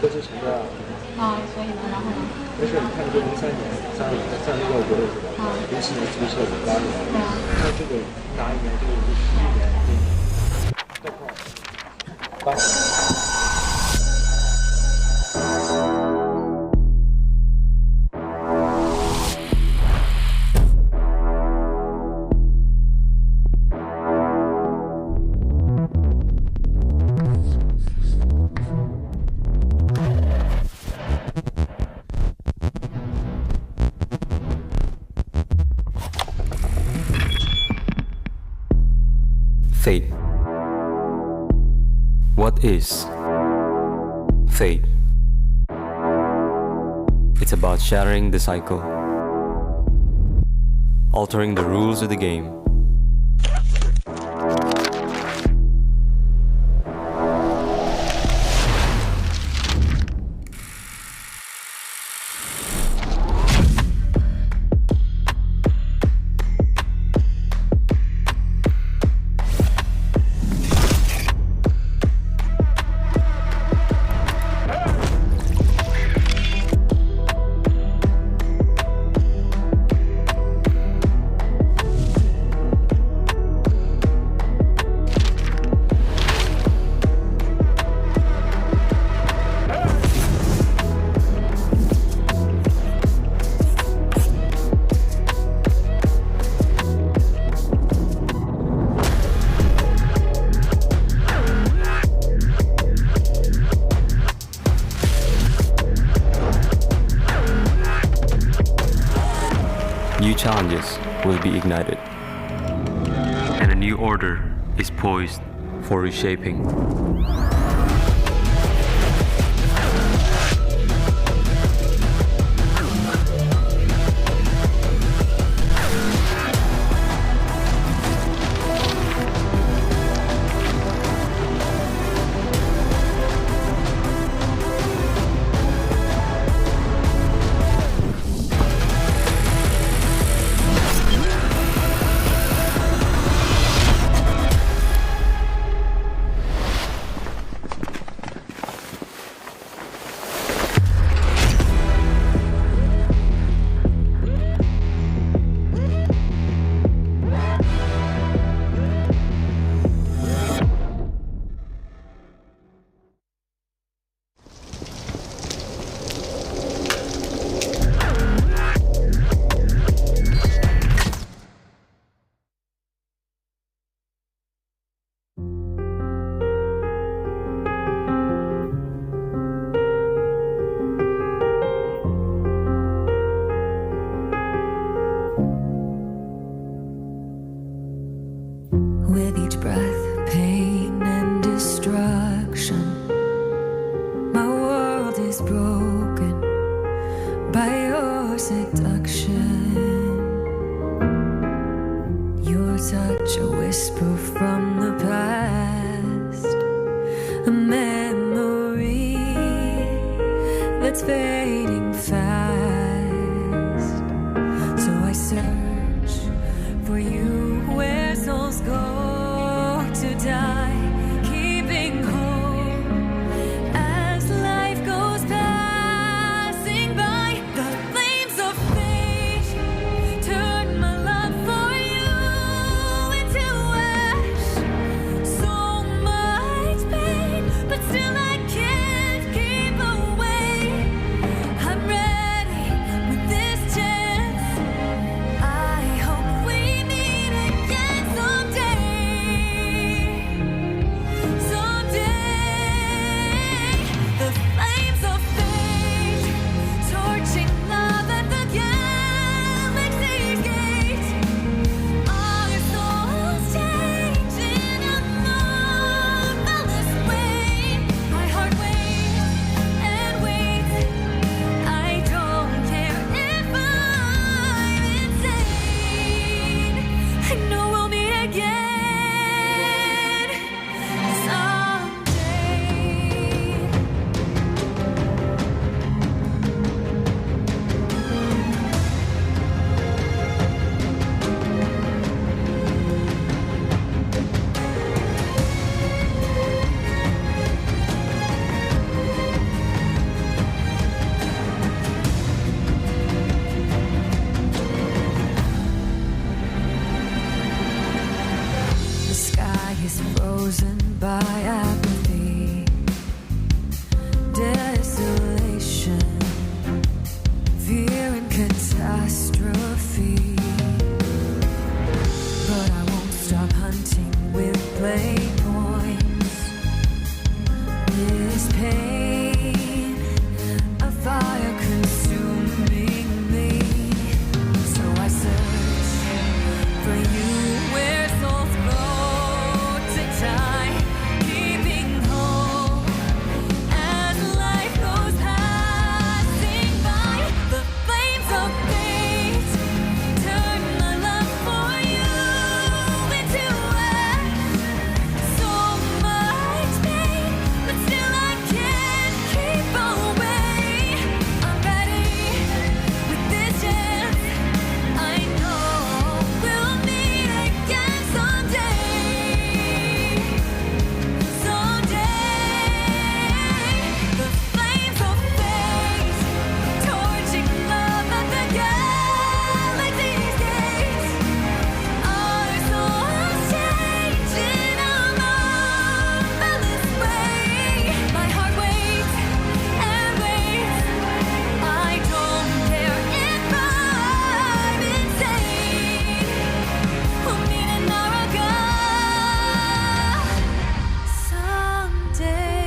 歌之前的所以呢，然后呢？没事，你看这03年36个国的是吧？07年注册58年，那这个哪一年？这个51年，这块8年。Fate. What is fate? It's about shattering the cycle, altering the rules of the game. New challenges will be ignited, and a new order is poised for reshaping. With each breath, pain and destruction, my world is broken by your seduction. Your touch, a whisper from the past, a memory that's fading fast. So I search for you where souls go to die, keeping hope as life goes passing by. The flames of fate turn my love for you into ash. So much pain, but still I can't keep away. I'm ready with this chance. I hope we meet again someday. frozen by apathy, desolation, fear and catastrophe. But I won't stop hunting with blade points. This pain, a fire consuming me. So I search for you where souls go to die, keeping hope as life goes passing by. The flames of fate turn my love for you into ash. So much pain, but still I can't keep away. I'm ready with this chance. I know we'll meet again someday. The flames of fate, torching love at the galaxy's gates. Our souls change in a marvelous way. My heart waits and waits. I don't care if I'm insane. We'll meet in NARAKA someday.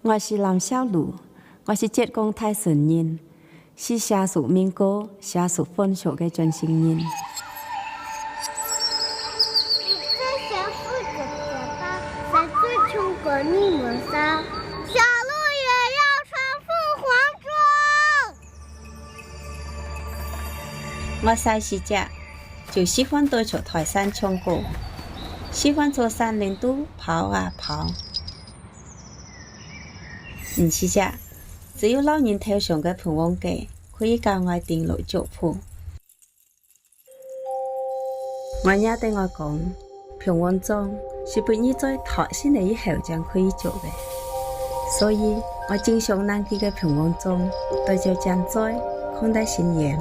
Tôi là Lâm Xiao Lũ, tôi là Triết Công Thái Sơn Nhân, là xa sụ Minh Cố, xa sụ phân số cái chân sinh nhân. 这小兔子的吧，在最穷国你们仨，小鹿也要穿凤凰装。我sai是只，就喜欢对着台山唱歌，喜欢坐山林都跑啊跑。唔是只，只有老人头上嘅盆王記可以教我定路腳步。我也對我講，盆王裝是俾你在台先嚟以後將可以做嘅，所以我經常拿佢嘅盆王裝對着將在看待新嘢。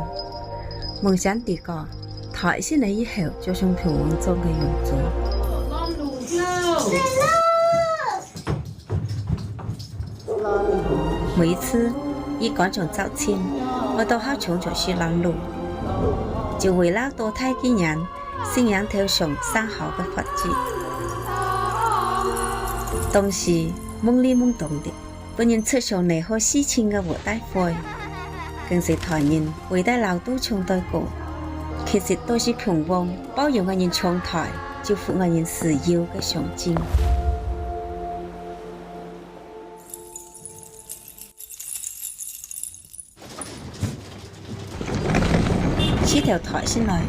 夢想地個台先嚟以後就像盆王裝嘅樣子。每一次一趕上早前，我都好衝着去攔路，就為了多睇幾人信仰頭上生好嘅佛跡。當時懵裡懵懂的，本人出上嚟好事情嘅活大會，更是台人為得老都唱對歌，其實都是強王包容嘅人唱台，就符我人自由嘅象徵。這條台先來，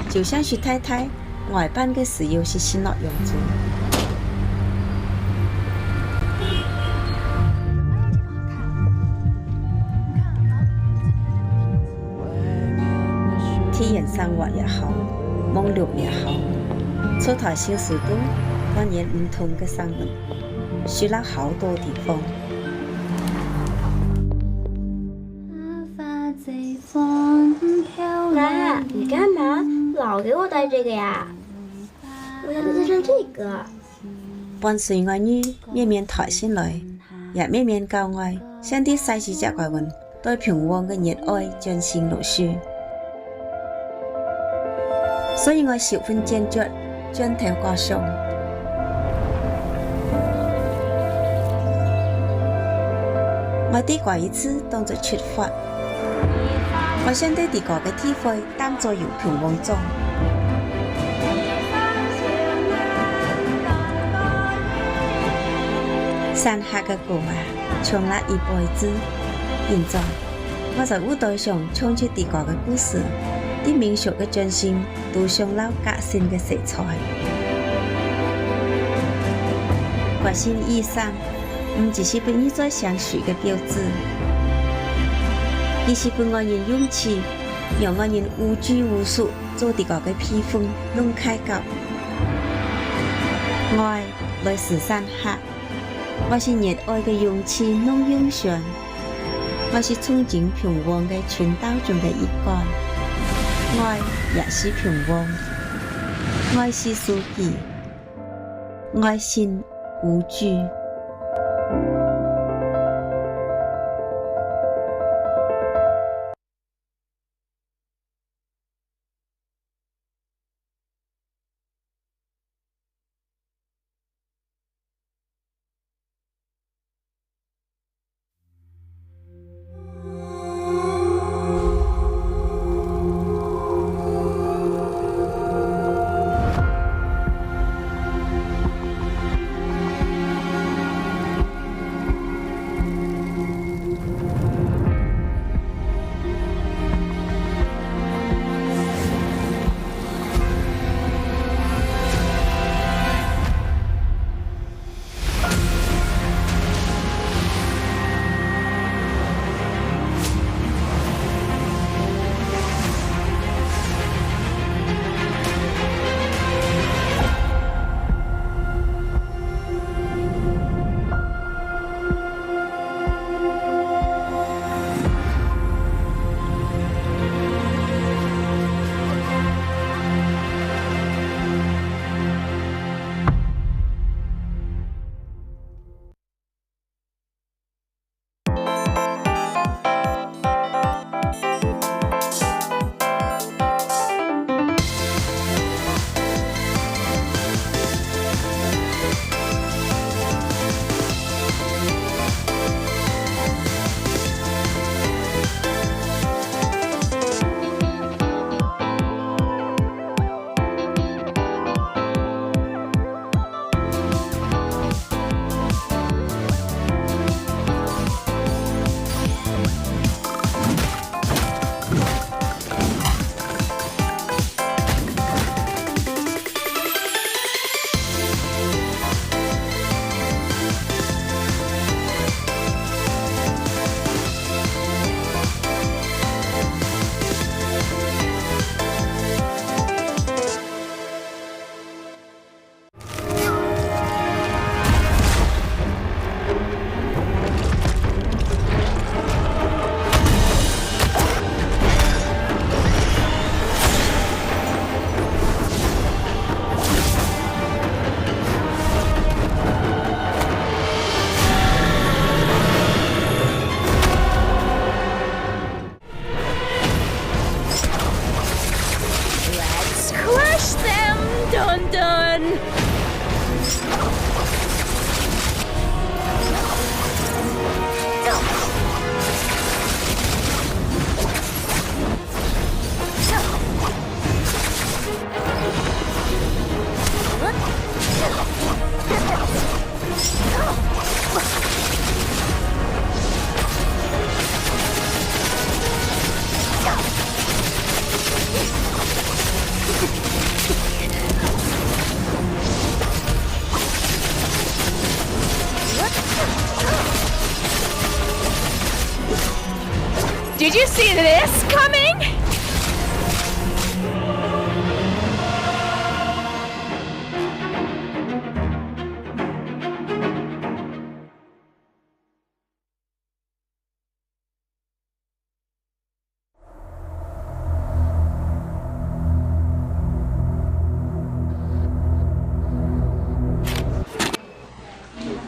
就像是太太外班嘅自由是先落樣子。體驗生活也好，網絡也好，出台小時都當然唔同嘅生活，去了好多地方。奶，你干嘛？老给我戴这个呀？我要戴上这个。伴隨我女面面台先來，也面面教我，像啲細細隻怪雲對平旺嘅熱愛盡顯露出。所以我十分堅決將頭掛上。我啲怪一次當作出發，我想對啲個嘅體會當作有平旺中。山下嘅歌啊，唱了一輩子，現在我在舞台上唱出啲個嘅故事。啲民俗嘅進行都上了革新嘅色彩。革新衣裳唔只是俾你在相處嘅標誌，而是俾我人勇氣，讓我人無拘無束做啲個嘅披風弄開角。愛來自山下，我是熱愛嘅勇氣弄勇上，我是憧憬平旺嘅傳道中嘅一員。愛也是平旺，愛是書記，愛心無懼。Did you see this coming?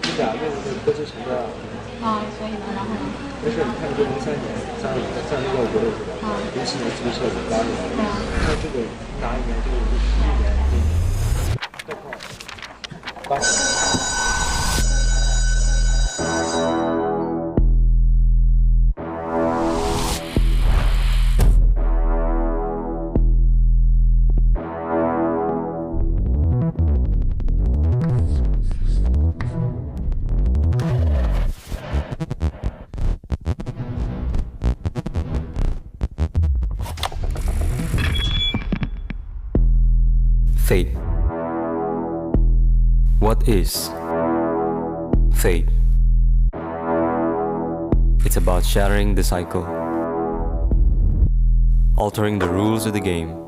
你俩任务是各自承担啊。所以呢，然后呢？没事，你看你这03年31个国内是吧？07年注册08年，那这个哪一年就是11年逗号8年。Fate. What is fate? It's about shattering the cycle, altering the rules of the game.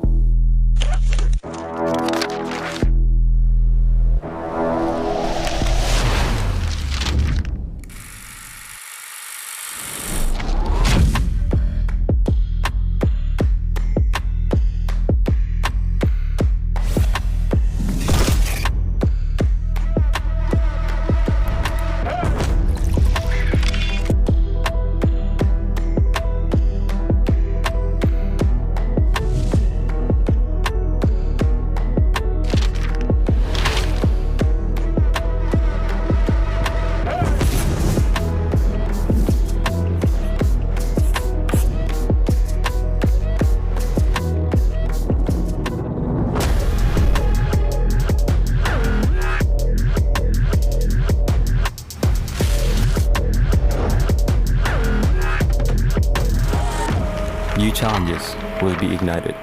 New challenges will be ignited,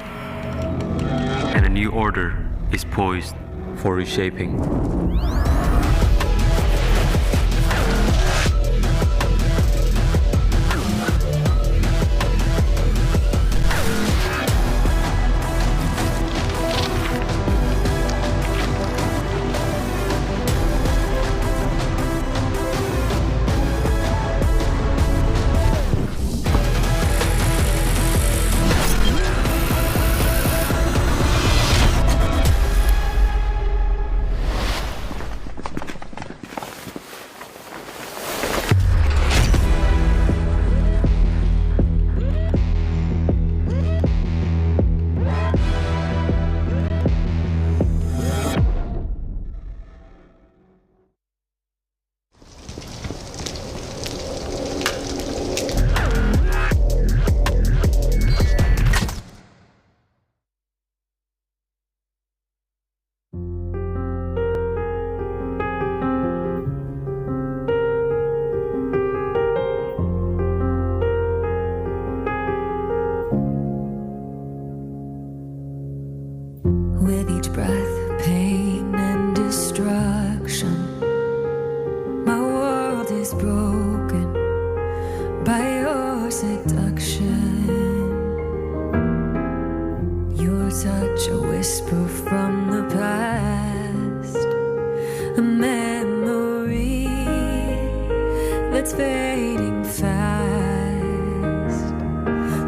and a new order is poised for reshaping. With each breath, pain and destruction, my world is broken by your seduction. Your touch, a whisper from the past, a memory that's fading fast.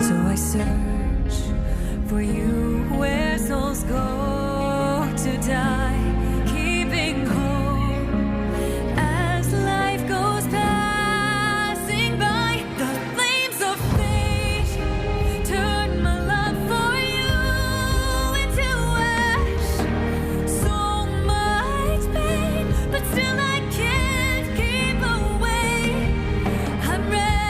So I search for you where souls go to die, keeping hope as life goes passing by. The flames of fate turn my love for you into ash. So much pain, but still I can't keep away. I'm ready.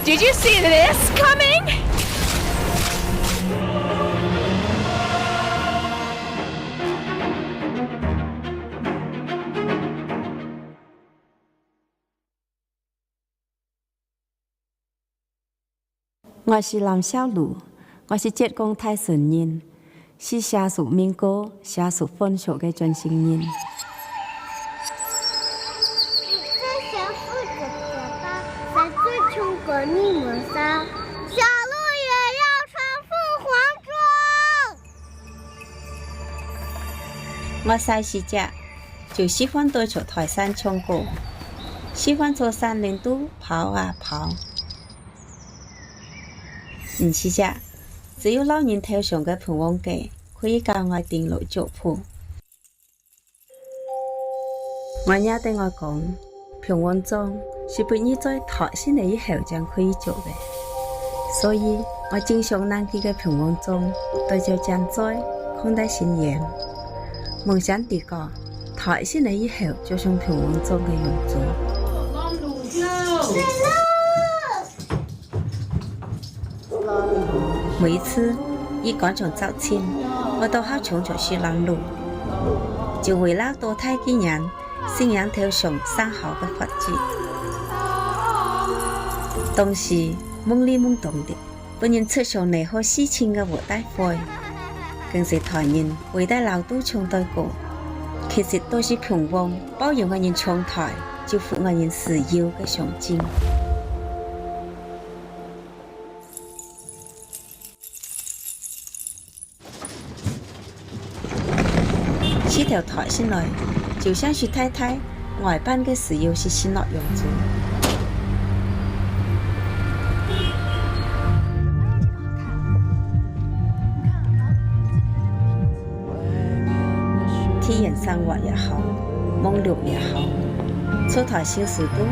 Did you see this coming? 我是蓝小璐，我是浙江泰顺人，是下属民歌、下属分手的专心人。在小富姐姐吧，在最穷国你们仨，小鹿也要穿凤凰装。我细时只就喜欢对着台山唱歌，喜欢坐山林都跑啊跑。唔是只，只有老人头上嘅盘王記可以教我定路腳譜。我也對我講，平王裝是不你在台先嚟以後將可以做嘅，所以我經常拿佢嘅平王裝對着將在看待新嘢。夢想地個台先嚟以後就像平王裝嘅樣子。每一次一趕上周千，我都好衝着去攔路，就為了多睇幾人信仰頭上生好嘅佛子。當時懵裡懵懂的，本人出上嚟好事情嘅活大會，更是台人為得老都唱對歌，其實都是平王包容我人唱台，就符我人需要嘅象徵。這條台先來，就像是睇睇外班嘅時要是先落樣子。體驗生活也好，網絡也好，出台小時都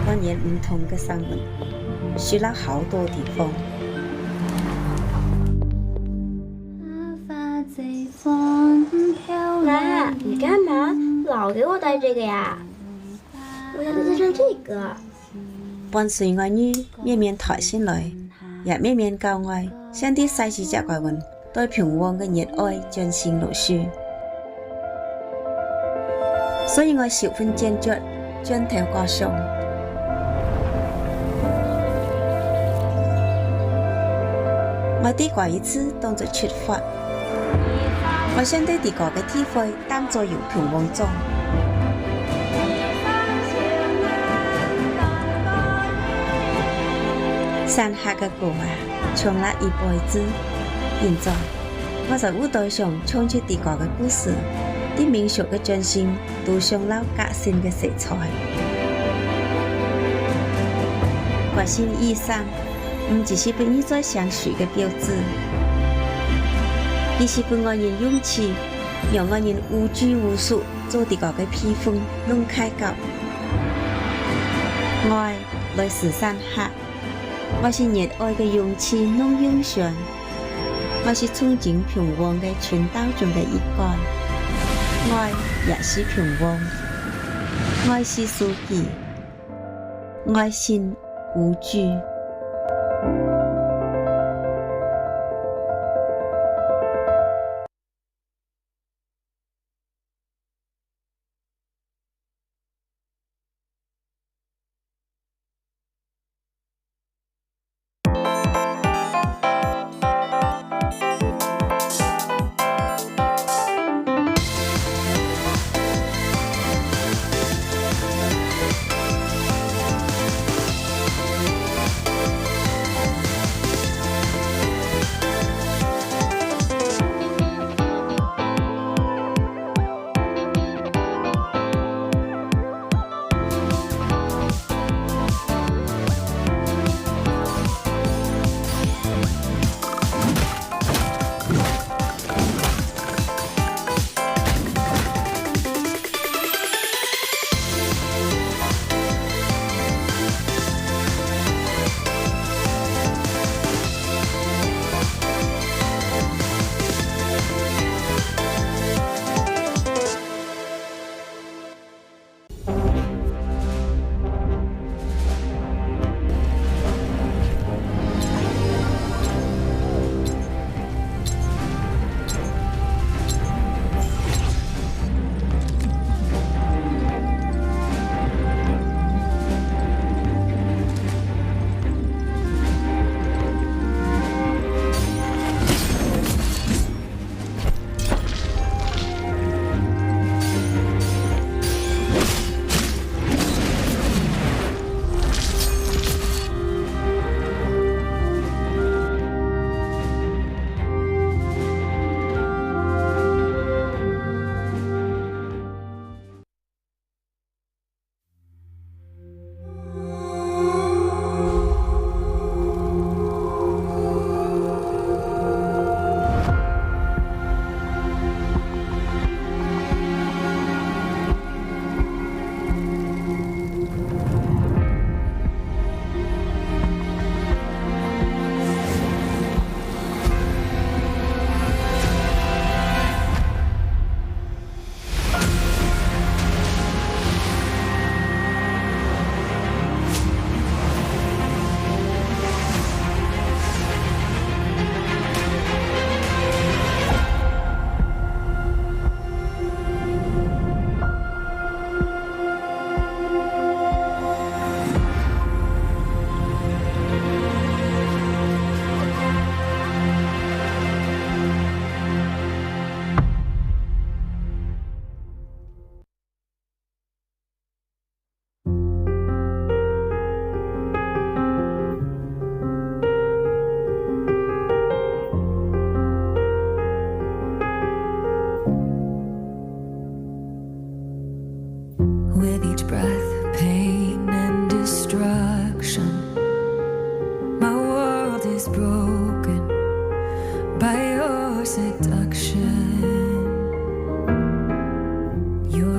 當然唔同嘅生活，去了好多地方。你干嘛老给我带这个呀？我要带上这个。伴隨我女面面台先來，也面面教我像啲細時隻怪運對平王嘅熱愛盡顯露出，所以我十分堅決將頭歌上。我啲過一次當作出發。我想對地個嘅體會當作有平王裝。山下嘅歌啊，唱了一輩子，現在我在舞台上唱出地個嘅故事，啲民俗嘅進行都上了革新嘅色彩。革新意義上，唔只是俾你在相處嘅標誌，而是俾我人勇氣，讓我人無拘無束做啲個嘅披風弄開角。愛來自山下，我是熱愛嘅勇氣弄英雄，我是憧憬平穩嘅群島中嘅一員。愛也是平穩，愛是書記，愛心無懼。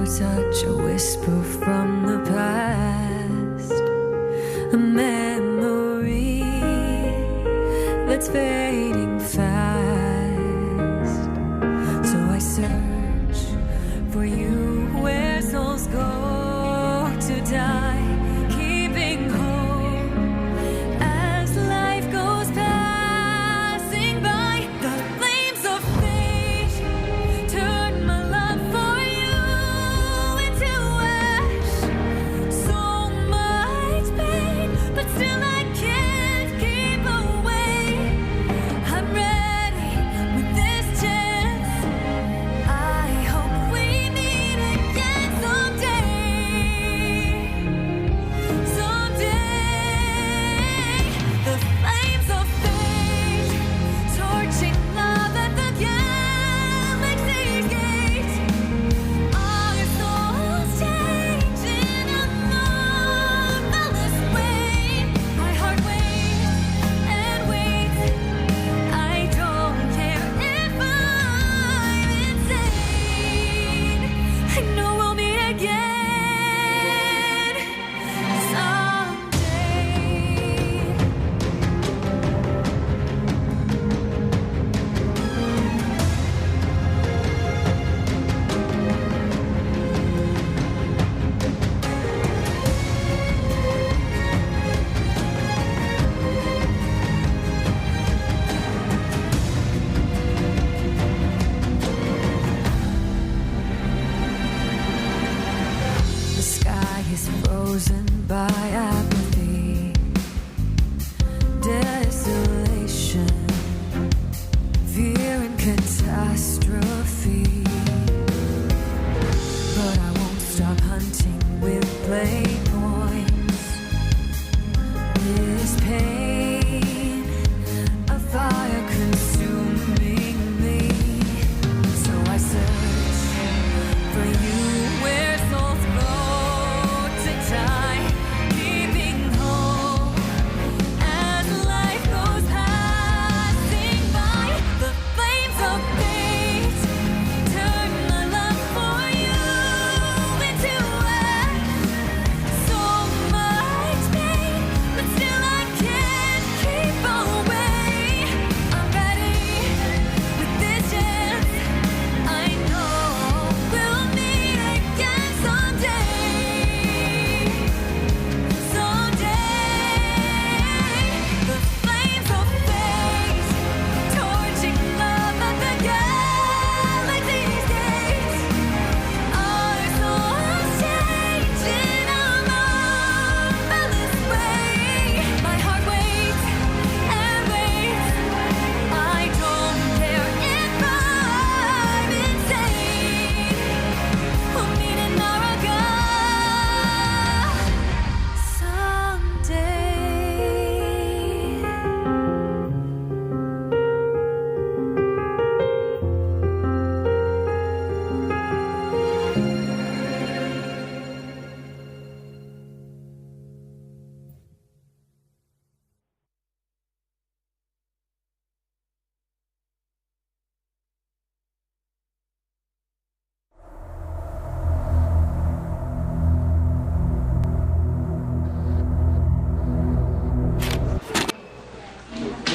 Such a whisper from the past, a memory that's fading fast. So I search for you where souls go to die, keeping hope as life goes passing by. The flames of fate turn my love for you into ash. So much pain, but still I can't keep away. I'm ready.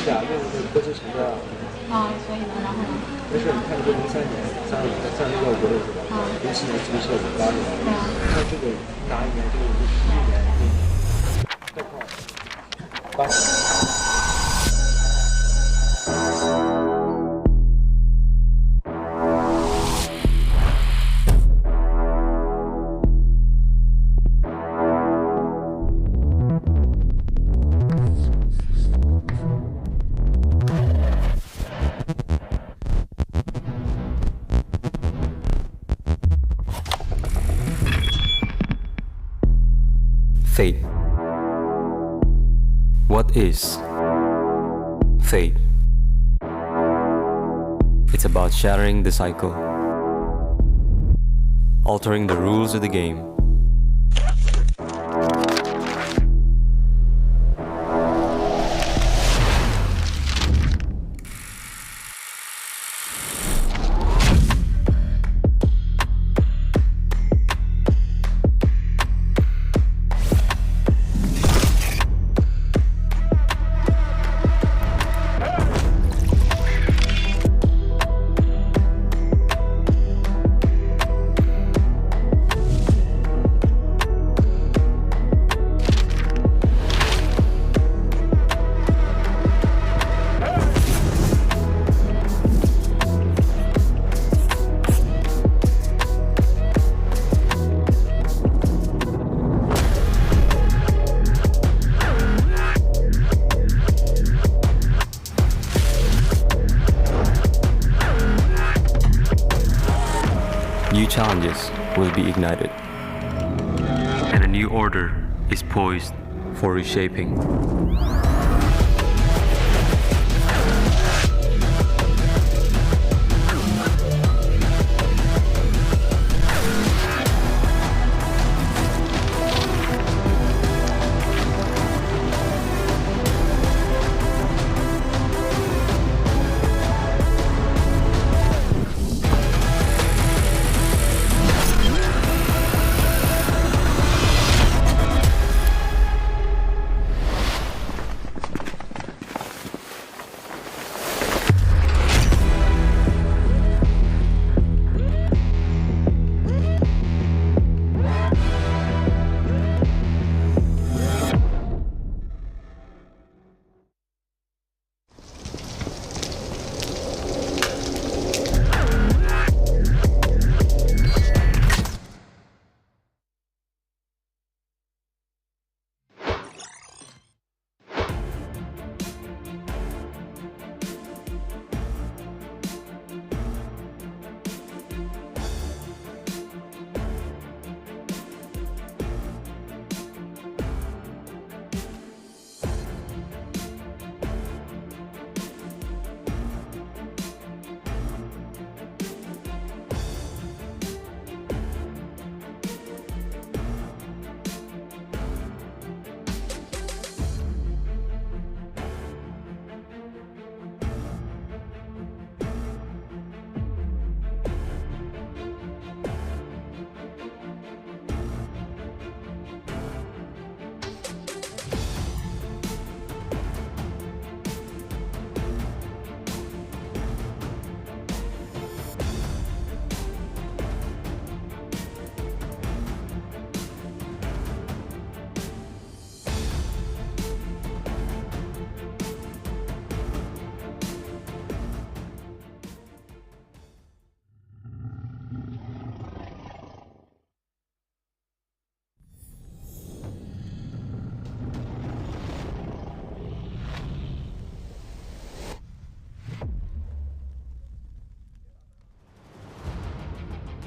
俩任务都是成功了。所以呢，然后呢？没事，你看这03年36个国的是吧？07年注册58年，像这个哪一年就11年概况80。Fate. What is fate? It's about shattering the cycle, altering the rules of the game. New challenges will be ignited, and a new order is poised for reshaping.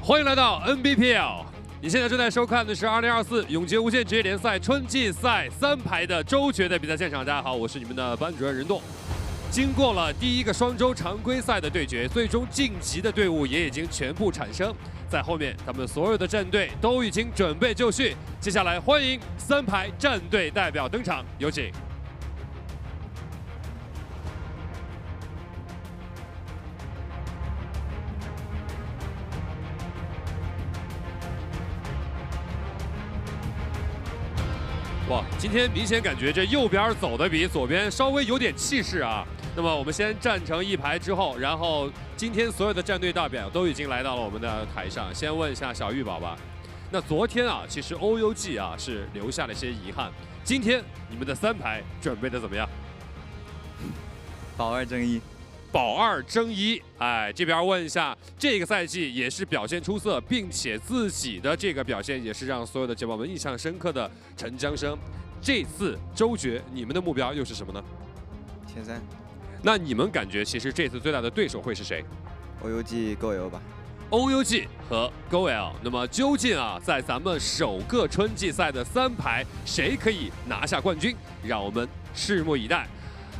“欢迎来到 NBPL”， 你现在正在收看的是2024永劫无间职业联赛春季赛3排的周决的比赛现场。大家好，我是你们的班主任任栋。经过了第一个双周常规赛的对决，最终晋级的队伍也已经全部产生。在后面，他们所有的战队都已经准备就绪。接下来，欢迎3排战队代表登场，有请。 哇，今天明显感觉这右边走的比左边稍微有点气势啊。那么我们先站成一排之后，然后今天所有的战队代表都已经来到了我们的台上。先问一下小玉宝吧。那昨天啊，其实 OUG 啊是留下了一些遗憾。今天你们的3排准备的怎么样？保2争1。保2争1，哎，这边问一下，这个赛季也是表现出色，并且自己的这个表现也是让所有的姐妹们印象深刻的陈江生。这次周决，你们的目标又是什么呢？前3。那你们感觉其实这次最大的对手会是谁 ？OUG GoL 吧。OUG 和 GoL， 那么究竟啊，在咱们首个春季赛的3排，谁可以拿下冠军？让我们拭目以待。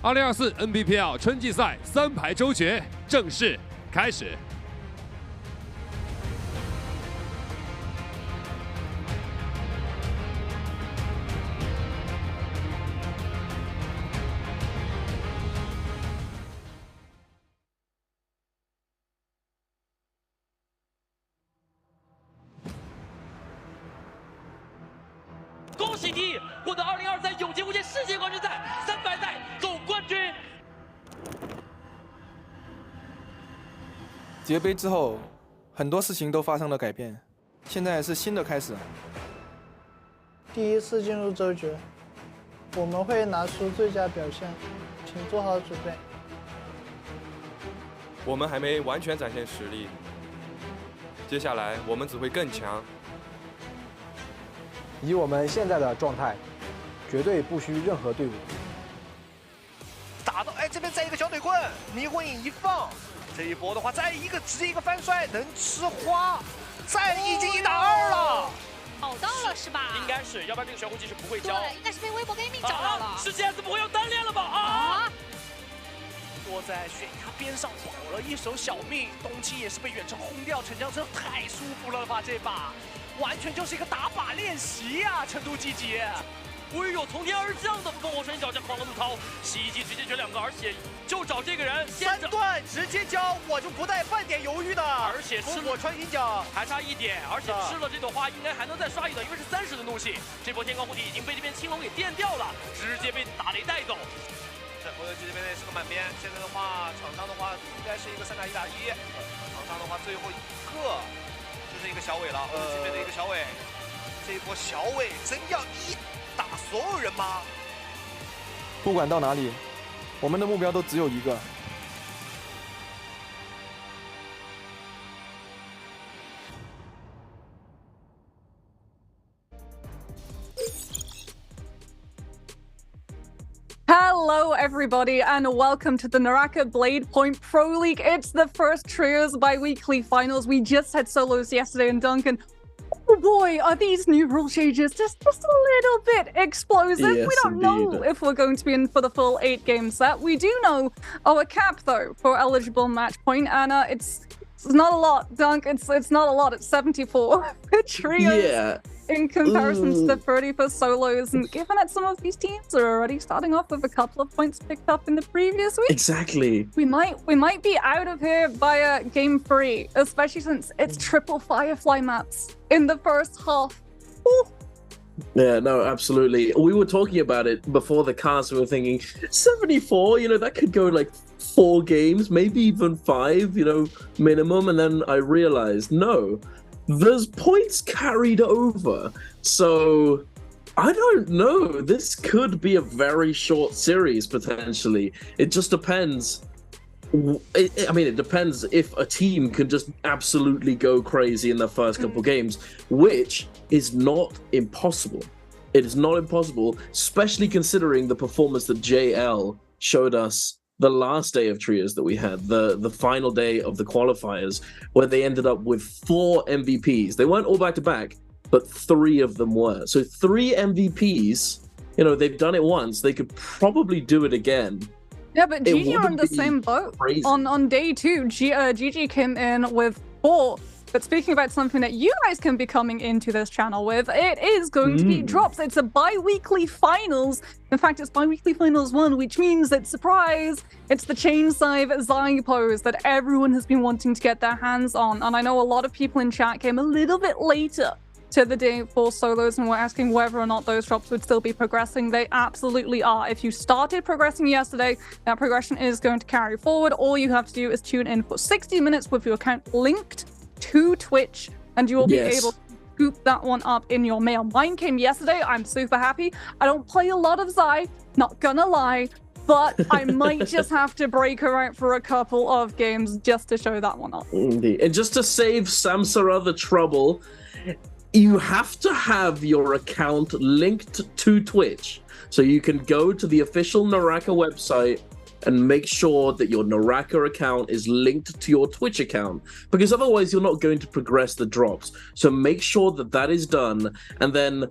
2024 Nbpl 春季赛3排周决正式开始。恭喜你获得2023永劫无间世界冠军赛300赛总冠军。节杯之后，很多事情都发生了改变，现在是新的开始。第一次进入周决，我们会拿出最佳表现，请做好准备。我们还没完全展现实力，接下来我们只会更强。以我们现在的状态，绝对不虚任何队伍。打到这边再一个小腿棍，迷魂影一放，这一波的话再直接一个翻摔，能吃花，再已经1打2了。找到了是吧？应该是，要不然这个玄壶技是不会教。对，应该是被微博 gaming 找到了。是这样子，不会用单练了吧？啊！坐在悬崖边上保了一手小命，冬青也是被远程轰掉，陈江生太舒服了吧这把。完全就是一个打靶练习呀，成都季姐。哎呦，从天而降的烽火神脚加狂浪怒涛，袭击直接选2个，而且就找这个人3段直接交，我就不带半点犹豫的。而且吃我穿银甲还差1点，而且吃了这朵花应该还能再刷1段，因为是30的怒气。这波天罡护体已经被这边青龙给电掉了，直接被打雷带走。这OUG这边是个满编，现在的话场上的话应该是一个3打1打1，场上的话最后一个。就是一个小尾了，这边的一个小尾，这一波小尾真要一打所有人吗？不管到哪里，我们的目标都只有一个。Hello everybody and welcome to the NARAKA BLADEPOINT Pro League. It's the first trios bi-weekly finals. We just had solos yesterday and Duncan. Oh boy, are these new rule changes just a little bit explosive. Yes, we don't know if we're going to be in for the full 8-game set. We do know our cap though for eligible match point, and it's not a lot, Dunk. It's not a lot. It's 74 for trios. Yeah. In comparison to the 30 for solos, and given that some of these teams are already starting off with a couple of points picked up in the previous week, exactly, we might be out of here by game 3, especially since it's triple Firefly maps in the first half. Ooh. Yeah, no, absolutely. We were talking about it before the cast. We were thinking 74, that could go like 4 games, maybe even 5, minimum. And then I realized, no, there's points carried over. So I don't know. This could be a very short series, potentially. It just depends. It depends if a team can just absolutely go crazy in their first couple games, which is not impossible. It is not impossible, especially considering the performance that JL showed us the last day of trios that we had, the final day of the qualifiers, where they ended up with 4 MVPs. They weren't all back-to-back, but 3 of them were. So 3 MVPs, they've done it once. They could probably do it again. Yeah, but GG are on the same boat. On day 2, GG came in with 4. But speaking about something that you guys can be coming into this channel with, it is going to be drops. It's a bi-weekly finals. In fact, it's bi-weekly finals 1, which means that, surprise, it's the Chain Scythe Zai pose that everyone has been wanting to get their hands on. And I know a lot of people in chat came a little bit later to the day 4 solos and were asking whether or not those drops would still be progressing. They absolutely are. If you started progressing yesterday, that progression is going to carry forward. All you have to do is tune in for 60 minutes with your account linked to Twitch, and you will be able to scoop that one up in your mail. Mine came yesterday. I'm super happy. I don't play a lot of Zai, not gonna lie, but I might just have to break her out for a couple of games just to show that one off. Indeed. And just to save Samsara the trouble, you have to have your account linked to Twitch. So you can go to the official NARAKA website and make sure that your NARAKA account is linked to your Twitch account, because otherwise you're not going to progress the drops. So make sure that that is done, and then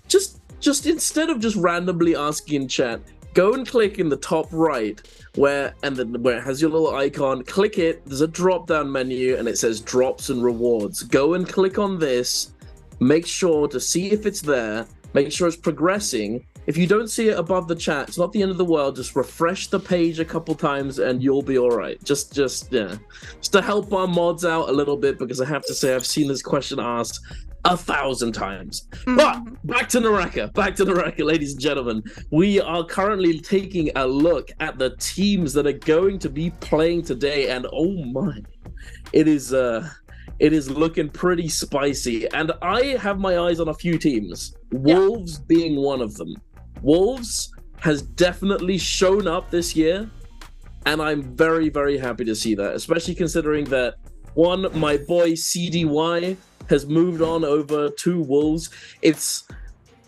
just instead of just randomly asking in chat, go and click in the top right where it has your little icon, click it, there's a drop down menu and it says drops and rewards. Go and click on this, make sure to see if it's there, make sure it's progressing. If you don't see it above the chat, it's not the end of the world. Just refresh the page a couple times and you'll be all right. Just to help our mods out a little bit, because I have to say I've seen this question asked 1,000 times. But back to NARAKA, ladies and gentlemen. We are currently taking a look at the teams that are going to be playing today, and oh my, it is looking pretty spicy. And I have my eyes on a few teams, Wolves being one of them. Wolves has definitely shown up this year, and I'm very, very happy to see that, especially considering that, one, my boy CDY has moved on over to Wolves. It's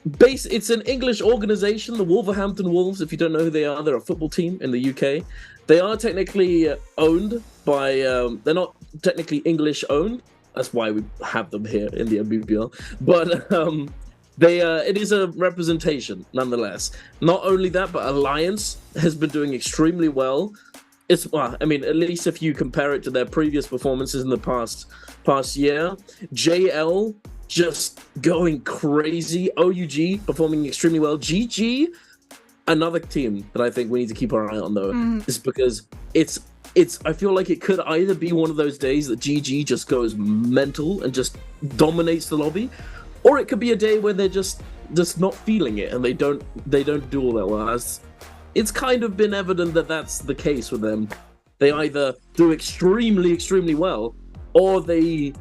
an English organization, the Wolverhampton Wolves. If you don't know who they are, they're a football team in the UK. They are technically owned by, they're not technically English owned. That's why we have them here in the Nbpl. But it is a representation nonetheless. Not only that, but Alliance has been doing extremely well. I mean, at least if you compare it to their previous performances in the past year. JL just going crazy. OUG performing extremely well. GG, another team that I think we need to keep our eye on though, is because I feel like it could either be one of those days that GG just goes mental and just dominates the lobby, or it could be a day where they're just not feeling it and they don't do all that well. It's kind of been evident that that's the case with them. They either do extremely, extremely well, or they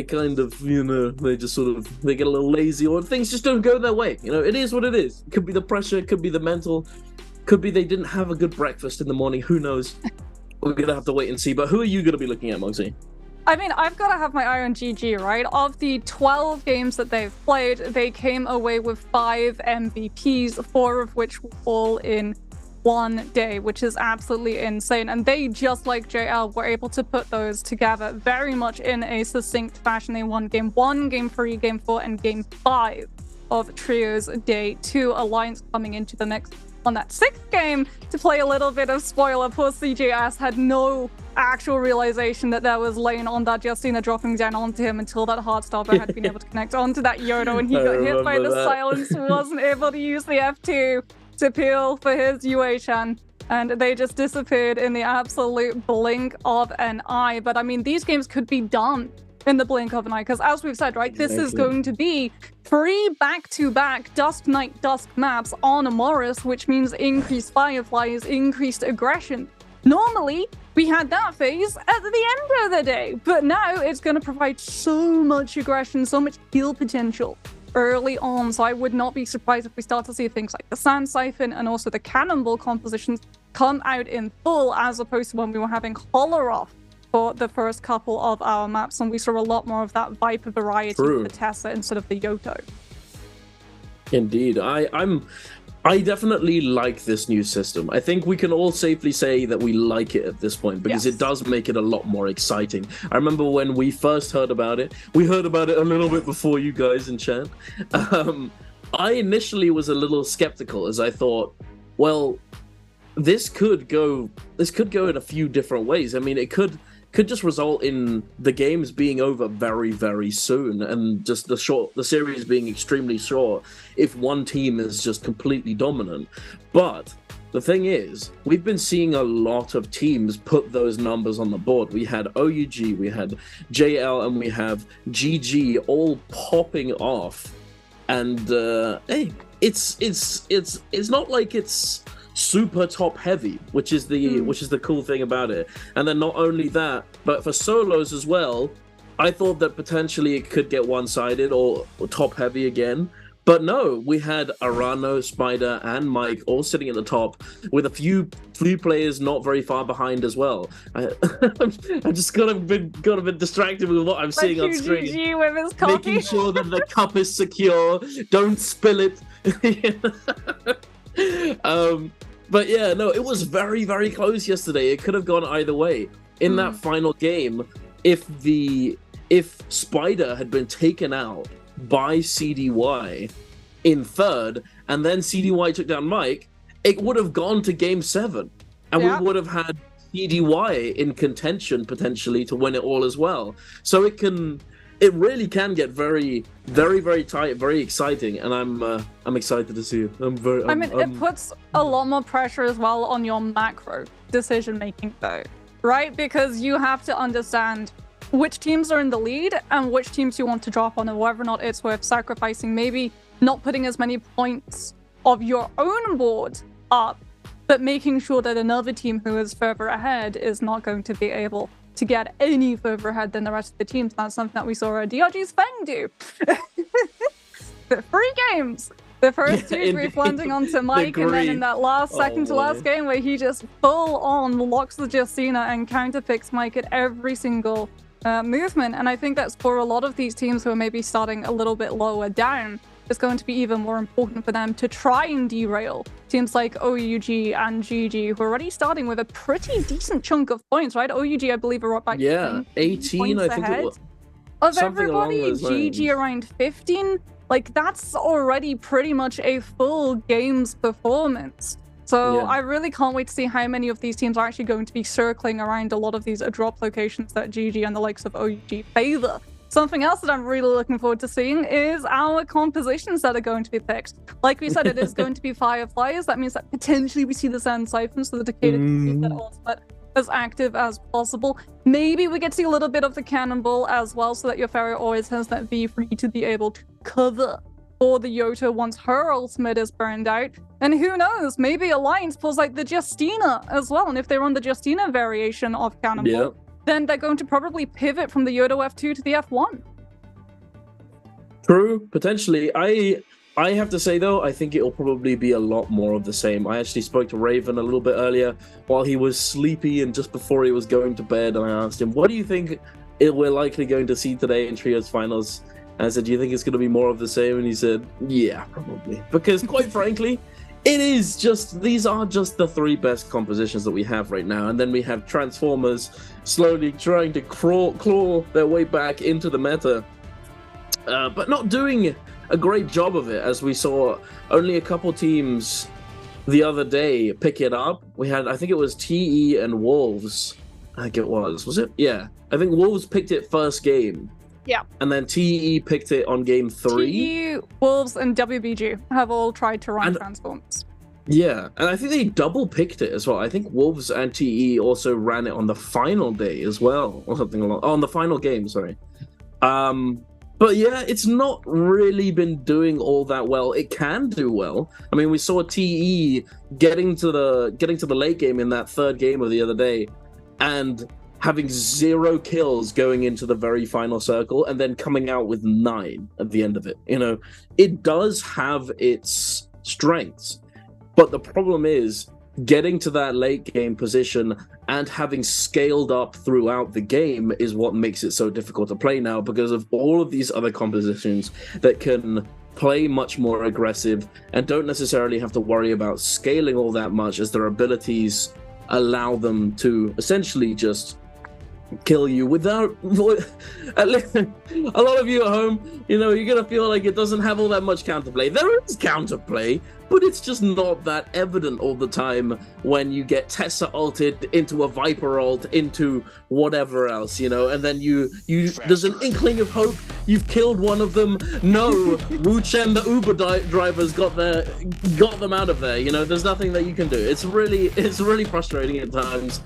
kind of, they just they get a little lazy, or things just don't go their way. It is what it is. It could be the pressure, it could be the mental, could be they didn't have a good breakfast in the morning. Who knows? We're going to have to wait and see. But who are you going to be looking at, Moxie? I mean, I've got to have my eye on GG, right? Of the 12 games that they've played, they came away with 5 MVPs, 4 of which were all in one day, which is absolutely insane. And they, just like JL, were able to put those together very much in a succinct fashion. They won game 1, game 3, game 4, and game 5 of Trios Day 2. Alliance coming into the mix on that 6th game. To play a little bit of spoiler, poor CJS had no actual realization that there was lane on that Justina dropping down onto him until that Heartstopper had been able to connect onto that Yodo, and he got hit by the silence, wasn't able to use the F2 to peel for his UHN, and they just disappeared in the absolute blink of an eye. But I mean, these games could be done in the blink of an eye, because as we've said, right, this is going to be 3 back-to-back Dusk Night Dusk maps on Morris, which means increased Fireflies, increased aggression. Normally, we had that phase at the end of the day, but now it's going to provide so much aggression, so much heal potential early on. So I would not be surprised if we start to see things like the Sand Siphon and also the Cannonball compositions come out in full, as opposed to when we were having Holleroff for the first couple of our maps, and we saw a lot more of that Viper variety with the Tessa instead of the Yoto. Indeed. I definitely like this new system. I think we can all safely say that we like it at this point, because it does make it a lot more exciting. I remember when we first heard about it, we heard about it a little bit before you guys in chat. I initially was a little skeptical, as I thought, well, this could go in a few different ways. I mean, it could just result in the games being over very, very soon, and just the series being extremely short if one team is just completely dominant. But the thing is, we've been seeing a lot of teams put those numbers on the board. We had OUG, we had JL, and we have GG all popping off. And hey, it's not like it's super top heavy, which is the cool thing about it. And then not only that, but for solos as well, I thought that potentially it could get one-sided or top heavy again. But no, we had Arano, Spider, and Mike all sitting at the top with a few players not very far behind as well. I just got a bit distracted with what I'm seeing on screen. GG with his copy. Making sure that the cup is secure. Don't spill it. But yeah, no, it was very, very close yesterday. It could have gone either way. In that final game, if Spider had been taken out by CDY in third, and then CDY took down Mike, it would have gone to game 7, and we would have had CDY in contention potentially to win it all as well. So it really can get very, very, very tight, very exciting, and I'm excited to see it. It puts a lot more pressure as well on your macro decision making though, right? Because you have to understand which teams are in the lead and which teams you want to drop on, and whether or not it's worth sacrificing, maybe not putting as many points of your own board up, but making sure that another team who is further ahead is not going to be able to get any further ahead than the rest of the teams. That's something that we saw DRG's Feng do. The 3 games. The first 2 brief landing onto Mike, and then in that last second to last game where he just full on locks the Justina and counterpicks Mike at every single movement. And I think that's for a lot of these teams who are maybe starting a little bit lower down, it's going to be even more important for them to try and derail teams like OUG and GG, who are already starting with a pretty decent chunk of points, right? OUG, I believe, are up by 18, I think ahead it was. Of everybody, GG around 15. Like, that's already pretty much a full game's performance. So I really can't wait to see how many of these teams are actually going to be circling around a lot of these drop locations that GG and the likes of OUG favor. Something else that I'm really looking forward to seeing is our compositions that are going to be picked. Like we said, it is going to be Fireflies. That means that potentially we see the Sand Siphon, so the Takeda can keep that ultimate as active as possible. Maybe we get to see a little bit of the Cannonball as well, so that your Pharaoh always has that V3 to be able to cover for the Yota once her ultimate is burned out. And who knows, maybe Alliance pulls like the Justina as well. And if they run the Justina variation of Cannonball, then they're going to probably pivot from the Yodo F2 to the F1. True, potentially. I have to say, though, I think it'll probably be a lot more of the same. I actually spoke to Raven a little bit earlier while he was sleepy and just before he was going to bed, and I asked him, what do you think we're likely going to see today in Trios Finals? And I said, do you think it's going to be more of the same? And he said, yeah, probably. Because quite frankly, these are just the 3 best compositions that we have right now. And then we have Transformers slowly trying to claw their way back into the meta, but not doing a great job of it, as we saw only a couple teams the other day pick it up. We had, I think it was TE and Wolves. I think it was it? Yeah. I think Wolves picked it first game. Yeah. And then TE picked it on game 3. TE, Wolves, and WBG have all tried to run Transformers. Yeah, and I think they double picked it as well. I think Wolves and TE also ran it on the final day as well, or something along. Oh, on the final game, sorry. But yeah, it's not really been doing all that well. It can do well. I mean, we saw TE getting to the late game in that 3rd game of the other day, and having 0 kills going into the very final circle, and then coming out with 9 at the end of it. You know, it does have its strengths. But the problem is getting to that late game position and having scaled up throughout the game is what makes it so difficult to play now, because of all of these other compositions that can play much more aggressive and don't necessarily have to worry about scaling all that much, as their abilities allow them to essentially just kill you without a lot of you at home, you know, you're gonna feel like it doesn't have all that much counterplay. There is counterplay, but it's just not that evident all the time when you get Tessa ulted into a Viper ult into whatever else, you know, and then you there's an inkling of hope. You've killed one of them. No, Wu Chen, the Uber drivers got them out of there. You know, there's nothing that you can do. It's really frustrating at times,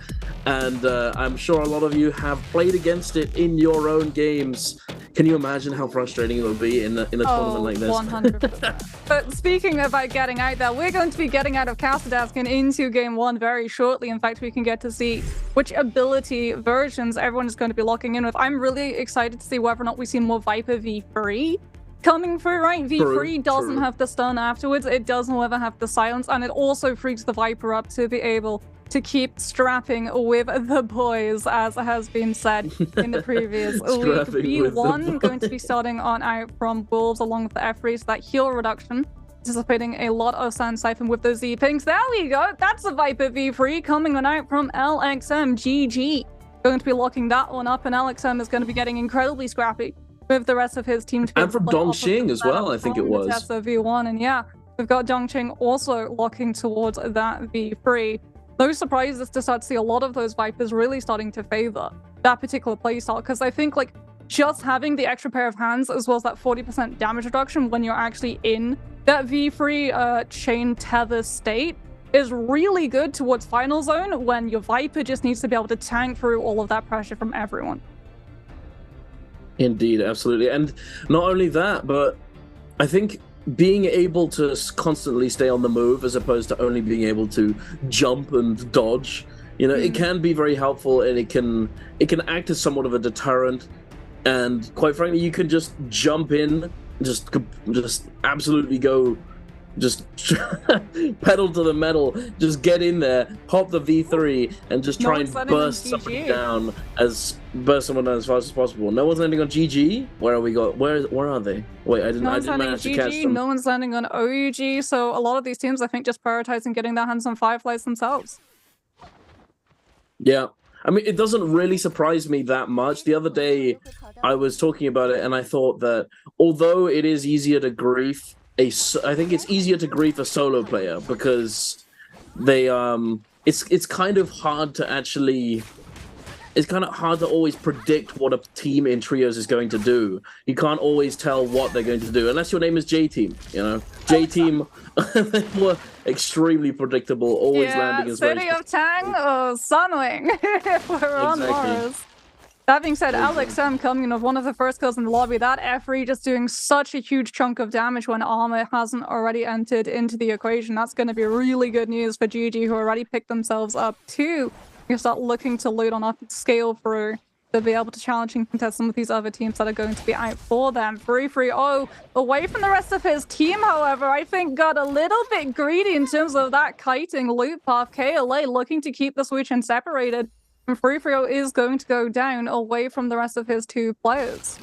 and I'm sure a lot of you have played against it in your own games. Can you imagine how frustrating it would be in a tournament like this? 100%. But speaking about getting out there, we're going to be getting out of Kassadaskin into Game 1 very shortly. In fact, we can get to see which ability versions everyone is going to be locking in with. I'm really excited to see whether or not we see more Viper V3 coming through, right? V3 doesn't have the stun afterwards. It doesn't ever have the silence, and it also frees the Viper up to be able to keep strapping with the boys, as has been said in the previous week. V1 going to be starting on out from Wolves along with the F3, so that heal reduction, anticipating a lot of Sand Siphon with those Z-Pings. There we go, that's a Viper V3 coming on out from LXM. GG going to be locking that one up, and LXM is going to be getting incredibly scrappy with the rest of his team. And from Dongqing as well, I think it was. Tessa V1, and yeah, we've got Dongqing also locking towards that V3. No surprises to start to see a lot of those Vipers really starting to favor that particular playstyle, because I think like just having the extra pair of hands as well as that 40% damage reduction when you're actually in that V3 chain tether state is really good towards final zone, when your Viper just needs to be able to tank through all of that pressure from everyone. Indeed, absolutely. And not only that, but I think being able to constantly stay on the move as opposed to only being able to jump and dodge, you know, it can be very helpful, and it can act as somewhat of a deterrent. And quite frankly, you can just jump in, just absolutely go, just pedal to the metal, just get in there, pop the V3, and just try and burst somebody down, burst someone down as fast as possible. No one's landing on GG. Where are they? Wait, I didn't manage to catch them. No one's landing on OUG. So a lot of these teams, I think, just prioritizing getting their hands on Fireflies themselves. Yeah. I mean, it doesn't really surprise me that much. The other day, I was talking about it, and I thought that although it is easier to grief I think it's easier to grief a solo player, because they it's kind of hard to actually always predict what a team in trios is going to do. You can't always tell what they're going to do unless your name is J-Team, you know. J-Team they were extremely predictable, always landing as City of Tang or Sunwing. We're on Mars. That being said, LXM coming in with one of the first kills in the lobby. That F3 just doing such a huge chunk of damage when Armor hasn't already entered into the equation. That's going to be really good news for GG, who already picked themselves up too. You start looking to loot on up scale through to be able to challenge and contest some of these other teams that are going to be out for them. 3-3-0 away from the rest of his team, however, I think got a little bit greedy in terms of that kiting loot path. KLA looking to keep the switch and separated. And 3-3-0 is going to go down away from the rest of his two players.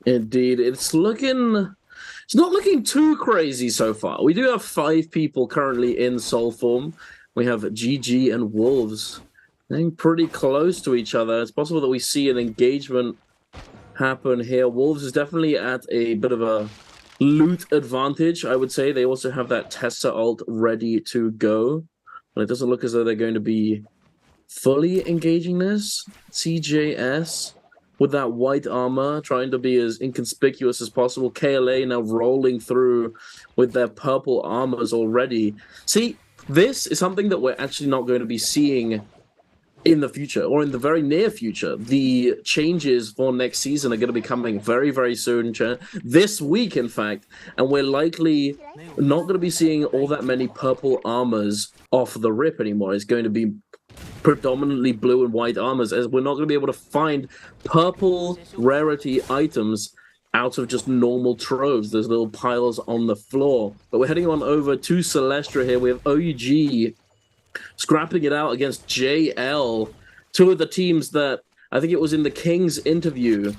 Indeed, it's not looking too crazy so far. We do have 5 people currently in soul form. We have GG and Wolves getting pretty close to each other. It's possible that we see an engagement happen here. Wolves is definitely at a bit of a loot advantage, I would say. They also have that Tessa ult ready to go, but it doesn't look as though they're going to be fully engaging this. CJS with that white armor, trying to be as inconspicuous as possible. KLA now rolling through with their purple armors already. See, this is something that we're actually not going to be seeing in the future, or in the very near future. The changes for next season are going to be coming very, very soon. This week, in fact, and we're likely not going to be seeing all that many purple armors off the rip anymore. It's going to be predominantly blue and white armors, as we're not going to be able to find purple rarity items out of just normal troves. There's little piles on the floor. But we're heading on over to Celestra here. We have OUG scrapping it out against JL, two of the teams that I think it was in the King's interview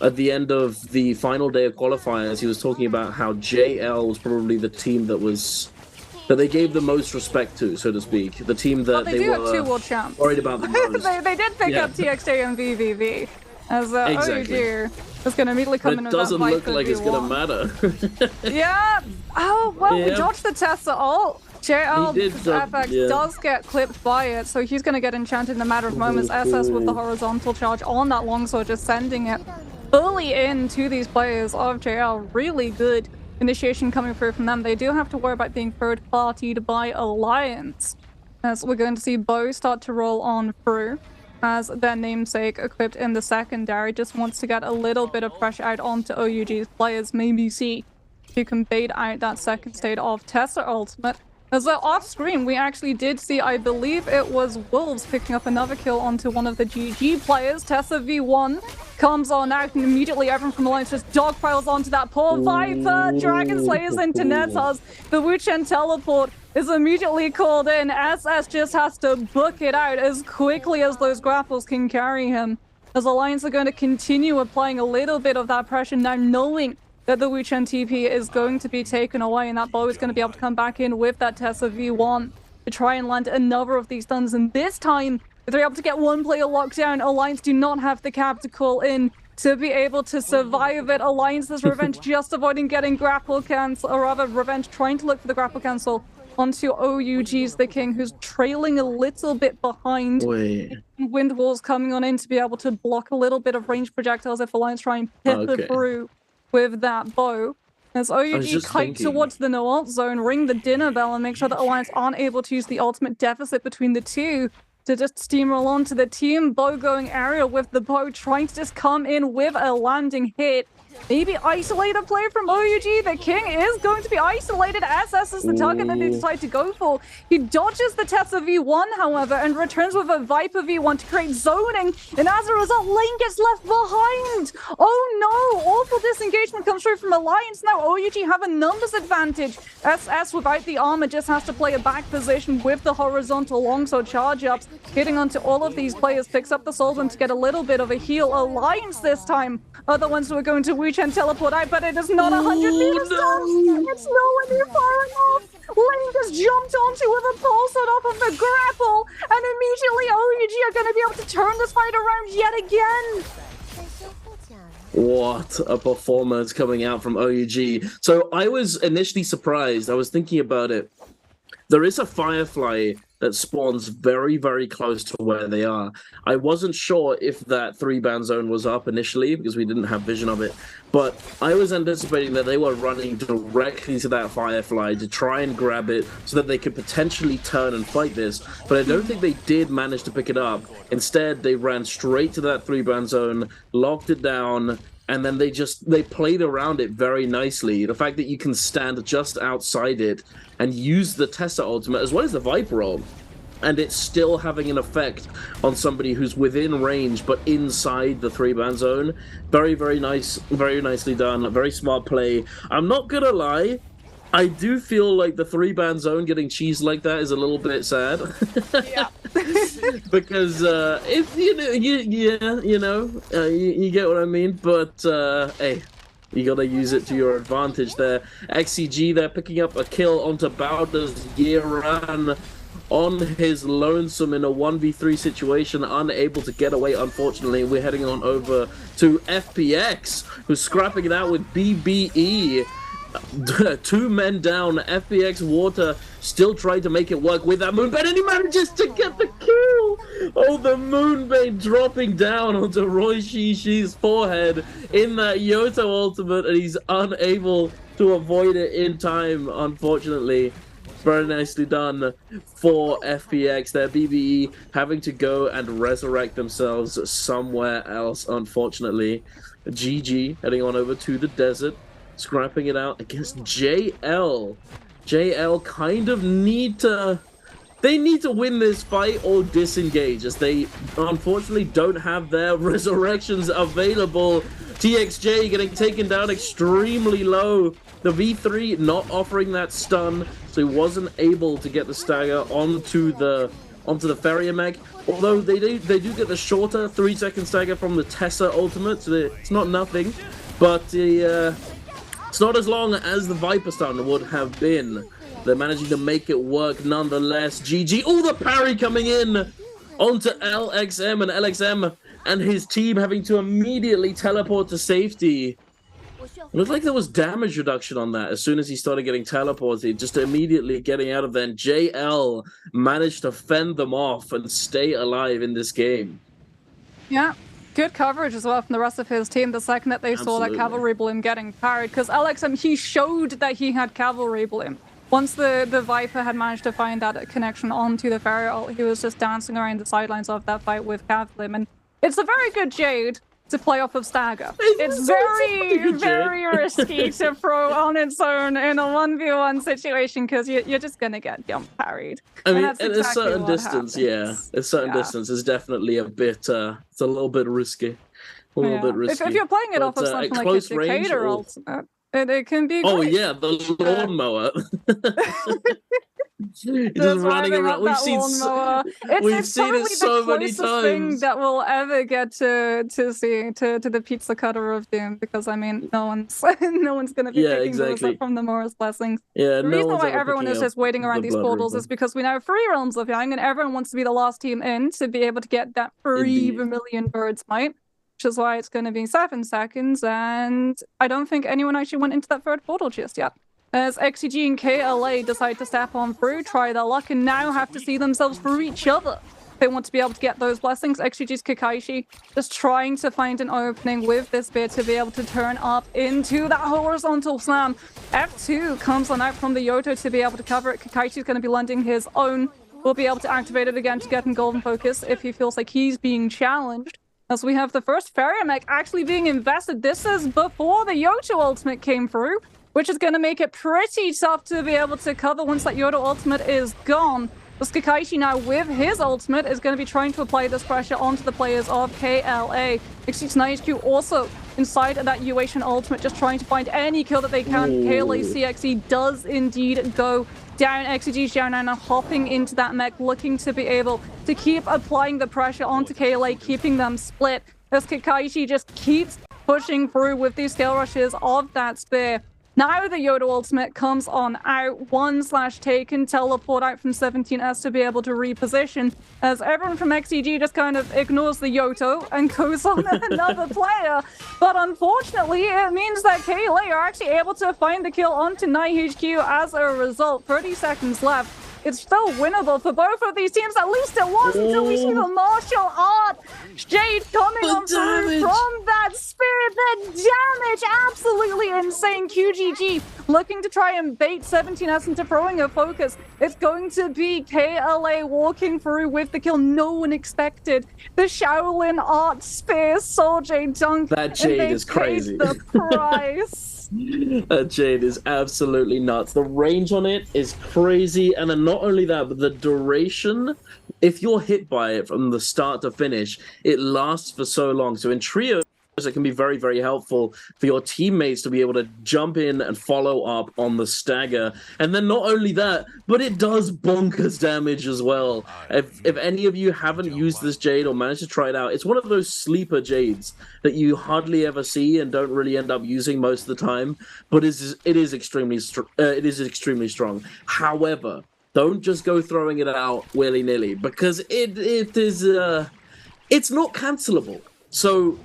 at the end of the final day of qualifiers. He was talking about how JL was probably the team that they gave the most respect to, so to speak. The team that they do have 2 world champs. Worried about the most. they did pick up TXJ and VVV. As Exactly. OUG is going to immediately come in It with doesn't that look Viper like it's V1. gonna matter. Yeah. Oh, well, we Yeah. dodged the Tessa ult. JL He did, FX yeah. does get clipped by it, so he's going to get enchanted in a matter of moments. SS with the horizontal charge on that longsword, just sending it fully into these players of JL. Really good initiation coming through from them. They do have to worry about being third-partied by Alliance, as we're going to see Bo start to roll on through as their namesake equipped in the secondary. Just wants to get a little bit of pressure out onto OUG's players. Maybe see if you can bait out that second state of Tessa ultimate. As well, off screen, we actually did see, I believe it was Wolves picking up another kill onto one of the GG players. Tessa V1 comes on out, and immediately everyone from Alliance just dogpiles onto that poor Viper. Dragon Slayers into Netas. The Wuchen teleport is immediately called in. SS just has to book it out as quickly as those grapples can carry him. As Alliance are going to continue applying a little bit of that pressure now, knowing that the Wuchen TP is going to be taken away, and that Bo is going to be able to come back in with that Tessa V1 to try and land another of these stuns. And this time, if they're able to get one player locked down, Alliance do not have the cap to call in to be able to survive it. Alliance's Revenge just avoiding getting grapple cancel, or rather Revenge trying to look for the grapple cancel onto OUG's The King, who's trailing a little bit behind. Wait. Wind Walls coming on in to be able to block a little bit of ranged projectiles if Alliance try and pepper through with that bow. As OUG kite towards the no-ult zone, ring the dinner bell, and make sure that Alliance aren't able to use the ultimate deficit between the two to just steamroll onto the team. Bo going aerial with the bow, trying to just come in with a landing hit. Maybe isolate a player from OUG. The King is going to be isolated. SS is the target that they decide to go for. He dodges the Tessa V1, however, and returns with a Viper V1 to create zoning. And as a result, lane gets left behind. Oh no! Awful disengagement comes through from Alliance. Now OUG have a numbers advantage. SS without the armor just has to play a back position with the horizontal longsword charge ups. Hitting onto all of these players, picks up the Soulburn to get a little bit of a heal. Alliance this time. Other ones who are going to Wuchen teleport out, but it is not 100 meters down. It's nowhere near far enough. Lane just jumped onto with a pulse on top of the grapple, and immediately OUG are going to be able to turn this fight around yet again. What a performance coming out from OUG. So I was initially surprised. I was thinking about it. There is a Firefly that spawns very, very close to where they are. I wasn't sure if that 3-ban zone was up initially because we didn't have vision of it, but I was anticipating that they were running directly to that Firefly to try and grab it so that they could potentially turn and fight this, but I don't think they did manage to pick it up. Instead, they ran straight to that 3-ban zone, locked it down, and then they played around it very nicely. The fact that you can stand just outside it and use the Tessa ultimate as well as the Viper ult, and it's still having an effect on somebody who's within range but inside the 3-ban zone. Very, very nice, very nicely done, a very smart play. I'm not gonna lie, I do feel like the 3-ban zone getting cheesed like that is a little bit sad. Yeah. Because if you get what I mean. But hey, you gotta use it to your advantage there. XCG there picking up a kill onto Bowder's Yeran on his lonesome in a 1v3 situation, unable to get away, unfortunately. We're heading on over to FPX, who's scrapping it out with BBE. 2 men down. FPX Water still trying to make it work with that Moonbane, and he manages to get the kill! Oh, the Moonbane dropping down onto Roy Shishi's forehead in that Yoto ultimate, and he's unable to avoid it in time, unfortunately. Very nicely done for FPX there. BBE having to go and resurrect themselves somewhere else, unfortunately. GG heading on over to the desert, scrapping it out against JL. JL kind of need to win this fight or disengage, as they unfortunately don't have their resurrections available. TXJ getting taken down extremely low. The V3 not offering that stun, so he wasn't able to get the stagger onto the Farrier mech. Although they do get the shorter 3-second stagger from the Tessa ultimate, so it's not nothing, but it's not as long as the Viper stun would have been. They're managing to make it work nonetheless. GG. Oh, the parry coming in onto LXM, and LXM and his team having to immediately teleport to safety. It looked like there was damage reduction on that as soon as he started getting teleported, just immediately getting out of there. And JL managed to fend them off and stay alive in this game. Yeah, good coverage as well from the rest of his team the second that they saw that Cavalry Bloom getting parried. Because Alex, he showed that he had Cavalry Bloom. Once the Viper had managed to find that connection onto the Farrier, he was just dancing around the sidelines of that fight with Cavalry. And it's a very good Jade to play off of Stagger. It's very risky to throw on its own in a 1v1 situation because you're just gonna get jump parried. I mean, at a certain distance, a certain distance is definitely a bit, it's a little bit risky. A little bit risky. If you're playing it off of something like a Decatur ultimate, it can be great. Oh yeah, the lawnmower. Just running around. We've seen it so many times. Thing that we'll ever get to see to the pizza cutter of doom, because I mean, no one's gonna be picking those up from the Mora's blessings. Yeah, the reason why everyone is just waiting around these portals is because we now have 3 realms of Yang, and everyone wants to be the last team in to be able to get that free Vermilion Bird's Might, which is why it's going to be 7 seconds. And I don't think anyone actually went into that 3rd portal just yet, as XCG and KLA decide to step on through, try their luck, and now have to see themselves through each other. They want to be able to get those blessings. XCG's Kakashi just trying to find an opening with this spear to be able to turn up into that horizontal slam. F2 comes on out from the Yoto to be able to cover it. Kakashi's going to be lending his own. Will be able to activate it again to get in golden focus if he feels like he's being challenged. As we have the first Farrier mech actually being invested. This is before the Yoto ultimate came through, which is going to make it pretty tough to be able to cover once that Yoto ultimate is gone. As Kakashi now with his ultimate is going to be trying to apply this pressure onto the players of KLA. XCG's NiHQ also inside of that Uation ultimate, just trying to find any kill that they can. KLA CXE does indeed go down. XCG's down and hopping into that mech, looking to be able to keep applying the pressure onto KLA, keeping them split. As Kakashi just keeps pushing through with these skill rushes of that spear. Now the Yoto ultimate comes on out, 1/taken, teleport out from 17S to be able to reposition, as everyone from XCG just kind of ignores the Yoto and goes on another player. But unfortunately, it means that KLA are actually able to find the kill onto NiHQ as a result. 30 seconds left. It's still winnable for both of these teams, at least it was, until we see the martial art Jade coming on through from that spear. The damage, absolutely insane. QGG looking to try and bait 17S into throwing a focus. It's going to be KLA walking through with the kill. No one expected the Shaolin art spear Soul Jade dunk. That Jade is crazy. The price. That Jade is absolutely nuts. The range on it is crazy, and then not only that, but the duration. If you're hit by it from the start to finish, it lasts for so long. So in trios, it can be very, very helpful for your teammates to be able to jump in and follow up on the stagger. And then not only that, but it does bonkers damage as well. If any of you haven't used this Jade or managed to try it out, it's one of those sleeper Jades that you hardly ever see and don't really end up using most of the time. But it is extremely strong. However, don't just go throwing it out willy-nilly, because it's not cancelable. So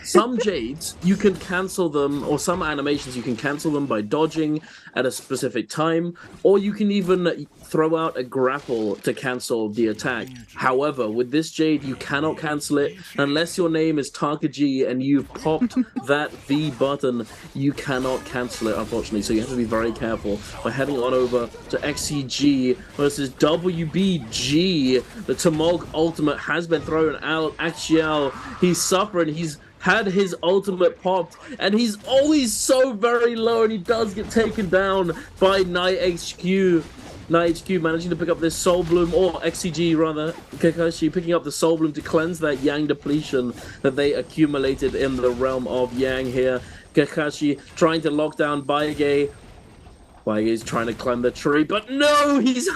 some Jades, you can cancel them, or some animations, you can cancel them by dodging at a specific time, or you can even throw out a grapple to cancel the attack. However, with this Jade, you cannot cancel it unless your name is Taka-G and you've popped that V button. You cannot cancel it, unfortunately, so you have to be very careful by heading on over to XCG versus WBG. The Tumult ultimate has been thrown out. Axial, he's suffering. He's had his ultimate popped, and he's always so very low, and he does get taken down by NiHQ. NiHQ managing to pick up this Soul Bloom, or XCG rather, Kakashi picking up the Soul Bloom to cleanse that Yang depletion that they accumulated in the realm of Yang here. Kakashi trying to lock down Baige. Baige's trying to climb the tree, but no, he's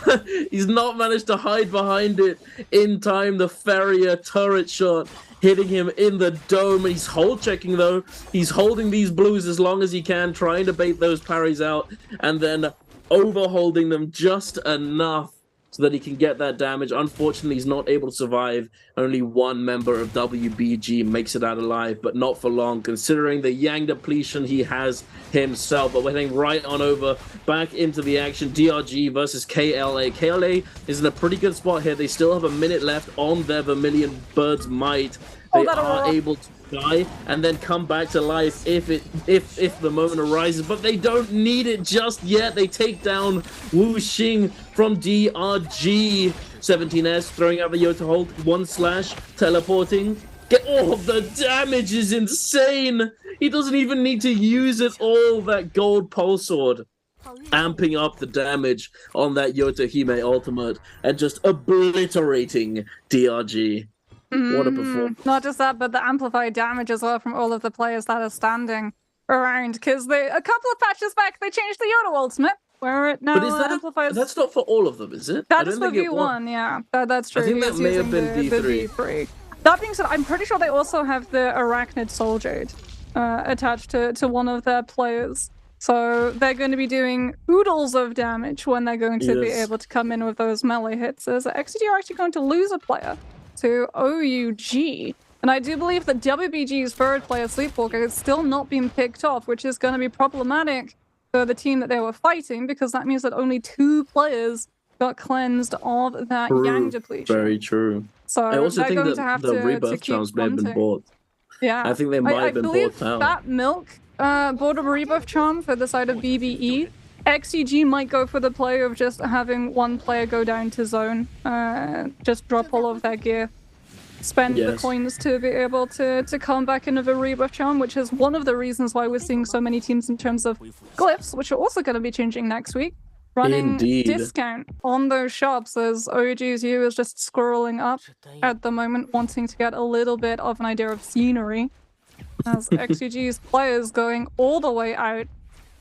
not managed to hide behind it in time. The Farrier turret shot hitting him in the dome, and he's hold checking though. He's holding these blues as long as he can, trying to bait those parries out, and then overholding them just enough so that he can get that damage. Unfortunately, he's not able to survive. Only one member of WBG makes it out alive, but not for long, considering the Yang depletion he has himself. But we're heading right on over back into the action. DRG versus KLA. KLA is in a pretty good spot here. They still have a minute left on their Vermilion Bird's Might. They are able to die and then come back to life if the moment arises, but they don't need it just yet. They take down Wu Xing from DRG. 17S throwing out the Yoto hold, 1/, teleporting. The damage is insane. He doesn't even need to use it all. That gold pulse sword amping up the damage on that Yotohime ultimate and just obliterating DRG. What a performance. Not just that, but the amplified damage as well from all of the players that are standing around. Because a couple of patches back, they changed the Yoto ultimate, where it now amplifies. That's not for all of them, is it? That is for V1, yeah. That's true. I think that may have been V3. V3. That being said, I'm pretty sure they also have the Arachnid Soldiered attached to one of their players. So they're going to be doing oodles of damage when they're going to be able to come in with those melee hits. As XCD are actually going to lose a player to OUG. And I do believe that WBG's third player, Sleepwalker, has still not been picked off, which is going to be problematic for the team that they were fighting, because that means that only 2 players got cleansed of that Yang depletion. Very true. So I also think that the rebirth charms may have been bought. Yeah. I think they might have been bought out. Fat Milk bought a rebirth charm for the side of BBE. XCG might go for the play of just having one player go down to zone, just drop all of their gear, spend the coins to be able to come back into the rebirth charm, which is one of the reasons why we're seeing so many teams in terms of glyphs, which are also going to be changing next week, running discount on those shops, as OG's U is just scrolling up at the moment, wanting to get a little bit of an idea of scenery, as XCG's players going all the way out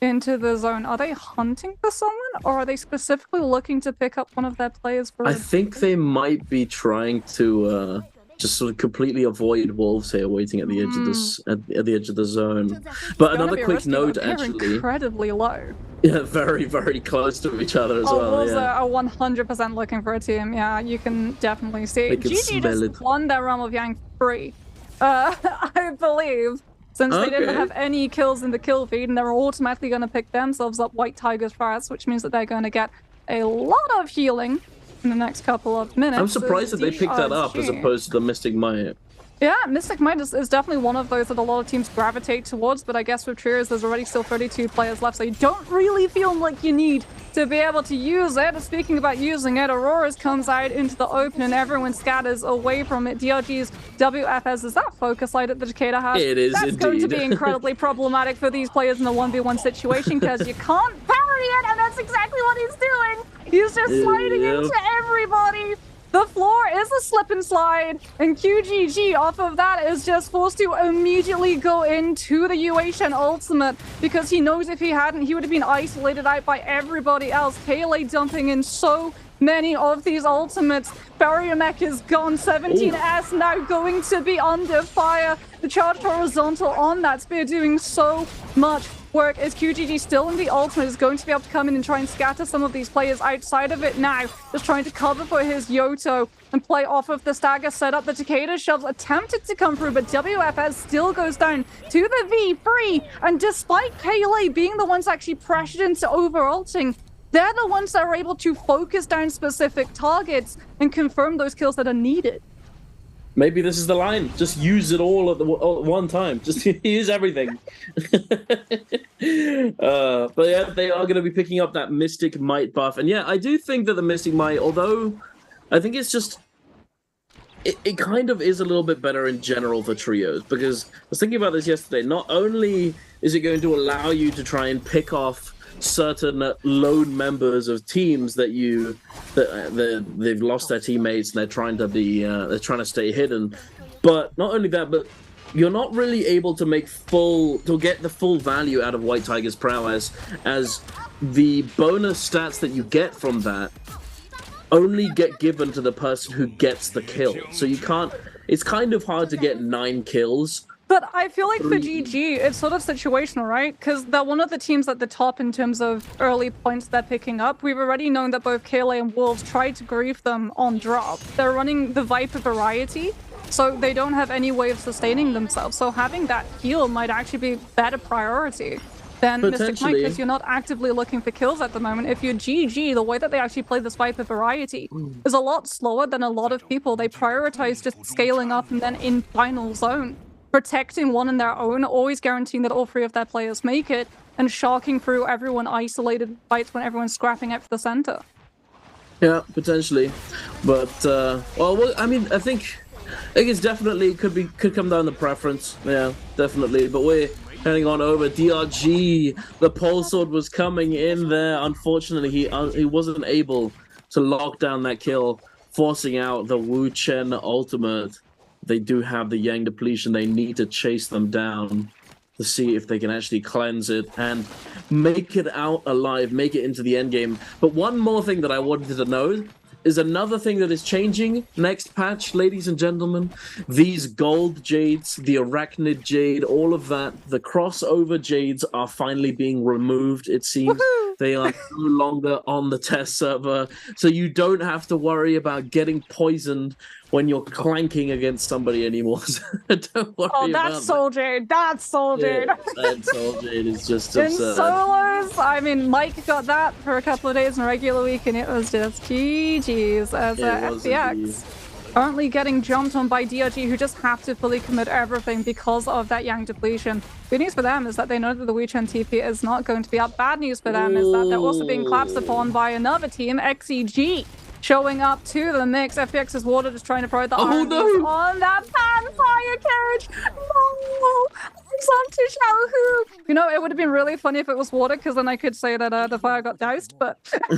into the zone. Are they hunting for someone, or are they specifically looking to pick up one of their players for I think they might be trying to just sort of completely avoid wolves here waiting at the edge of this at the edge of the zone. But another quick note, actually, incredibly low. Yeah, very, very close to each other as well. Wolves are 100% looking for a team. Yeah, you can definitely see. GG just won their realm of Yang free, I believe. Since they didn't have any kills in the kill feed, and they're automatically going to pick themselves up White Tigers first, which means that they're going to get a lot of healing in the next couple of minutes. I'm surprised that they picked that up as opposed to the Mystic Might. Yeah, Mystic Might is definitely one of those that a lot of teams gravitate towards, but I guess with Triers, there's already still 32 players left, so you don't really feel like you need to be able to use it. Speaking about using it, Aurora's comes out into the open and everyone scatters away from it. DRG's WFS is that focus light that the Takeda has. It is That's going to be incredibly problematic for these players in a 1v1 situation, because you can't parry it, and that's exactly what he's doing. He's just sliding into everybody. The floor is a slip and slide, and QGG off of that is just forced to immediately go into the Yuetian ultimate, because he knows if he hadn't, he would have been isolated out by everybody else. KLA dumping in so many of these ultimates. Barrier Mech is gone. 17S now going to be under fire. The charged horizontal on that spear doing so much work. Is QGG still in the ultimate? Is going to be able to come in and try and scatter some of these players outside of it now. Just trying to cover for his Yoto and play off of the stagger setup. The Takeda shoves attempted to come through, but WFS still goes down to the V3. And despite KLA being the ones actually pressured into over-ulting, they're the ones that are able to focus down specific targets and confirm those kills that are needed. Maybe this is the line. Just use it all at one time. Just use everything. But yeah, they are going to be picking up that Mystic Might buff. And yeah, I do think that the Mystic Might, although I think it's just... It kind of is a little bit better in general for trios, because I was thinking about this yesterday. Not only is it going to allow you to try and pick off certain lone members of teams that they've lost their teammates and they're trying to stay hidden, but not only that, but you're not really able to get the full value out of White Tiger's prowess, as the bonus stats that you get from that only get given to the person who gets the kill. So you can't, it's kind of hard to get 9 kills But I feel like for GG, it's sort of situational, right? Because they're one of the teams at the top in terms of early points they're picking up. We've already known that both Kale and Wolves tried to grief them on drop. They're running the Viper variety, so they don't have any way of sustaining themselves. So having that heal might actually be better priority than Mystic Mike, because you're not actively looking for kills at the moment. If you're GG, the way that they actually play this Viper variety is a lot slower than a lot of people. They prioritize just scaling up and then in final zone, protecting one in their own, always guaranteeing that all 3 of their players make it, and sharking through everyone isolated fights when everyone's scrapping out for the center. Yeah, potentially. But, well, I mean, I think it's definitely could come down to preference. Yeah, definitely. But we're heading on over. DRG, the pole sword was coming in there. Unfortunately, he wasn't able to lock down that kill, forcing out the Wu Chen ultimate. They do have the Yang depletion. They need to chase them down to see if they can actually cleanse it and make it out alive, make it into the end game. But one more thing that I wanted to know is another thing that is changing next patch, ladies and gentlemen. These gold jades, the arachnid jade, all of that, the crossover jades are finally being removed, it seems. They are no longer on the test server, so you don't have to worry about getting poisoned when you're clanking against somebody anymore. Don't worry about that's Soul Jade. That's Soul Jade. Yeah, that Soul Jade is just in absurd. solos, I mean, Mike got that for a couple of days in a regular week, and it was just GG's as FBX. Currently getting jumped on by DRG, who just have to fully commit everything because of that Yang depletion. Good news for them is that they know that the Wu Chen TP is not going to be up. Bad news for them is that they're also being collapsed upon by another team, XEG. Showing up to the mix. FPX's water just trying to throw the arms on that vampire carriage. No! It's on to Xiaohu. You know, it would have been really funny if it was water, because then I could say that the fire got doused, but fortunately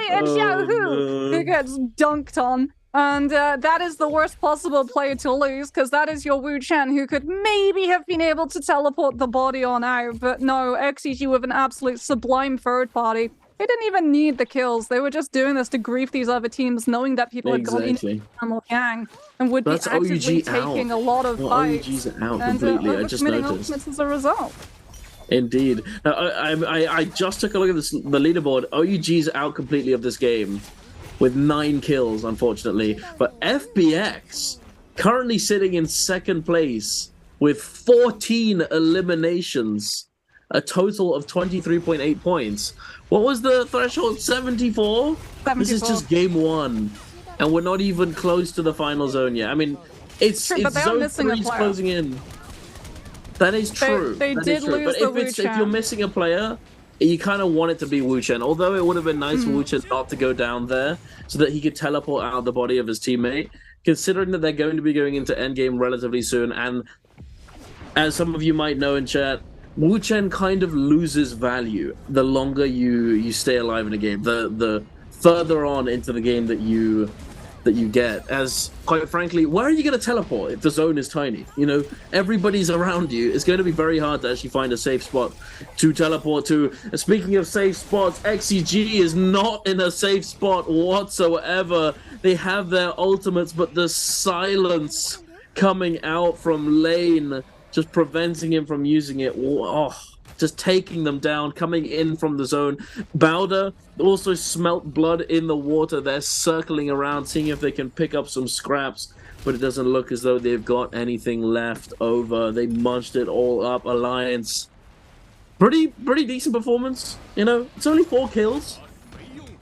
it's Xiaohu who gets dunked on. And that is the worst possible player to lose, because that is your Wu Chen, who could maybe have been able to teleport the body on out. But no, XEG with an absolute sublime third party. They didn't even need the kills. They were just doing this to grief these other teams, knowing that people had gone into Yang and would be actively taking a lot of fights. OUG's out completely. I just noticed. Ultimates as a result. Indeed. Now, I just took a look at the leaderboard. OUG's out completely of this game with 9 kills, unfortunately. But FBX currently sitting in 2nd place with 14 eliminations. A total of 23.8 points. What was the threshold? 74? This is just game 1. And we're not even close to the final zone yet. I mean, it's zone 3's closing in. That is true. They did lose but if you're missing a player, you kind of want it to be Wu Chen. Although it would have been nice for Wu Chen not to go down there so that he could teleport out of the body of his teammate. Considering that they're going to be going into endgame relatively soon, and as some of you might know in chat, Wu Chen kind of loses value the longer you stay alive in a game, the further on into the game that you get. As quite frankly, where are you going to teleport if the zone is tiny? You know, everybody's around you. It's going to be very hard to actually find a safe spot to teleport to. And speaking of safe spots, XEG is not in a safe spot whatsoever. They have their ultimates, but the silence coming out from lane just preventing him from using it. Oh, just taking them down, coming in from the zone. Bowder also smelt blood in the water. They're circling around, seeing if they can pick up some scraps, but it doesn't look as though they've got anything left over. They munched it all up. Alliance, pretty decent performance. You know, it's only 4 kills,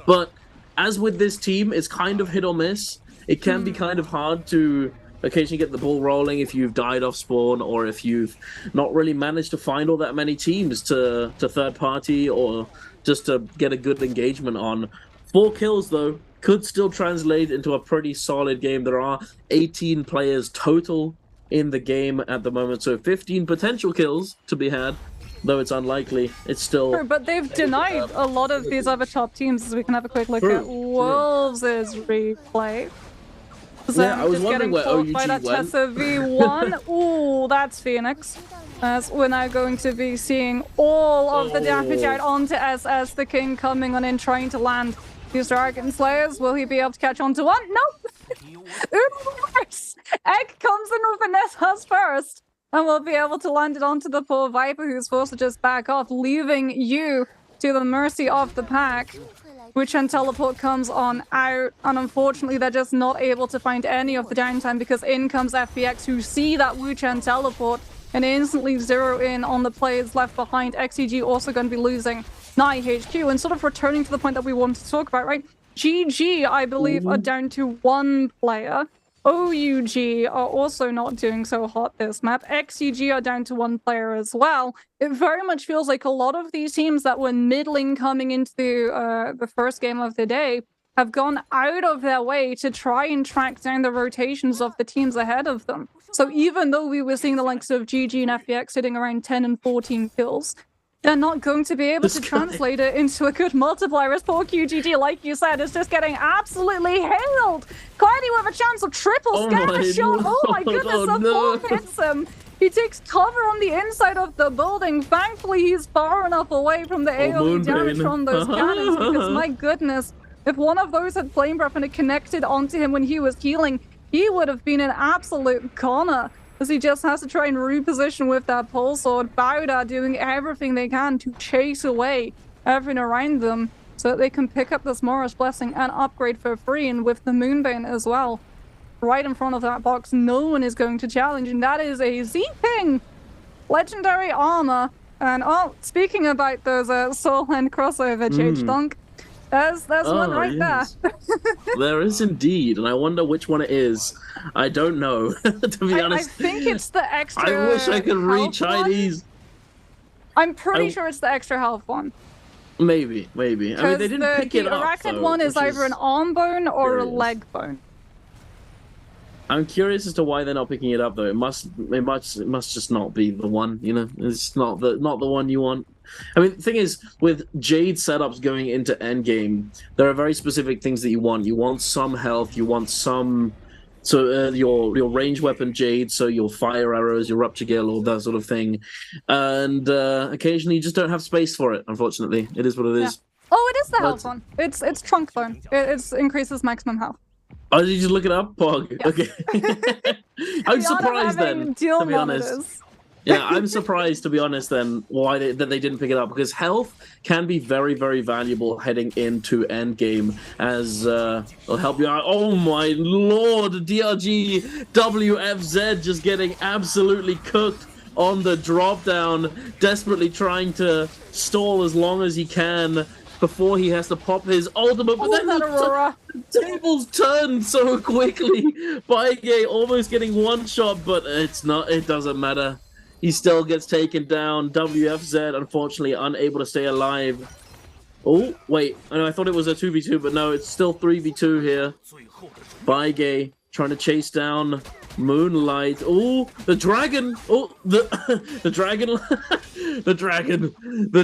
but as with this team, it's kind of hit or miss. It can be kind of hard to occasionally get the ball rolling if you've died off spawn, or if you've not really managed to find all that many teams to third party, or just to get a good engagement on. 4 kills though could still translate into a pretty solid game. There are 18 players total in the game at the moment, so 15 potential kills to be had, though it's unlikely. It's still... True, but they've denied a lot of these other top teams, as we can have a quick look at Wolves' replay. Yeah, I was wondering where OUG by that went. Tessa V1. Ooh, that's Phoenix. As we're now going to be seeing all of the damage out onto SS, the King coming on in, trying to land These Dragon Slayers, will he be able to catch on to one? Nope! Uno works! Egg comes in with an SS first, and will be able to land it onto the poor Viper, who's forced to just back off, leaving you to the mercy of the pack. Wuchen Teleport comes on out, and unfortunately they're just not able to find any of the downtime because in comes FPX, who see that Wuchen Teleport and instantly zero in on the players left behind. XEG also going to be losing Nai HQ, and sort of returning to the point that we wanted to talk about, right? GG, I believe, are down to one player. OUG are also not doing so hot this map. XEG are down to one player as well. It very much feels like a lot of these teams that were middling coming into the first game of the day have gone out of their way to try and track down the rotations of the teams ahead of them. So even though we were seeing the likes of GG and FPX sitting around 10 and 14 kills, they're not going to be able to translate it into a good multiplier, as poor QGG, like you said, is just getting absolutely hailed. Clyde with a chance of triple scatter shot. Oh my goodness, the ball hits him. He takes cover on the inside of the building. Thankfully, he's far enough away from the AoE damage from those cannons, because my goodness, if one of those had flame breath and it connected onto him when he was healing, he would have been an absolute goner. As he just has to try and reposition with that pole sword. Bauda doing everything they can to chase away everything around them so that they can pick up this Moorish Blessing and upgrade for free, and with the Moonbane as well. Right in front of that box, no one is going to challenge, and that is a Z-Ping! Legendary armor. And oh, speaking about those Soulhand crossover, Jade Dunk, there's one right there. There is indeed, and I wonder which one it is. I don't know, to be honest. I think it's the extra I wish I could read Chinese. I'm pretty sure it's the extra health one. Maybe. I mean, they didn't pick it up, the Arachnid though, one is either an arm bone or a leg bone. I'm curious as to why they're not picking it up, though. It must just not be the one, you know? It's not the one you want. I mean, the thing is, with Jade setups going into endgame, there are very specific things that you want. You want some health, you want some... So your ranged weapon Jade, so your fire arrows, your rupture gale, all that sort of thing. And occasionally you just don't have space for it, unfortunately. It is what it is. Oh, it is the health one. It's trunk bone. It increases maximum health. Oh, did you just look it up, Pog? Yes. Okay. I'm surprised then, to be honest. Yeah, I'm surprised, to be honest, then, that they didn't pick it up, because health can be very, very valuable heading into endgame, as it'll help you out. Oh my lord, DRG WFZ just getting absolutely cooked on the drop down, desperately trying to stall as long as he can before he has to pop his ultimate, but then the tables turn so quickly. Baige almost getting one shot, but it doesn't matter. He still gets taken down. WFZ, unfortunately, unable to stay alive. Oh, wait. I thought it was a 2v2, but no, it's still 3v2 here. Baige trying to chase down Moonlight. Oh, the dragon. Oh, the dragon. the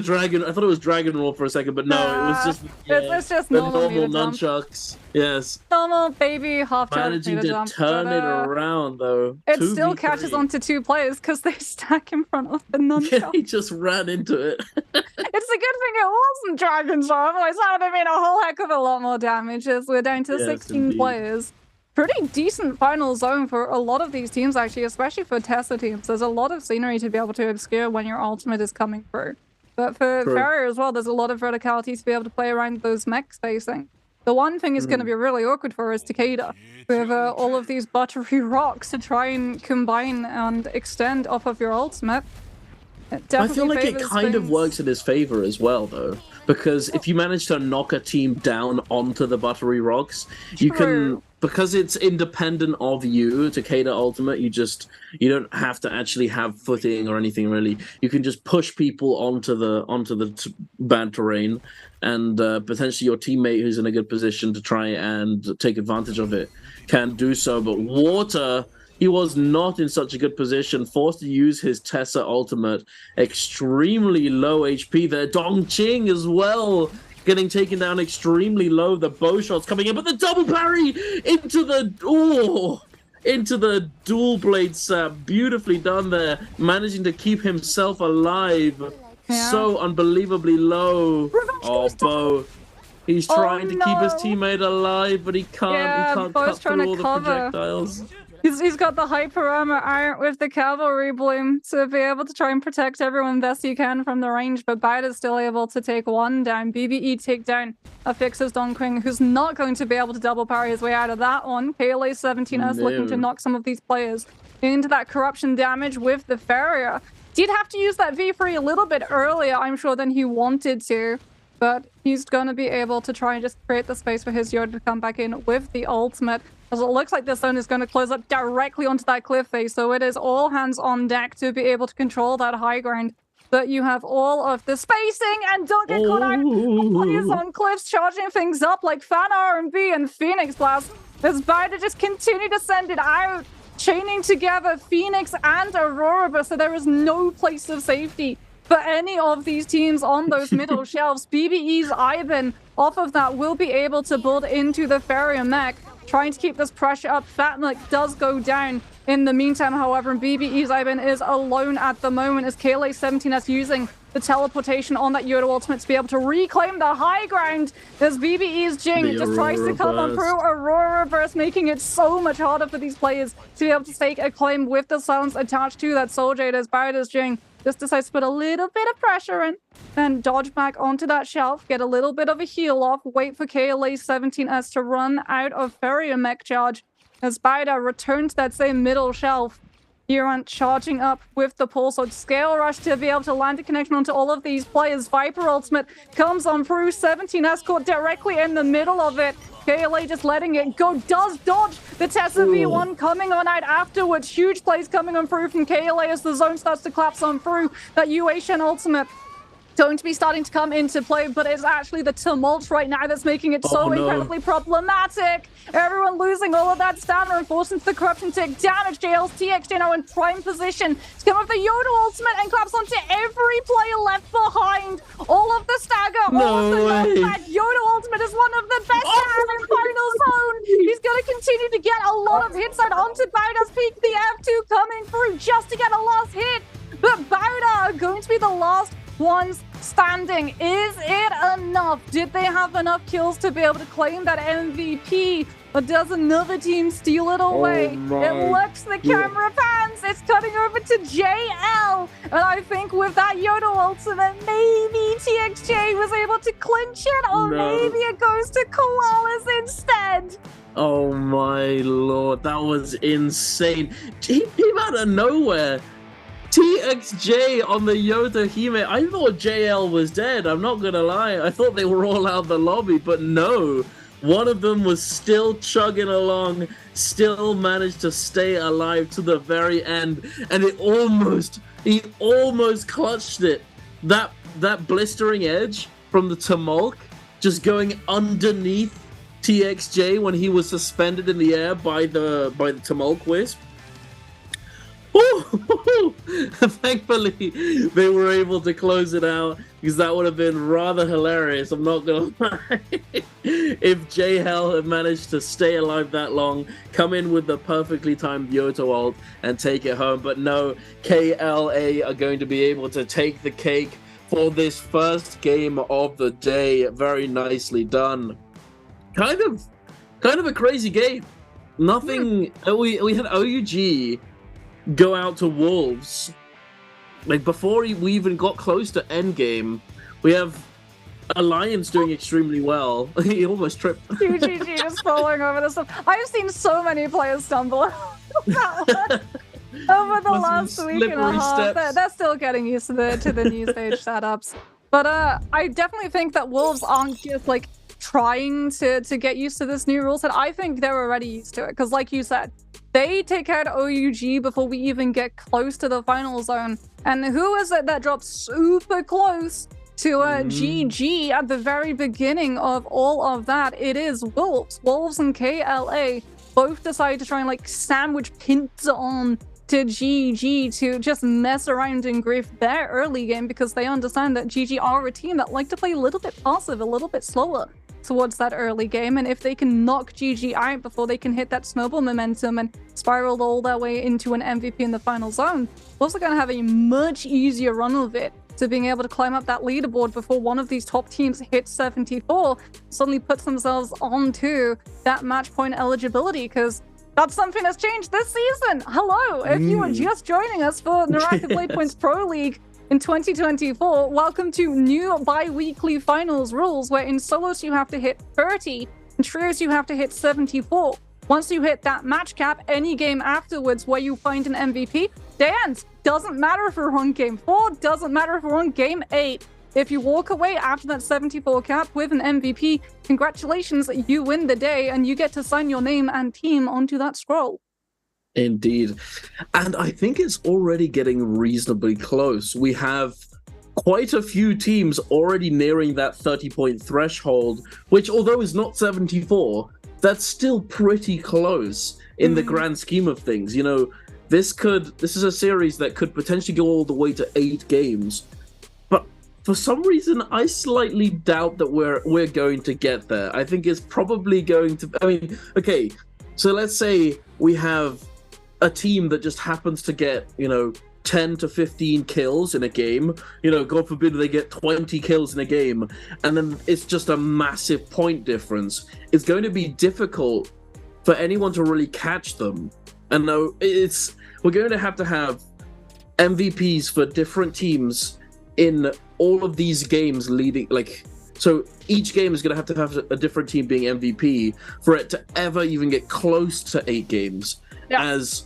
dragon. I thought it was Dragon Roar for a second, but no, it was just it's just the normal nunchucks. Yes. Normal baby half charge. Managing to turn it around though. It still catches onto two players because they stack in front of the nunchuck. Yeah, he just ran into it. It's a good thing it wasn't Dragon's Roar, otherwise that would have been a whole heck of a lot more damage, as we're down to 16 players. Pretty decent final zone for a lot of these teams, actually, especially for Tesla teams. There's a lot of scenery to be able to obscure when your ultimate is coming through. But for Farrier as well, there's a lot of verticality to be able to play around those mech spacing. The one thing is going to be really awkward for is Takeda, with all of these buttery rocks to try and combine and extend off of your ultimate. I feel like it kind of works in his favor as well, though, because if you manage to knock a team down onto the buttery rocks, you can, because it's independent of you, Takeda Ultimate, you don't have to actually have footing or anything really. You can just push people onto the bad terrain, and potentially your teammate who's in a good position to try and take advantage of it can do so. But Water, he was not in such a good position, forced to use his Tessa ultimate. Extremely low HP there. Dongqing as well, getting taken down extremely low. The bow shots coming in, but the double parry into the dual blade sap. Beautifully done there, managing to keep himself alive. So unbelievably low. Oh, Bo. He's trying to keep his teammate alive, but he can't. Yeah, he can't Bo's cut trying through to all the cover. projectiles. He's got the hyper armor iron with the cavalry bloom to be able to try and protect everyone best he can from the range, but Baida's still able to take one down. BBE take down Affixes Don Quing, who's not going to be able to double parry his way out of that one. KLA 17S looking to knock some of these players into that corruption damage with the Farrier. Did have to use that V3 a little bit earlier, I'm sure, than he wanted to. But he's going to be able to try and just create the space for his Yoda to come back in with the ultimate. As it looks like this zone is going to close up directly onto that cliff face. So it is all hands on deck to be able to control that high ground. But you have all of the spacing and don't get caught out. Players on cliffs charging things up like Fan R&B and Phoenix Blast. As Baida just continue to send it out. Chaining together Phoenix and Aurora, so there is no place of safety for any of these teams on those middle shelves. BBE's Ivan off of that will be able to build into the Farrier mech, trying to keep this pressure up. Fatmlik does go down in the meantime, however, and BBE's Ivan is alone at the moment as KLA 17S using the teleportation on that Yoda ultimate to be able to reclaim the high ground as BBE's Jing just tries to come on through Aurora Burst, making it so much harder for these players to be able to stake a claim with the silence attached to that Soul Jade as Baida's Jing just decides to put a little bit of pressure in, then dodge back onto that shelf, get a little bit of a heal off, wait for KLA 17S to run out of Farrier mech charge as Baida returns to that same middle shelf. Durant charging up with the pulse, so scale rush to be able to land a connection onto all of these players. Viper ultimate comes on through, 17S caught directly in the middle of it. KLA just letting it go, does dodge the Tessa V1 coming on out afterwards. Huge plays coming on through from KLA as the zone starts to collapse on through. That Yuashen ultimate going to be starting to come into play, but it's actually the tumult right now that's making it so incredibly problematic. Everyone losing all of that stamina and forced into the corruption tick damage. JL's TXJ now in prime position to come with the Yoda ultimate and collapse onto every player left behind. All of the stagger, all of the knockback. Yoda ultimate is one of the best in final zone. He's going to continue to get a lot of hits out onto Baida's peak. The F2 coming through just to get a last hit, but Baida are going to be the last ones standing. Is it enough? Did they have enough kills to be able to claim that MVP? Or does another team steal it away? It looks the camera pans. It's cutting over to JL. And I think with that Yoda ultimate, maybe TXJ was able to clinch it. Or maybe it goes to Koalas instead. Oh my lord, that was insane. He came out of nowhere. TXJ on the Yoda Hime. I thought JL was dead, I'm not gonna lie. I thought they were all out the lobby, but no. One of them was still chugging along, still managed to stay alive to the very end, and he almost clutched it. That blistering edge from the Tumulk just going underneath TXJ when he was suspended in the air by the Tumulk Wisp. Thankfully, they were able to close it out because that would have been rather hilarious. I'm not gonna lie. If JL had managed to stay alive that long, come in with the perfectly timed Yoto ult and take it home. But no, KLA are going to be able to take the cake for this first game of the day. Very nicely done. Kind of a crazy game. Nothing. We had OUG go out to Wolves. Like, before we even got close to endgame, we have Alliance doing extremely well. He almost tripped. UGG just falling over the stuff. I've seen so many players stumble over the last week and a half. They're still getting used to the new stage setups. But I definitely think that Wolves aren't just like trying to get used to this new rule set. I think they're already used to it because, like you said, they take out OUG before we even get close to the final zone. And who is it that drops super close to GG at the very beginning of all of that? It is Wolves. Wolves and KLA both decide to try and like sandwich pins on to GG to just mess around and grief their early game because they understand that GG are a team that like to play a little bit passive, a little bit slower towards that early game, and if they can knock GG out before they can hit that snowball momentum and spiral all their way into an MVP in the final zone, Wolves are going to have a much easier run of it to being able to climb up that leaderboard before one of these top teams hits 74, suddenly puts themselves onto that match point eligibility, because that's something that's changed this season. Hello, if you are just joining us for NARAKA BLADEPOINT's Pro League in 2024, welcome to new bi-weekly finals rules, where in solos you have to hit 30, in trios you have to hit 74. Once you hit that match cap, any game afterwards where you find an MVP, day ends. Doesn't matter if we're on game 4, doesn't matter if we're on game 8. If you walk away after that 74 cap with an MVP, congratulations, you win the day and you get to sign your name and team onto that scroll. Indeed. And I think it's already getting reasonably close. We have quite a few teams already nearing that 30-point threshold, which, although is not 74, that's still pretty close in the grand scheme of things. You know, this is a series that could potentially go all the way to 8 games. But for some reason, I slightly doubt that we're going to get there. I think it's probably going to... I mean, okay, so let's say we have a team that just happens to get, 10 to 15 kills in a game, God forbid they get 20 kills in a game, and then it's just a massive point difference. It's going to be difficult for anyone to really catch them. And no, we're going to have MVPs for different teams in all of these games leading, so each game is going to have a different team being MVP for it to ever even get close to 8 games. Yeah. As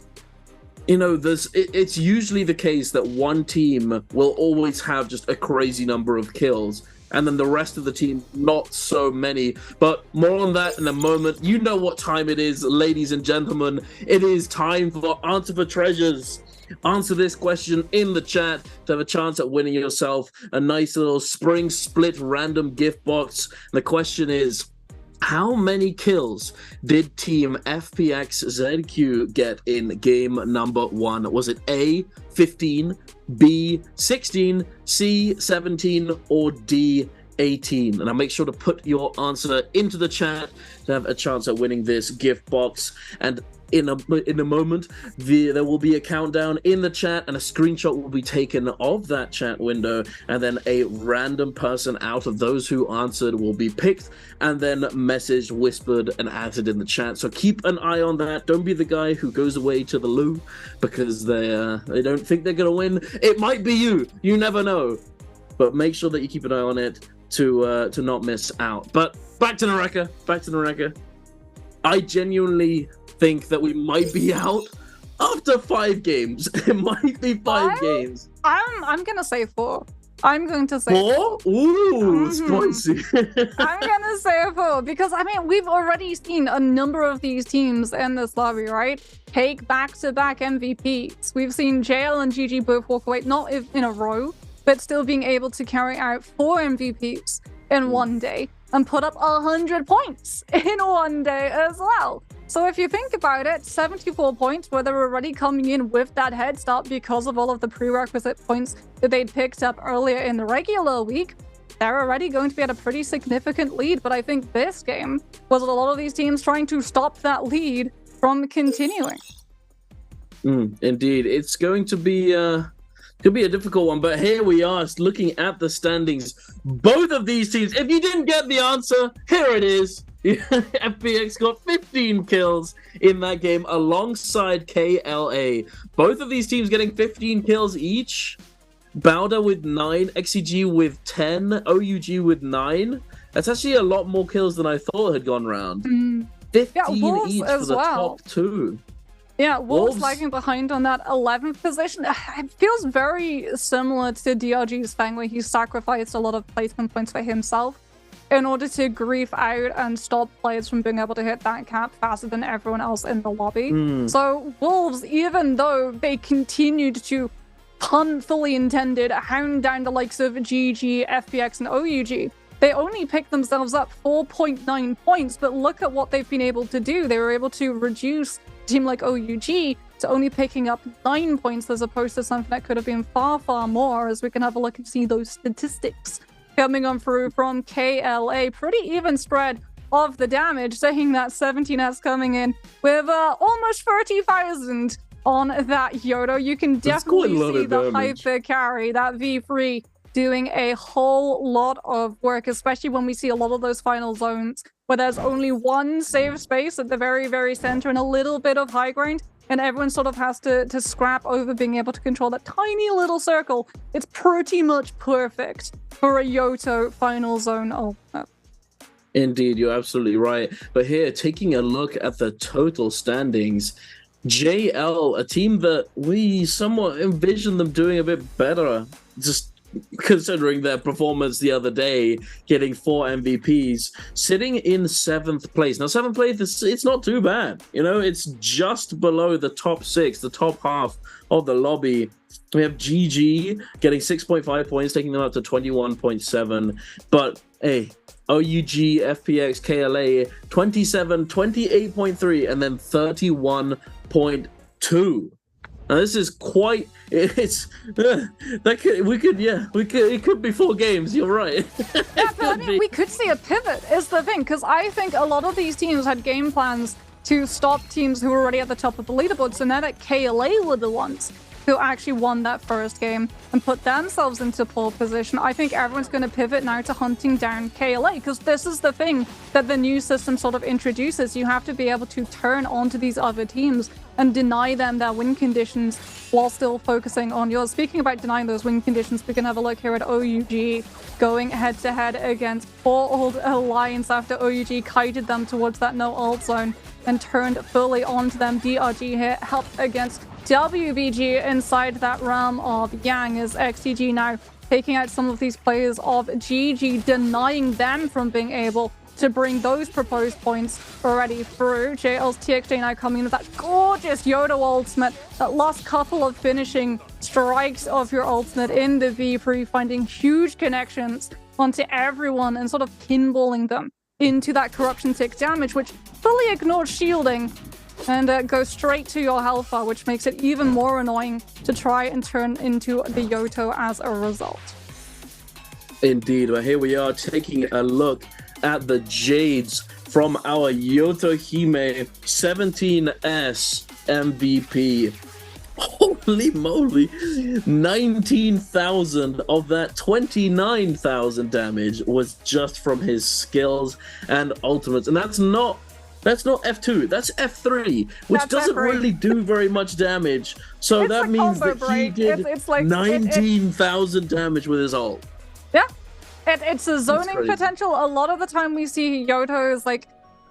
it's usually the case that one team will always have just a crazy number of kills, and then the rest of the team, not so many. But more on that in a moment. You know what time it is, ladies and gentlemen. It is time for Answer for Treasures. Answer this question in the chat to have a chance at winning yourself a nice little spring split random gift box. And the question is, how many kills did Team FPX ZQ get in game number 1? Was it A, 15, B, 16, C, 17, or D, 18? And I'll make sure to put your answer into the chat to have a chance at winning this gift box. And in a moment, there will be a countdown in the chat, and a screenshot will be taken of that chat window, and then a random person out of those who answered will be picked and then messaged, whispered, and added in the chat. So keep an eye on that. Don't be the guy who goes away to the loo because they don't think they're gonna win. It might be you. You never know. But make sure that you keep an eye on it to not miss out. But back to NARAKA. I genuinely think that we might be out after 5 games. It might be 5 games. I'm gonna say 4. I'm going to say 4? Ooh, spicy. I'm gonna say 4 because we've already seen a number of these teams in this lobby, right? Take back-to-back MVPs. We've seen JL and GG both walk away, not in a row, but still being able to carry out 4 MVPs in one day and put up 100 points in one day as well. So if you think about it, 74 points, where they're already coming in with that head start because of all of the prerequisite points that they'd picked up earlier in the regular week, they're already going to be at a pretty significant lead. But I think this game was a lot of these teams trying to stop that lead from continuing. Indeed, it's going to be could be a difficult one, but here we are looking at the standings. Both of these teams, if you didn't get the answer, here it is. FPX got 15 kills in that game alongside KLA. Both of these teams getting 15 kills each. Bowder with 9, XCG with 10, OUG with 9. That's actually a lot more kills than I thought had gone round. 15 each for the top 2. Yeah, Wolves lagging behind on that 11th position. It feels very similar to DRG's thing, where he sacrificed a lot of placement points for himself in order to grief out and stop players from being able to hit that cap faster than everyone else in the lobby. So Wolves, even though they continued to pun fully intended, hound down the likes of GG, FPX, and OUG, they only picked themselves up 4.9 points, but look at what they've been able to do. They were able to reduce a team like OUG to only picking up 9 points as opposed to something that could have been far, far more, as we can have a look and see those statistics coming on through from KLA. Pretty even spread of the damage, saying that 17S coming in with almost 30,000 on that Yodo. You can definitely see the hyper carry, that V3 doing a whole lot of work, especially when we see a lot of those final zones where there's only one safe space at the very, very center and a little bit of high ground, and everyone sort of has to scrap over being able to control that tiny little circle. It's pretty much perfect for a Yoto final zone ultimate. Indeed, you're absolutely right. But here, taking a look at the total standings, JL, a team that we somewhat envisioned them doing a bit better, just considering their performance the other day, getting 4 MVPs, sitting in 7th place. Now, 7th place, it's not too bad. You know, it's just below the top 6, the top half of the lobby. We have GG getting 6.5 points, taking them up to 21.7. But, hey, OUG, FPX, KLA, 27, 28.3, and then 31.2. Now this is quite. It's it could be 4 games. You're right. Yeah, but I mean, we could see a pivot. Is the thing, because I think a lot of these teams had game plans to stop teams who were already at the top of the leaderboard. So now that KLA were the ones who actually won that first game and put themselves into pole position, I think everyone's going to pivot now to hunting down KLA, because this is the thing that the new system sort of introduces. You have to be able to turn onto these other teams and deny them their win conditions while still focusing on yours. Speaking about denying those win conditions, we can have a look here at OUG going head-to-head against poor old Alliance after OUG kited them towards that no-ult zone and turned fully onto them. DRG here helped against WBG inside that realm of Yang, as XTG now taking out some of these players of GG, denying them from being able to bring those proposed points already through. JL's TXJ now coming in with that gorgeous Yoto ultimate, that last couple of finishing strikes of your ultimate in the V3, finding huge connections onto everyone and sort of pinballing them into that corruption tick damage, which fully ignores shielding and goes straight to your health bar, which makes it even more annoying to try and turn into the Yoto as a result. Indeed, well, here we are taking a look at the Jades from our Yoto Hime 17S MVP. Holy moly, 19,000 of that 29,000 damage was just from his skills and ultimates, and that's not F2, that's F3, which doesn't really do very much damage. So that means that he did 19,000 damage with his ult. Yeah, it's a zoning potential. A lot of the time we see Yoto's, like,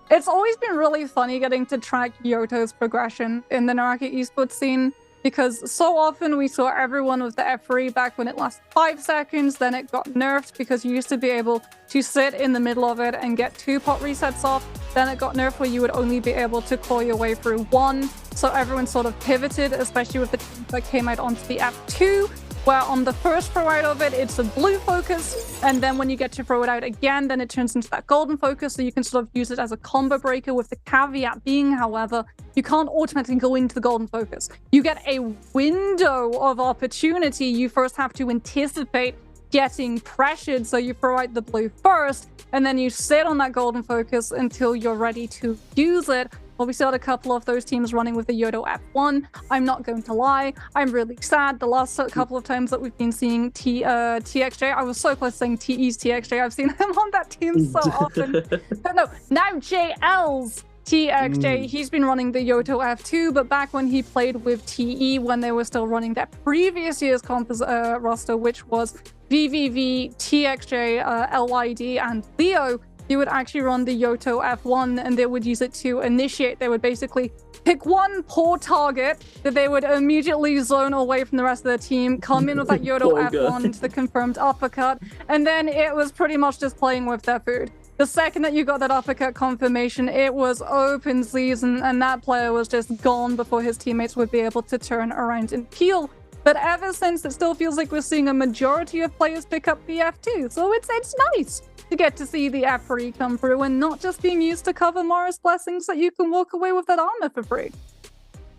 it's always been really funny getting to track Yoto's progression in the NARAKA esports scene, because so often we saw everyone with the F3 back when it lasted 5 seconds, then it got nerfed because you used to be able to sit in the middle of it and get 2 pot resets off. Then it got nerfed where you would only be able to claw your way through 1. So everyone sort of pivoted, especially with the teams that came out onto the F2, where on the first throw out of it, it's a blue focus, and then when you get to throw it out again, then it turns into that golden focus, so you can sort of use it as a combo breaker, with the caveat being, however, you can't automatically go into the golden focus. You get a window of opportunity. You first have to anticipate getting pressured, so you throw out the blue first, and then you sit on that golden focus until you're ready to use it. Well, we still had a couple of those teams running with the Yoto F1. I'm not going to lie, I'm really sad. The last couple of times that we've been seeing TXJ, I was so close to saying TE's TXJ, I've seen him on that team so often. But no, now JL's TXJ, he's been running the Yoto F2, but back when he played with TE, when they were still running that previous year's roster, which was VVV, TXJ, LYD, and Leo, you would actually run the Yoto F1, and they would use it to initiate. They would basically pick one poor target that they would immediately zone away from the rest of the team, come in with that Yoto F1 into the confirmed uppercut, and then it was pretty much just playing with their food. The second that you got that uppercut confirmation, it was open season, and that player was just gone before his teammates would be able to turn around and peel. But ever since, it still feels like we're seeing a majority of players pick up the F2, so it's nice to get to see the F3 come through and not just being used to cover Mara's blessings, so you can walk away with that armor for free.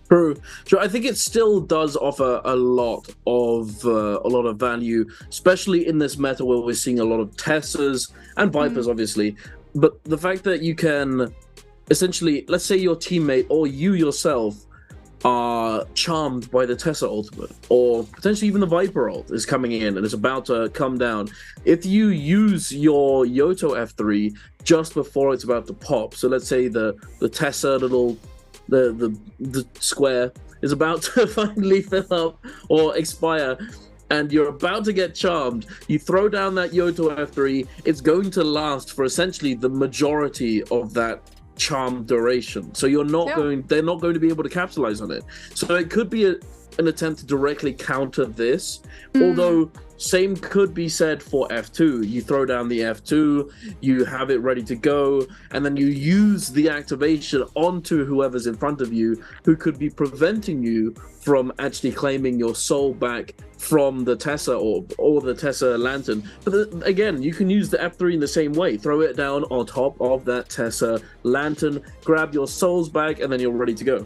True. I think it still does offer a lot of value, especially in this meta where we're seeing a lot of Tessers and Vipers, obviously. But the fact that you can essentially, let's say your teammate or you yourself are charmed by the Tessa ultimate, or potentially even the Viper ult is coming in and is about to come down. If you use your Yoto F3 just before it's about to pop, so let's say the Tessa little the square is about to finally fill up or expire, and you're about to get charmed, you throw down that Yoto F3, it's going to last for essentially the majority of that charm duration. So you're not they're not going to be able to capitalize on it. So it could be an attempt to directly counter this, although same could be said for F2. You throw down the F2, you have it ready to go, and then you use the activation onto whoever's in front of you, who could be preventing you from actually claiming your soul back from the Tessa orb or the Tessa lantern. But again, you can use the F3 in the same way. Throw it down on top of that Tessa lantern, grab your souls back, and then you're ready to go.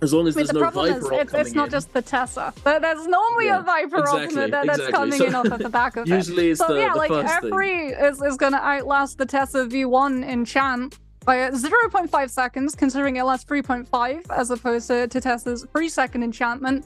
As long as there's no Viper ult it's not just the Tessa. There's normally a Viper ultimate that's coming in off of the back of it. Usually it's the first F3 is going to outlast the Tessa V1 in Chant by 0.5 seconds, considering it lasts 3.5 as opposed to Tessa's 3-second enchantment.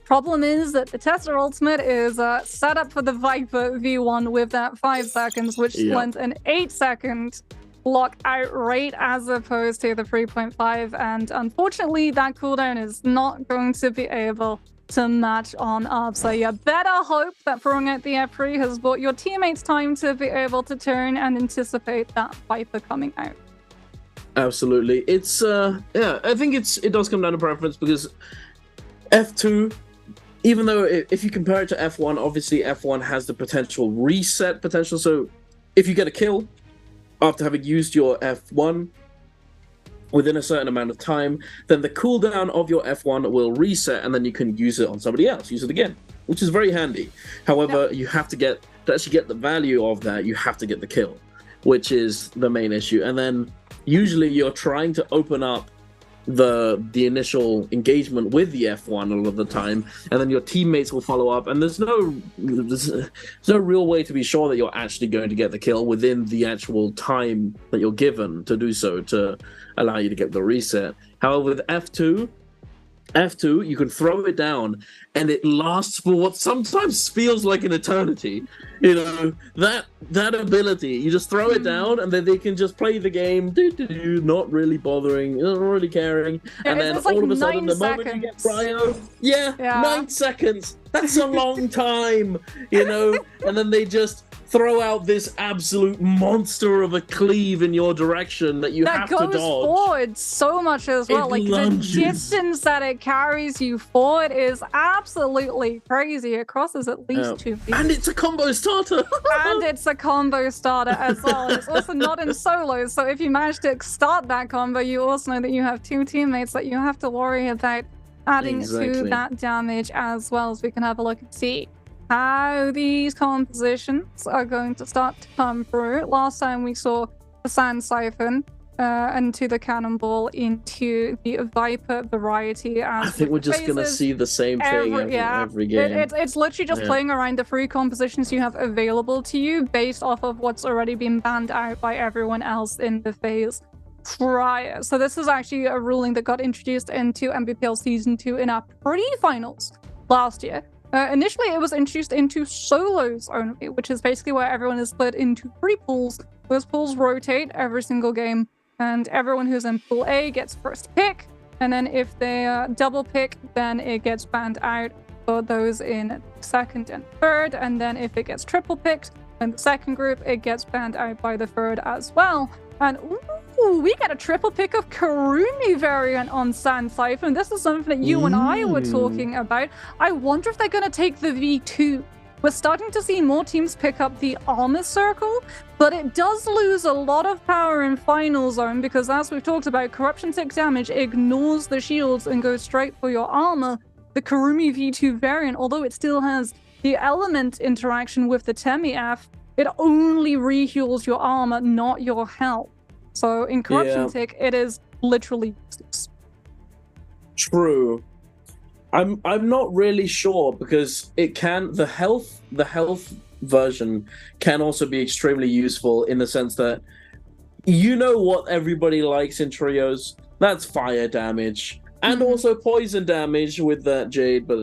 Problem is that the Tessa ultimate is set up for the Viper V1 with that 5 seconds, which lends an 8-second block out rate as opposed to the 3.5, and unfortunately that cooldown is not going to be able to match on up. So you better hope that throwing out the F3 has bought your teammates time to be able to turn and anticipate that Viper coming out. Absolutely. It's I think it does come down to preference, because F2, even though if you compare it to F1, obviously F1 has the reset potential. So if you get a kill after having used your F1 within a certain amount of time, then the cooldown of your F1 will reset, and then you can use it on somebody else, use it again, which is very handy. However, you have to actually get the value of that, you have to get the kill, which is the main issue. And then usually you're trying to open up the initial engagement with the F1 a lot of the time, and then your teammates will follow up, and there's no real way to be sure that you're actually going to get the kill within the actual time that you're given to do so, to allow you to get the reset. However, with F2, you can throw it down and it lasts for what sometimes feels like an eternity. You know, that ability, you just throw it down and then they can just play the game, not really bothering, not really caring. And then all of a sudden, the moment you get cryo, 9 seconds, that's a long time, you know? And then they just throw out this absolute monster of a cleave in your direction that you have to dodge. That goes forward so much as well. Like, the distance that it carries you forward is absolutely crazy. It crosses at least 2 feet. And it's a combo starter. And it's a combo starter as well. And it's also not in solos. So if you manage to start that combo, you also know that you have 2 teammates that you have to worry about adding to that damage as well. As we can have a look and see how these compositions are going to start to come through. Last time we saw the Sand Siphon into the Cannonball into the Viper variety. I think we're just going to see the same thing every game. It's literally just playing around the 3 compositions you have available to you based off of what's already been banned out by everyone else in the phase prior. So this is actually a ruling that got introduced into Nbpl Season 2 in our pre-finals last year. Initially, it was introduced into solos only, which is basically where everyone is split into 3 pools. Those pools rotate every single game, and everyone who's in Pool A gets first pick, and then if they double pick, then it gets banned out for those in second and third, and then if it gets triple picked, in the second group, it gets banned out by the third as well. And ooh, we get a triple pick of Kurumi variant on Sand Siphon. This is something that you and I were talking about. I wonder if they're going to take the V2. We're starting to see more teams pick up the armor circle, but it does lose a lot of power in Final Zone because, as we've talked about, Corruption Tick damage ignores the shields and goes straight for your armor. The Kurumi V2 variant, although it still has the element interaction with the Temi F, it only reheals your armor, not your health. So in Corruption Tick, it is literally useless. True. I'm not really sure because it can the health version can also be extremely useful in the sense that you know what everybody likes in trios. That's fire damage and also poison damage with that Jade, but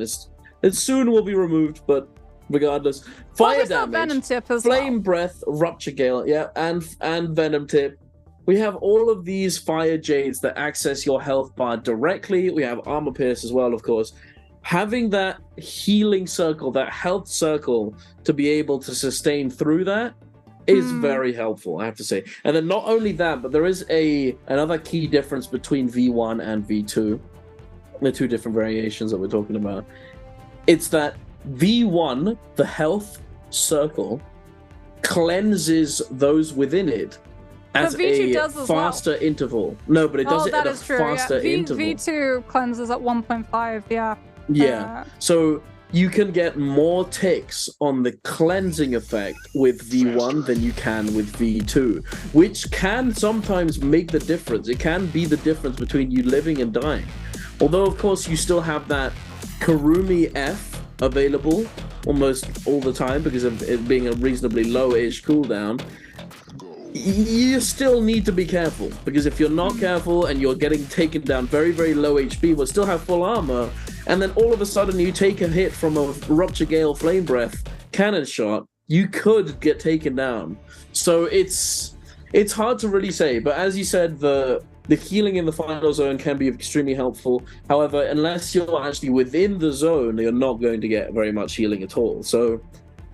it soon will be removed, but regardless. Fire damage, Venom Tip as Flame well. Breath, Rupture Gale, yeah, and Venom Tip. We have all of these Fire Jades that access your health bar directly. We have Armor Pierce as well, of course. Having that healing circle, that health circle, to be able to sustain through that is very helpful, I have to say. And then not only that, but there is another key difference between V1 and V2. The two different variations that we're talking about. It's that V1, the health circle, cleanses those within it as a faster interval. No, but it does it at a faster interval. V2 cleanses at 1.5, yeah. Yeah, so you can get more ticks on the cleansing effect with V1 than you can with V2, which can sometimes make the difference. It can be the difference between you living and dying. Although, of course, you still have that Kurumi F available almost all the time because of it being a reasonably low-ish cooldown. You still need to be careful, because if you're not careful and you're getting taken down very, very low HP but still have full armor, and then all of a sudden you take a hit from a Rupture Gale Flame Breath cannon shot, you could get taken down. So it's hard to really say, but as you said, the healing in the final zone can be extremely helpful. However, unless you're actually within the zone, you're not going to get very much healing at all. So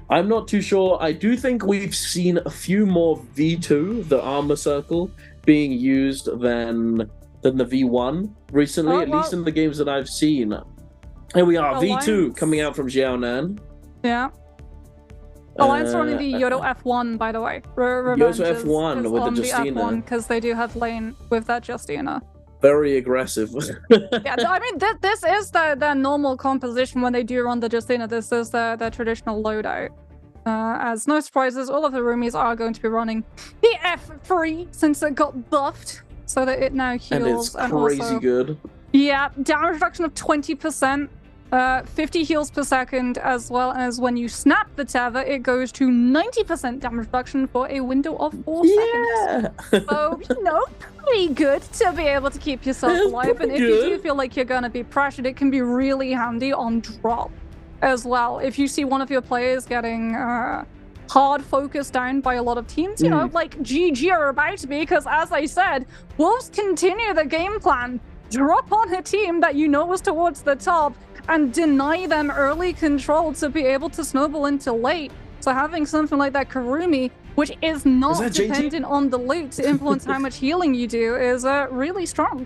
I'm not too sure. I do think we've seen a few more V2, the armor circle, being used than the V1 recently, at least in the games that I've seen. Here we are, V2 coming out from Xiaonan. Yeah. Alliance running the Yodo F1, by the way. Yodo F1 with the Justina. Because they do have lane with that Justina. Very aggressive. Yeah, I mean, this is their normal composition when they do run the Justina. This is their traditional loadout. As no surprises, all of the roomies are going to be running the F3 since it got buffed, so that it now heals. And it's crazy also, good. Yeah, damage reduction of 20%, 50 heals per second, as well as when you snap the tether, it goes to 90% damage reduction for a window of 4 seconds. So, you know, pretty good to be able to keep yourself alive. And if you do feel like you're going to be pressured, it can be really handy on drop as well. If you see one of your players getting hard focused down by a lot of teams, you know, like GG are about to be, because as I said, Wolves continue the game plan. Drop on a team that you know was towards the top and deny them early control to be able to snowball into late. So having something like that Kurumi, which is not dependent on the loot to influence how much healing you do, is really strong.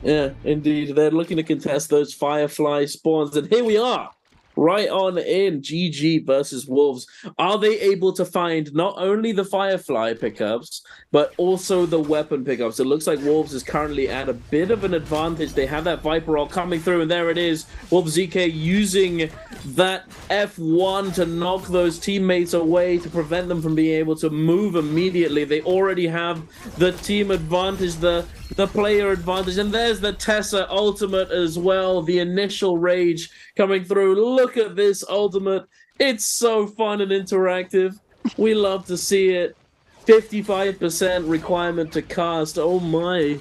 Yeah, indeed. They're looking to contest those Firefly spawns, and here we are. Right on in, GG versus Wolves. Are they able to find not only the Firefly pickups, but also the weapon pickups? It looks like Wolves is currently at a bit of an advantage. They have that Viper roll coming through, and there it is. Wolves ZK using that F1 to knock those teammates away, to prevent them from being able to move immediately. They already have the team advantage, the player advantage, and there's the Tessa ultimate as well. The initial rage coming through. Look at this ultimate. It's so fun and interactive. We love to see it. 55% requirement to cast. Oh my.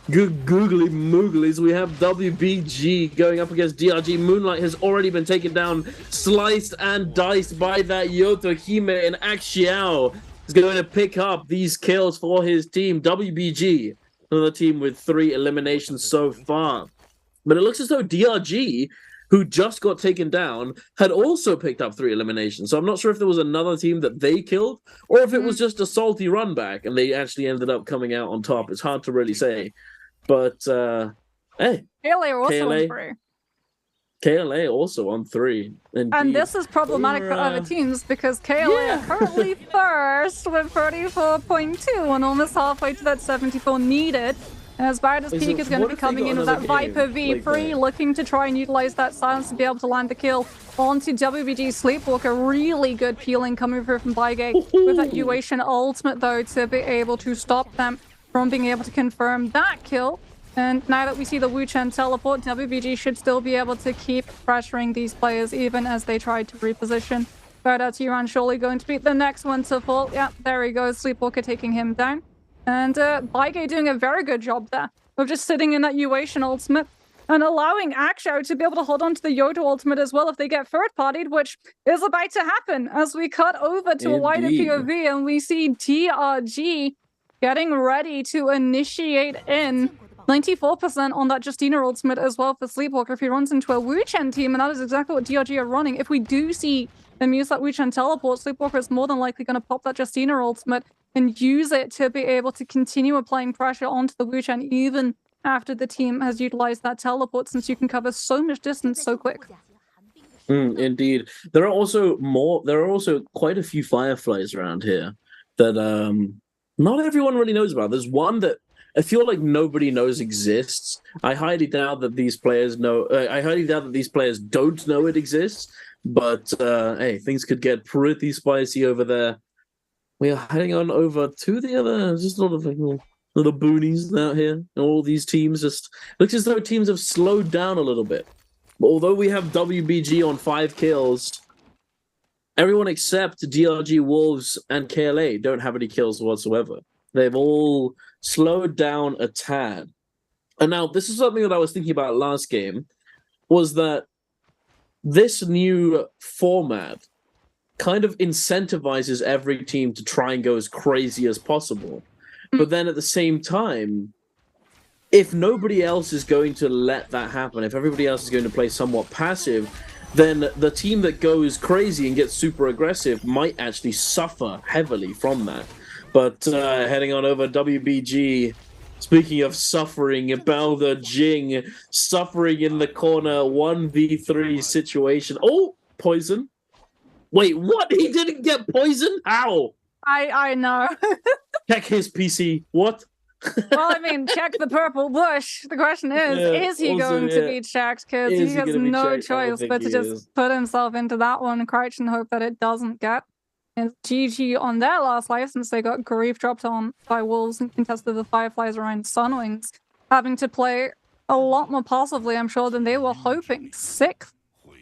Good googly mooglies. We have WBG going up against DRG. Moonlight has already been taken down, sliced and diced by that Yotohime, and Axiao is going to pick up these kills for his team. WBG, another team with 3 eliminations so far. But it looks as though DRG, who just got taken down, had also picked up 3 eliminations. So I'm not sure if there was another team that they killed, or if it was just a salty run back and they actually ended up coming out on top. It's hard to really say. But, hey. KLA also on 3. KLA also on 3. Indeed. And this is problematic for other teams, because KLA are currently first with 34.2 and almost halfway to that 74 needed. As Bard's Peak is going to be coming in with that Viper V3, looking to try and utilize that silence to be able to land the kill onto WBG Sleepwalker. Really good peeling coming through from Baige with that Uation ultimate, though, to be able to stop them from being able to confirm that kill. And now that we see the Wu Chen teleport, WBG should still be able to keep pressuring these players even as they try to reposition. That's Yuran surely going to be the next one to fall. Yeah, there he goes. Sleepwalker taking him down. And Baige doing a very good job there of just sitting in that Uation ultimate and allowing Akshao to be able to hold on to the Yodo ultimate as well if they get third-partied, which is about to happen as we cut over to a wider POV and we see TRG getting ready to initiate in 94% on that Justina ultimate as well for Sleepwalker if he runs into a Wu-Chen team, and that is exactly what DRG are running. If we do see them use that Wu-Chen teleport, Sleepwalker is more than likely going to pop that Justina ultimate and use it to be able to continue applying pressure onto the Wu-Chen even after the team has utilized that teleport, since you can cover so much distance so quick. Indeed. There are also quite a few Fireflies around here that not everyone really knows about. There's one that I feel like nobody knows exists. I highly doubt that these players know. I highly doubt that these players don't know it exists. But hey, things could get pretty spicy over there. We are heading on over to the other. Just a lot of little boonies out here. And all these teams just looks as though teams have slowed down a little bit. But although we have WBG on 5 kills, everyone except DRG Wolves and KLA don't have any kills whatsoever. They've all slowed down a tad. And now, this is something that I was thinking about last game, was that this new format kind of incentivizes every team to try and go as crazy as possible. But then at the same time, if nobody else is going to let that happen, if everybody else is going to play somewhat passive, then the team that goes crazy and gets super aggressive might actually suffer heavily from that. But heading on over WBG, speaking of suffering, Balder Jing suffering in the corner, 1v3 situation. Oh, poison. Wait, what? He didn't get poisoned? How? I know. Check his PC. What? Well, I mean, check the purple bush. The question is he also, going to be checked? Because he has no choice but to just put himself into that one, crouch and hope that it doesn't get. And GG on their last license, they got grief dropped on by Wolves and contested the Fireflies around Sunwings, having to play a lot more passively, I'm sure, than they were hoping. 6th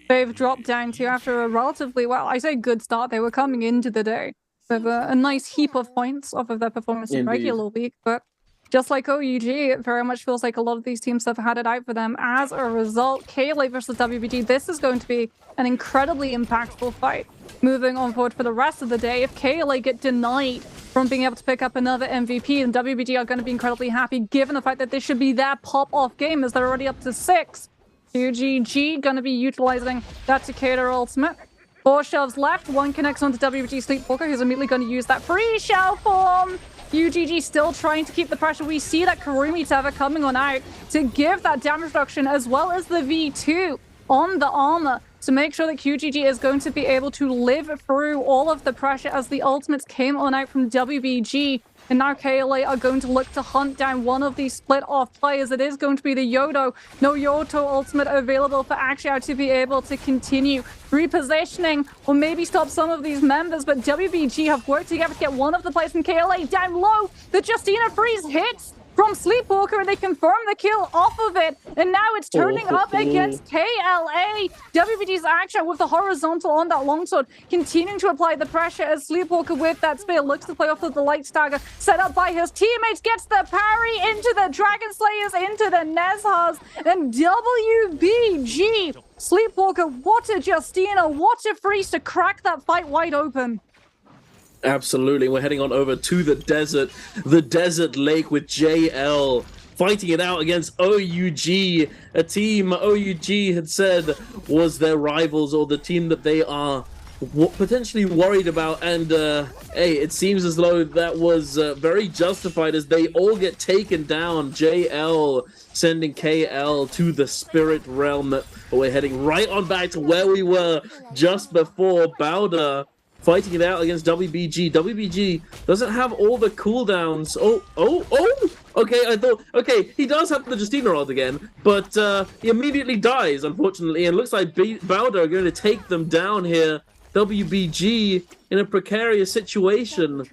they've dropped down to after a relatively, well, I say good start. They were coming into the day with a nice heap of points off of their performance in regular week, but just like OUG, it very much feels like a lot of these teams have had it out for them. As a result, KLA versus WBG, this is going to be an incredibly impactful fight. Moving on forward for the rest of the day, if KLA get denied from being able to pick up another MVP, then WBG are going to be incredibly happy, given the fact that this should be their pop-off game, as they're already up to 6. UGG going to be utilizing that Takeda ultimate. 4 shelves left, 1 connects onto WBG Sleepwalker, who's immediately going to use that free shell form. UGG still trying to keep the pressure. We see that Karumi Teva coming on out to give that damage reduction, as well as the V2 on the armor to make sure that QGG is going to be able to live through all of the pressure as the ultimates came on out from WBG. And now KLA are going to look to hunt down one of these split-off players. It is going to be the Yodo. No Yodo ultimate available for Akshao to be able to continue repositioning or maybe stop some of these members. But WBG have worked together to get one of the players from KLA down low. The Justina freeze hits from Sleepwalker, and they confirm the kill off of it. And now it's turning up against KLA. WBG's Akshao with the horizontal on that longsword, continuing to apply the pressure as Sleepwalker with that spear looks to play off of the light stagger set up by his teammates, gets the parry into the Dragon Slayers, into the Nezhas, and WBG Sleepwalker, what a Justina, what a freeze to crack that fight wide open. Absolutely. We're heading on over to the desert lake with JL fighting it out against OUG, a team OUG had said was their rivals, or the team that they are potentially worried about. And hey, it seems as though that was very justified as they all get taken down. JL sending KL to the spirit realm. But we're heading right on back to where we were just before. Bowder fighting it out against WBG. WBG doesn't have all the cooldowns. Okay, I thought, okay, he does have the Justina rod again, but he immediately dies, unfortunately, and it looks like Bowder are going to take them down here. WBG in a precarious situation.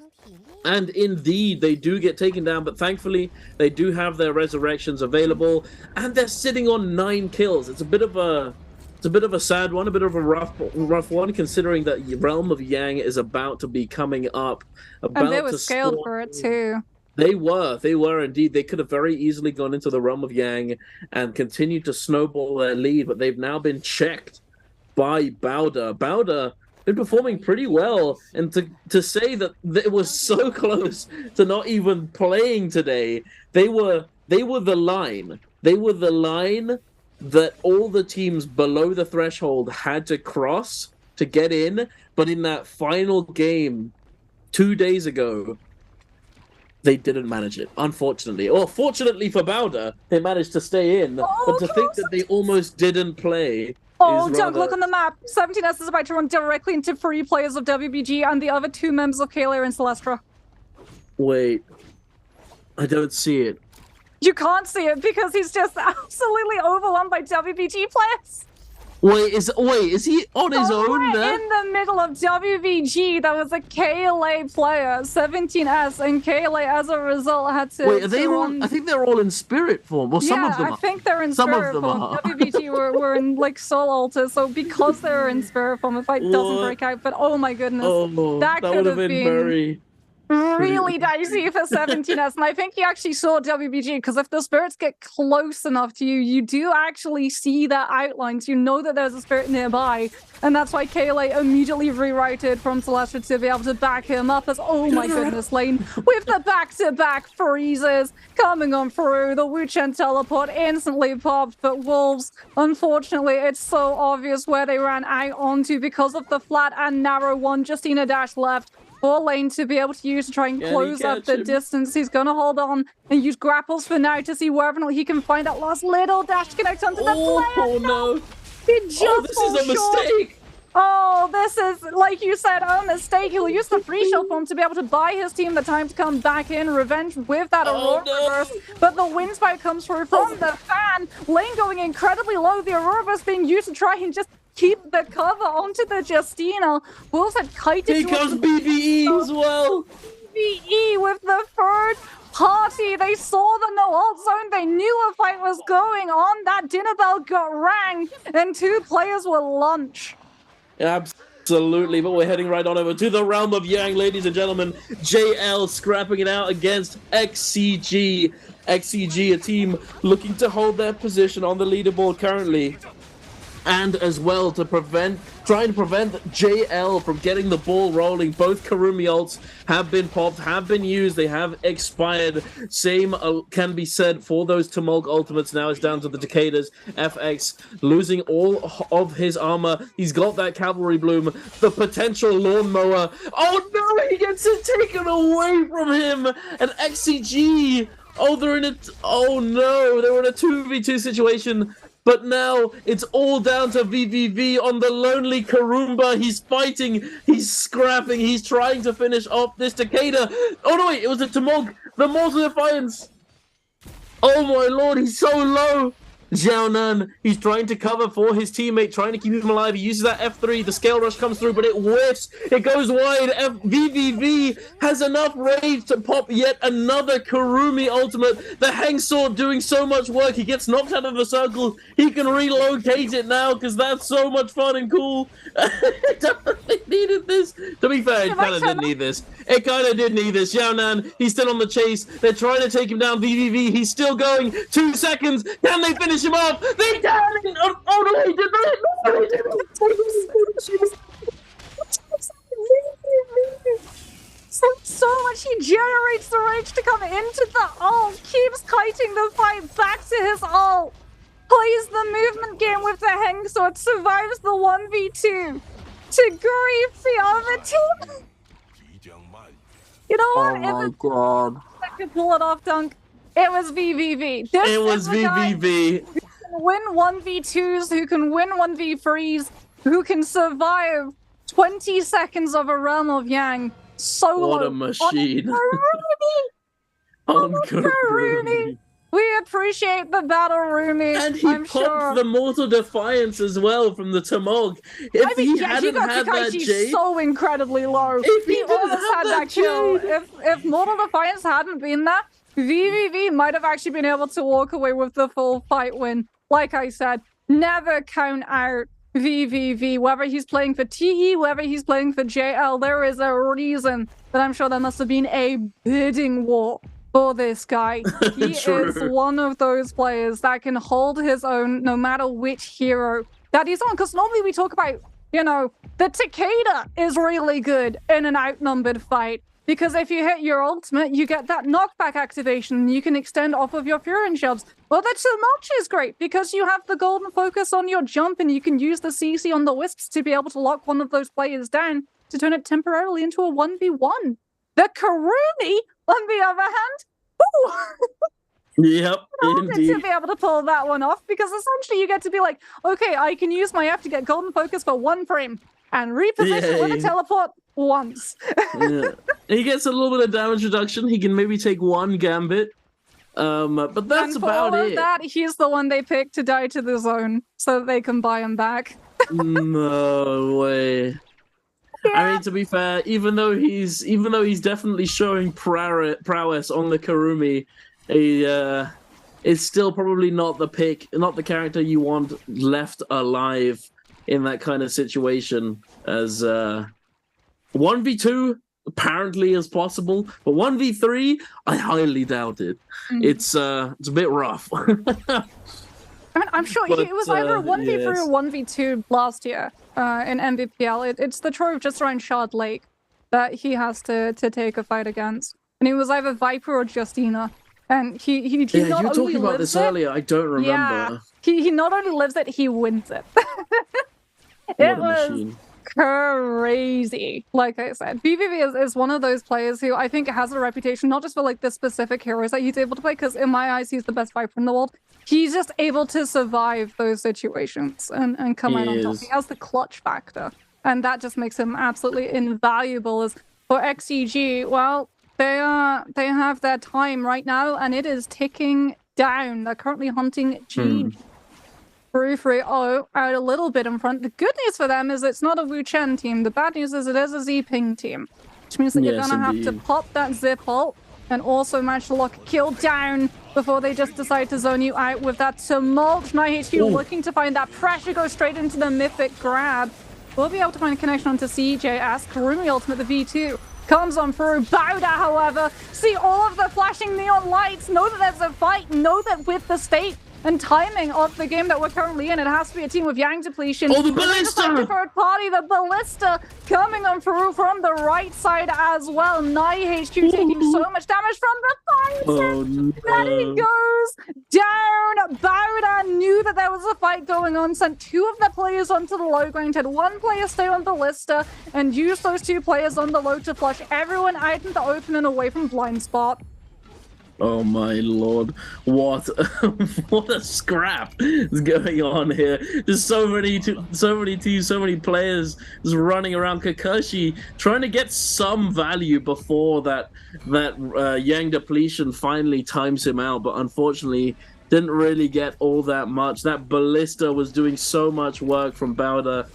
And indeed, they do get taken down, but thankfully, they do have their resurrections available, and they're sitting on 9 kills. It's a bit of a sad one, a bit of a rough one, considering that Realm of Yang is about to be coming up. And they were scaled for it too. They were indeed. They could have very easily gone into the realm of Yang and continued to snowball their lead, but they've now been checked by Bowder. Bowder been performing pretty well, and to say that it was so close to not even playing today, they were the line. They were the line that all the teams below the threshold had to cross to get in, but in that final game 2 days ago, they didn't manage it, unfortunately. Or fortunately for Bowder, they managed to stay in. But to think that they almost didn't play is Dunk, rather... look on the map. 17S is about to run directly into 3 players of WBG and the other 2 members of Kalia and Celestra. Wait. I don't see it. You can't see it because he's just absolutely overwhelmed by WBG players. Wait, is he on his own there? In the middle of WBG, there was a KLA player, 17S, and KLA as a result had to... Wait, are they all... I think they're all in spirit form. Well, some of them are. I think they're in spirit form. WBG were in, like, Soul Altar, so because they're in spirit form, the fight doesn't break out. But oh my goodness, that could have been very... really dicey for 17S, and I think he actually saw WBG, because if the spirits get close enough to you, you do actually see their outlines. You know that there's a spirit nearby, and that's why KLA immediately rerouted from Celestia to be able to back him up as, oh my goodness, Lane, with the back-to-back freezes coming on through. The Wuchen teleport instantly popped, but Wolves, unfortunately, it's so obvious where they ran out onto because of the flat and narrow one. Justina dash left for Lane to be able to use to try and close up the distance. He's going to hold on and use grapples for now to see whether he can find that last little dash to connect onto the player. Oh no! He just this is a mistake! Oh, this is, like you said, a mistake. He'll use the free shield form to be able to buy his team the time to come back in. Revenge with that Aurora Burst. But the wind spike comes through from the fan. Lane going incredibly low. The Aurora Burst being used to try and just keep the cover onto the Justina. Wolves had kited. Here comes BBE as well. BBE with the third party. They saw the no ult zone. They knew a fight was going on. That dinner bell got rang, and 2 players were lunch. Absolutely, but we're heading right on over to the realm of Yang, ladies and gentlemen. JL scrapping it out against XCG. XCG, a team looking to hold their position on the leaderboard currently, and as well to trying to prevent JL from getting the ball rolling. Both Karumi ults have been popped, have been used, they have expired. Same can be said for those Tumulk ultimates. Now it's down to the Takedas. FX losing all of his armor. He's got that Cavalry Bloom, the potential lawnmower. Oh no, he gets it taken away from him. And XCG, they're in they were in a 2v2 situation. But now it's all down to VVV on the lonely Karumba. He's fighting, he's scrapping, he's trying to finish off this Takeda. Oh no, wait, it was a Tumulk, the Mortal Defiance. Oh my lord, he's so low. Jiaonan, he's trying to cover for his teammate, trying to keep him alive. He uses that F3, the scale rush comes through, but it whiffs, it goes wide. VVV has enough rage to pop yet another Karumi ultimate. The Hang Sword doing so much work, he gets knocked out of the circle. He can relocate it now, because that's so much fun and cool. It definitely needed this. To be fair, it kind of did need this. It kind of did need this. Jiaonan, he's still on the chase. They're trying to take him down. VVV, he's still going. 2 seconds. Can they finish him off? They can! Oh no, he did not! No, he did not! So much he generates the rage to come into the ult, keeps kiting the fight back to his ult, plays the movement game with the Hang Sword, survives the 1v2 to grief the other team. You know what? Oh my god. I could pull it off, Dunk. It was VVV. It was VVV. Who can win 1v2s, who can win 1v3s, who can survive 20 seconds of a realm of Yang solo. What a machine. On Karumi. We appreciate the battle, Rumi. And he popped the Mortal Defiance as well from the Tumulk. If he hadn't had that Jade, so incredibly low. If he almost had that kill. If Mortal Defiance hadn't been there, VVV might have actually been able to walk away with the full fight win. Like I said, never count out VVV, whether he's playing for TE, whether he's playing for JL. There is a reason that I'm sure there must have been a bidding war for this guy. He is one of those players that can hold his own no matter which hero that he's on. Because normally we talk about, you know, the Takeda is really good in an outnumbered fight. Because if you hit your ultimate, you get that knockback activation and you can extend off of your Furin shoves. Well, the Tumulch is great because you have the golden focus on your jump and you can use the CC on the wisps to be able to lock one of those players down to turn it temporarily into a 1v1. The Karumi, on the other hand, Yep, indeed. to be able to pull that one off, because essentially you get to be like, okay, I can use my F to get golden focus for 1 frame and reposition it with a teleport once. Yeah. He gets a little bit of damage reduction. He can maybe take 1 gambit. But that's and for about all of it. that, he's the one they pick to die to the zone so that they can buy him back. No way. I mean, to be fair, even though he's definitely showing prowess on the Karumi, it's still probably not the pick, not the character you want left alive in that kind of situation. As 1v2 apparently is possible, but 1v3 I highly doubt it. It's a bit rough. I mean, I'm sure it was either a 1v3 or 1v2 last year in Nbpl. It's the trove just around Shard Lake that he has to take a fight against. And it was either Viper or Justina. And he yeah, not you were only talking about lives this it, earlier. I don't remember. Yeah, he not only lives it, he wins it. It was crazy. Like I said, BVV is one of those players who I think has a reputation not just for like the specific heroes that he's able to play, because in my eyes he's the best Viper in the world. He's just able to survive those situations and come out on top. He has the clutch factor, and that just makes him absolutely invaluable. As for XEG, well, they have their time right now, and it is ticking down. They're currently hunting G. 3-3-0 out a little bit in front. The good news for them is it's not a Wu Chen team. The bad news is it is a Z-Ping team, which means that you're gonna have to pop that zip ult and also manage to lock a kill down before they just decide to zone you out with that Tumult. NiHQ looking to find that pressure, go straight into the Mythic grab. We'll be able to find a connection onto CJ as Karumi ultimate, the V2. Comes on through. Bauda, however, see all of the flashing neon lights, know that there's a fight, know that with the state and timing of the game that we're currently in, it has to be a team with Yang depletion. Oh, the Ballista! The third party, the Ballista coming on through from the right side as well. NiHQ taking so much damage from the fight. Oh, no. Then he goes down. Bauda knew that there was a fight going on, sent 2 of the players onto the low ground, had 1 player stay on Ballista, and used those 2 players on the low to flush everyone out in the open and away from blind spot. Oh my lord, what what a scrap is going on here. There's so many teams, so many players just running around. Kakashi trying to get some value before that Yang depletion finally times him out, but unfortunately didn't really get all that much. That Ballista was doing so much work from Bauda.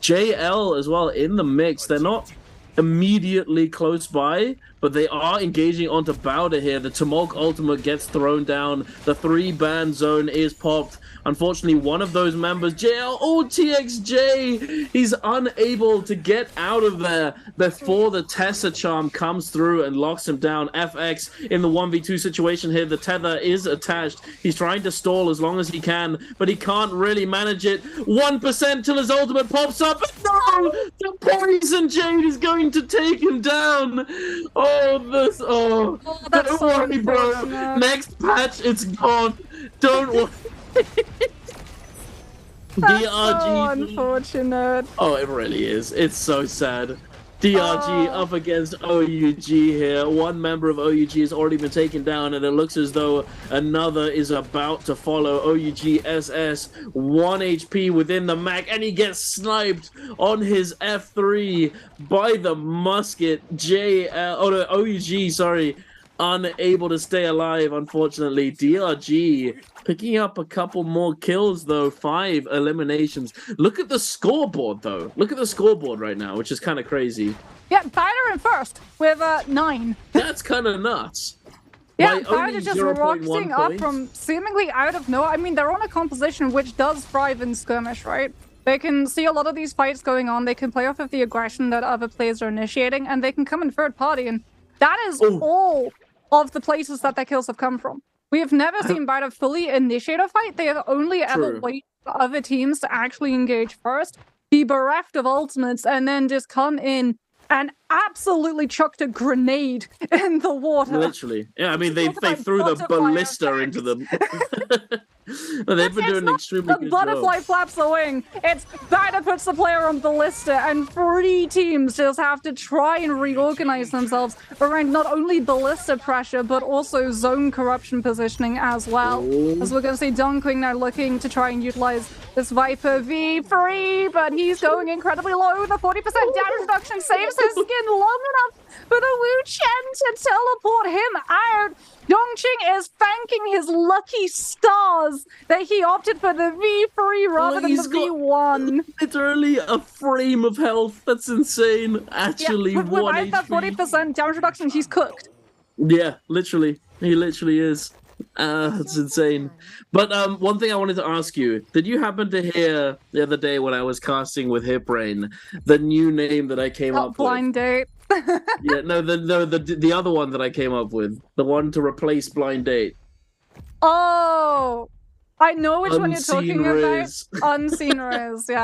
JL as well in the mix. They're not immediately close by, but they are engaging onto Bauda here. The Tumulk ultimate gets thrown down. The 3-ban zone is popped. Unfortunately, one of those members, JL, TXJ, he's unable to get out of there before the Tessa charm comes through and locks him down. FX in the 1v2 situation here. The tether is attached. He's trying to stall as long as he can, but he can't really manage it. 1% till his ultimate pops up. No! The Poison Jade is going to take him down. That's don't worry, bro. Next patch, it's gone. Don't worry. That's so unfortunate. Oh, it really is. It's so sad. DRG up against OUG here. 1 member of OUG has already been taken down, and it looks as though another is about to follow. OUG SS, 1 HP within the Mac, and he gets sniped on his F3 by the musket. OUG, sorry, unable to stay alive, unfortunately. DRG picking up a couple more kills, though. 5 eliminations. Look at the scoreboard, though. Look at the scoreboard right now, which is kind of crazy. Yeah, Bauda in first with 9. That's kind of nuts. Yeah, Bauda just rocketing up from seemingly out of nowhere. I mean, they're on a composition which does thrive in skirmish, right? They can see a lot of these fights going on. They can play off of the aggression that other players are initiating, and they can come in third party, and that is all of the places that their kills have come from. We have never seen Biter fully initiate a fight. They have only ever waited for other teams to actually engage first, be bereft of ultimates, and then just come in and absolutely chucked a grenade in the water. Literally. Yeah, I mean, they threw the ballista into them. But they've been doing an extremely good job. The butterfly flaps the wing. It's Biter puts the player on ballista, and 3 teams just have to try and reorganize themselves around not only ballista pressure, but also zone corruption positioning as well. As we're going to see Dunkling now looking to try and utilize this Viper V3, but he's going incredibly low. The 40% damage reduction saves his skin long enough for the Wu Chen to teleport him out. Dongqing is thanking his lucky stars that he opted for the V3 rather than the V1. Literally a frame of health. That's insane. Actually, yeah, without that 40% damage reduction, he's cooked. Yeah, literally. He literally is. That's insane. But one thing I wanted to ask you, did you happen to hear the other day when I was casting with Hipbrain, the new name that I came up with? Blind Date. Yeah, no, the other one that I came up with, the one to replace Blind Date. Oh, I know which one you're Unseen talking Riz. about. Unseen Riz, yeah.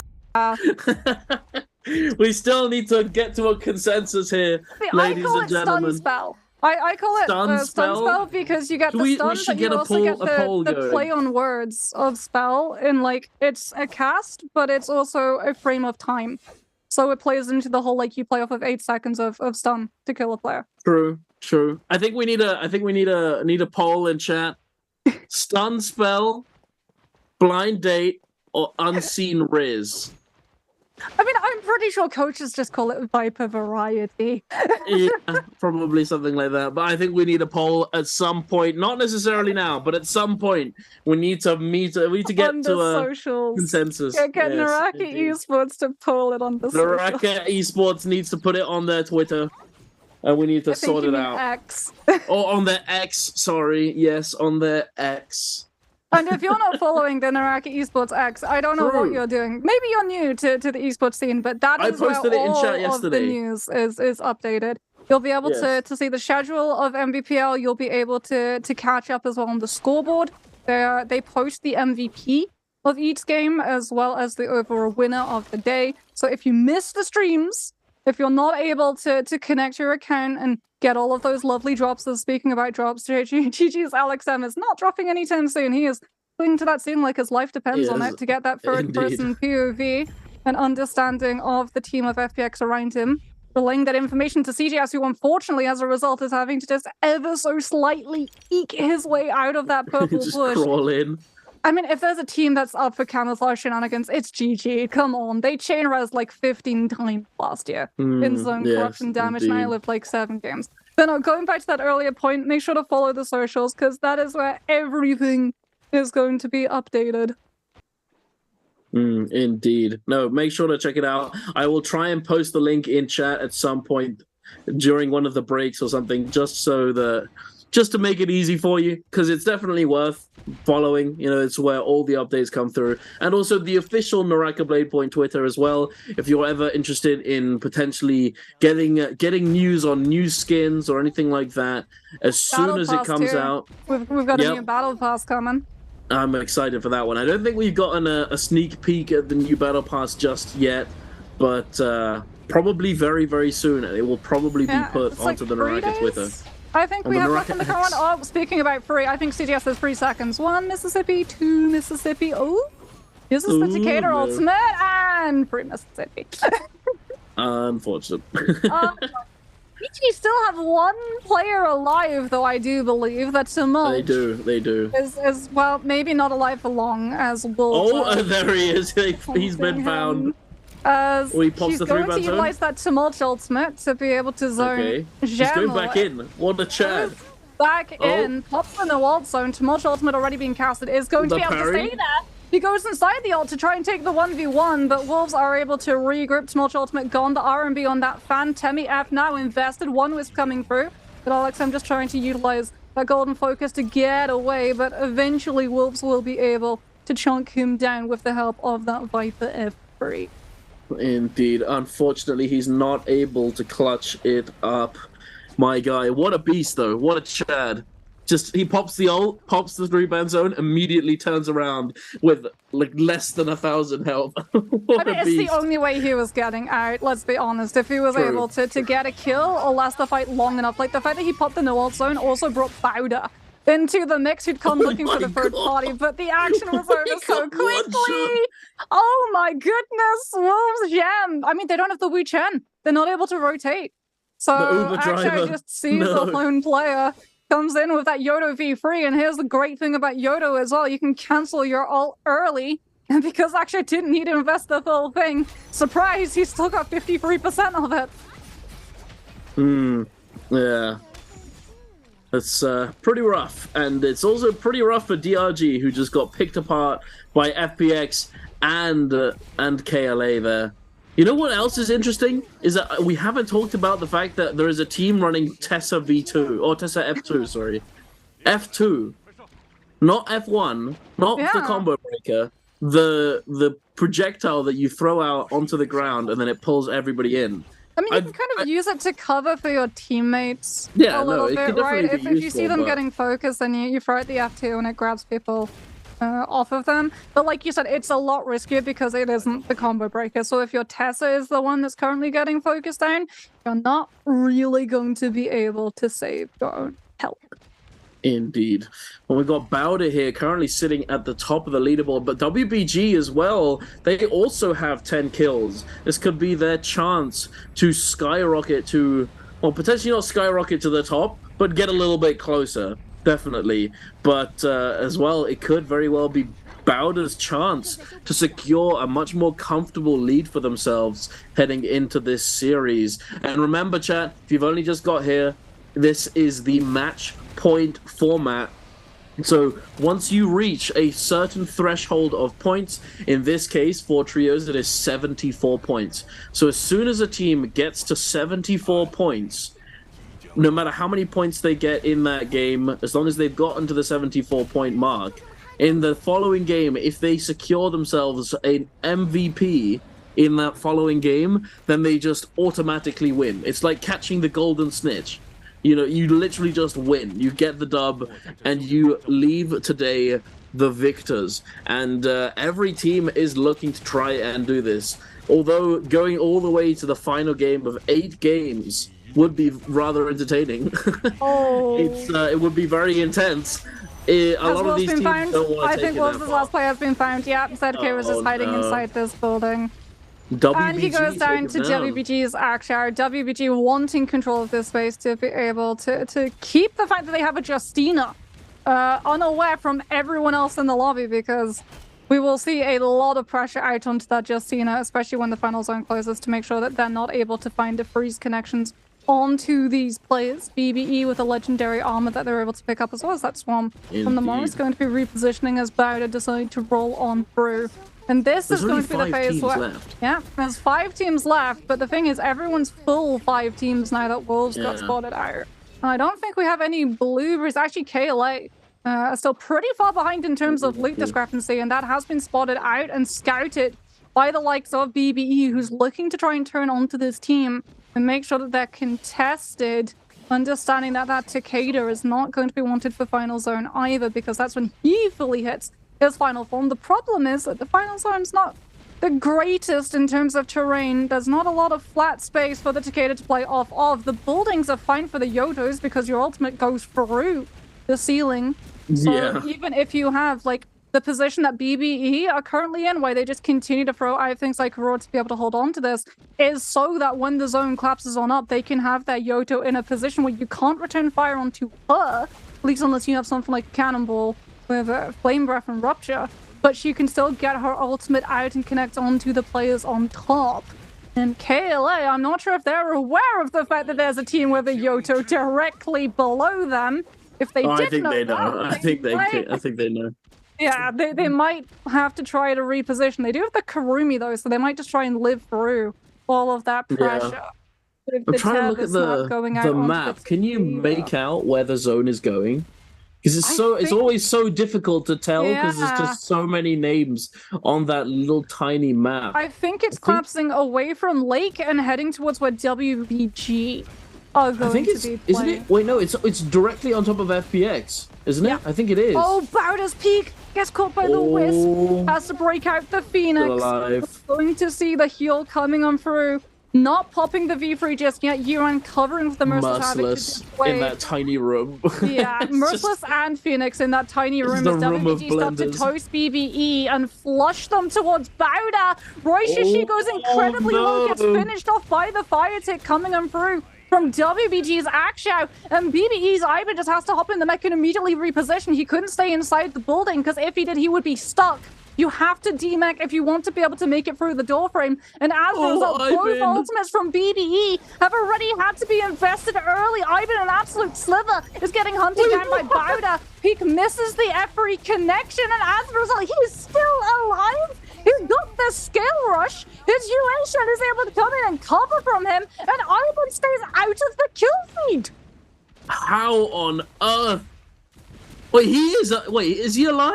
We still need to get to a consensus here, ladies and gentlemen. Stun Spell. I call it Stun Stun Spell because you get the stun, but you also get the play on words of spell in, like, it's a cast, but it's also a frame of time. So it plays into the whole, like, you play off of 8 seconds of stun to kill a player. True. I think we need a poll in chat. Stun Spell, Blind Date, or Unseen Riz. I mean, I'm pretty sure coaches just call it Viper Variety. Yeah, probably something like that. But I think we need a poll at some point. Not necessarily now, but at some point we need to get to a consensus. Get NARAKA Esports to poll it on the NARAKA Esports needs to put it on their Twitter. And we need to sort it out. X. Or on their X, sorry. Yes, on their X. And if you're not following the NARAKA Esports X, I don't know what you're doing. Maybe you're new to the esports scene, but that is where all of the news is updated. You'll be able to see the schedule of NBPL. You'll be able to catch up as well on the scoreboard. They post the MVP of each game as well as the overall winner of the day. So if you miss the streams, if you're not able to connect your account and get all of those lovely drops, speaking about drops, GG's Alex M is not dropping anytime soon. He is clinging to that scene like his life depends on it to get that third-person POV and understanding of the team of FPX around him, relaying that information to CGS, who unfortunately, as a result, is having to just ever so slightly eke his way out of that purple just bush. Crawl in. I mean, if there's a team that's up for camouflage shenanigans, it's GG. Come on. They chain res like 15 times last year in zone corruption damage, and I lived like 7 games. But no, going back to that earlier point, make sure to follow the socials, because that is where everything is going to be updated. Indeed. No, make sure to check it out. I will try and post the link in chat at some point during one of the breaks or something, just to make it easy for you, because it's definitely worth following. You know, it's where all the updates come through. And also the official NARAKA BLADEPOINT Twitter as well, if you're ever interested in potentially getting news on new skins or anything like that, as soon as it comes out. We've got a new Battle Pass coming. I'm excited for that one. I don't think we've gotten a sneak peek at the new Battle Pass just yet, but probably very, very soon. It will probably be put onto the NARAKA Twitter. I think we have luck in the current. Oh, speaking about free, I think CGS has 3 seconds. 1 Mississippi, 2 Mississippi. Oh, this is the Decatur ultimate and 3 Mississippi. Unfortunate. We still have 1 player alive, though, I do believe. That's Tumult. They do. Is well, maybe not alive for long, as Wolves. Oh, there he is. He's been found. As he's going to utilize that Tumult ultimate to be able to zone. Okay. He's going back in. What a Chad. Back in. Pops in the ult zone. Tumult ultimate already being casted. Is going to be able to stay there. He goes inside the ult to try and take the 1v1, but Wolves are able to regroup. Tumult ultimate gone. The R&B on that fan. Temi F now invested. 1 wisp coming through. But Alex, I'm just trying to utilize that golden focus to get away, but eventually Wolves will be able to chunk him down with the help of that Viper F3. Indeed. Unfortunately, he's not able to clutch it up. My guy, what a beast though, what a Chad. Just, he pops the ult, pops the 3-man zone, immediately turns around with like less than 1,000 health. What a it's beast. the only way he was getting out, let's be honest. If he was True. able to get a kill or last the fight long enough, like the fact that he popped the no-ult zone also brought Bowder into the mix, who'd come looking for the third party, but the action was over so quickly. Oh my goodness, Wolves Gem. I mean, they don't have the Wu Chen. They're not able to rotate. So actually just sees the lone player, comes in with that Yodo V3, and here's the great thing about Yodo as well. You can cancel your ult early, and because Akshay didn't need to invest the full thing, surprise, he's still got 53% of it. Yeah. It's pretty rough, and it's also pretty rough for DRG, who just got picked apart by FPX and KLA there. You know what else is interesting? Is that we haven't talked about the fact that there is a team running Tessa V2, or Tessa F2, sorry. F2. Not F1, not the combo breaker. The projectile that you throw out onto the ground and then it pulls everybody in. I mean, you can kind of use it to cover for your teammates Yeah, a little bit, right? If you see them getting focused, then you throw out the F2 and it grabs people off of them. But like you said, it's a lot riskier because it isn't the combo breaker. So if your Tessa is the one that's currently getting focused down, you're not really going to be able to save your own health. Indeed. Well, we've got Bowder here currently sitting at the top of the leaderboard, but WBG as well, they also have 10 kills. This could be their chance to skyrocket to, well, potentially not skyrocket to the top, but get a little bit closer, definitely. But as well, it could very well be Bowder's chance to secure a much more comfortable lead for themselves heading into this series. And remember, chat, if you've only just got here, this is the match point format. So once you reach a certain threshold of points, in this case for trios it is 74 points. So as soon as a team gets to 74 points, no matter how many points they get in that game, as long as they've gotten to the 74 point mark, in the following game, if they secure themselves an MVP in that following game, then they just automatically win. It's like catching the golden snitch. You know, you literally just win. You get the dub, and you leave today the victors. And every team is looking to try and do this. Although going all the way to the final game of 8 games would be rather entertaining. It would be very intense. A lot of these teams don't want to take it that far. I think Wolves' last player has been found. Yeah, ZK was just hiding inside this building. And he goes down to WBG's Akshar. WBG wanting control of this space to be able to keep the fact that they have a Justina unaware from everyone else in the lobby, because we will see a lot of pressure out onto that Justina, especially when the final zone closes, to make sure that they're not able to find the freeze connections onto these players. BBE with a legendary armor that they're able to pick up, as well as that swarm from the Morris, going to be repositioning as Bowder decide to roll on through. And this is going to be the phase where... Yeah, there's 5 teams left, but the thing is, everyone's full 5 teams now that Wolves got spotted out. I don't think we have any blueberries. Actually, KLA are still pretty far behind in terms of loot discrepancy, and that has been spotted out and scouted by the likes of BBE, who's looking to try and turn onto this team and make sure that they're contested, understanding that that Takeda is not going to be wanted for Final Zone either, because that's when he fully hits his final form. The problem is that the final zone's not the greatest in terms of terrain. There's not a lot of flat space for the Takeda to play off of. The buildings are fine for the Yodos because your ultimate goes through the ceiling. So even if you have like the position that BBE are currently in, where they just continue to throw out things like Aurora to be able to hold on to this, is so that when the zone collapses on up, they can have their Yoto in a position where you can't return fire onto her, at least unless you have something like Cannonball with Flame Breath and Rupture, but she can still get her ultimate out and connect onto the players on top. And KLA, I'm not sure if they're aware of the fact that there's a team with a Yoto directly below them. If they did know that, I think they know. Yeah, they might have to try to reposition. They do have the Karumi though, so they might just try and live through all of that pressure. I'm trying to look at the map. Can you make out where the zone is going? Because it's always so difficult to tell because there's just so many names on that little tiny map. I think it's collapsing away from Lake and heading towards where WBG are going I think it's, to be isn't playing. it? Wait, no, it's directly on top of FPX, isn't it? I think it is. Oh, Bowder's peak gets caught by the Wisp. Has to break out the Phoenix. Still alive. We're going to see the heal coming on through. Not popping the V3 just yet. Yuan covering with the Merciless in that tiny room. Yeah, Merciless and Phoenix in that tiny room as WBG start to toast BBE and flush them towards Bowder. Roy Shishi goes incredibly low, gets finished off by the fire tick coming on through from WBG's Akshao, and BBE's Ivan just has to hop in the mech and immediately reposition. He couldn't stay inside the building because if he did, he would be stuck. You have to demech if you want to be able to make it through the door frame. And as a result, both ultimates from BBE have already had to be invested early. Ivan, an absolute sliver, is getting hunted down by Bowder. Peak misses the F3 connection, and as a result, he's still alive. He's got the skill rush. His Yuan is able to come in and cover from him, and Ivan stays out of the kill feed. How on earth? Wait, he is. Wait, is he alive?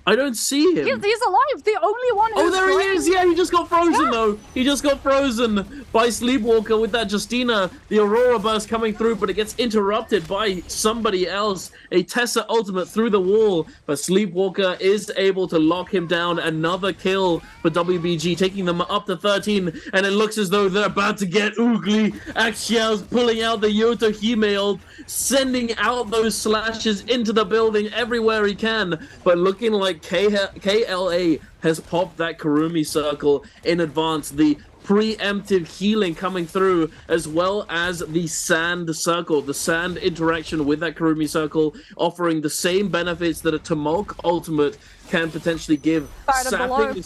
I don't see him. He's alive. The only one who's there he is. Yeah, he just got frozen though. He just got frozen by Sleepwalker with that Justina. The Aurora burst coming through, but it gets interrupted by somebody else. A Tessa ultimate through the wall, but Sleepwalker is able to lock him down. Another kill for WBG, taking them up to 13, and it looks as though they're about to get oogly. Axial's pulling out the Yoto Hime ult, sending out those slashes into the building everywhere he can, but looking like KLA has popped that Kurumi circle in advance. The preemptive healing coming through, as well as the sand circle, the sand interaction with that Kurumi circle, offering the same benefits that a Tomok ultimate can potentially give, sapping the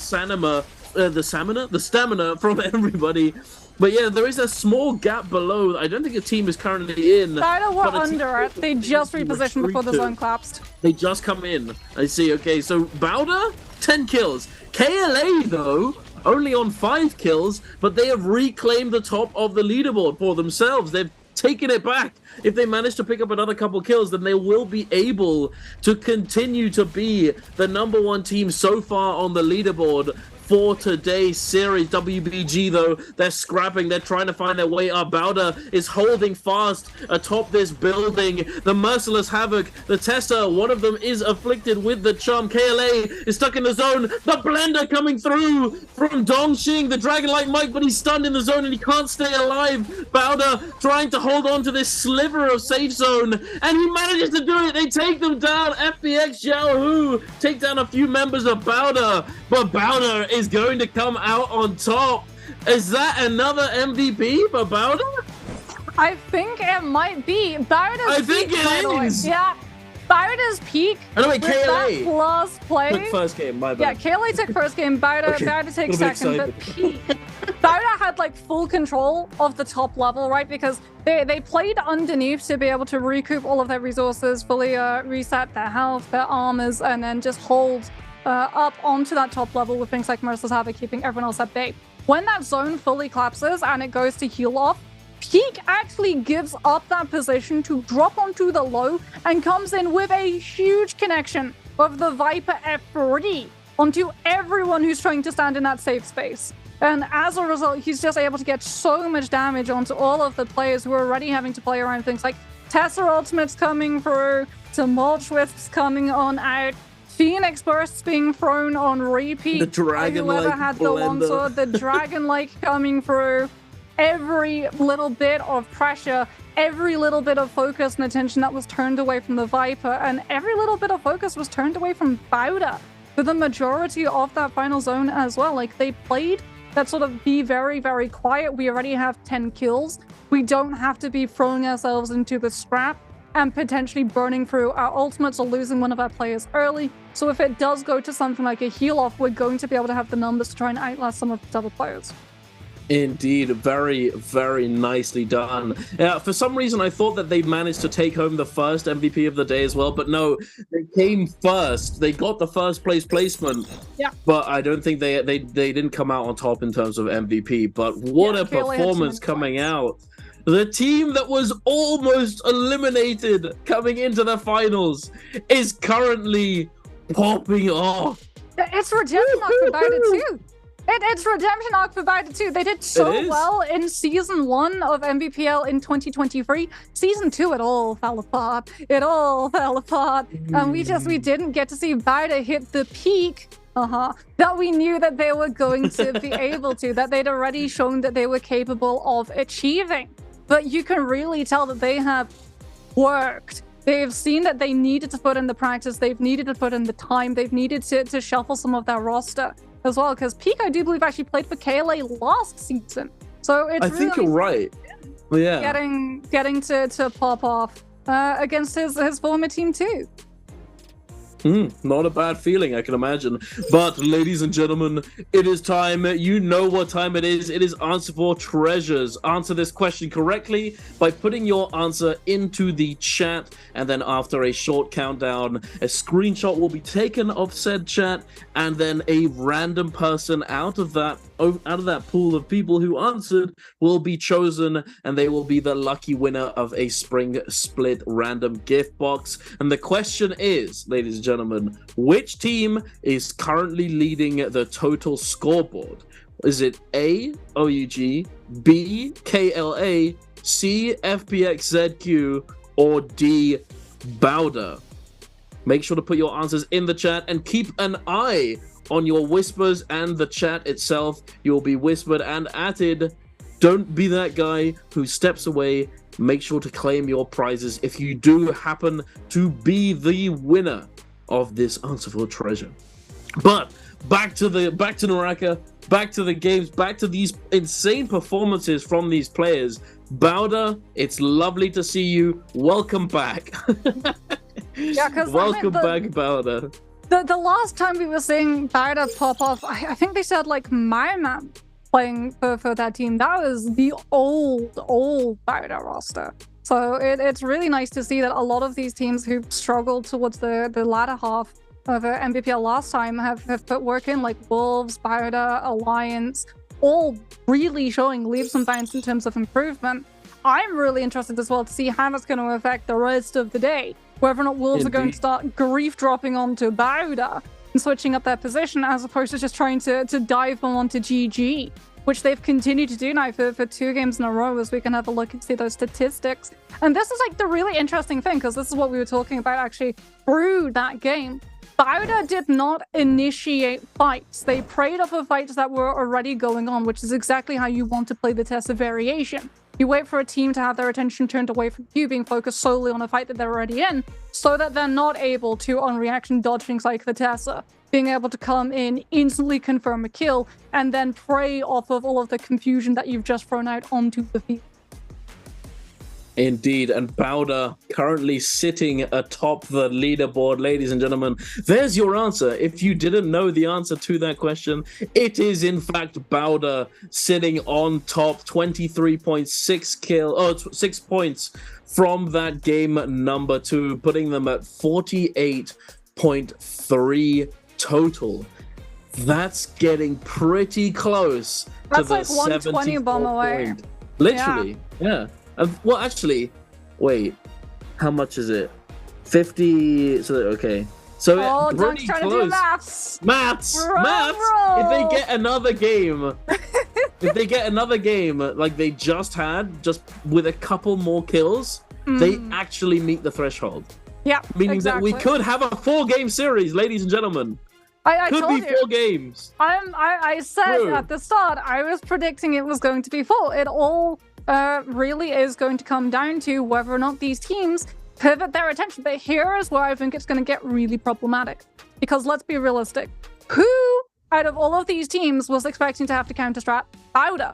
stamina from everybody. But yeah, there is a small gap below. I don't think a team is currently in. Bowder were under it. They just repositioned before the zone collapsed. They just come in. I see. Okay, so Bowder, 10 kills. KLA, though, only on 5 kills, but they have reclaimed the top of the leaderboard for themselves. They've taken it back. If they manage to pick up another couple kills, then they will be able to continue to be the #1 team so far on the leaderboard for today's series. WBG, though, they're scrapping. They're trying to find their way up. Bowder is holding fast atop this building. The Merciless Havoc, the Tessa, one of them is afflicted with the charm. KLA is stuck in the zone. The Blender coming through from Dongxing, the Dragonlight Mike, but he's stunned in the zone and he can't stay alive. Bowder trying to hold on to this sliver of safe zone, and he manages to do it. They take them down. FPX Xiao Hu take down a few members of Bowder, but Bowder is going to come out on top. Is that another MVP for Bowder? I think it might be. Bowder's think peak, it is. Yeah. Bowder's peak. Oh, wait, KLA that plus play. took first game, my bad. Yeah, KLA took first game. Bowder takes second, but peak. Bowder had like full control of the top level, right? Because they played underneath to be able to recoup all of their resources, fully reset their health, their armors, and then just hold up onto that top level with things like Merciless Havoc, keeping everyone else at bay. When that zone fully collapses and it goes to heal off, Peak actually gives up that position to drop onto the low and comes in with a huge connection of the Viper F40 onto everyone who's trying to stand in that safe space. And as a result, he's just able to get so much damage onto all of the players who are already having to play around things like Tessa ultimates coming through, Tumult Wisps coming on out, Phoenix bursts being thrown on repeat. The Dragon-like Whoever had the longsword, the Dragon-like coming through. Every little bit of pressure, every little bit of focus and attention that was turned away from the Viper, and every little bit of focus was turned away from Bowder for the majority of that final zone as well. Like, they played that sort of be very, very quiet. We already have 10 kills. We don't have to be throwing ourselves into the scrap and potentially burning through our ultimates or losing one of our players early. So if it does go to something like a heal off, we're going to be able to have the numbers to try and outlast some of the other players. Indeed, very, very nicely done. For some reason, I thought that they managed to take home the first MVP of the day as well, but no, they came first. They got the first place placement. Yeah. But I don't think they didn't come out on top in terms of MVP. But what a performance coming out. The team that was almost eliminated coming into the finals is currently popping off. It's ridiculous about it too. It's redemption arc for Bida too. They did so well in season 1 of Nbpl in 2023. Season 2, it all fell apart. It all fell apart, and we didn't get to see Bida hit the peak. That we knew that they were going to be able to, that they'd already shown that they were capable of achieving. But you can really tell that they have worked. They've seen that they needed to put in the practice, they've needed to put in the time, they've needed to shuffle some of their roster as well, because Peak, I do believe, actually played for KLA last season. So it's I think you're right. Yeah. Getting to pop off against his former team too. Not a bad feeling, I can imagine. But, ladies and gentlemen, it is time. You know what time it is. It is Answer for Treasures. Answer this question correctly by putting your answer into the chat, and then after a short countdown, a screenshot will be taken of said chat, and then a random person out of that pool of people who answered will be chosen, and they will be the lucky winner of a Spring Split random gift box. And the question is, ladies and gentlemen, which team is currently leading the total scoreboard? Is it A, OUG, B, KLA, C, FPXZQ, or D, Bowder? Make sure to put your answers in the chat and keep an eye on your whispers and the chat itself. You'll be whispered and atted. Don't be that guy who steps away. Make sure to claim your prizes if you do happen to be the winner of this Answer for Treasure. But back to NARAKA, back to the games, back to these insane performances from these players. Bowder, it's lovely to see you. Welcome back. Yeah, because welcome back, Bowder. The last time we were seeing Bowder pop off, I think they said like my man playing for that team. That was the old Bowder roster. So it's really nice to see that a lot of these teams who struggled towards the latter half of Nbpl last time have put work in, like Wolves, Bowder, Alliance, all really showing leaps and bounds in terms of improvement. I'm really interested as well to see how that's going to affect the rest of the day. Whether or not Wolves are going to start grief dropping onto Bowder and switching up their position, as opposed to just trying to dive them onto GG, which they've continued to do now for 2 games in a row, as we can have a look and see those statistics. And this is like the really interesting thing, because this is what we were talking about actually through that game. Bowder did not initiate fights. They preyed off of fights that were already going on, which is exactly how you want to play the Tessa variation. You wait for a team to have their attention turned away from you, being focused solely on a fight that they're already in, so that they're not able to, on reaction, dodge things like the Tessa. Being able to come in, instantly confirm a kill, and then prey off of all of the confusion that you've just thrown out onto the field. Indeed, and Bowder currently sitting atop the leaderboard, ladies and gentlemen. There's your answer. If you didn't know the answer to that question, it is in fact Bowder sitting on top, 23.6 6 points from that game number 2, putting them at 48.3 total. That's getting pretty close to the like 120 bomb away. Point. Literally, yeah. Well, actually, wait, how much is it? 50. So okay, so pretty trying close. To do maths. Maths. Roll. If they get another game, like they just had, just with a couple more kills, they actually meet the threshold. Yeah, meaning that we could have a 4-game series, ladies and gentlemen. I could told be you. 4 games. I said at the start, I was predicting it was going to be 4. It all really is going to come down to whether or not these teams pivot their attention. But here is where I think it's going to get really problematic. Because let's be realistic. Who out of all of these teams was expecting to have to counter-strat Bowder?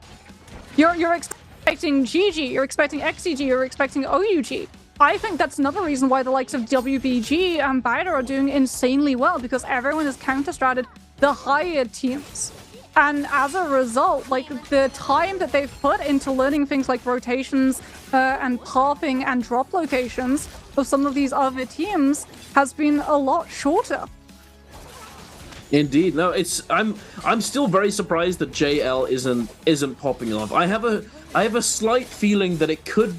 You're expecting GG, you're expecting XCG, you're expecting OUG. I think that's another reason why the likes of WBG and Bowder are doing insanely well, because everyone has counter-stratted the higher teams. And as a result, like the time that they've put into learning things like rotations and pathing and drop locations of some of these other teams has been a lot shorter. Indeed, no, I'm still very surprised that JL isn't popping off. I have a slight feeling that it could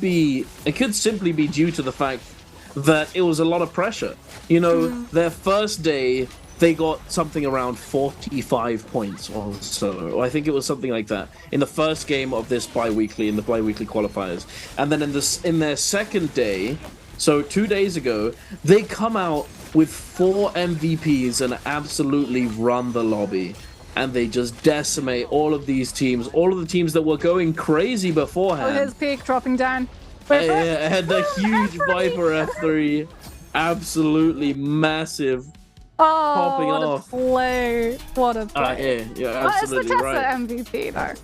simply be due to the fact that it was a lot of pressure. You know, their first day they got something around 45 points or so. I think it was something like that in the first game of this bi-weekly, in the bi-weekly qualifiers. And then in their second day, so 2 days ago, they come out with 4 MVPs and absolutely run the lobby. And they just decimate all of these teams, all of the teams that were going crazy beforehand. Oh, his peak dropping down. Yeah, had the huge Viper F3, absolutely massive, popping what off. A play! What a play! Yeah, Well, absolutely it's the Tessa right. MVP though.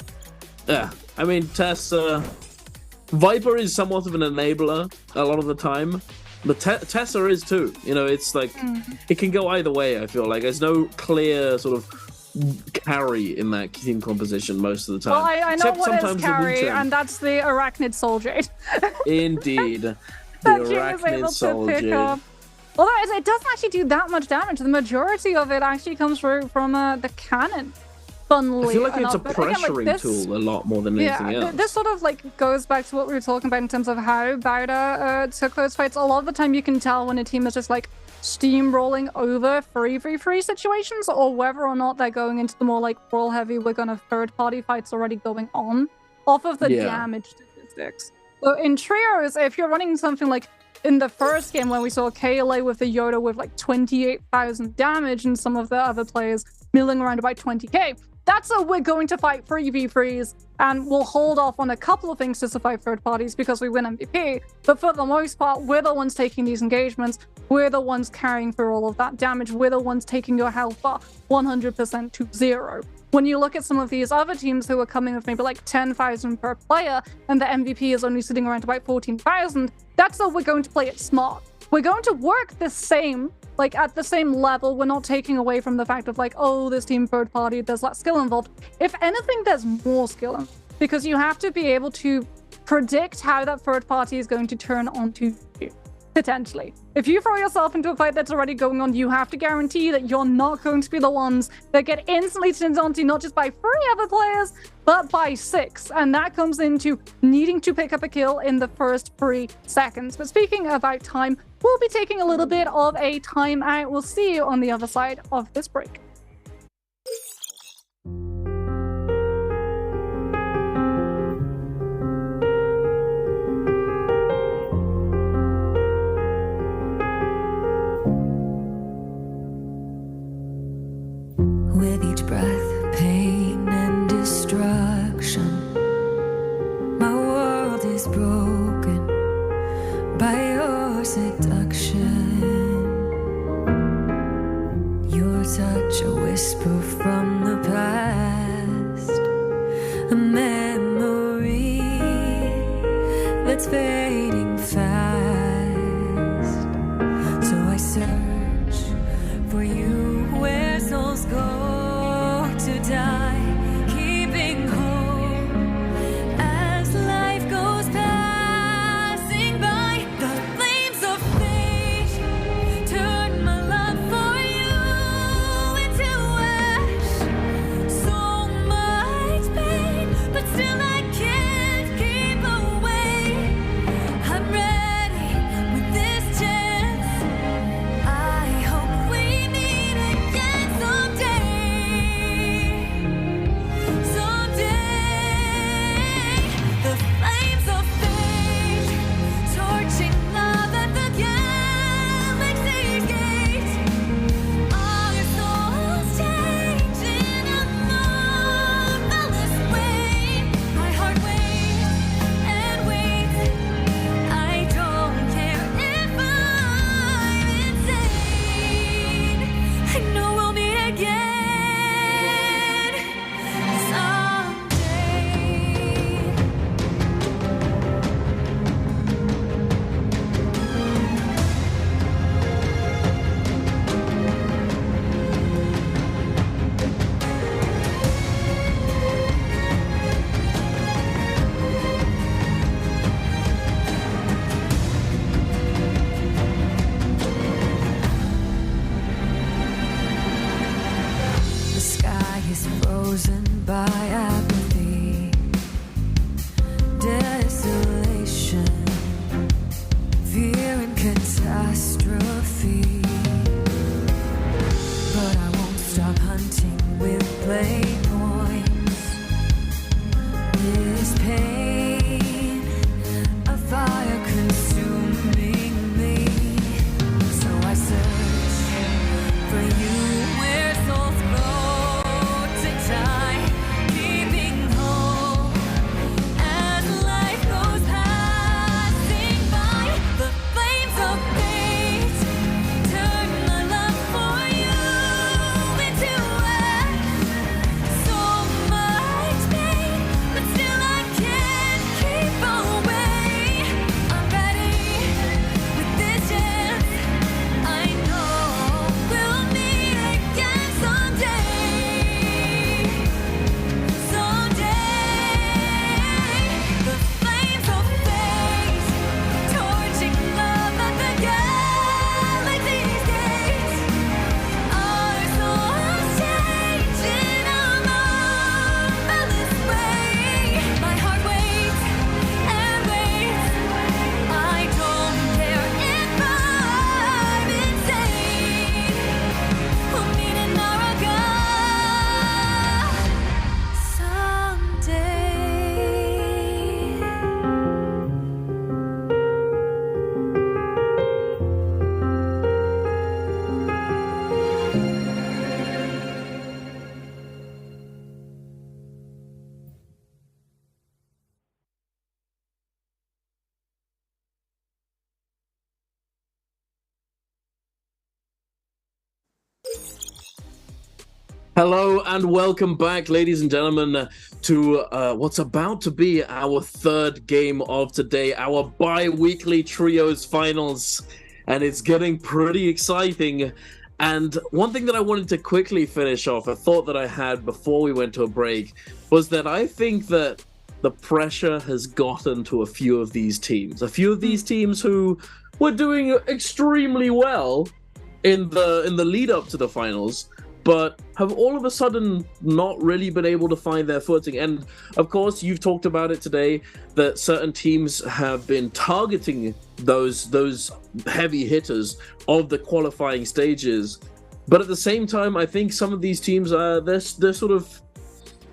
Yeah, I mean Tessa, Viper is somewhat of an enabler a lot of the time, but Tessa is too. You know, it's like it can go either way. I feel like there's no clear sort of carry in that team composition most of the time. Well, I know Except what is sometimes the carry, Wu-Tang. and that's the Arachnid Soul Jade. Indeed, the That Jin is Arachnid able Soul to pick Jade. up. Although it doesn't actually do that much damage. The majority of it actually comes from the cannon. Funnily I feel like it's a enough. But again, pressuring this, tool a lot more than anything else. This sort of like goes back to what we were talking about in terms of how Bauda took those fights. A lot of the time you can tell when a team is just like steamrolling over 3v3 situations, or whether or not they're going into the more like brawl heavy, we're gonna third party fights already going on off of the damage statistics. So in trios, if you're running something like in the first game when we saw KLA with the Yoda with like 28,000 damage and some of the other players milling around about 20k, that's a we're going to fight 3v3s and we'll hold off on a couple of things to survive third parties because we win MVP. But for the most part, we're the ones taking these engagements. We're the ones carrying through all of that damage. We're the ones taking your health bar 100% to 0. When you look at some of these other teams who are coming with maybe like 10,000 per player and the MVP is only sitting around about 14,000, that's how we're going to play it smart. We're going to work the same, like at the same level. We're not taking away from the fact of like, oh, this team third party, there's less skill involved. If anything, there's more skill involved because you have to be able to predict how that third party is going to turn onto you. Potentially. If you throw yourself into a fight that's already going on, you have to guarantee that you're not going to be the ones that get instantly turned onto not just by 3 other players, but by 6. And that comes into needing to pick up a kill in the first 3 seconds. But speaking about time, we'll be taking a little bit of a timeout. We'll see you on the other side of this break. With each breath, pain and destruction, my world is broken by your seduction. Your touch, a whisper from the past, a memory that's fading fast. So I search for you where souls go to die, keeping hope as life goes passing by. The flames of fate turn my love for you into ash. So much pain, but still I can't keep away. I'm ready with this chance. I hope we meet again someday. The flames of fate, torching love at the galaxy's gate. Our souls change in a marvelous way. My heart waits and waits. I don't care if I'm insane. I know we'll meet again someday. The sky is frozen by apathy, desolation, fear and catastrophe. But with BLADEPOINT. This pain, a fire consuming me. So I search for you where souls flow to die, keeping hope as life goes passing by. The flames of fate turn my love for you into ash. So much pain, but still I can't keep away. I'm ready with this chance. I know we'll meet again someday. The flames of fate, torching love at the galaxy's gates. Our souls change in a marvelous way. My heart waits and waits. I don't care if I'm insane. We'll meet in NARAKA someday. Hello and welcome back, ladies and gentlemen, to what's about to be our third game of today, our bi-weekly trios finals, and it's getting pretty exciting. And one thing that I wanted to quickly finish off, a thought that I had before we went to a break, was that I think that the pressure has gotten to a few of these teams. A few of these teams who were doing extremely well in the lead up to the finals, but have all of a sudden not really been able to find their footing. And of course, you've talked about it today, that certain teams have been targeting those heavy hitters of the qualifying stages. But at the same time, I think some of these teams they're sort of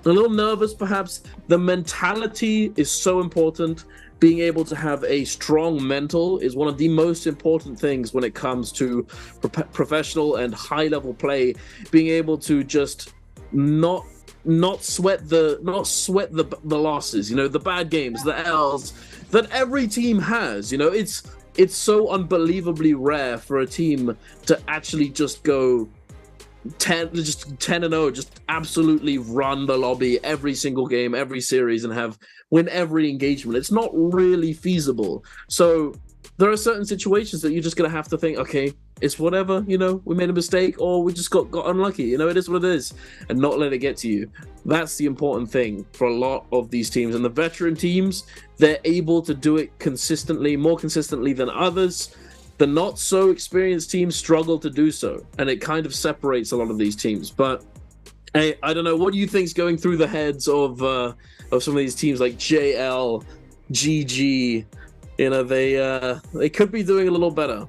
a little nervous, perhaps. The mentality is so important. Being able to have a strong mental is one of the most important things when it comes to professional and high-level play. Being able to just not sweat the losses, you know, the bad games, the L's that every team has. You know, it's so unbelievably rare for a team to actually just go 10-0, just absolutely run the lobby every single game, every series, and win every engagement. It's not really feasible. So there are certain situations that you're just gonna have to think, okay, it's whatever, you know, we made a mistake or we just got unlucky, you know, it is what it is, and not let it get to you. That's the important thing for a lot of these teams. And the veteran teams, they're able to do it consistently, more consistently than others. The not so experienced teams struggle to do so, and it kind of separates a lot of these teams. But hey, I don't know, what do you think's going through the heads of some of these teams like JL, GG? You know, they could be doing a little better.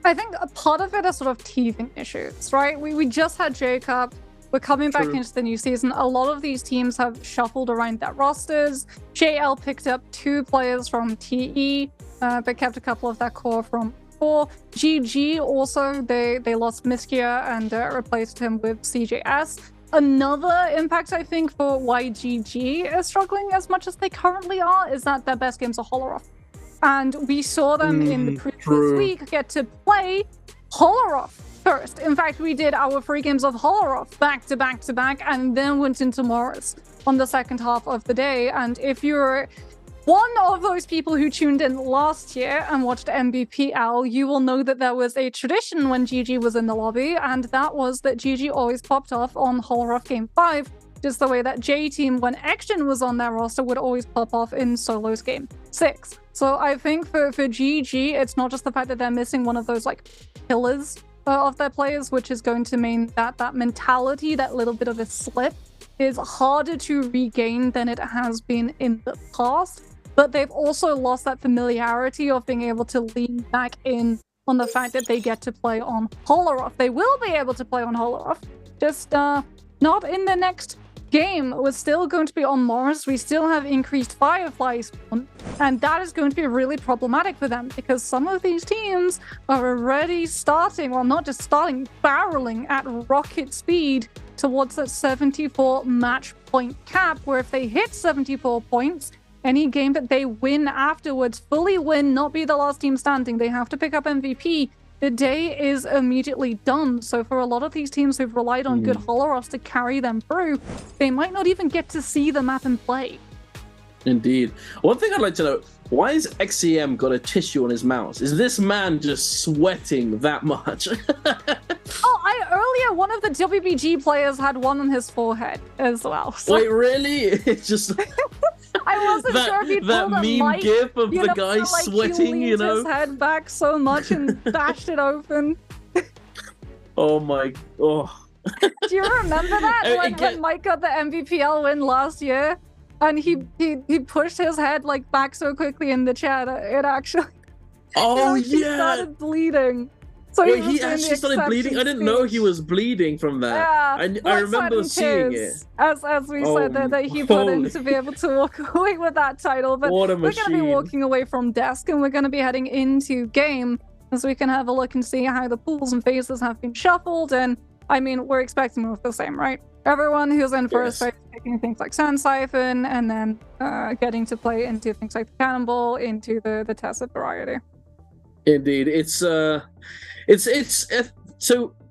I think a part of it is sort of teething issues, right? We just had J-Cup. We're coming back into the new season. A lot of these teams have shuffled around their rosters. JL picked up 2 players from TE, but kept a couple of their core from 4. GG also, they lost Miskia and replaced him with CJS. Another impact, I think, for why GG is struggling as much as they currently are is that their best games are Holoroth. And we saw them in the previous week get to play Holoroth first. In fact, we did our 3 games of Holoroth back to back to back, and then went into Morris on the second half of the day. And if you're one of those people who tuned in last year and watched Nbpl, you will know that there was a tradition when GG was in the lobby, and that was that GG always popped off on Holoroth Game 5, just the way that J-Team, when Action was on their roster, would always pop off in Solos Game 6. So I think for GG, it's not just the fact that they're missing one of those like pillars of their players, which is going to mean that that mentality, that little bit of a slip, is harder to regain than it has been in the past. But they've also lost that familiarity of being able to lean back in on the fact that they get to play on Holoroth. They will be able to play on Holoroth, just not in the next game. We're still going to be on Mars. We still have increased Firefly spawn, and that is going to be really problematic for them because some of these teams are already starting, well, not just starting, barreling at rocket speed towards that 74 match point cap, where if they hit 74 points, any game that they win afterwards, fully win, not be the last team standing, they have to pick up MVP, the day is immediately done. So for a lot of these teams who've relied on good Holoros to carry them through, they might not even get to see the map and play. Indeed. One thing I'd like to know, why has XCM got a tissue on his mouse? Is this man just sweating that much? Earlier, one of the WBG players had one on his forehead as well. So. Wait, really? It's just... I wasn't sure if he'd that pulled a meme mic, gif of you the know, guy like sweating, he you know? his head back so much and bashed it open. Oh my... Oh. Do you remember that? When Mike got the NBPL win last year? And he pushed his head like back so quickly in the chair that it actually... Oh, he yeah! started bleeding. So wait, he actually started bleeding? I didn't know he was bleeding from that. Yeah, I remember seeing it. As we said that he put in to be able to walk away with that title. But what a we're going to be walking away from desk and we're going to be heading into game so we can have a look and see how the pools and phases have been shuffled. And I mean, we're expecting more of the same, right? Everyone who's in first phase taking things like Sand Siphon and then getting to play into things like the Cannonball, into the Tacit variety. Indeed, it's so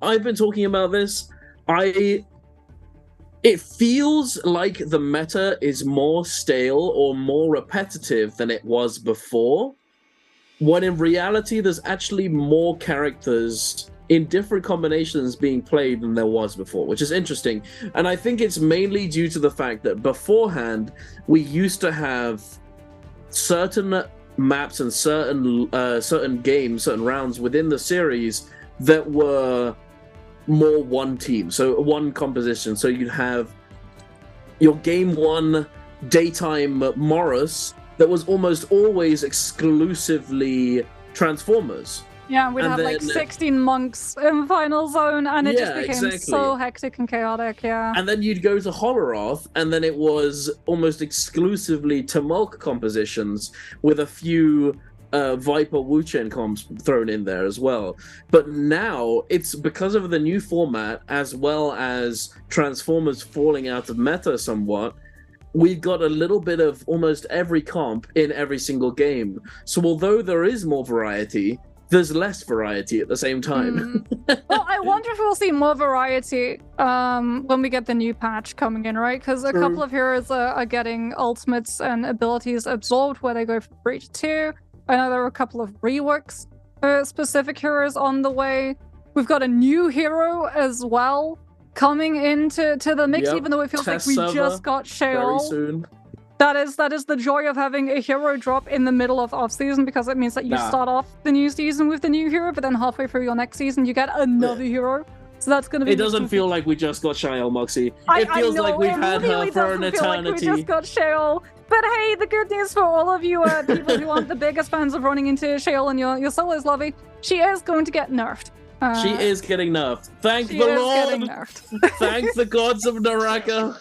I've been talking about this. It feels like the meta is more stale or more repetitive than it was before, when in reality there's actually more characters in different combinations being played than there was before, which is interesting. And I think it's mainly due to the fact that beforehand we used to have certain maps and certain games, certain rounds within the series that were more one team, so one composition. So you'd have your game one daytime Morris that was almost always exclusively Transformers. Yeah, we'd have like 16 monks in Final Zone, and it just Yeah, became exactly. so hectic and chaotic, yeah. And then you'd go to Holoroth, and then it was almost exclusively Tumulk compositions with a few Viper Wuchen comps thrown in there as well. But now, it's because of the new format, as well as Transformers falling out of meta somewhat, we've got a little bit of almost every comp in every single game. So although there is more variety, there's less variety at the same time. Well, I wonder if we'll see more variety when we get the new patch coming in, right? Because a couple of heroes are getting ultimates and abilities absorbed where they go from 3 to 2. I know there are a couple of reworks for specific heroes on the way. We've got a new hero as well coming into the mix, even though it feels like we just got Sheol. Very soon. That is the joy of having a hero drop in the middle of off-season, because it means that you start off the new season with the new hero, but then halfway through your next season you get another hero. So that's going to be... It doesn't feel like we just got Sheol, Moxie. It feels like we've had her for an eternity. Like we just got Sheol. But hey, the good news for all of you people who aren't the biggest fans of running into Sheol and your solos, Lovey, she is going to get nerfed. She is getting nerfed. Thank the Lord! Thank the gods of NARAKA!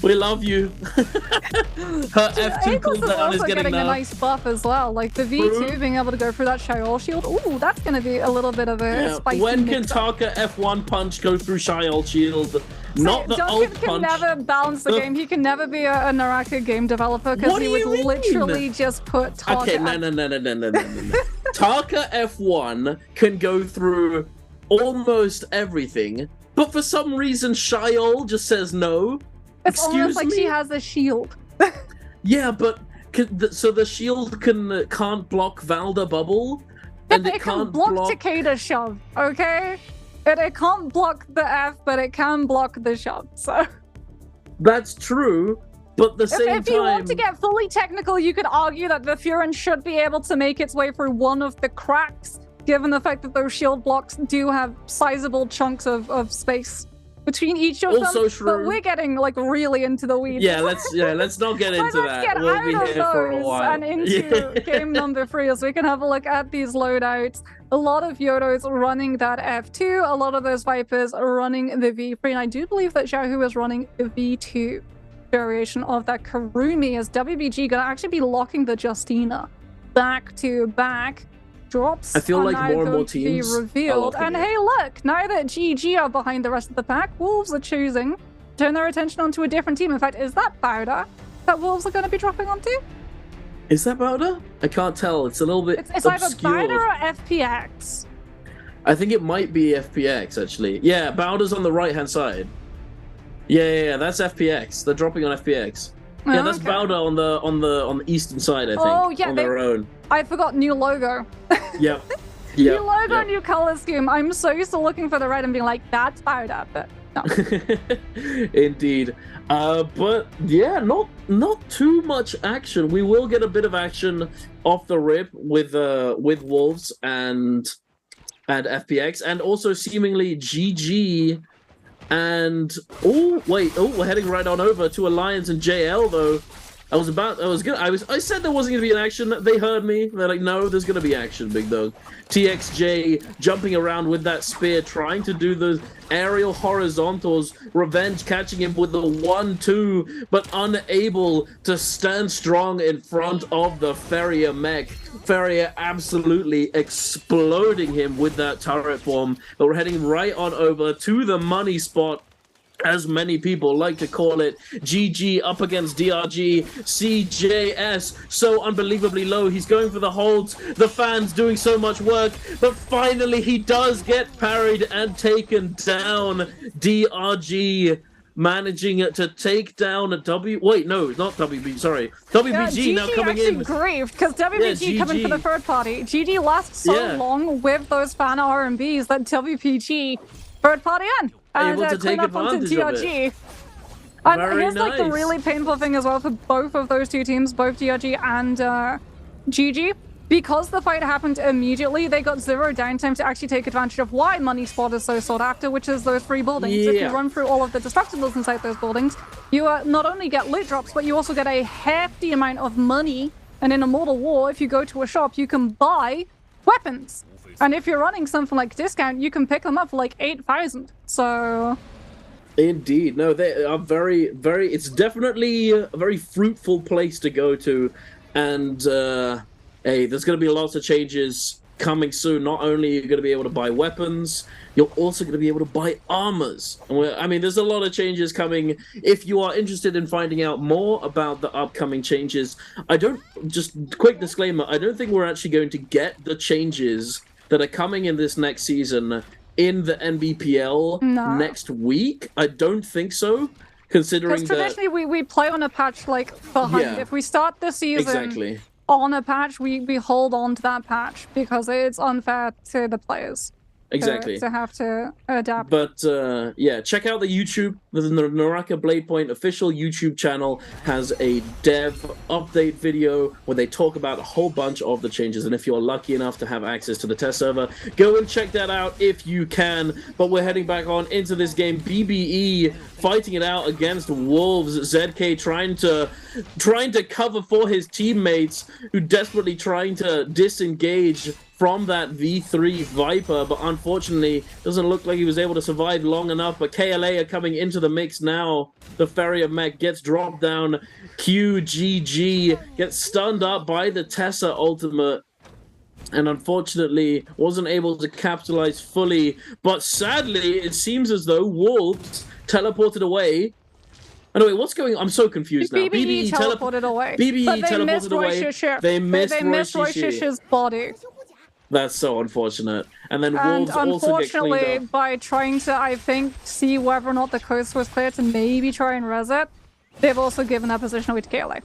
We love you. Her F2 cooldown is getting a nice buff as well. Like the V2 being able to go through that Sheol shield. Ooh, that's going to be a little bit of a spicy When can Taka F1 punch go through Sheol shield? Not the ult punch. Duncan can never balance the game. He can never be a NARAKA game developer because he would literally just put Taka... Okay, no. Taka F1 can go through almost everything, but for some reason Sheol just says no. It's almost like she has a shield. Yeah, but so the shield can't block Valda Bubble, and it can't block Takeda shove. Okay, it can't block the F, but it can block the shove. So that's true. But the same time, if you want to get fully technical, you could argue that the Furin should be able to make its way through one of the cracks, given the fact that those shield blocks do have sizable chunks of space. between each of Also them. true. But we're getting like really into the weeds. Yeah, let's not get into Let's that. get We'll out be of here for a those while. and into game number 3 so we can have a look at these loadouts. A lot of Yodos running that F2, a lot of those Vipers are running the V3, and I do believe that Xiaohu is running the V2 variation of that Karumi, as WBG gonna actually be locking the Justina back to back. Drops I feel are like now more and more going to be teams are revealed. locking And it. hey, look, now that GG are behind the rest of the pack, Wolves are choosing to turn their attention onto a different team. In fact, is that Powder that Wolves are going to be dropping onto? Is that Bowder? I can't tell. It's a little bit It's either obscured. Powder or FPX. I think it might be FPX actually. Yeah, Bowder's on the right hand side. Yeah, that's FPX. They're dropping on FPX. Yeah, that's Okay. Bowder on the eastern side, I think. Oh, yeah, on their own. I forgot new logo. Yep. New logo, new color scheme. I'm so used to looking for the red and being like, that's Powder, but no. Indeed. But yeah, not too much action. We will get a bit of action off the rip with Wolves and FPX, and also seemingly GG. And we're heading right on over to Alliance and JL though. I said there wasn't gonna be an action. They heard me. They're like, no, there's gonna be action, big dog. TXJ jumping around with that spear, trying to do the aerial horizontals. Revenge catching him with the 1-2, but unable to stand strong in front of the Ferrier mech. Ferrier absolutely exploding him with that turret bomb. But we're heading right on over to the money spot, as many people like to call it. GG up against DRG. CJS so unbelievably low. He's going for the holds. The fans doing so much work, but finally he does get parried and taken down. DRG managing to take down a wait, no, not WB, sorry. WBG now coming in. GG grieved because WBG coming for the third party. GG lasts so long with those fan RMBs that WPG third party in. Able to clean take up onto advantage of DRG. it. And Very here's like the nice. really painful thing as well for both of those two teams, both DRG and GG. Because the fight happened immediately, they got zero downtime to actually take advantage of why Money Spot is so sought after, which is those 3 buildings. If you Yeah. run through all of the destructibles inside those buildings, you not only get loot drops, but you also get a hefty amount of money. And in a Mortal War, if you go to a shop, you can buy weapons. And if you're running something like Discount, you can pick them up for like 8,000. So Indeed. No, they are very, very... It's definitely a very fruitful place to go to. And, hey, there's going to be lots of changes coming soon. Not only are you going to be able to buy weapons, you're also going to be able to buy armors. I mean, there's a lot of changes coming. If you are interested in finding out more about the upcoming changes, just quick disclaimer, I don't think we're actually going to get the changes that are coming in this next season in the Nbpl next week. I don't think so, considering because traditionally we play on a patch like behind. Yeah. If we start the season Exactly. on a patch, we hold on to that patch because it's unfair to the players. Exactly. To have to adapt. But yeah, check out the YouTube. The NARAKA BLADEPOINT official YouTube channel has a dev update video where they talk about a whole bunch of the changes. And if you're lucky enough to have access to the test server, go and check that out if you can. But we're heading back on into this game. BBE fighting it out against Wolves. ZK trying to cover for his teammates, who desperately trying to disengage from that V3 Viper, but unfortunately doesn't look like he was able to survive long enough. But KLA are coming into the mix now. The Ferrier mech gets dropped down. QGG gets stunned up by the Tessa ultimate, and unfortunately wasn't able to capitalize fully. But sadly, it seems as though Wolves teleported away. Anyway, what's going on? I'm so confused now. BBE teleported away. BBE but they teleported missed away. They missed Roy Shish's body. That's so unfortunate. And then And Wolves also get cleaned unfortunately, up. by trying to, I think, see whether or not the coast was clear to maybe try and res it, they've also given that position away to KLA.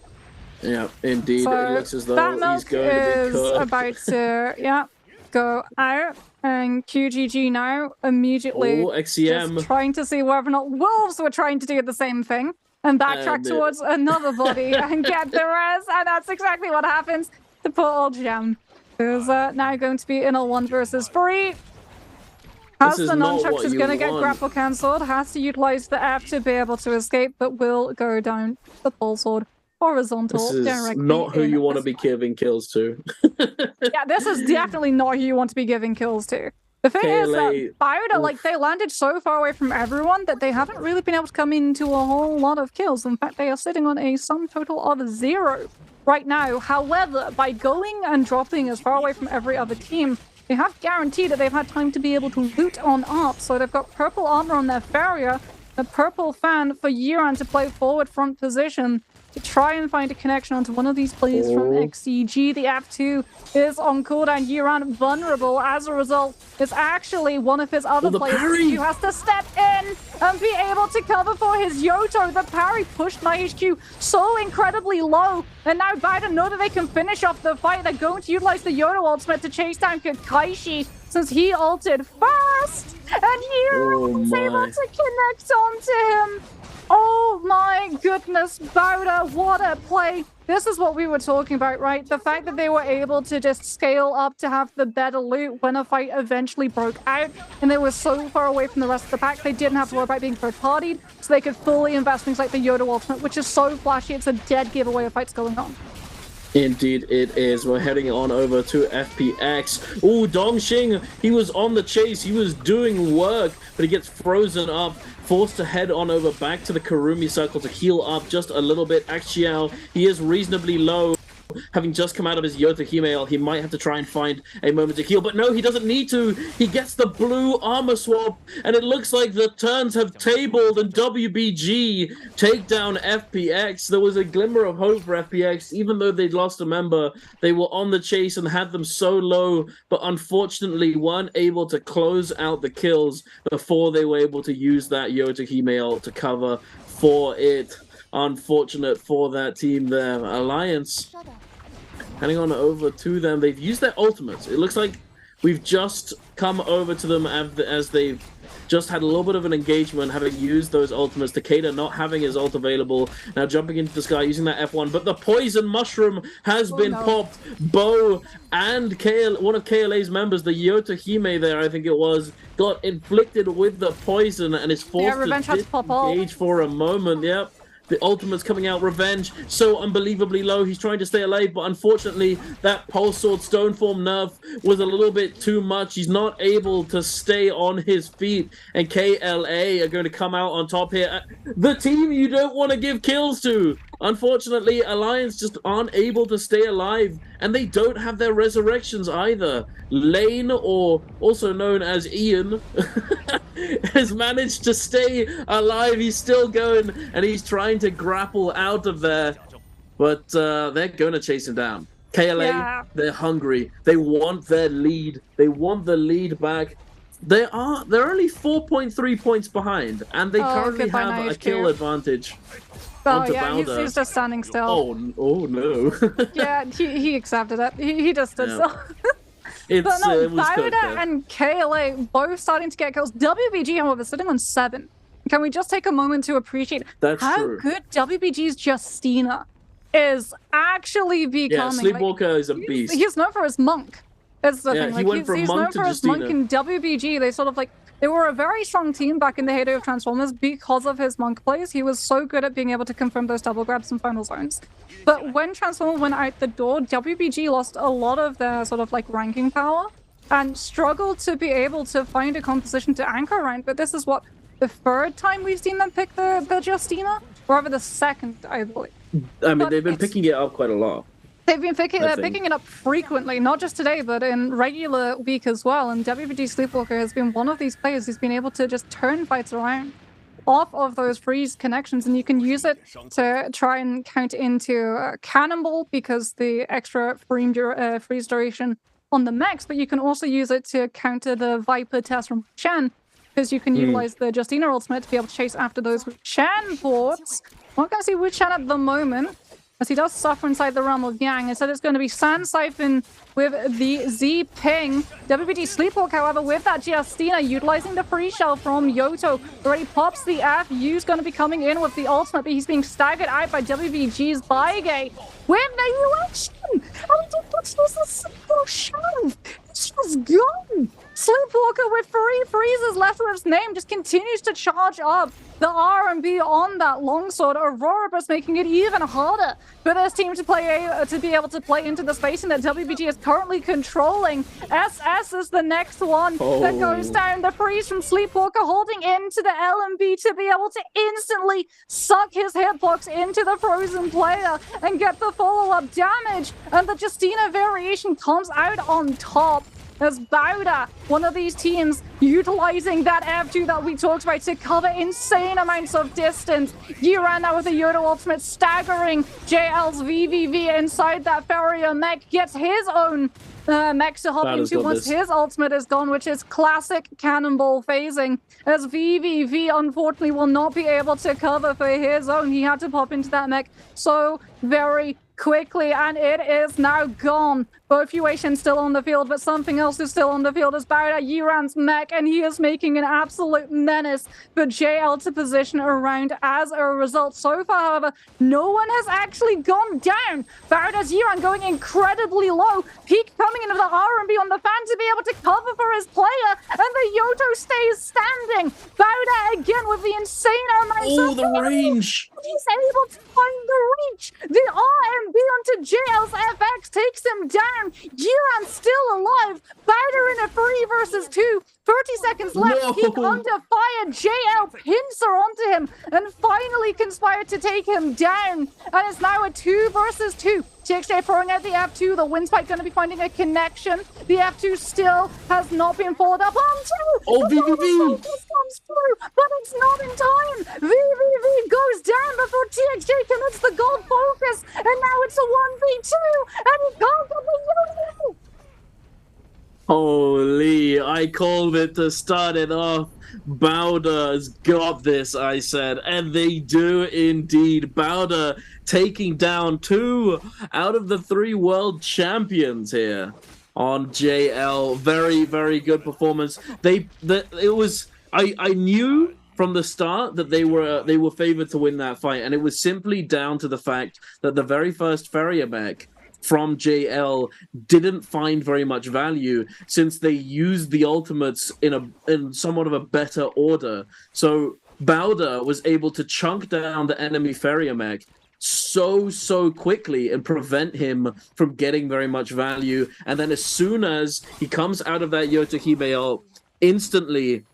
Yeah, indeed. So it looks as though that he's milk going to be is cooked. about to, go out. And QGG now immediately Oh, XCM. just trying to see whether or not Wolves were trying to do the same thing and backtrack And towards another body and get the res. And that's exactly what happens. The poor old gem is now going to be in a 1 versus 3. Has This the is not nunchucks what is you going to get want. grapple cancelled, has to utilize the F to be able to escape, but will go down the pole sword horizontal This is directly. not who you want to this be giving kills to. Yeah, this is definitely not who you want to be giving kills to. The thing is that KLA Biowda, like, they landed so far away from everyone that they haven't really been able to come into a whole lot of kills. In fact, they are sitting on a sum total of 0 right now. However, by going and dropping as far away from every other team, they have guaranteed that they've had time to be able to loot on up. So they've got purple armor on their Farrier, a purple fan for Yuran to play forward front position to try and find a connection onto one of these plays from XCG. The F2 is on cooldown. Yuran vulnerable. As a result, it's actually one of his other players who has to step in and be able to cover for his Yoto. The parry pushed my HQ so incredibly low, and now Biden know that they can finish off the fight. They're going to utilize the Yoto ultimate to chase down Kakaishi since he ulted first, and Yuran was able to connect onto him. Oh my goodness, Biowda, what a play. This is what we were talking about, right? The fact that they were able to just scale up to have the better loot when a fight eventually broke out, and they were so far away from the rest of the pack, they didn't have to worry about being third-partied, so they could fully invest things like the Yoda ultimate, which is so flashy, it's a dead giveaway of fights going on. Indeed it is. We're heading on over to FPX. Oh, Dongxing, he was on the chase. He was doing work, but he gets frozen up, forced to head on over back to the Karumi circle to heal up just a little bit. Axiao, he is reasonably low. Having just come out of his Yota Himeo, he might have to try and find a moment to heal, but no, he doesn't need to. He gets the blue armor swap, and it looks like the turns have tabled, and WBG take down FPX. There was a glimmer of hope for FPX, even though they'd lost a member. They were on the chase and had them so low, but unfortunately weren't able to close out the kills before they were able to use that Yota Himeo to cover for it. Unfortunate for that team there. Alliance heading on over to them. They've used their ultimates. It looks like we've just come over to them as they've just had a little bit of an engagement, having used those ultimates. Takeda not having his ult available, now jumping into the sky using that F1, but the poison mushroom has been popped. Bo and one of KLA's members, the Yota Hime there, I think it was, got inflicted with the poison and is forced to disengage for a moment. Yep. The ultimate's coming out. Revenge so unbelievably low. He's trying to stay alive, but unfortunately that pulse sword stone form nerf was a little bit too much. He's not able to stay on his feet, and KLA are going to come out on top here. The team you don't want to give kills to. Unfortunately, Alliance just aren't able to stay alive, and they don't have their resurrections either. Lane, or also known as Ian, has managed to stay alive. He's still going, and he's trying to grapple out of there, but they're going to chase him down. KLA, they're hungry. They want their lead. They want the lead back. They're only 4.3 points behind, and they currently have a kill advantage. Oh yeah, he's just standing still. Oh no. Yeah, he accepted it. He just did so. But no, Biowda and KLA both starting to get kills. WBG, however, sitting on 7. Can we just take a moment to appreciate how good WBG's Justina is actually becoming? Yeah, Sleepwalker is a beast. He's known for his monk. That's the thing. He went from he's monk known to for his monk in WBG. They sort of they were a very strong team back in the heyday of Transformers because of his monk plays. He was so good at being able to confirm those double grabs and final zones. But when Transformers went out the door, WBG lost a lot of their sort of ranking power and struggled to be able to find a composition to anchor around. But this is what, the 3rd time we've seen them pick the Justina? Or rather the 2nd, I believe. I mean, they've been picking it up quite a lot. They've been picking it up frequently, not just today, but in regular week as well. And WBG Sleepwalker has been one of these players who's been able to just turn fights around off of those freeze connections. And you can use it to try and count into Cannonball because the extra freeze duration on the mechs, but you can also use it to counter the Viper test from Shen because you can utilize the Justina ultimate to be able to chase after those Shen boards. Not going to see Wu Chen at the moment, as he does suffer inside the realm of Yang. Instead, it's going to be Sand Siphon with the Z Ping. WBG Sleepwalk, however, with that Justina, utilizing the free shell from Yoto. Already pops the F. Yu's going to be coming in with the ultimate, but he's being staggered out by WBG's Baige with the UX. I don't think this was a simple shove. This was gone. Sleepwalker with 3 freezes left with its name just continues to charge up the R&B on that longsword. Auroribus making it even harder for this team to be able to play into the spacing that WBG is currently controlling. SS is the next one that goes down. The freeze from Sleepwalker holding into the LMB to be able to instantly suck his hitbox into the frozen player and get the follow-up damage. And the Justina variation comes out on top as Bauda, one of these teams, utilizing that F2 that we talked about to cover insane amounts of distance. Yiran now with a Yoda ultimate, staggering JL's VVV inside that Farrier mech, gets his own mech to hop into once his ultimate is gone, which is classic cannonball phasing, as VVV unfortunately will not be able to cover for his own. He had to pop into that mech so very quickly, and it is now gone. Both Uation still on the field, but something else is still on the field as Bauda, Yiran's mech, and he is making an absolute menace for JL to position around as a result. So far, however, no one has actually gone down. Bauda's Yiran going incredibly low. Peak coming into the R&B on the fan to be able to cover for his player, and the Yoto stays standing. Bauda again with the insane amounts of the range. He's able to find the reach. The RMB onto JL's FX takes him down. Yiran still alive. Bauda in a 3 versus 2. 30 seconds left. Peak under fire. JL pins her onto him and finally conspired to take him down. And it's now a 2 versus 2. TXJ throwing out the F2. The Windspike going to be finding a connection. The F2 still has not been followed up onto. VVV comes through, but it's not in time. VVV goes down before TXJ commits the gold focus, and now it's a 1v2, and he can't get the Yoto. Holy, I called it to start it off. Bauda's got this, I said, and they do indeed. Bauda taking down 2 out of the 3 world champions here on JL. Very, very good performance. I knew from the start that they were favored to win that fight, and it was simply down to the fact that the very first Farrier mech from JL didn't find very much value since they used the ultimates in somewhat of a better order. So Bauda was able to chunk down the enemy Farrier mech so quickly and prevent him from getting very much value. And then as soon as he comes out of that Yotohime ult, instantly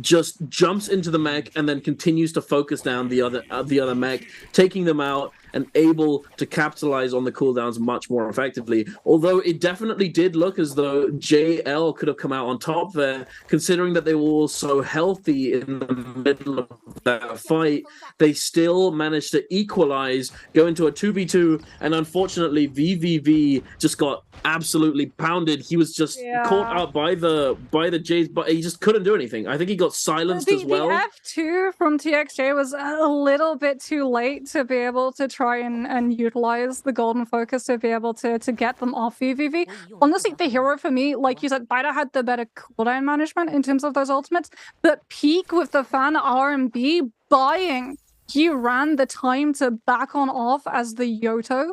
just jumps into the mech and then continues to focus down the other mech, taking them out and able to capitalize on the cooldowns much more effectively. Although it definitely did look as though JL could have come out on top there, considering that they were all so healthy in the middle of that fight. They still managed to equalize, go into a 2v2, and unfortunately VVV just got absolutely pounded. He was just caught up by the Jays, but he just couldn't do anything. I think he got silenced as well. The F2 from TXJ was a little bit too late to be able to try and utilize the golden focus to be able to get them off VVV. Honestly, the hero for me, like you said, Bauda had the better cooldown management in terms of those ultimates, but Peak with the fan RMB buying, he ran the time to back on off as the Yoto.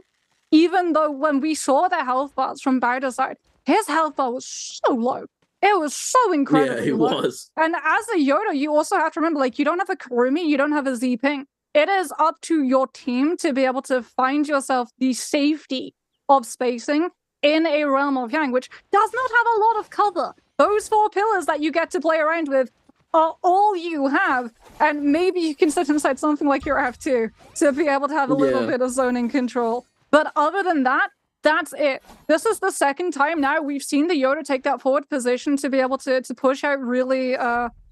Even though when we saw the health bars from Bauda's side, his health bar was so low. It was so incredibly low. Yeah, it was. And as a Yoto, you also have to remember, like, you don't have a Kurumi, you don't have a Z-Ping. It is up to your team to be able to find yourself the safety of spacing in a realm of Yang, which does not have a lot of cover. Those 4 pillars that you get to play around with are all you have, and maybe you can set inside something like your F2 to be able to have a little bit of zoning control. But other than that, that's it. This is the second time now we've seen the Yoto take that forward position to be able to push out really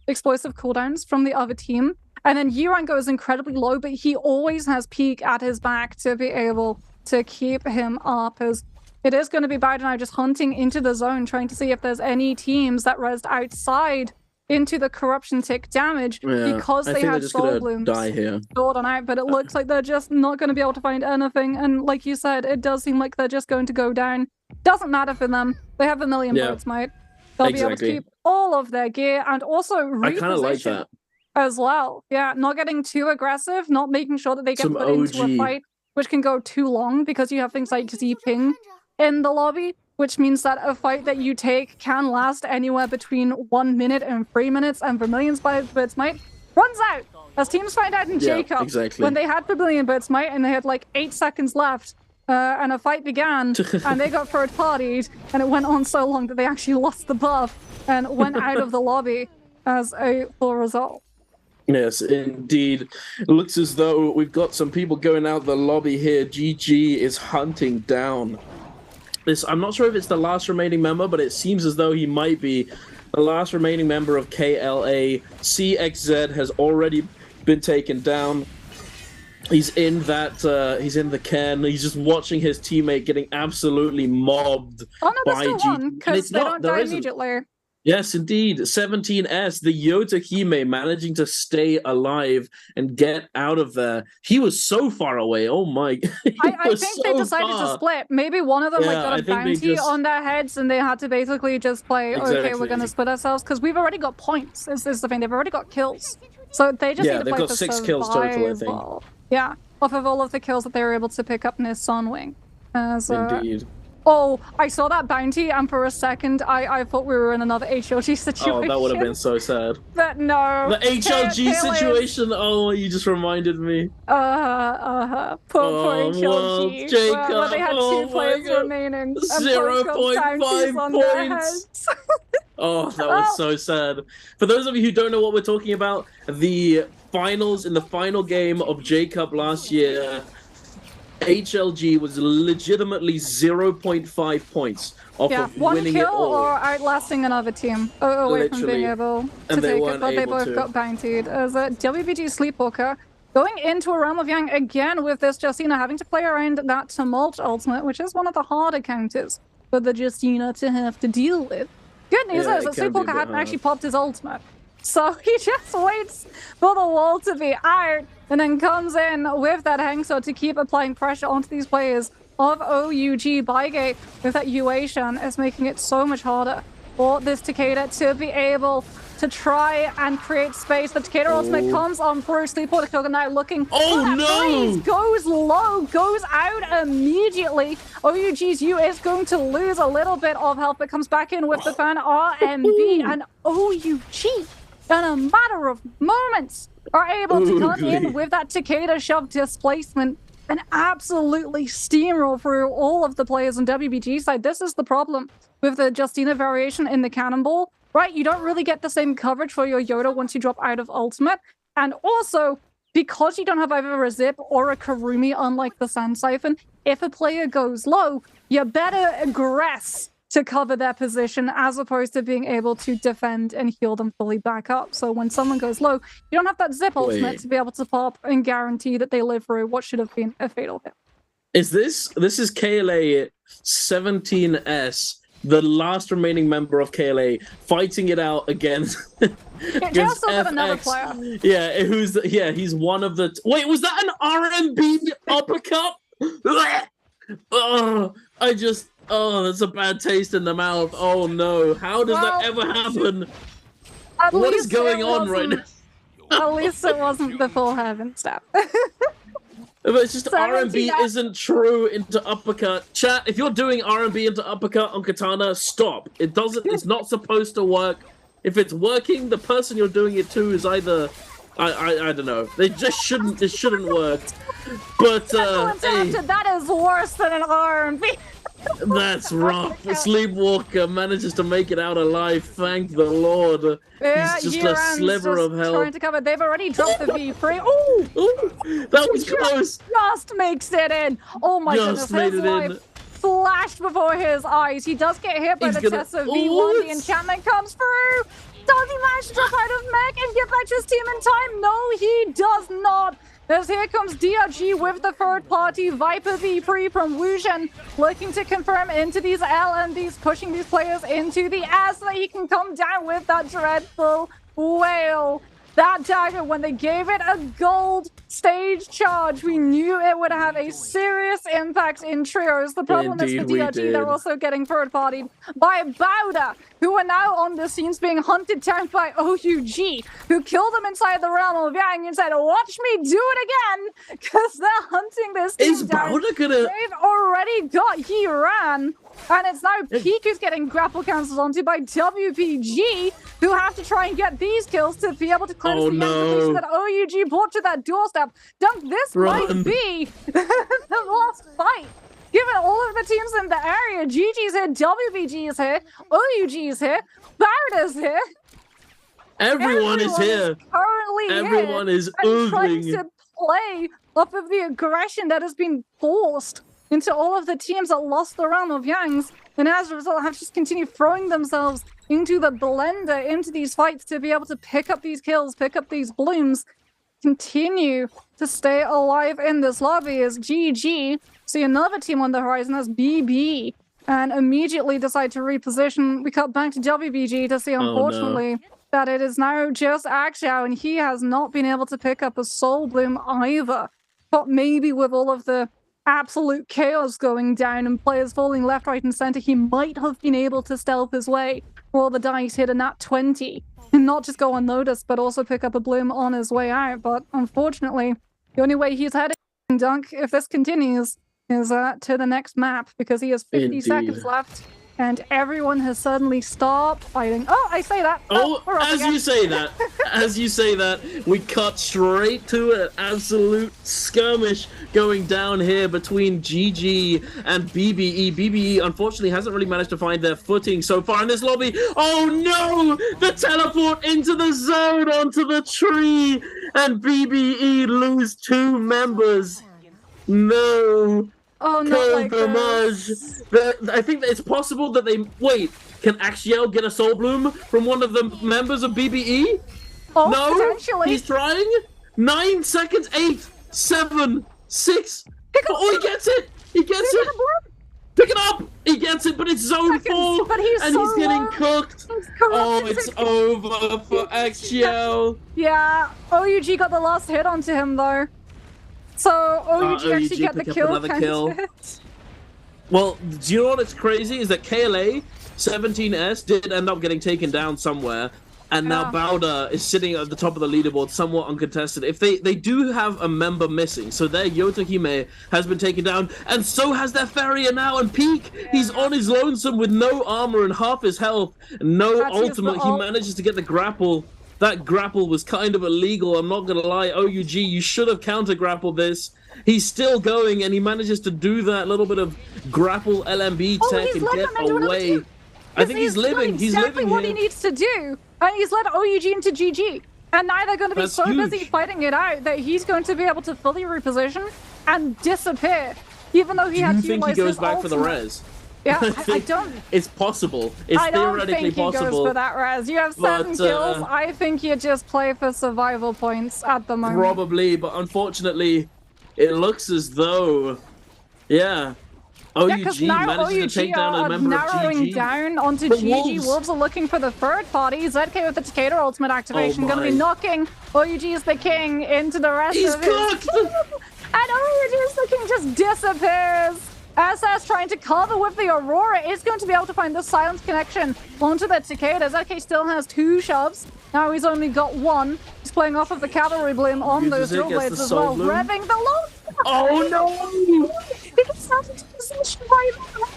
explosive cooldowns from the other team. And then Yiran goes incredibly low, but he always has Peak at his back to be able to keep him up, as it is going to be Bauda now just hunting into the zone, trying to see if there's any teams that rezzed outside into the corruption tick damage because they had soul blooms stored on out, but it looks like they're just not going to be able to find anything. And like you said, it does seem like they're just going to go down. Doesn't matter for them. They have a million votes, mate. They'll be able to keep all of their gear and also reposition. I kind of like that as well. Yeah, not getting too aggressive, not making sure that they get put into a fight which can go too long because you have things like Z-Ping in the lobby, which means that a fight that you take can last anywhere between 1 minute and 3 minutes, and Vermilion's Bird's Might runs out. As teams find out in Jacob, when they had Vermilion Bird's Might and they had like 8 seconds left, and a fight began, and they got third-partied, and it went on so long that they actually lost the buff and went out of the lobby as a full result. Yes, indeed. It looks as though we've got some people going out the lobby here. GG is hunting down this. I'm not sure if it's the last remaining member, but it seems as though he might be the last remaining member of KLA. CXZ has already been taken down. He's in that. He's in the Ken. He's just watching his teammate getting absolutely mobbed. Oh no, by there's still one, because they don't die isn't. immediately. Yes, indeed. 17S, the Yotahime managing to stay alive and get out of there. He was so far away. Oh my. I think they decided to split. Maybe one of them got a bounty on their heads and they had to basically just play, okay, we're going to split ourselves because we've already got points. This is the thing. They've already got kills. So they just need to play for survival. They've got 6 kills total, I think. Yeah, off of all of the kills that they were able to pick up near Sunwing. Indeed. Oh, I saw that bounty, and for a second, I thought we were in ananother HLG situation. Oh, that would have been so sad. But no. The HLG situation. Oh, you just reminded me. Poor HLG. Jacob. Where they had 2 players remaining. 0.5 points. Oh, that was so sad. For those of you who don't know what we're talking about, the finals in the final game of J-Cup last year, HLG was legitimately 0.5 points off of winning it all. One kill or outlasting another team away from being able to take it, but they both got bountied. As a WBG Sleepwalker going into a Realm of Yang again with this Justina having to play around that Tumult ultimate, which is one of the harder counters for the Justina to have to deal with. Good news is that Sleepwalker hadn't actually popped his ultimate. So he just waits for the wall to be out and then comes in with that Hangsword to keep applying pressure onto these players of OUG. Bygate with that Uation is making it so much harder for this Takeda to be able to try and create space. The Takeda ultimate comes on through. Sleepwalker now looking. Oh no! Goes low, goes out immediately. OUG's U is going to lose a little bit of health, but comes back in with the fan RMB and OUG. In a matter of moments, are able to come in with that Takeda shove displacement and absolutely steamroll through all of the players on WBG side. This is the problem with the Justina variation in the Cannonball, right? You don't really get the same coverage for your Yoda once you drop out of ultimate. And also, because you don't have either a Zip or a Karumi, unlike the Sand Siphon, if a player goes low, you better aggress to cover their position as opposed to being able to defend and heal them fully back up. So when someone goes low, you don't have that Zip ultimate to be able to pop and guarantee that they live through what should have been a fatal hit. This is KLA 17S, the last remaining member of KLA, fighting it out against against FX. Yeah, he's one of the. Wait, was that an RMB uppercut? That's a bad taste in the mouth. Oh no, how does that ever happen? What is going on right now? At least it wasn't the full heaven step. But it's just RMB isn't true into uppercut. Chat, if you're doing RMB into uppercut on Katana, stop. It doesn't. It's not supposed to work. If it's working, the person you're doing it to is either I don't know. They just shouldn't. It shouldn't work. But that is worse than an RMB. That's rough. Sleepwalker manages to make it out alive. Thank the Lord. Yeah, he's just a sliver of health. Trying to cover. They've already dropped the V3. Ooh, that was close. Just makes it in. Oh my goodness. His life flashed before his eyes. He does get hit by the Tessa V1. The enchantment comes through. Does he manage to drop out of mech and get back to his team in time? No, he does not. As here comes DRG with the third party. Viper V3 from Wuxian looking to confirm into these LMDs, pushing these players into the air so that he can come down with that dreadful whale. That dagger, when they gave it a gold stage charge, we knew it would have a serious impact in trios. The problem is for DRG, they're also getting third-partied by Bauda, who are now on the scenes being hunted down by OUG, who killed them inside the realm of Yang and said, watch me do it again, because they're hunting this team down. Bauda gonna... They've already got He ran And it's now Peak who's getting grapple cancelled onto by WPG, who have to try and get these kills to be able to cleanse the ammunition that OUG brought to that doorstep. Dunk, this might be the last fight. Given all of the teams in the area, GG's here, WPG is here, OUG is here, Barrett is here. Everyone is here. Currently Everyone here is and trying oogling. to play off of the aggression that has been forced into all of the teams that lost the realm of Yangs, and as a result have just continued throwing themselves into the blender, into these fights to be able to pick up these kills, pick up these blooms, continue to stay alive in this lobby as GG see another team on the horizon as BB and immediately decide to reposition. We cut back to WBG to see, unfortunately, that it is now just Akshao, and he has not been able to pick up a soul bloom either. But maybe with all of the absolute chaos going down and players falling left, right, and center, he might have been able to stealth his way. Roll the dice, hit a nat 20, and not just go unnoticed, but also pick up a bloom on his way out. But unfortunately, the only way he's heading, Dunk, if this continues, is to the next map, because he has 50 seconds left. And everyone has suddenly stopped fighting. Oh, I say that. As you say that, we cut straight to an absolute skirmish going down here between GG and BBE. BBE, unfortunately, hasn't really managed to find their footing so far in this lobby. Oh no! The teleport into the zone onto the tree! And BBE lose 2 members. No. Oh, not like this. I think that it's possible that they... Wait, can Axiel get a soul bloom from one of the members of BBE? Oh, no? potentially. He's trying? 9 seconds, 8, 7, 6. Oh, he gets it! He gets it! Pick it up! He gets it, but it's zone 4! But he's and he's getting cooked! Oh, it's over for Axiel! Yeah, OUG got the last hit onto him, though. So OUG actually get the kill. Well, do you know what's crazy is that KLA 17S did end up getting taken down somewhere, and now Bowder is sitting at the top of the leaderboard, somewhat uncontested. If they do have a member missing, so their Yotahime has been taken down, and so has their Farrier now. And Peak, he's on his lonesome with no armor and half his health, no ultimate. He manages to get the grapple. That grapple was kind of illegal, I'm not gonna lie. OUG, you should have counter-grappled this. He's still going, and he manages to do that little bit of grapple LMB tech and get away. I think he's living. He's living what here. he needs to do, and he's led OUG into GG. And now they're going to be so busy fighting it out that he's going to be able to fully reposition and disappear, even though he had to utilize his ultimate. Do you think he goes back for the res? Yeah, I don't. It's possible. It's theoretically possible. I don't think he goes for that res. You have 7 kills. I think you just play for survival points at the moment. Probably, but unfortunately, it looks as though, OUG managed to take down a member of GG. Narrowing down onto GG. Wolves are looking for the third party. ZK with the Takedo ultimate activation, going to be knocking OUG is the king into the rest of it. He's cooked! And OUG is the king just disappears. SS trying to cover with the Aurora is going to be able to find the silence connection onto the Takeda. ZK still has 2 shoves. Now he's only got 1. He's playing off of the cavalry bloom on those drill blades as well. Revving the low. Oh no! He gets out into position right now.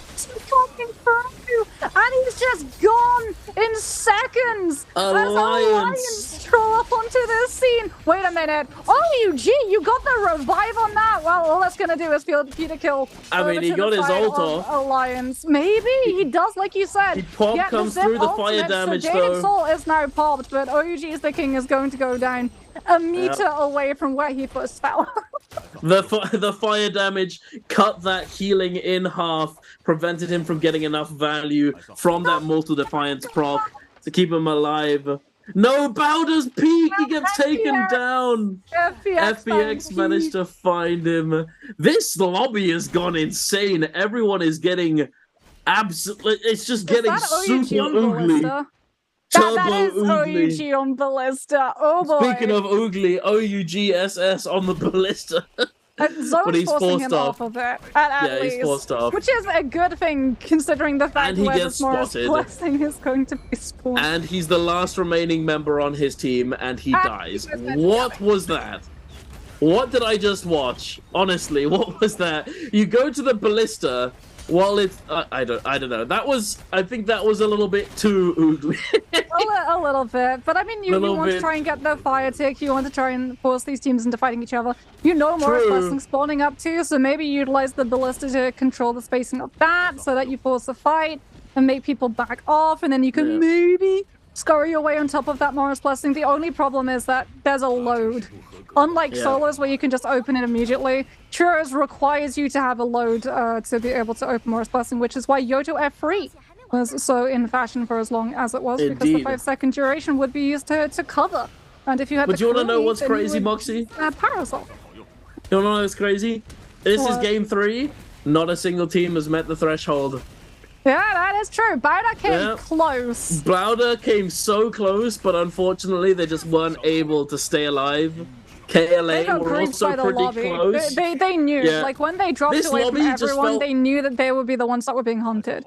Coming through. And he's just gone in seconds. Alliance stroll up onto this scene. Wait a minute. OUG, you got the revive on that. Well, all that's going to do is feed a kill. I mean, he got his ult off. Alliance. Maybe. He does, like you said. He comes through the fire damage, though. Soul is now popped, but OUG is the king is going to go down a meter away from where he first fell. The fire damage cut that healing in half, prevented him from getting enough value from that Mortal Defiance proc to keep him alive. No, Bowder's Peak! He gets taken down! FBX managed to find him. This lobby has gone insane. Everyone is getting it's just getting super oogly. That is OUG on Ballista. Oh boy. Speaking of oogly, OUG SS on the Ballista. But he's forcing him off of it, at least. He's forced off. Which is a good thing, considering the fact that Weathersmore's blessing is going to be spawned. And he's the last remaining member on his team, and he dies. What was that? What did I just watch? Honestly, what was that? You go to the Ballista, Well, it's I don't know. I think that was a little bit too a little bit, but I mean, you want to try and get the fire tick. You want to try and force these teams into fighting each other. You know, Morris Blessing spawning up too, so maybe utilize the ballista to control the spacing of that, so that you force a fight and make people back off, and then you can maybe scurry your way on top of that Morris Blessing. The only problem is that there's a load. Unlike solos where you can just open it immediately, Churros requires you to have a load to be able to open Morris Blessing, which is why Yoto F3 was so in fashion for as long as it was, because the 5-second duration would be used to cover. And if you had But you want to know what's crazy, Moxie? Parasol. You want to know what's crazy? This is game 3. Not a single team has met the threshold. Yeah, that is true. Bowder came close. Bowder came so close, but unfortunately they just weren't able to stay alive. KLA were also pretty close. They knew. Like, when they dropped away from everyone, they knew that they would be the ones that were being hunted.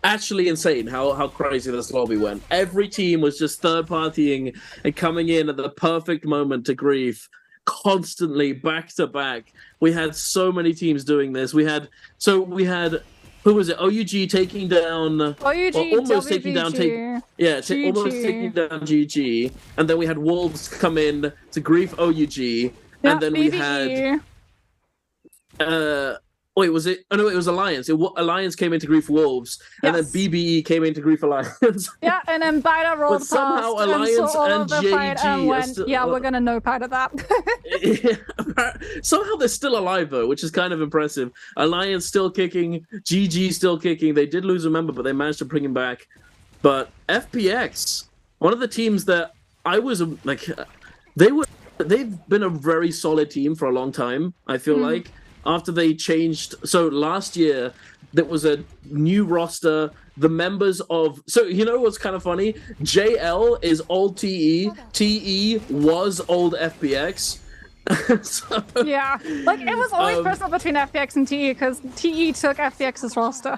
Actually insane how crazy this lobby went. Every team was just third-partying and coming in at the perfect moment to grief. Constantly, back to back. We had so many teams doing this. We had who was it? OUG taking down OUG, almost taking down almost taking down GG, and then we had Wolves come in to grief OUG, and then we had wait, was it? Oh no, it was Alliance. Alliance came in to grief Wolves, and then BBE came in to grief Alliance. Yeah, and then Bida rolled past somehow Alliance and JG went, we're gonna no part of that. Somehow they're still alive though, which is kind of impressive. Alliance still kicking, GG still kicking. They did lose a member, but they managed to bring him back. But FPX, one of the teams that I was like, they've been a very solid team for a long time. I feel like. After they changed, so last year there was a new roster. The members of, so you know what's kind of funny? JL is old TE, TE was old FPX. Yeah, like it was always personal between FPX and TE because TE took FPX's roster.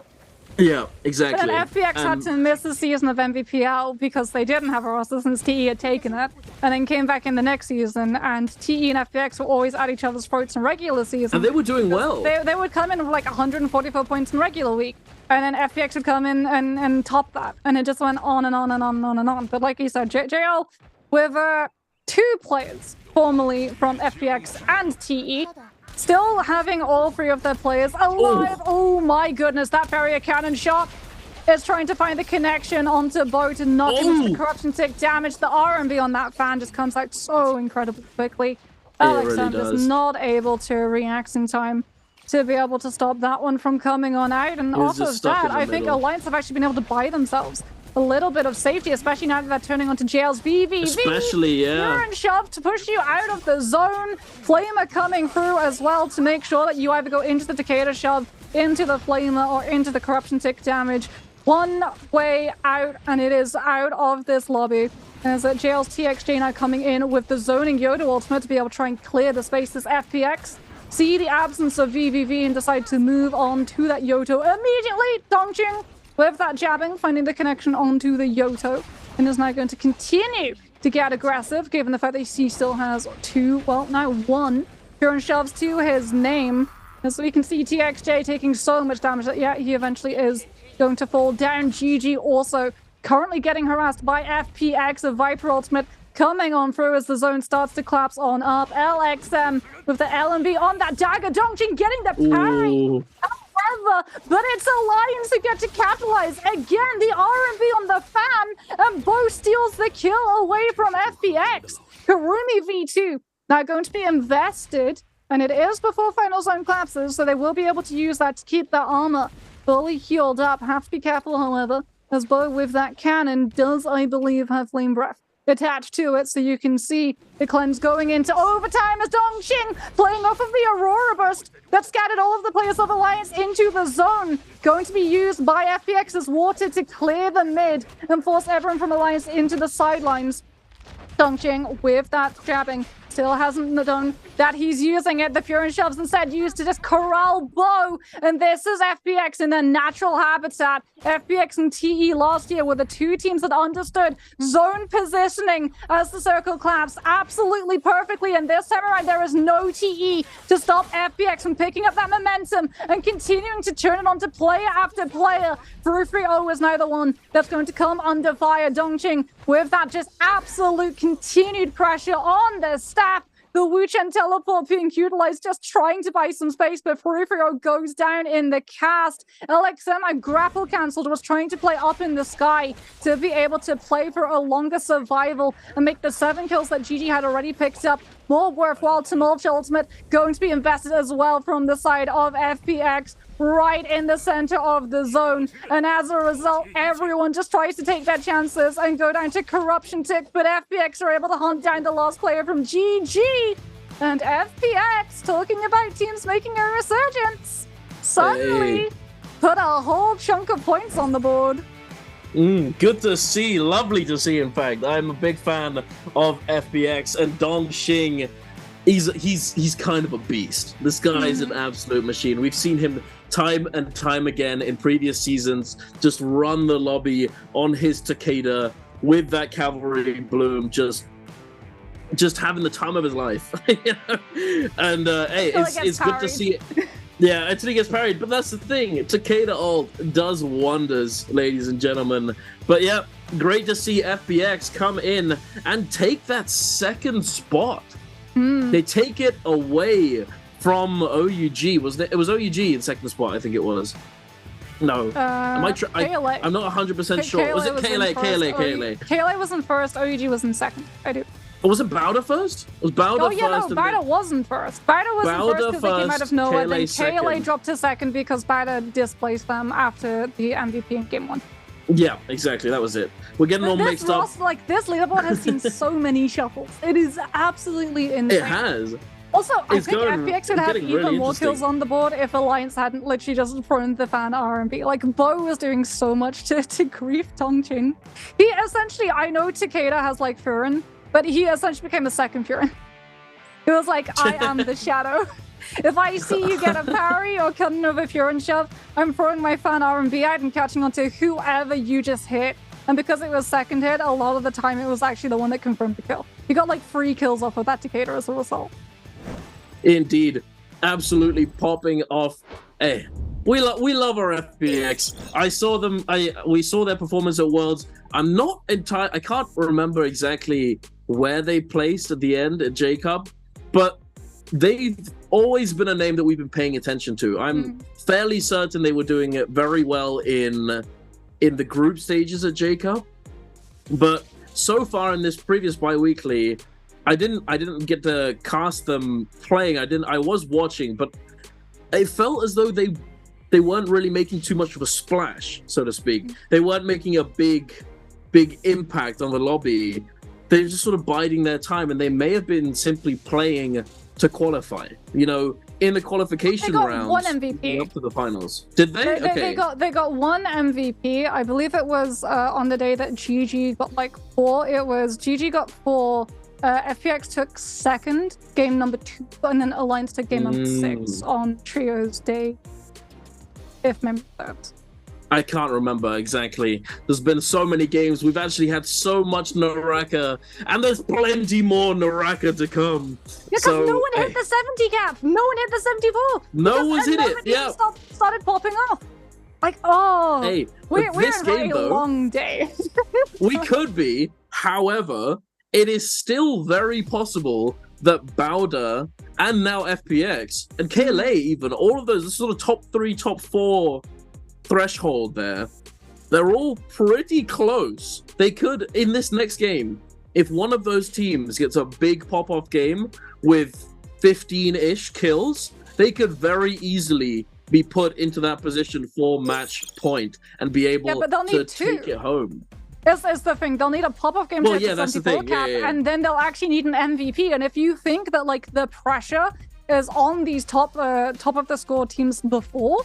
Yeah, exactly. But then FPX had to miss the season of Nbpl because they didn't have a roster since TE had taken it, and then came back in the next season, and TE and FPX were always at each other's throats in regular season. And they were doing well. They would come in with like 144 points in regular week, and then FPX would come in and top that, and it just went on and on and on and on and on. But like you said, JL, with 2 players formerly from FPX and TE, still having all 3 of their players alive. Oh my goodness, that barrier cannon shot is trying to find the connection onto Bo to knock into the corruption tick damage. The RMB on that fan just comes out so incredibly quickly. Alexander's not able to react in time to be able to stop that one from coming on out. And off of that, I think Alliance have actually been able to buy themselves a little bit of safety, especially now that they're turning onto JL's BVV. Especially, You're in shove to push you out of the zone. Flamer coming through as well to make sure that you either go into the Takeda shove, into the Flamer, or into the corruption tick damage. One way out, and it is out of this lobby. As JL's TXJ now coming in with the zoning Yoda ultimate to be able to try and clear the spaces. FPX see the absence of VVV and decide to move on to that Yoto immediately. Dongqing with that jabbing, finding the connection onto the Yoto, and is now going to continue to get aggressive, given the fact that he still has 2, well, now 1 Huron shoves to his name. And so we can see TXJ taking so much damage that, yeah, he eventually is going to fall down. GG also currently getting harassed by FPX, a Viper ultimate coming on through as the zone starts to collapse on up. LXM with the LMB on that dagger. Dongqing getting the parry. However, but it's Alliance who get to capitalize. Again, the RMB on the fan, and Bo steals the kill away from FPX. Karumi V2 now going to be invested, and it is before final zone collapses, so they will be able to use that to keep their armor fully healed up. Have to be careful, however, as Bo with that cannon does, I believe, have Flame Breath attached to it, so you can see the cleanse going into overtime as Dongqing playing off of the Aurora Burst that scattered all of the players of Alliance into the zone. Going to be used by FPX's water to clear the mid and force everyone from Alliance into the sidelines. Dongqing with that jabbing still hasn't done that. He's using it. The Fury Shoves instead used to just corral Bo. And this is FPX in their natural habitat. FPX and TE last year were the two teams that understood zone positioning as the circle collapsed absolutely perfectly. And this time around, there is no TE to stop FPX from picking up that momentum and continuing to turn it onto player after player. Free-O is now the one that's going to come under fire. Dongqing with that just absolute continued pressure on the staff. The Wuchen teleport being utilized, just trying to buy some space, but Free-O goes down in the cast. LXM, I grapple cancelled, was trying to play up in the sky to be able to play for a longer survival and make the 7 kills that GG had already picked up more worthwhile. Tumult Ultimate going to be invested as well from the side of FPX, right in the center of the zone. And as a result, everyone just tries to take their chances and go down to Corruption Tick, but FPX are able to hunt down the last player from GG. And FPX, talking about teams making a resurgence, suddenly put a whole chunk of points on the board. Good to see, lovely to see, in fact. I'm a big fan of FPX, and Dongqing, he's kind of a beast. This guy is an absolute machine. We've seen him time and time again in previous seasons just run the lobby on his Takeda with that cavalry bloom, just having the time of his life. And hey, it's good to see it. Yeah, until he gets parried. But that's the thing. Takeda ult does wonders, ladies and gentlemen. But yeah, great to see FPX come in and take that second spot. They take it away from OUG. It was OUG in second spot, I think it was. No. I'm not 100% sure. Was it KLA? KLA was in first, OUG was in second. I do. Or was it Bowder first? Was Bowder first? Oh, yeah, no, Bowder wasn't first. Bowder wasn't first because they came out of nowhere. Then KLA dropped to second because Bowder displaced them after the MVP in game 1. Yeah, exactly. That was it. We're getting all mixed up. Like, this leaderboard has seen so many shuffles. It is absolutely insane. It has. Also, I think FPX would have even more kills on the board if Alliance hadn't literally just thrown the fan R&B. Like, Bo was doing so much to grief Dongqing. He essentially, I know Takeda has, like, Furin, but he essentially became a second Furin. He was like, I am the shadow. If I see you get a parry or cutting over Furin shove, I'm throwing my fan R&B out and catching onto whoever you just hit. And because it was second hit, a lot of the time it was actually the one that confirmed the kill. He got like 3 kills off of that Takeda as a result. Indeed. Absolutely popping off. Hey, we love our FPX. We saw their performance at Worlds. I can't remember exactly where they placed at the end at J-Cup, but they've always been a name that we've been paying attention to. I'm fairly certain they were doing it very well in the group stages at J-Cup, but so far in this previous bi-weekly, I didn't get to cast them playing. I was watching, but it felt as though they weren't really making too much of a splash, so to speak. They weren't making a big impact on the lobby. They're just sort of biding their time, and they may have been simply playing to qualify. You know, in the qualification rounds, one MVP up to the finals. Did they? Okay. They got one MVP. I believe it was on the day that GG got like 4. It was GG got 4. FPX took second, game number 2, and then Alliance took game number 6 on Trios Day, if memory serves. I can't remember exactly. There's been so many games. We've actually had so much NARAKA, and there's plenty more NARAKA to come. Yeah, because no one hit the 70 cap. No one hit the 74. No one's hit it. Yeah. Started popping off. Like, hey, we're in a long day. We could be. However, it is still very possible that Bowder and now FPX and KLA even, all of those sort of top 3, top 4 threshold there, they're all pretty close. They could, in this next game, if one of those teams gets a big pop-off game with 15-ish kills, they could very easily be put into that position for match point and be able to take it home. Is the thing. They'll need a pop-off game to hit the 74 cap, and then they'll actually need an MVP. And if you think that like the pressure is on these top of the score teams before,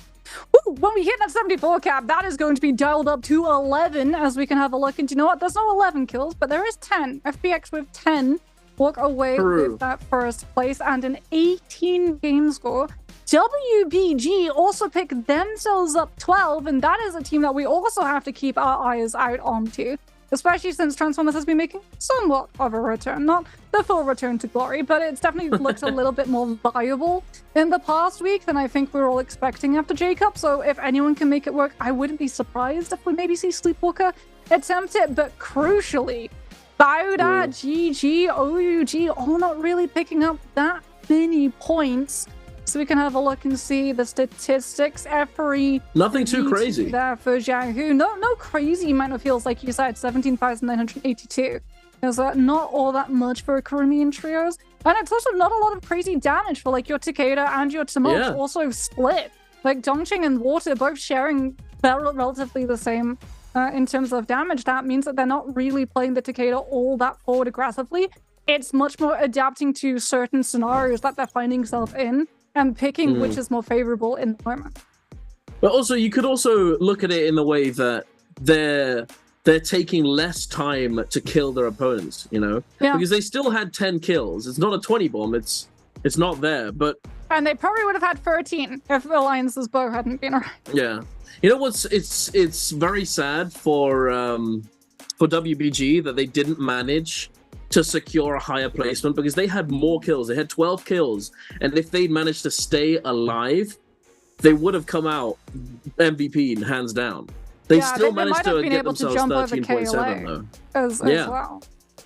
when we hit that 74 cap, that is going to be dialed up to 11, as we can have a look. And you know what? There's no 11 kills, but there is 10. FPX with 10. walk away with that first place and an 18 game score. WBG also picked themselves up 12, and that is a team that we also have to keep our eyes out onto, especially since Transformers has been making somewhat of a return. Not the full return to glory, but it's definitely looked a little bit more viable in the past week than I think we were all expecting after J-Cup. So if anyone can make it work, I wouldn't be surprised if we maybe see Sleepwalker attempt it. But crucially, Bauda, GG, OUG, all not really picking up that many points. So we can have a look and see the statistics. Every nothing too crazy there for Xiaohu. No crazy amount of heals, like you said, 17,982. Is not all that much for Korean trios, and it's also not a lot of crazy damage for like your Takeda and your Timon. Also split, like Dongqing and Water both sharing relatively the same in terms of damage. That means that they're not really playing the Takeda all that forward aggressively. It's much more adapting to certain scenarios that they're finding themselves in and picking which is more favorable in the moment. But also, you could also look at it in the way that they're taking less time to kill their opponents, you know? Because they still had 10 kills. It's not a 20 bomb, it's not there, but... And they probably would have had 13 if Alliance's bow hadn't been around. Yeah. You know what's... It's very sad for WBG that they didn't manage to secure a higher placement, because they had more kills. They had 12 kills, and if they'd managed to stay alive, they would have come out MVP hands down. They still managed to get themselves 13.7 though. As well.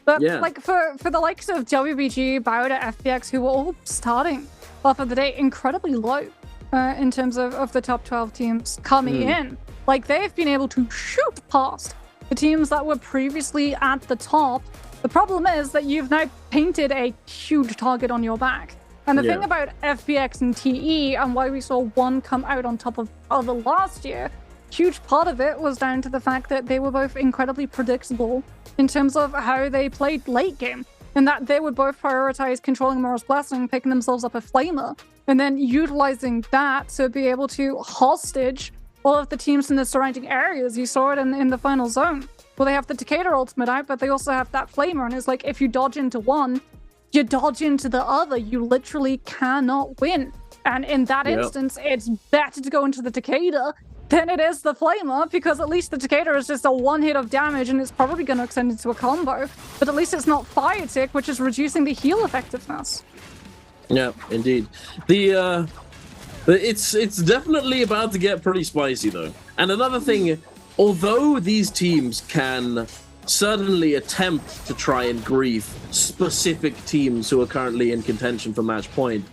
But like for the likes of WBG, Bauda, FPX, who were all starting off of the day incredibly low in terms of the top 12 teams coming in, like they've been able to shoot past the teams that were previously at the top. The problem is that you've now painted a huge target on your back. And the thing about FPX and TE and why we saw one come out on top of other last year, huge part of it was down to the fact that they were both incredibly predictable in terms of how they played late game, and that they would both prioritize controlling Mara's Blessing, picking themselves up a Flamer, and then utilizing that to be able to hostage all of the teams in the surrounding areas. You saw it in the final zone. Well, they have the Takeda ultimate out, but they also have that Flamer, and it's like, if you dodge into one, you dodge into the other. You literally cannot win. And in that instance, it's better to go into the Takeda than it is the Flamer, because at least the Takeda is just a one hit of damage, and it's probably going to extend into a combo. But at least it's not Fire Tick, which is reducing the heal effectiveness. Yeah, indeed. It's definitely about to get pretty spicy, though. And another thing, although these teams can certainly attempt to try and grief specific teams who are currently in contention for match point,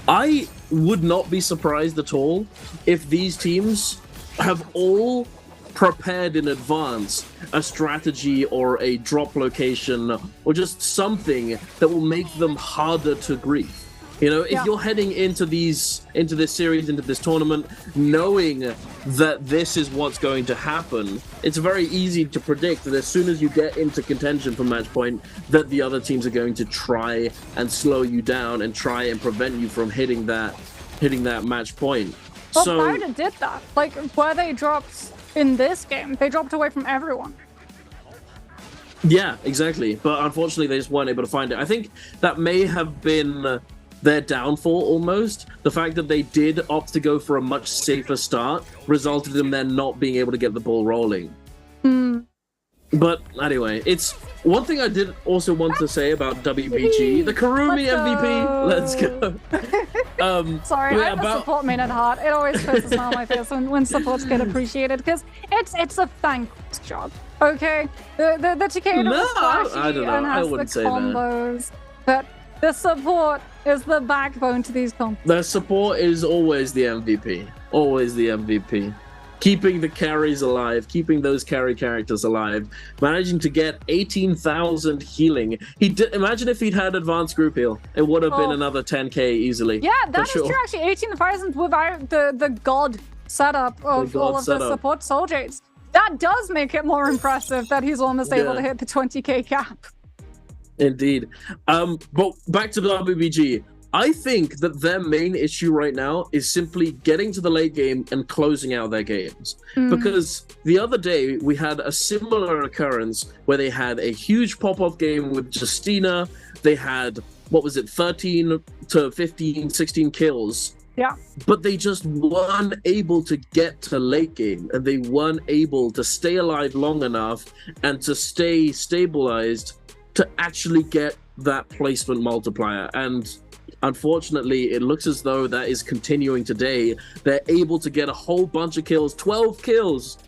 I would not be surprised at all if these teams have all prepared in advance a strategy or a drop location or just something that will make them harder to grief. You know, if you're heading into this series, into this tournament, knowing that this is what's going to happen, it's very easy to predict that as soon as you get into contention for match point, that the other teams are going to try and slow you down and try and prevent you from hitting that match point. Well, Bauda did that. Like, where they dropped in this game, they dropped away from everyone. Yeah, exactly. But unfortunately, they just weren't able to find it. I think that may have been their downfall almost. The fact that they did opt to go for a much safer start resulted in them not being able to get the ball rolling. But anyway, it's one thing I did also want to say about WBG, the Kurumi MVP. Let's go. Sorry, I have a support main at heart. It always puts a smile on my face when supports get appreciated, because it's a thankless job. Okay, the Takeda was flashy and has the combos, but the support is the backbone to these combos. The support is always the MVP. Always the MVP. Keeping the carries alive, keeping those carry characters alive, managing to get 18,000 healing. Imagine if he'd had advanced group heal. It would have been another 10k easily. Yeah, that is true, actually. 18,000 without the god setup of all of the support soldiers. That does make it more impressive that he's almost able to hit the 20k cap. Indeed. But back to the WBG. I think that their main issue right now is simply getting to the late game and closing out their games. Because the other day we had a similar occurrence where they had a huge pop-off game with Justina. They had, 13 to 15, 16 kills. Yeah. But they just weren't able to get to late game, and they weren't able to stay alive long enough and to stay stabilized to actually get that placement multiplier. And unfortunately, it looks as though that is continuing today. They're able to get a whole bunch of kills, 12 kills,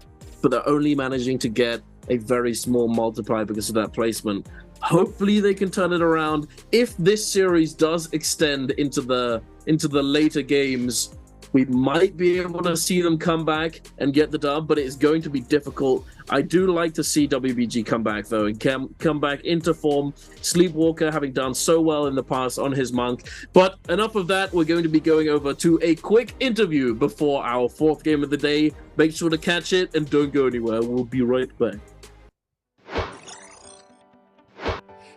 but they're only managing to get a very small multiplier because of that placement. Hopefully they can turn it around. If this series does extend into the later games, we might be able to see them come back and get the dub, but it's going to be difficult. I do like to see WBG come back, though, and come back into form. Sleepwalker having done so well in the past on his monk. But enough of that. We're going to be going over to a quick interview before our 4th game of the day. Make sure to catch it and don't go anywhere. We'll be right back.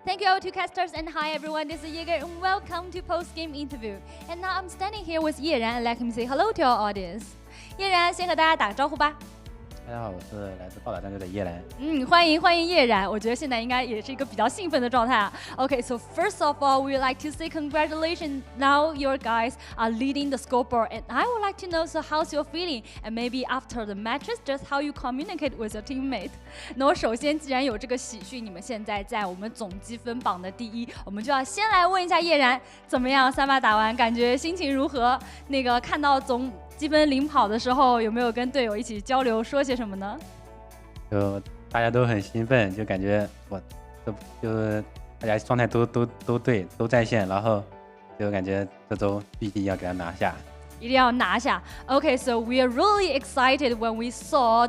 Thank you all to casters, and hi everyone, this is Yeager and welcome to post-game interview. And now I'm standing here with 叶然 and let him say hello to our audience. 叶然先和大家打个招呼吧。大家好，我是来自暴打战队的叶然。欢迎叶然，我觉得现在应该也是一个比较兴奋的状态啊。Okay, so first of all, we would like to say congratulations. Now your guys are leading the scoreboard, and I would like to know, so how's your feeling? And maybe after the matches, just how you communicate with your teammate. 那我首先既然有这个喜讯，你们现在在我们总积分榜的第1，我们就要先来问一下叶然，怎么样？3把打完，感觉心情如何？那个看到总积分领跑的时候，有没有跟队友一起交流说些什么呢？就大家都很兴奋，就感觉就是大家状态都对，都在线，然后就感觉这周必须要给他拿下。一定要拿下。Okay, so we are really excited when we saw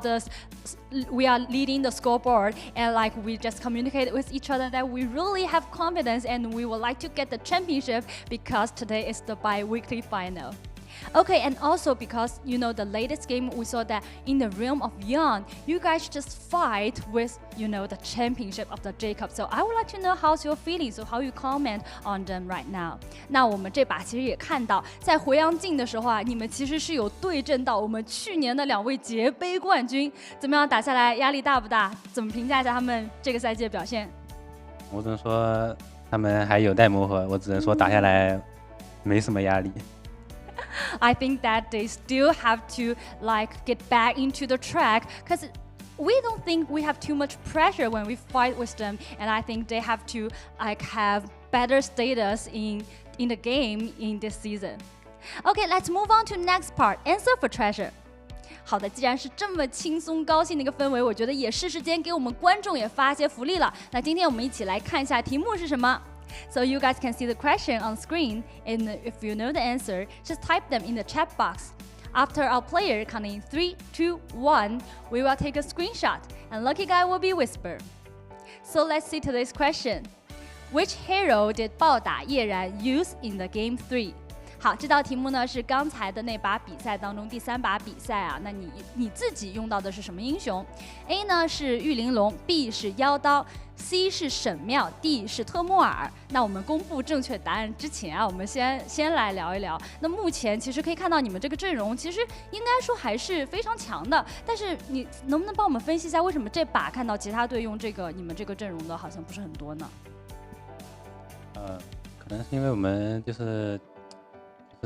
we are leading the scoreboard, and like we just communicated with each other that we really have confidence and we would like to get the championship because today is the bi-weekly final. Okay, and also because, you know, the latest game we saw that in the realm of Yon, you guys just fight with, you know, the championship of the J-Cup. So I would like to know how's your feeling, so how you comment on them right now. 那我们这把其实也看到，在回阳镜的时候啊，你们其实是有对阵到我们去年的2位捷杯冠军，怎么样打下来？压力大不大？怎么评价一下他们这个赛季的表现？我只能说他们还有待磨合，我只能说打下来没什么压力。I think that they still have to like get back into the track because we don't think we have too much pressure when we fight with them, and I think they have to like have better status in the game in this season. Okay, let's move on to next part. Answer for treasure. 好的，既然是这么轻松高兴的一个氛围，我觉得也是时间给我们观众也发些福利了。那今天我们一起来看一下题目是什么。So you guys can see the question on screen, and if you know the answer, just type them in the chat box. After our player counting 3, 2, 1, we will take a screenshot, and lucky guy will be whispered. So let's see today's question. Which hero did 暴打叶然 use in the game 3? 好，这道题目呢是刚才的那把比赛当中第3把比赛啊。那你自己用到的是什么英雄 ？A 呢是玉玲珑 ，B 是妖刀 ，C 是沈庙 ，D 是特莫尔。那我们公布正确答案之前啊，我们先来聊一聊。那目前其实可以看到你们这个阵容，其实应该说还是非常强的。但是你能不能帮我们分析一下，为什么这把看到其他队用你们这个阵容的好像不是很多呢？可能是因为我们就是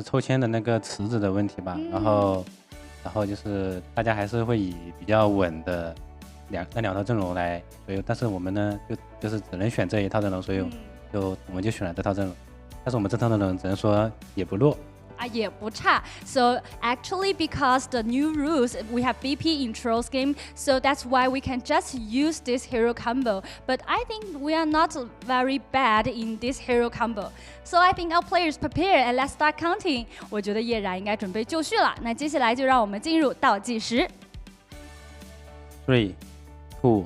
抽签的那个池子的问题吧，然后就是大家还是会以比较稳的那两套阵容来，所以但是我们呢就是只能选这一套阵容，所以我们就选了这套阵容，但是我们这套阵容只能说也不弱。也不差。So actually, because the new rules, we have BP in Trolls game, so that's why we can just use this hero combo. But I think we are not very bad in this hero combo. So I think our players prepare and let's start counting. 我觉得叶然应该准备就绪了。那接下来就让我们进入倒计时。3, 2,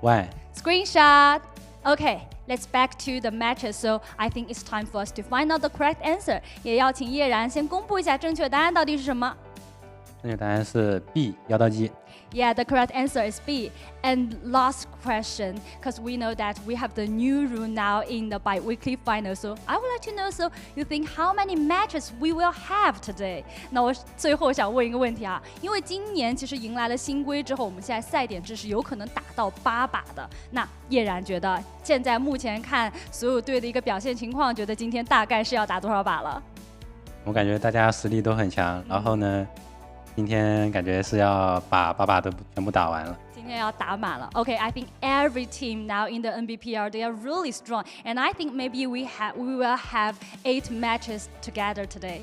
1. Screenshot. Okay. Let's back to the matches. So I think it's time for us to find out the correct answer. 也要请叶然先公布一下正确答案到底是什么。正确答案是 B 妖刀姬。Yeah, the correct answer is B. And last question, because we know that we have the new rule now in the bi-weekly final. So I would like to know, so you think how many matches we will have today? 那我最后想问一个问题啊，因为今年其实迎来了新规之后，我们现在赛点制是有可能打到8把的。那叶然觉得，现在目前看所有队的一个表现情况，觉得今天大概是要打多少把了？我感觉大家实力都很强，然后呢？今天感觉是要把8把都全部打完了。今天要打满了。Okay, I think every team now in the NBPL they are really strong, and I think maybe we will have 8 matches together today.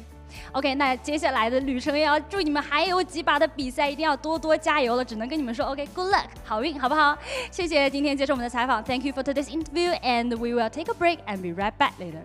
OK, 那接下来的旅程也要祝你们还有几把的比赛一定要多多加油了，只能跟你们说 OK, good luck, 好运，好不好？谢谢今天接受我们的采访 ，Thank you for today's interview, and we will take a break and be right back later.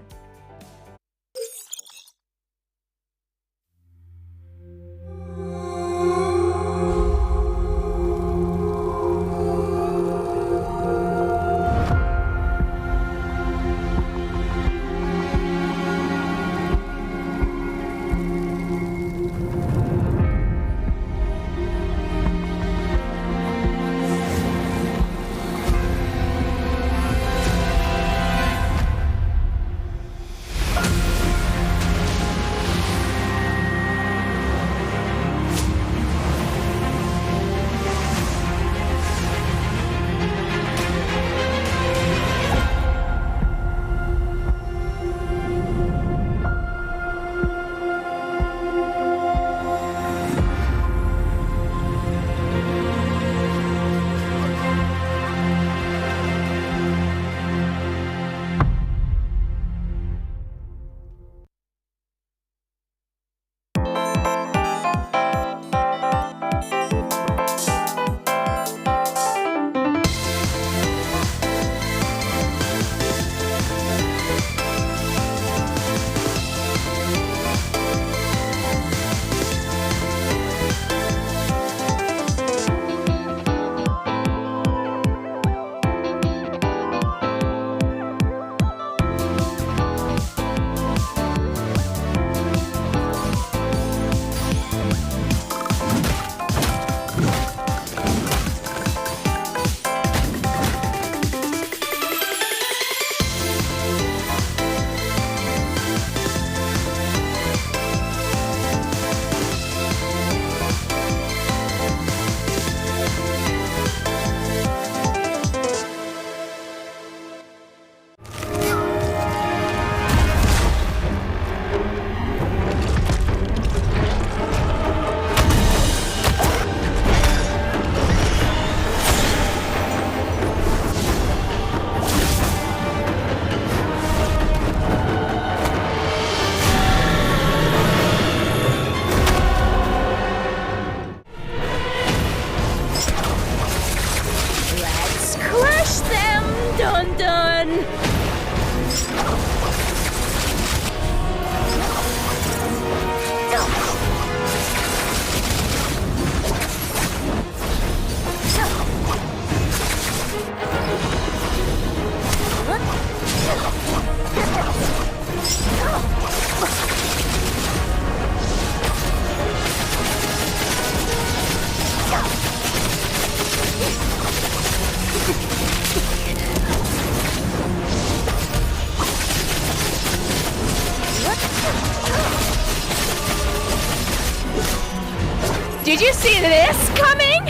Did you see this coming?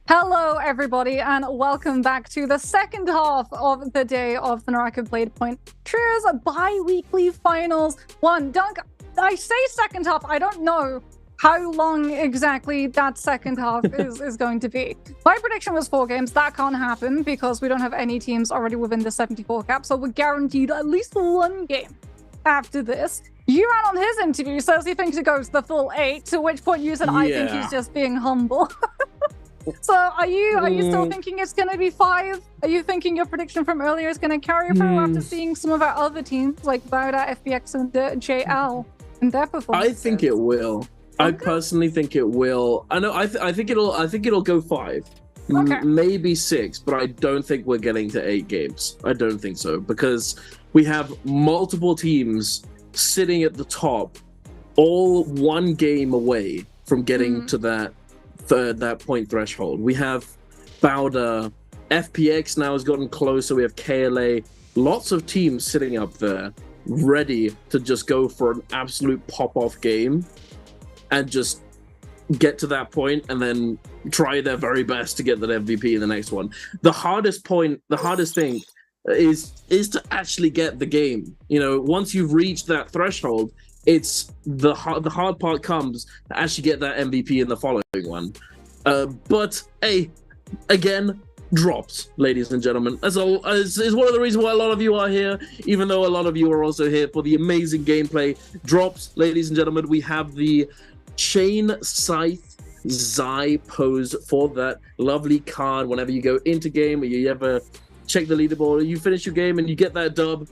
Hello everybody and welcome back to the second half of the day of the NARAKA BLADEPOINT Trios bi-weekly finals 1. Dunk, I say second half, I don't know how long exactly that second half is going to be. My prediction was 4 games. That can't happen because we don't have any teams already within the 74 cap, so we're guaranteed at least 1 game after this. Yuan on his interview says he thinks it goes the full 8, to which point you said, I think he's just being humble. So are you still thinking it's going to be 5? Are you thinking your prediction from earlier is going to carry through after seeing some of our other teams like Bauda, FBX and JL in their performance? I think it will. I personally think it will. I know. I think it'll go 5, maybe 6, but I don't think we're getting to 8 games. I don't think so, because we have multiple teams sitting at the top, all 1 game away from getting to that point threshold. We have Bowder, FPX now has gotten closer. We have KLA, lots of teams sitting up there, ready to just go for an absolute pop-off game and just get to that point and then try their very best to get that MVP in the next one. The hardest thing is to actually get the game. You know, once you've reached that threshold, it's the hard part comes to actually get that MVP in the following one. But hey, again, drops, ladies and gentlemen, is one of the reasons why a lot of you are here, even though a lot of you are also here for the amazing gameplay. Drops, ladies and gentlemen, we have the Chain Scythe Zai pose for that lovely card. Whenever you go into game or you ever check the leaderboard, you finish your game and you get that dub,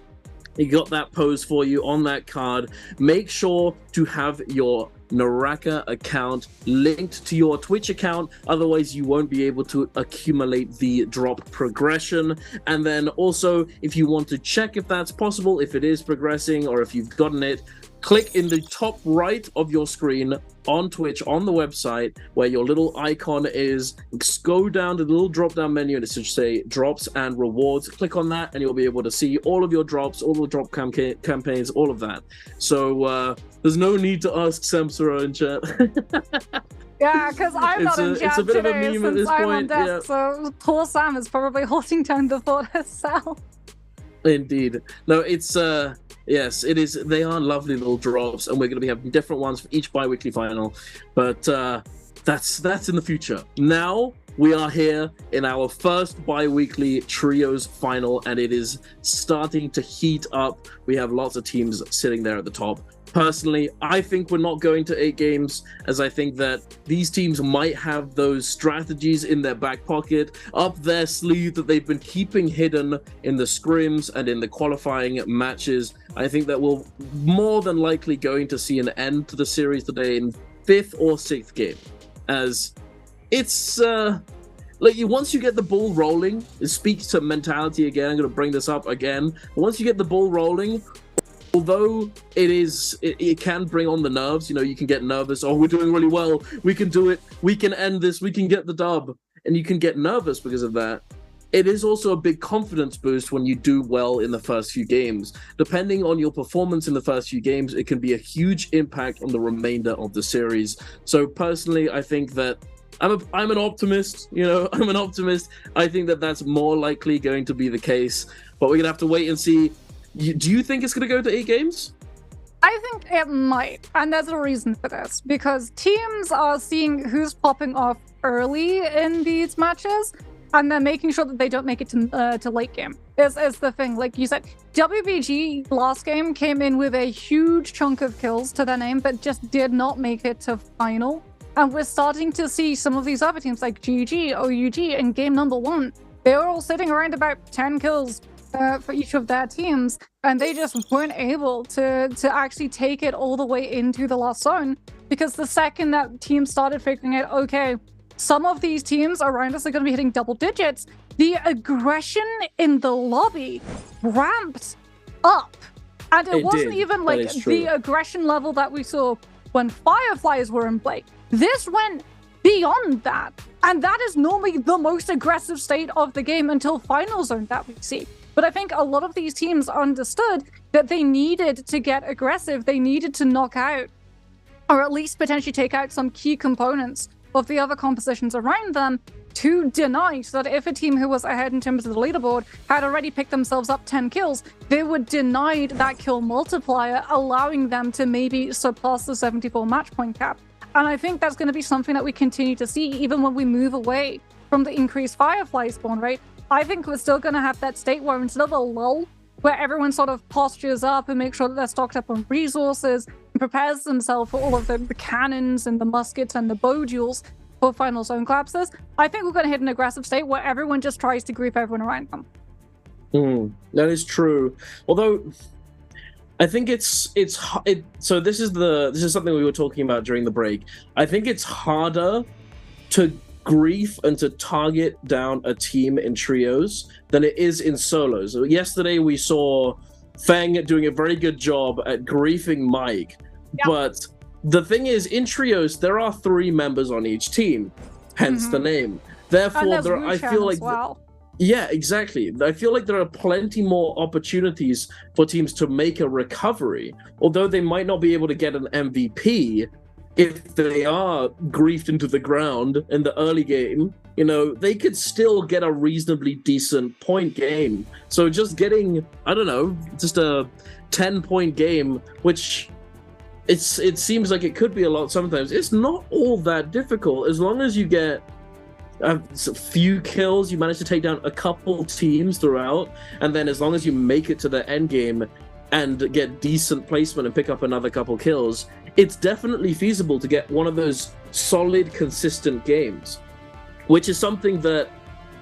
you got that pose for you on that card. Make sure to have your NARAKA account linked to your Twitch account, otherwise you won't be able to accumulate the drop progression. And then also, if you want to check if that's possible, if it is progressing or if you've gotten it, click in the top right of your screen on Twitch, on the website, where your little icon is. Go down to the little drop-down menu and it should say drops and rewards. Click on that and you'll be able to see all of your drops, all the drop campaigns, all of that. So there's no need to ask Samsara in chat. Yeah, because I'm not in chat it's a bit today of a meme at since this I'm point. on desk, so poor Sam is probably holding down the fort herself. Indeed. No, it's yes, it is. They are lovely little drops, and we're going to be having different ones for each bi-weekly final. But that's in the future. Now we are here in our first bi-weekly trios final, and it is starting to heat up. We have lots of teams sitting there at the top. Personally, I think we're not going to 8 games, as I think that these teams might have those strategies in their back pocket, up their sleeve, that they've been keeping hidden in the scrims and in the qualifying matches. I think that we're more than likely going to see an end to the series today in 5th or 6th game, as it's like once you get the ball rolling, it speaks to mentality again. I'm going to bring this up again. Once you get the ball rolling, although it can bring on the nerves, you know, you can get nervous. Oh, we're doing really well. We can do it. We can end this. We can get the dub. And you can get nervous because of that. It is also a big confidence boost when you do well in the first few games. Depending on your performance in the first few games, it can be a huge impact on the remainder of the series. So personally, I think that I'm an optimist, you know, I'm an optimist. I think that that's more likely going to be the case, but we're going to have to wait and see. Do you think it's going to go to 8 games? I think it might, and there's a reason for this, because teams are seeing who's popping off early in these matches, and they're making sure that they don't make it to late game. Is the thing. Like you said, WBG last game came in with a huge chunk of kills to their name, but just did not make it to final. And we're starting to see some of these other teams like GG, OUG in game number 1. They were all sitting around about 10 kills for each of their teams, and they just weren't able to actually take it all the way into the last zone, because the second that teams started figuring out, okay, some of these teams around us are going to be hitting double digits, the aggression in the lobby ramped up. And it wasn't even like the aggression level that we saw when Fireflies were in play. This went beyond that, and that is normally the most aggressive state of the game until final zone that we see. But I think a lot of these teams understood that they needed to get aggressive. They needed to knock out, or at least potentially take out, some key components of the other compositions around them to deny, so that if a team who was ahead in terms of the leaderboard had already picked themselves up 10 kills, they were denied that kill multiplier, allowing them to maybe surpass the 74 match point cap. And I think that's going to be something that we continue to see even when we move away from the increased Firefly spawn rate. I think we're still going to have that state where instead of a lull, where everyone sort of postures up and makes sure that they're stocked up on resources and prepares themselves for all of the cannons and the muskets and the bow duels for final zone collapses, I think we're going to hit an aggressive state where everyone just tries to group everyone around them. That is true. Although, I think so this is something we were talking about during the break. I think it's harder to grief and to target down a team in trios than it is in solos. Yesterday we saw Feng doing a very good job at griefing Mike, but the thing is, in trios there are 3 members on each team, hence the name. Therefore, I feel like yeah, exactly. I feel like there are plenty more opportunities for teams to make a recovery, although they might not be able to get an MVP. If they are griefed into the ground in the early game, you know, they could still get a reasonably decent point game. So just getting, I don't know, just a 10-point game, which it seems like it could be a lot sometimes. It's not all that difficult as long as you get a few kills, you manage to take down a couple teams throughout, and then as long as you make it to the end game and get decent placement and pick up another couple kills, it's definitely feasible to get one of those solid, consistent games, which is something that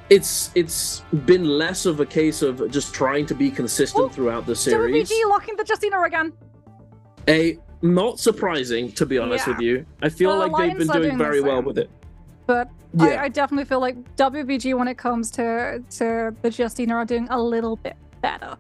it's been less of a case of just trying to be consistent throughout the series. WBG locking the Justina again. Not surprising, to be honest with you. I feel like they've been doing very well with it. But I definitely feel like WBG, when it comes to the Justina, are doing a little bit better.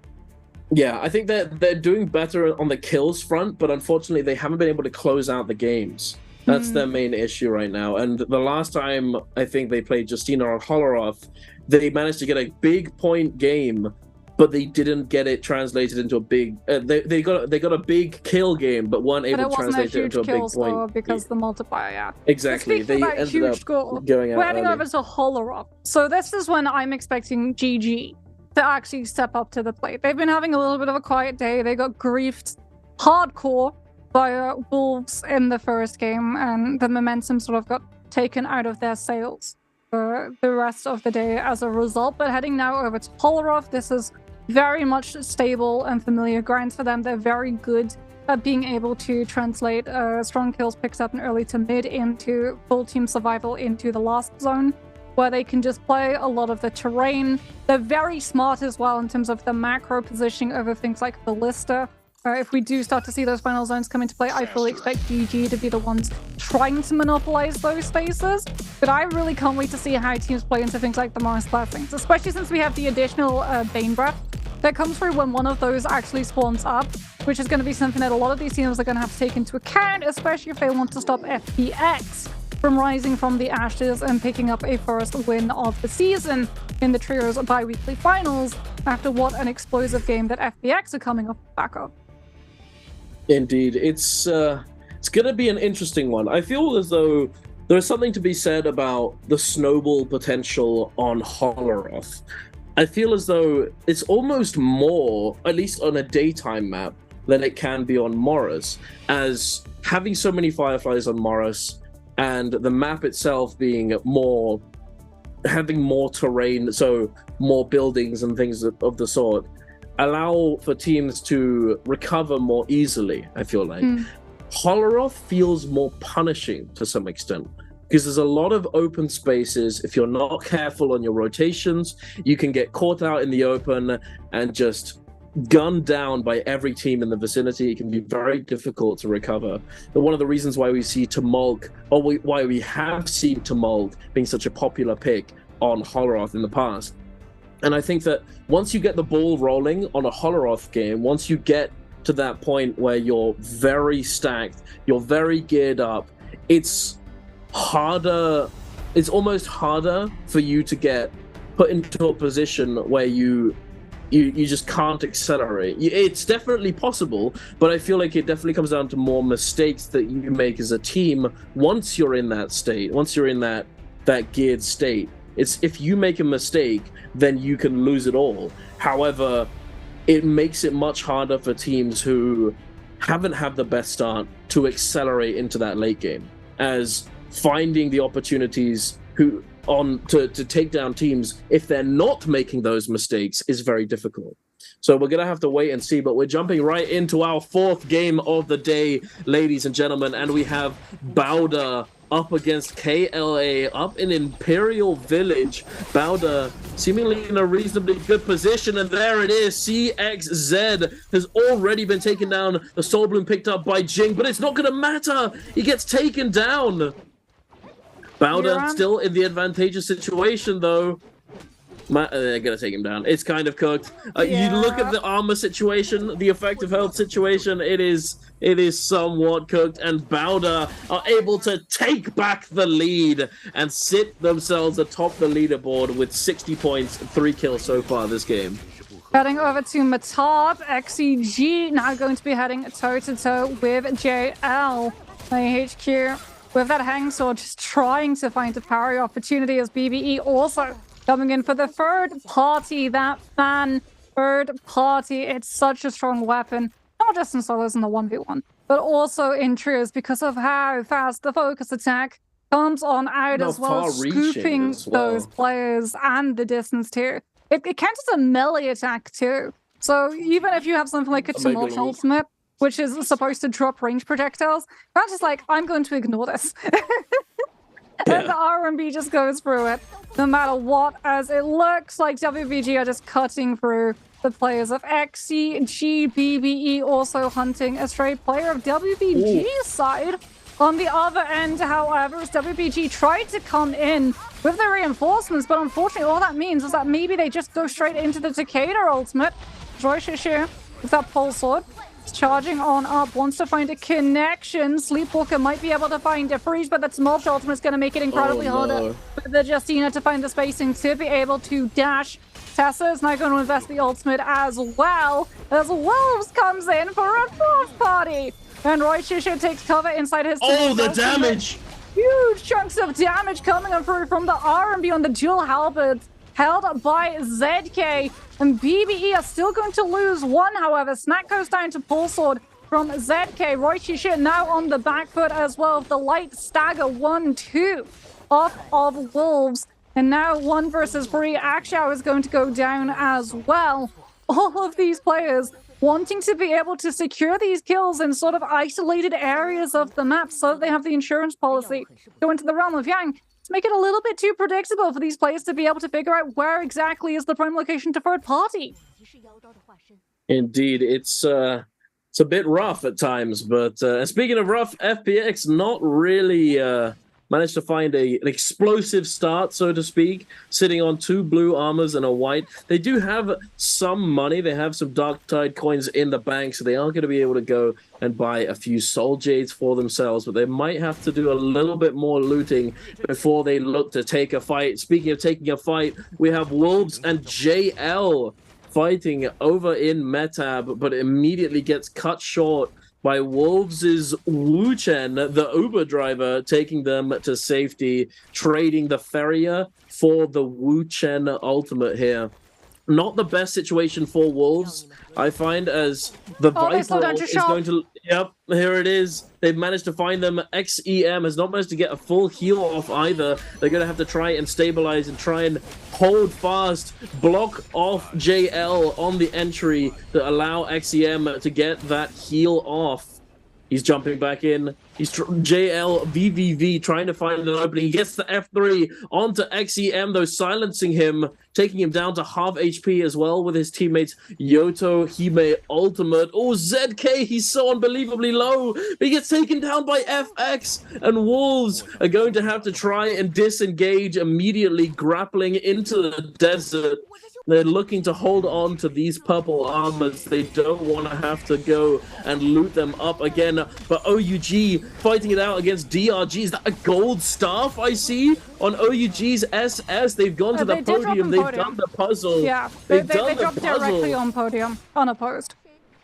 Yeah, I think they're doing better on the kills front, but unfortunately they haven't been able to close out the games. That's their main issue right now. And the last time I think they played Justina or Holleroth, they managed to get a big point game, but they didn't get it translated into a big. They got a big kill game, but weren't able to translate it into a big point. Because the multiplier, yeah. Exactly. They ended up going out. We're heading over to Holleroth. So this is when I'm expecting GG to actually step up to the plate. They've been having a little bit of a quiet day. They got griefed hardcore by Wolves in the first game, and the momentum sort of got taken out of their sails for the rest of the day as a result. But heading now over to Holleroth, this is very much stable and familiar ground for them. They're very good at being able to translate strong kills picks up in early to mid into full team survival into the last zone, where they can just play a lot of the terrain. They're very smart as well in terms of the macro positioning over things like Ballista. If we do start to see those final zones come into play, I fully expect GG to be the ones trying to monopolize those spaces. But I really can't wait to see how teams play into things like the Mars Blessings, especially since we have the additional Bane Breath that comes through when one of those actually spawns up, which is going to be something that a lot of these teams are going to have to take into account, especially if they want to stop FPX from rising from the ashes and picking up a first win of the season in the Trios bi-weekly finals after what an explosive game that FPX are coming off the back of. Indeed, it's going to be an interesting one. I feel as though there's something to be said about the snowball potential on Holleroth. I feel as though it's almost more, at least on a daytime map, than it can be on Morris, as having so many Fireflies on Morris and the map itself being more, having more terrain, so more buildings and things of the sort, allow for teams to recover more easily, I feel like. Holleroth feels more punishing to some extent, because there's a lot of open spaces. If you're not careful on your rotations, you can get caught out in the open and just gunned down by every team in the vicinity. It can be very difficult to recover. But one of the reasons why we see Tumult, or why we have seen Tumult being such a popular pick on Holleroth in the past. And I think that once you get the ball rolling on a Holleroth game, once you get to that point where you're very stacked, you're very geared up, it's harder, it's almost harder for you to get put into a position where you just can't accelerate. It's definitely possible, but I feel like it definitely comes down to more mistakes that you make as a team once you're in that state, once you're in that geared state. It's if you make a mistake, then you can lose it all. However, it makes it much harder for teams who haven't had the best start to accelerate into that late game, as finding the opportunities to take down teams if they're not making those mistakes is very difficult. So we're going to have to wait and see, but we're jumping right into our fourth game of the day, ladies and gentlemen, and we have Bowder up against KLA, up in Imperial Village. Bowder seemingly in a reasonably good position, and there it is. CXZ has already been taken down. The Soul Bloom picked up by Jing, but it's not going to matter. He gets taken down. Bowder still in the advantageous situation, though. They're going to take him down. It's kind of cooked. You look at the armor situation, the effective health situation, it is somewhat cooked, and Bowder are able to take back the lead and sit themselves atop the leaderboard with 60 points, 3 kills so far this game. Heading over to Matop, XEG now going to be heading toe-to-toe with JL. HQ with that hang sword, just trying to find a parry opportunity, as BBE also coming in for the third party. That fan third party, it's such a strong weapon, not just in solos in the 1v1, but also in trios, because of how fast the focus attack comes on out, as well as scooping those players and the distance too. It counts as a melee attack too. So even if you have something like a Tumult ultimate, which is supposed to drop range projectiles, you're just like, I'm going to ignore this. And the RMB just goes through it, no matter what, as it looks like WBG are just cutting through the players of XCG. BBE also hunting a straight player of WBG's side. On the other end, however, as WBG tried to come in with the reinforcements, but unfortunately all that means is that maybe they just go straight into the Takeda ultimate. Roishishu with that pole sword. Charging on up, wants to find a connection. Sleepwalker might be able to find a freeze, but that Smolch ultimate is going to make it incredibly harder for the Justina to find the spacing to be able to dash. Tessa is now going to invest the ultimate as Wolves comes in for a fourth party. And Roishishu takes cover inside his... Oh, the damage! Huge chunks of damage coming on through from the R&B on the dual halberds, held by ZK, and BBE are still going to lose one, however. Snack goes down to pull sword from ZK. Roishishu now on the back foot as well. The light stagger 1-2 off of Wolves, and now 1 versus 3. Akshow is going to go down as well. All of these players wanting to be able to secure these kills in sort of isolated areas of the map, so that they have the insurance policy go into the realm of Yang. Make it a little bit too predictable for these players to be able to figure out where exactly is the prime location to third party. Indeed, it's a bit rough at times, but speaking of rough, FPX not really managed to find an explosive start, so to speak, sitting on 2 blue armors and a white. They do have some money. They have some Dark Tide coins in the bank, so they are going to be able to go and buy a few Soul Jades for themselves, but they might have to do a little bit more looting before they look to take a fight. Speaking of taking a fight, we have Wolves and JL fighting over in Metab, but immediately gets cut short by Wolves' Wu Chen, the Uber driver, taking them to safety, trading the Ferrier for the Wu Chen ultimate here. Not the best situation for Wolves, I find, as the Viper is going to... Yep, here it is. They've managed to find them. XEM has not managed to get a full heal off either. They're going to have to try and stabilize and try and hold fast, block off JL on the entry to allow XEM to get that heal off. He's jumping back in. He's JL VVV trying to find an opening. He gets the F3 onto XEM, though, silencing him, taking him down to half HP as well with his teammates Yoto Hime ultimate. Oh, ZK, he's so unbelievably low. But he gets taken down by FX, and Wolves are going to have to try and disengage immediately, grappling into the desert. They're looking to hold on to these purple armors. They don't want to have to go and loot them up again. But OUG fighting it out against DRG. Is that a gold staff I see on OUG's SS? They've gone to the podium. They've done the puzzle. Yeah, they dropped directly on podium, unopposed.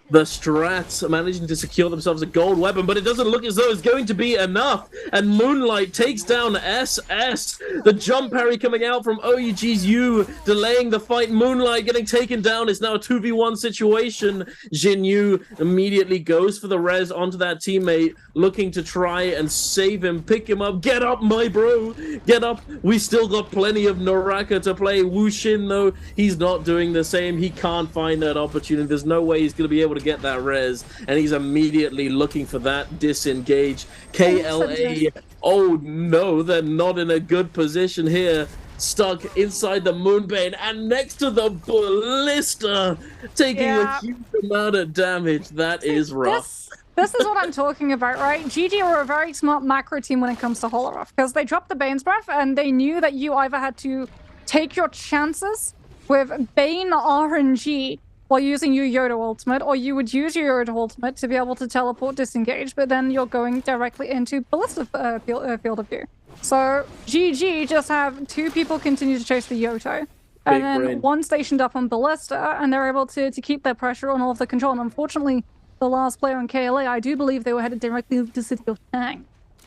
The Strats managing to secure themselves a gold weapon, but it doesn't look as though it's going to be enough. And Moonlight takes down SS. The jump parry coming out from OUG's U, delaying the fight. Moonlight getting taken down. It's now a 2v1 situation. Jin Yu immediately goes for the res onto that teammate, looking to try and save him, pick him up. Get up, my bro. Get up. We still got plenty of NARAKA to play. Wu Xin, though, he's not doing the same. He can't find that opportunity. There's no way he's going to be able to get that res, and he's immediately looking for that disengage. KLA, oh no, they're not in a good position here. Stuck inside the Moonbane and next to the Ballista, taking a huge amount of damage. That is rough. This is what I'm talking about, right? GG are a very smart macro team when it comes to Holoroth, because they dropped the Bane's Breath and they knew that you either had to take your chances with Bane RNG while using your Yoda ultimate, or you would use your Yoda ultimate to be able to teleport disengage, but then you're going directly into Ballista field of view. So GG just have 2 people continue to chase the Yoto, and then 1 stationed up on Ballista, and they're able to keep their pressure on all of the control. And unfortunately, the last player on KLA, I do believe they were headed directly to City of Tang,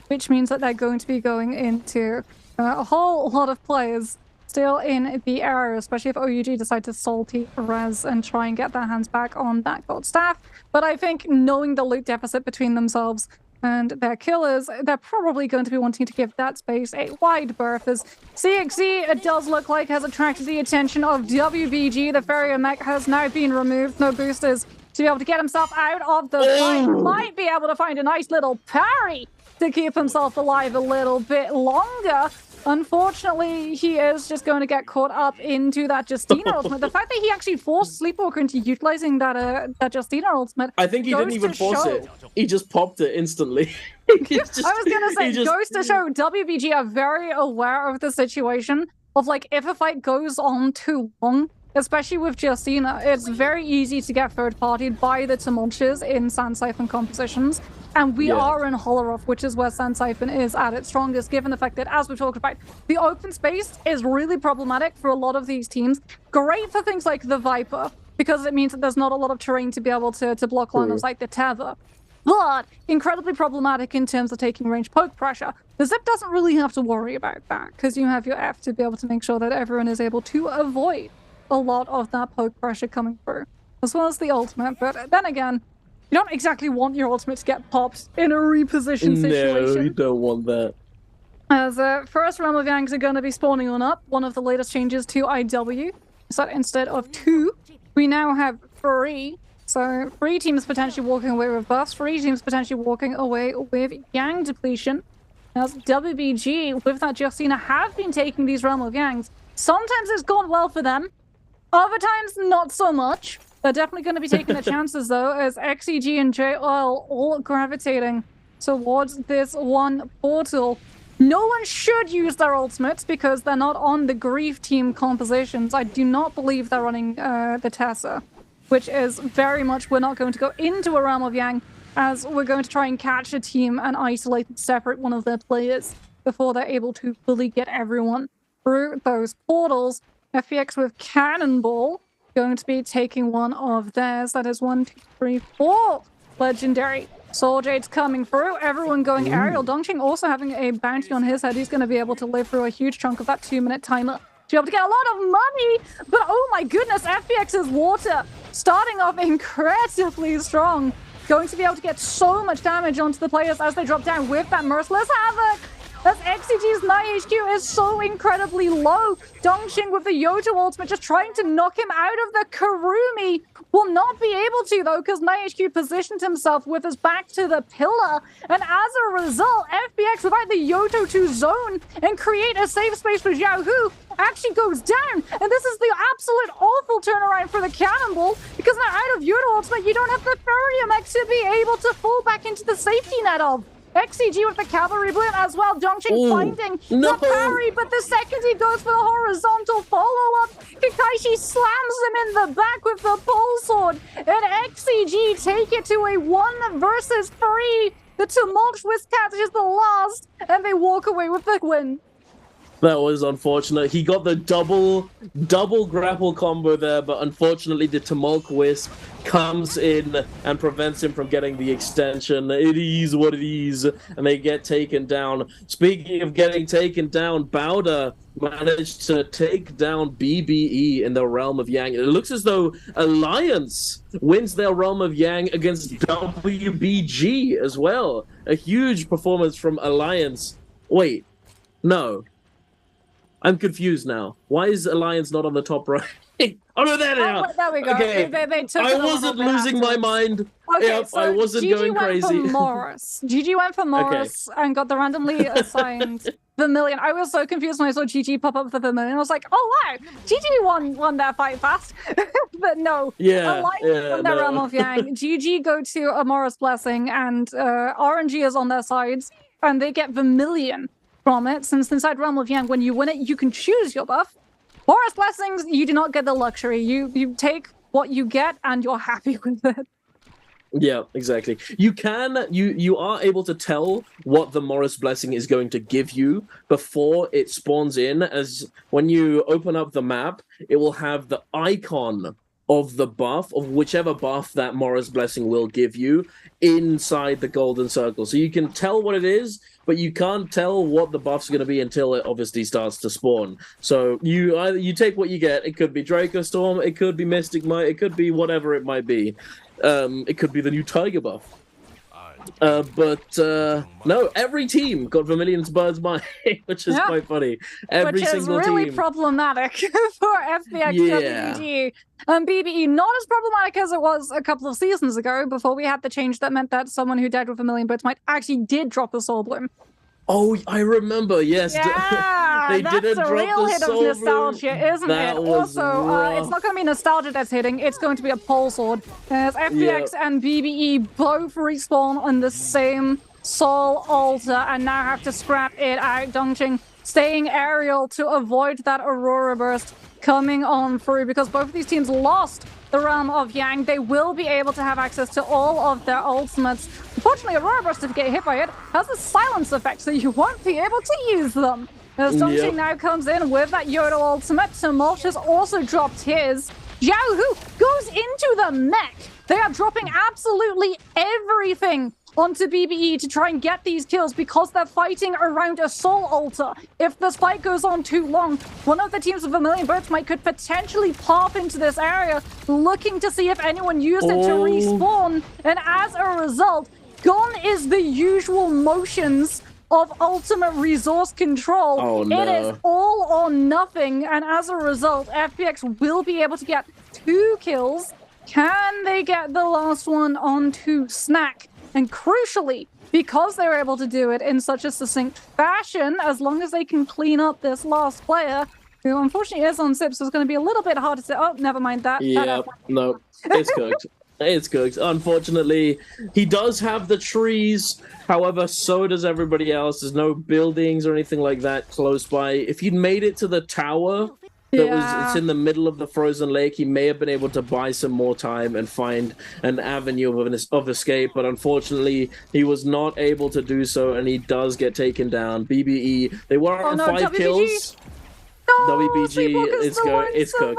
which means that they're going to be going into a whole lot of players still in the area, especially if OUG decide to salty res and try and get their hands back on that gold staff. But I think knowing the loot deficit between themselves and their killers, they're probably going to be wanting to give that space a wide berth, as CXC, it does look like, has attracted the attention of WBG. The Farrier mech has now been removed. No boosters to be able to get himself out of the fight. Might be able to find a nice little parry to keep himself alive a little bit longer. Unfortunately, he is just going to get caught up into that Justina ultimate. The fact that he actually forced Sleepwalker into utilizing that Justina ultimate, I think he didn't even force it. He just popped it instantly. I was going to say, goes to show WBG are very aware of the situation of, like, if a fight goes on too long, especially with Justina, it's very easy to get third-partied by the Tumultuous in Sand Siphon compositions. And we are in Holoroth, which is where Sand Siphon is at its strongest, given the fact that, as we've talked about, the open space is really problematic for a lot of these teams. Great for things like the Viper, because it means that there's not a lot of terrain to be able to block liners like the Tether. But incredibly problematic in terms of taking range poke pressure. The Zip doesn't really have to worry about that, because you have your F to be able to make sure that everyone is able to avoid a lot of that poke pressure coming through, as well as the ultimate. But then again, you don't exactly want your ultimate to get popped in a reposition situation. No, you don't want that. As first Realm of Yangs are going to be spawning on up. One of the latest changes to IW is that instead of 2, we now have 3. So 3 teams potentially walking away with buffs, 3 teams potentially walking away with Yang depletion. As WBG, with that Justina, have been taking these Realm of Yangs. Sometimes it's gone well for them, other times not so much. They're definitely going to be taking the chances, though, as XEG and JOL all gravitating towards this one portal. No one should use their ultimates because they're not on the Grief team compositions. I do not believe they're running the Tessa, which is very much, we're not going to go into a Realm of Yang, as we're going to try and catch a team and isolate and separate one of their players before they're able to fully get everyone through those portals. FPX with Cannonball going to be taking one of theirs. That is 1, 2, 3, 4 legendary Soul Jades coming through. Everyone going aerial. Dongqing also having a bounty on his head. He's going to be able to live through a huge chunk of that 2-minute timer to be able to get a lot of money. But oh my goodness, FPX's water starting off incredibly strong. Going to be able to get so much damage onto the players as they drop down with that Merciless Havoc. As XCG's Night HQ is so incredibly low. Dongqing with the Yoto ultimate just trying to knock him out of the Karumi. Will not be able to, though, because Night HQ positioned himself with his back to the pillar. And as a result, FPX without the Yoto to zone and create a safe space for Xiao Hu actually goes down. And this is the absolute awful turnaround for the Cannonball, because now out of Yoto ultimate, you don't have the Furrier mech to be able to fall back into the safety net of. XCG with the cavalry bloom as well. Dongqing finding the parry, but the second he goes for the horizontal follow-up, Kakashi slams him in the back with the pole sword, and XCG take it to a 1 versus 3. The tumultuous catches the last, and they walk away with the win. That was unfortunate. He got the double grapple combo there, but unfortunately the Tumulk Wisp comes in and prevents him from getting the extension. It is what it is, and they get taken down. Speaking of getting taken down, Bowder managed to take down BBE in the Realm of Yang. It looks as though Alliance wins their Realm of Yang against WBG as well. A huge performance from Alliance. Wait, no. I'm confused now. Why is Alliance not on the top right? Oh no, there they are. wait, there we go. Okay. They took I it a little wasn't bit losing my afterwards. mind. Okay, Yep, so I wasn't Gigi going went crazy. for Morris. Gigi went for Morris and got the randomly assigned Vermilion. I was so confused when I saw Gigi pop up for Vermilion. I was like, oh wow, Gigi won that fight fast. But no, Alliance from their Realm of Yang. Gigi go to a Morris Blessing and RNG is on their sides and they get Vermilion from it. Since inside Realm of Yang, when you win it, you can choose your buff. Morris Blessings, you do not get the luxury. You take what you get and you're happy with it. Yeah, exactly. You are able to tell what the Morris Blessing is going to give you before it spawns in, as when you open up the map, it will have the icon of the buff, of whichever buff that Morris Blessing will give you inside the golden circle. So you can tell what it is, but you can't tell what the buff's going to be until it obviously starts to spawn. So you take what you get. It could be Draco Storm, it could be Mystic Might, it could be whatever it might be. It could be the new Tiger buff. No, every team got Vermilion's Bird's Might, which is quite funny. Every single which is really team. problematic for FBX WBG. BBE, not as problematic as it was a couple of seasons ago, before we had the change that meant that someone who died with Vermilion Bird's Might actually did drop the Soul Bloom. Oh, I remember, yes. Yeah, they that's didn't a drop real the hit of Soul nostalgia, Bloom. isn't That it? was Also, rough. it's not going to be nostalgia that's hitting, it's going to be a pole sword. As FBX and BBE both respawn on the same Soul Altar and now have to scrap it out. Dongqing staying aerial to avoid that Aurora Burst coming on through, because both of these teams lost the Realm of Yang. They will be able to have access to all of their ultimates. Unfortunately, Aurora Burst, if you get hit by it, has a silence effect, so you won't be able to use them. As Dongqing now comes in with that Yodel ultimate, Tumult has also dropped his. Xiaohu goes into the mech. They are dropping absolutely everything onto BBE to try and get these kills because they're fighting around a Soul Altar. If this fight goes on too long, one of the teams with Vermilion Bird's Might could potentially pop into this area looking to see if anyone used it to respawn. And as a result, gone is the usual motions of ultimate resource control. Oh, no. It is all or nothing, and as a result, FPX will be able to get 2 kills. Can they get the last one onto Snack? And crucially, because they were able to do it in such a succinct fashion, as long as they can clean up this last player, who unfortunately is on Sip, so it's going to be a little bit hard to say, oh, never mind that. Yeah, no, it's cooked. It's cooked. Unfortunately, he does have the trees. However, so does everybody else. There's no buildings or anything like that close by. If he'd made it to the tower, it's in the middle of the frozen lake, he may have been able to buy some more time and find an avenue of escape, but unfortunately he was not able to do so, and he does get taken down. BBE, they were on 5 kills. WBG, it's cooked.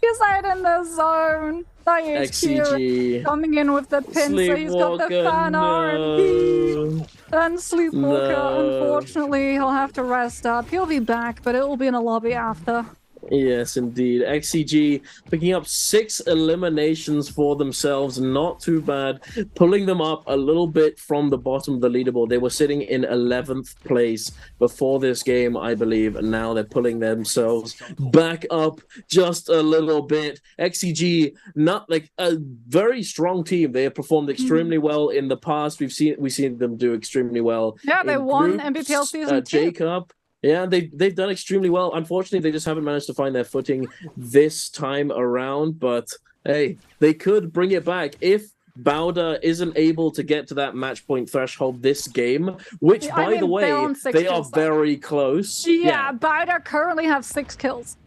He's out in the zone. XCG coming in with the pin, so he's got the fan RP. And Sleepwalker, unfortunately, he'll have to rest up. He'll be back, but it will be in a lobby after. Yes, indeed. XCG picking up 6 eliminations for themselves. Not too bad. Pulling them up a little bit from the bottom of the leaderboard. They were sitting in 11th place before this game, I believe, and now they're pulling themselves back up just a little bit. XCG, not like a very strong team. They have performed extremely well in the past. We've seen them do extremely well. Yeah, they won Nbpl season 2. Jacob. Yeah, they've done extremely well. Unfortunately, they just haven't managed to find their footing this time around. But hey, they could bring it back if Bowder isn't able to get to that match point threshold this game, which, by the way, they are very close. Yeah, Bowder currently have 6 kills.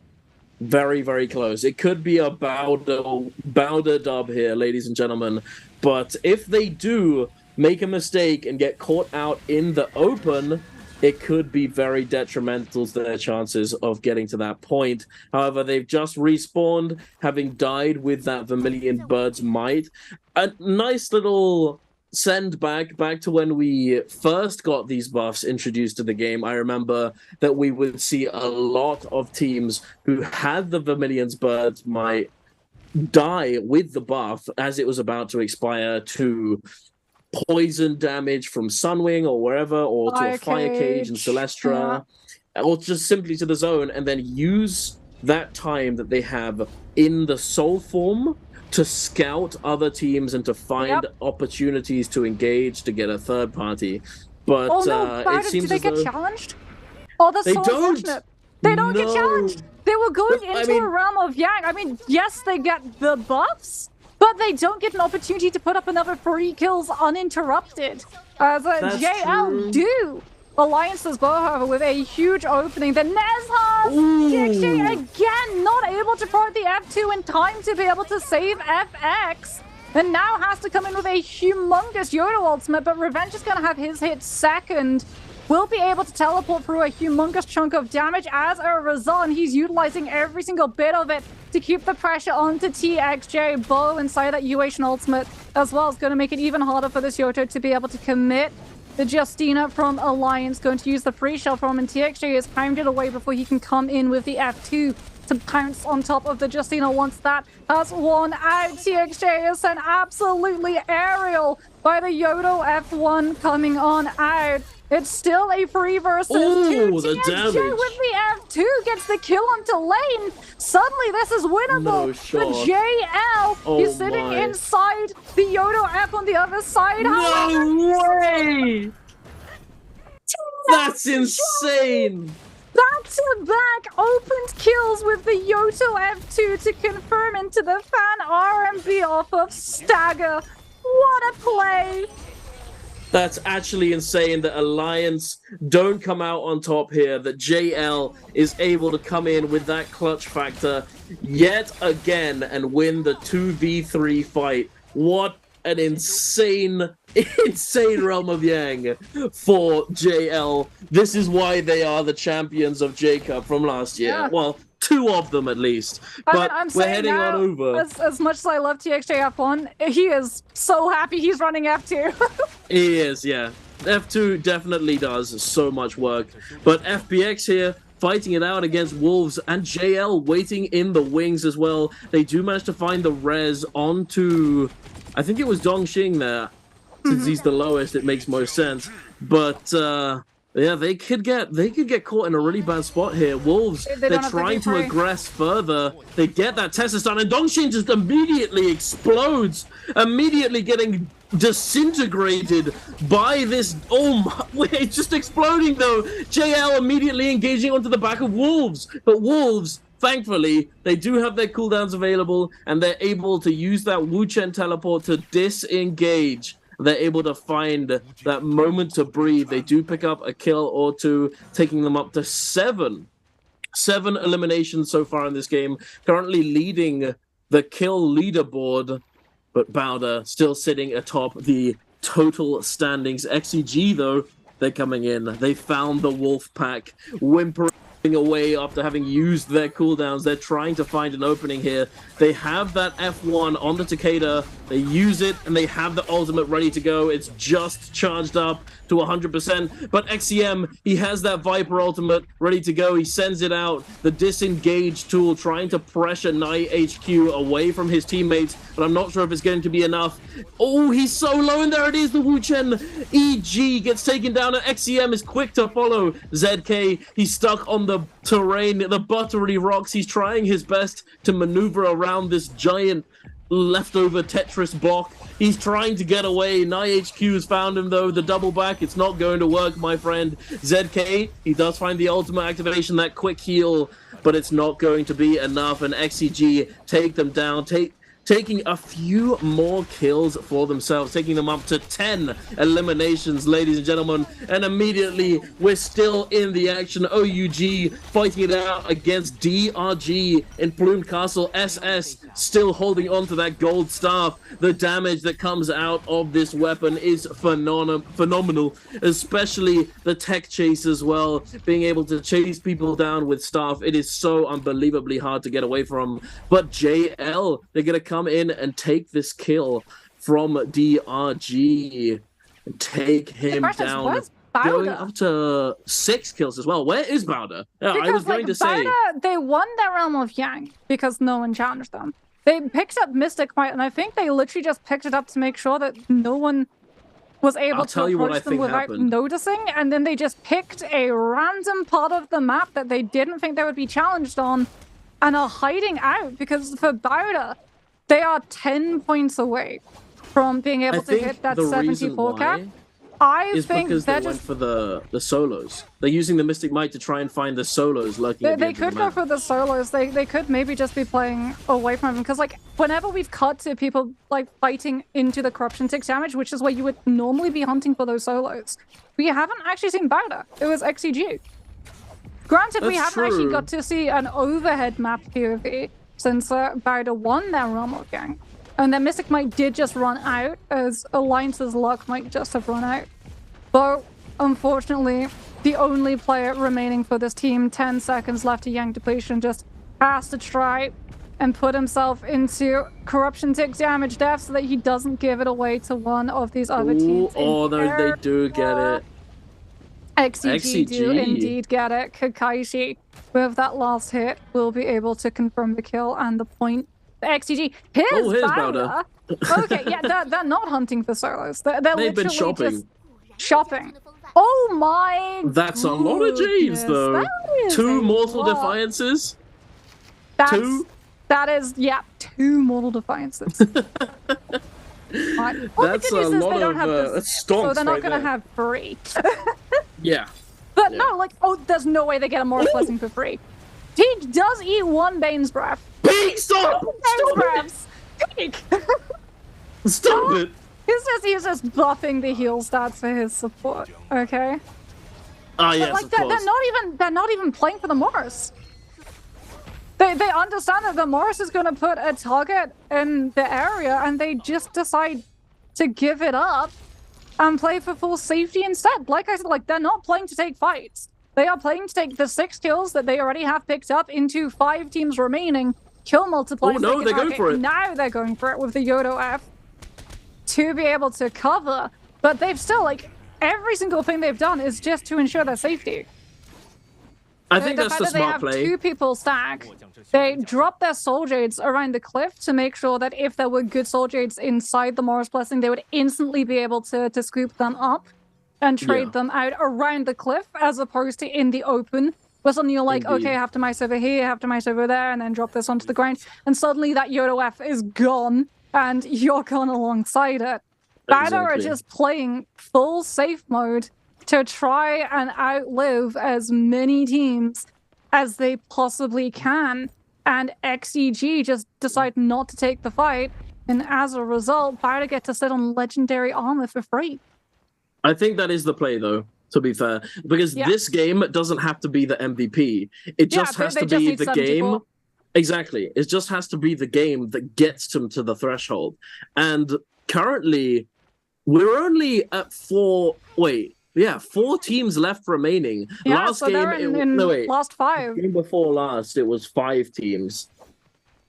Very, very close. It could be a Bowder dub here, ladies and gentlemen. But if they do make a mistake and get caught out in the open, it could be very detrimental to their chances of getting to that point. However, they've just respawned, having died with that Vermilion Bird's Might. A nice little send back to when we first got these buffs introduced to the game. I remember that we would see a lot of teams who had the Vermilion Bird's Might die with the buff as it was about to expire to poison damage from Sunwing or wherever, or to a Fire Cage in Celestra, or just simply to the zone, and then use that time that they have in the soul form to scout other teams and to find opportunities to engage to get a third party. But oh no, it seems do they as get though challenged? Oh, that's they so don't. unfortunate. They don't get challenged. They were going But, into a realm of Yang. I mean, yes, they get the buffs, but they don't get an opportunity to put up another 3 kills uninterrupted. As JL do. Alliances both, however, with a huge opening. The Nezhas! TXJ again not able to proc the F2 in time to be able to save FX. And now has to come in with a humongous Yoda ultimate, but Revenge is going to have his hit second. Will be able to teleport through a humongous chunk of damage as a result, and he's utilizing every single bit of it to keep the pressure onto TXJ. Bow inside that U-Asian ultimate as well is going to make it even harder for this Yoto to be able to commit. The Justina from Alliance going to use the free shell from, and TXJ has timed it away before he can come in with the F2 to pounce on top of the Justina. Once that has worn out, TXJ is sent absolutely aerial by the Yodo F1 coming on out. It's still a 3 versus 2. The TXJ damage. with the F2 gets the kill onto lane. Suddenly this is winnable No for shot. JL. Oh He's sitting my. inside the Yodo F on the other side. No way! That's insane! Back-to-back opened kills with the Yoto F2 to confirm into the fan RMB off of Stagger. What a play! That's actually insane that Alliance don't come out on top here, that JL is able to come in with that clutch factor yet again and win the 2v3 fight. What an insane realm of Yang for JL. This is why they are the champions of J-Cup from last year. Yeah. Well, 2 of them at least. But I'm we're saying heading now, on over. As much as I love TXJ F1, he is so happy he's running F2. He is, yeah. F2 definitely does so much work. But FPX here, fighting it out against Wolves, and JL waiting in the wings as well. They do manage to find the res onto, I think it was Dongxing there. Since he's the lowest, it makes most sense. But yeah, they could get caught in a really bad spot here. Wolves, they're trying to aggress further. They get that Tesla stun, and Dongxing just immediately explodes, immediately getting disintegrated by this. Oh my, it's just exploding though. JL immediately engaging onto the back of Wolves, but Wolves, thankfully, they do have their cooldowns available, and they're able to use that Wu Chen teleport to disengage. They're able to find that moment to breathe. They do pick up a kill or 2, taking them up to 7. 7 eliminations so far in this game, currently leading the kill leaderboard, but Bowder still sitting atop the total standings. XEG, though, they're coming in. They found the wolf pack, whimpering away after having used their cooldowns. They're trying to find an opening here. They have that F1 on the Takeda. They use it, and they have the ultimate ready to go. It's just charged up to 100%. But XCM, he has that Viper ultimate ready to go. He sends it out. The disengage tool trying to pressure Night HQ away from his teammates, but I'm not sure if it's going to be enough. Oh, he's so low, and there it is. The Wu Chen EG gets taken down, and XCM is quick to follow. ZK, he's stuck on the terrain, the buttery rocks. He's trying his best to maneuver around this giant leftover Tetris block. He's trying to get away. Night HQ has found him though. The double back, it's not going to work, my friend. ZK, he does find the ultimate activation, that quick heal, but it's not going to be enough, and XCG take them down, taking a few more kills for themselves, taking them up to 10 eliminations, ladies and gentlemen. And immediately, we're still in the action. OUG fighting it out against DRG in Plume Castle. SS still holding on to that gold staff. The damage that comes out of this weapon is phenomenal, especially the tech chase as well. Being able to chase people down with staff, it is so unbelievably hard to get away from. But JL, they're going to come in and take this kill from DRG and take him down, going up to 6 kills as well. Where is Bowder? Yeah, I was going to say Bowder, they won their realm of Yang because no one challenged them. They picked up Mystic Might, and I think they literally just picked it up to make sure that no one was able to approach them without noticing, and then they just picked a random part of the map that they didn't think they would be challenged on, and are hiding out because for Bowder, they are 10 points away from being able to hit that 74 cap. I think because they're they went just for the solos. They're using the Mystic Might to try and find the solos lurking. they could go for the solos. They could maybe just be playing away from them because like whenever we've cut to people like fighting into the corruption 6 damage, which is where you would normally be hunting for those solos, we haven't actually seen Bowder. It was XCG. Granted, we haven't actually got to see an overhead map POV since Bowder won their realm of gang. And their Mystic Might did just run out, as Alliance's luck might just have run out. But unfortunately, the only player remaining for this team, 10 seconds left to Yang Depletion, just has to try and put himself into Corruption 6 damage death so that he doesn't give it away to one of these other teams. Oh no, they do get it. XCG do indeed get it. Kakaishi, with that last hit, will be able to confirm the kill and the point. XCG, here's Bowder. Okay, yeah, they're not hunting for solos. They're They've been literally shopping. just shopping. Oh my! That's a lot of James, though. 2 Mortal Defiances. That is, yeah, 2 Mortal Defiances. Right. Well, That's the good news a is lot they don't of have so they're not right going to there. have free. Yeah. But no, like, oh, there's no way they get a Mortal Blessing for free. He does eat 1 Bane's Breath. Peek, stop! Bane's Breaths! Peek! Stop it! He's just buffing the heal stats for his support, okay? Ah, yes, But, like, of course. they're not even playing for the Morris. They understand that the Morris is going to put a target in the area, and they just decide to give it up and play for full safety instead. Like I said, like, they're not playing to take fights. They are playing to take the 6 kills that they already have picked up into 5 teams remaining. Kill multipliers. Oh no, they're going for it. Now they're going for it with the Yodo F to be able to cover. But they've still, like, every single thing they've done is just to ensure their safety. I think that's the fact that smart they have play. 2 people stacked. They drop their Soul Jades around the cliff to make sure that if there were good Soul Jades inside the Morris Blessing, they would instantly be able to scoop them up and trade them out around the cliff, as opposed to in the open, where suddenly you're like, okay, I have to mice over here, I have to mice over there, and then drop this onto the ground. And suddenly that Yodo F is gone, and you're gone alongside it. Bowder are just playing full safe mode to try and outlive as many teams as they possibly can. And XEG just decide not to take the fight. And as a result, Bowder get to sit on legendary armor for free. I think that is the play, though, to be fair. Because this game doesn't have to be the MVP. It just has to be the game. Exactly. It just has to be the game that gets them to the threshold. And currently, we're only at 4 teams left remaining. Yeah, last so game, they're in last 5. Game before last, it was 5 teams.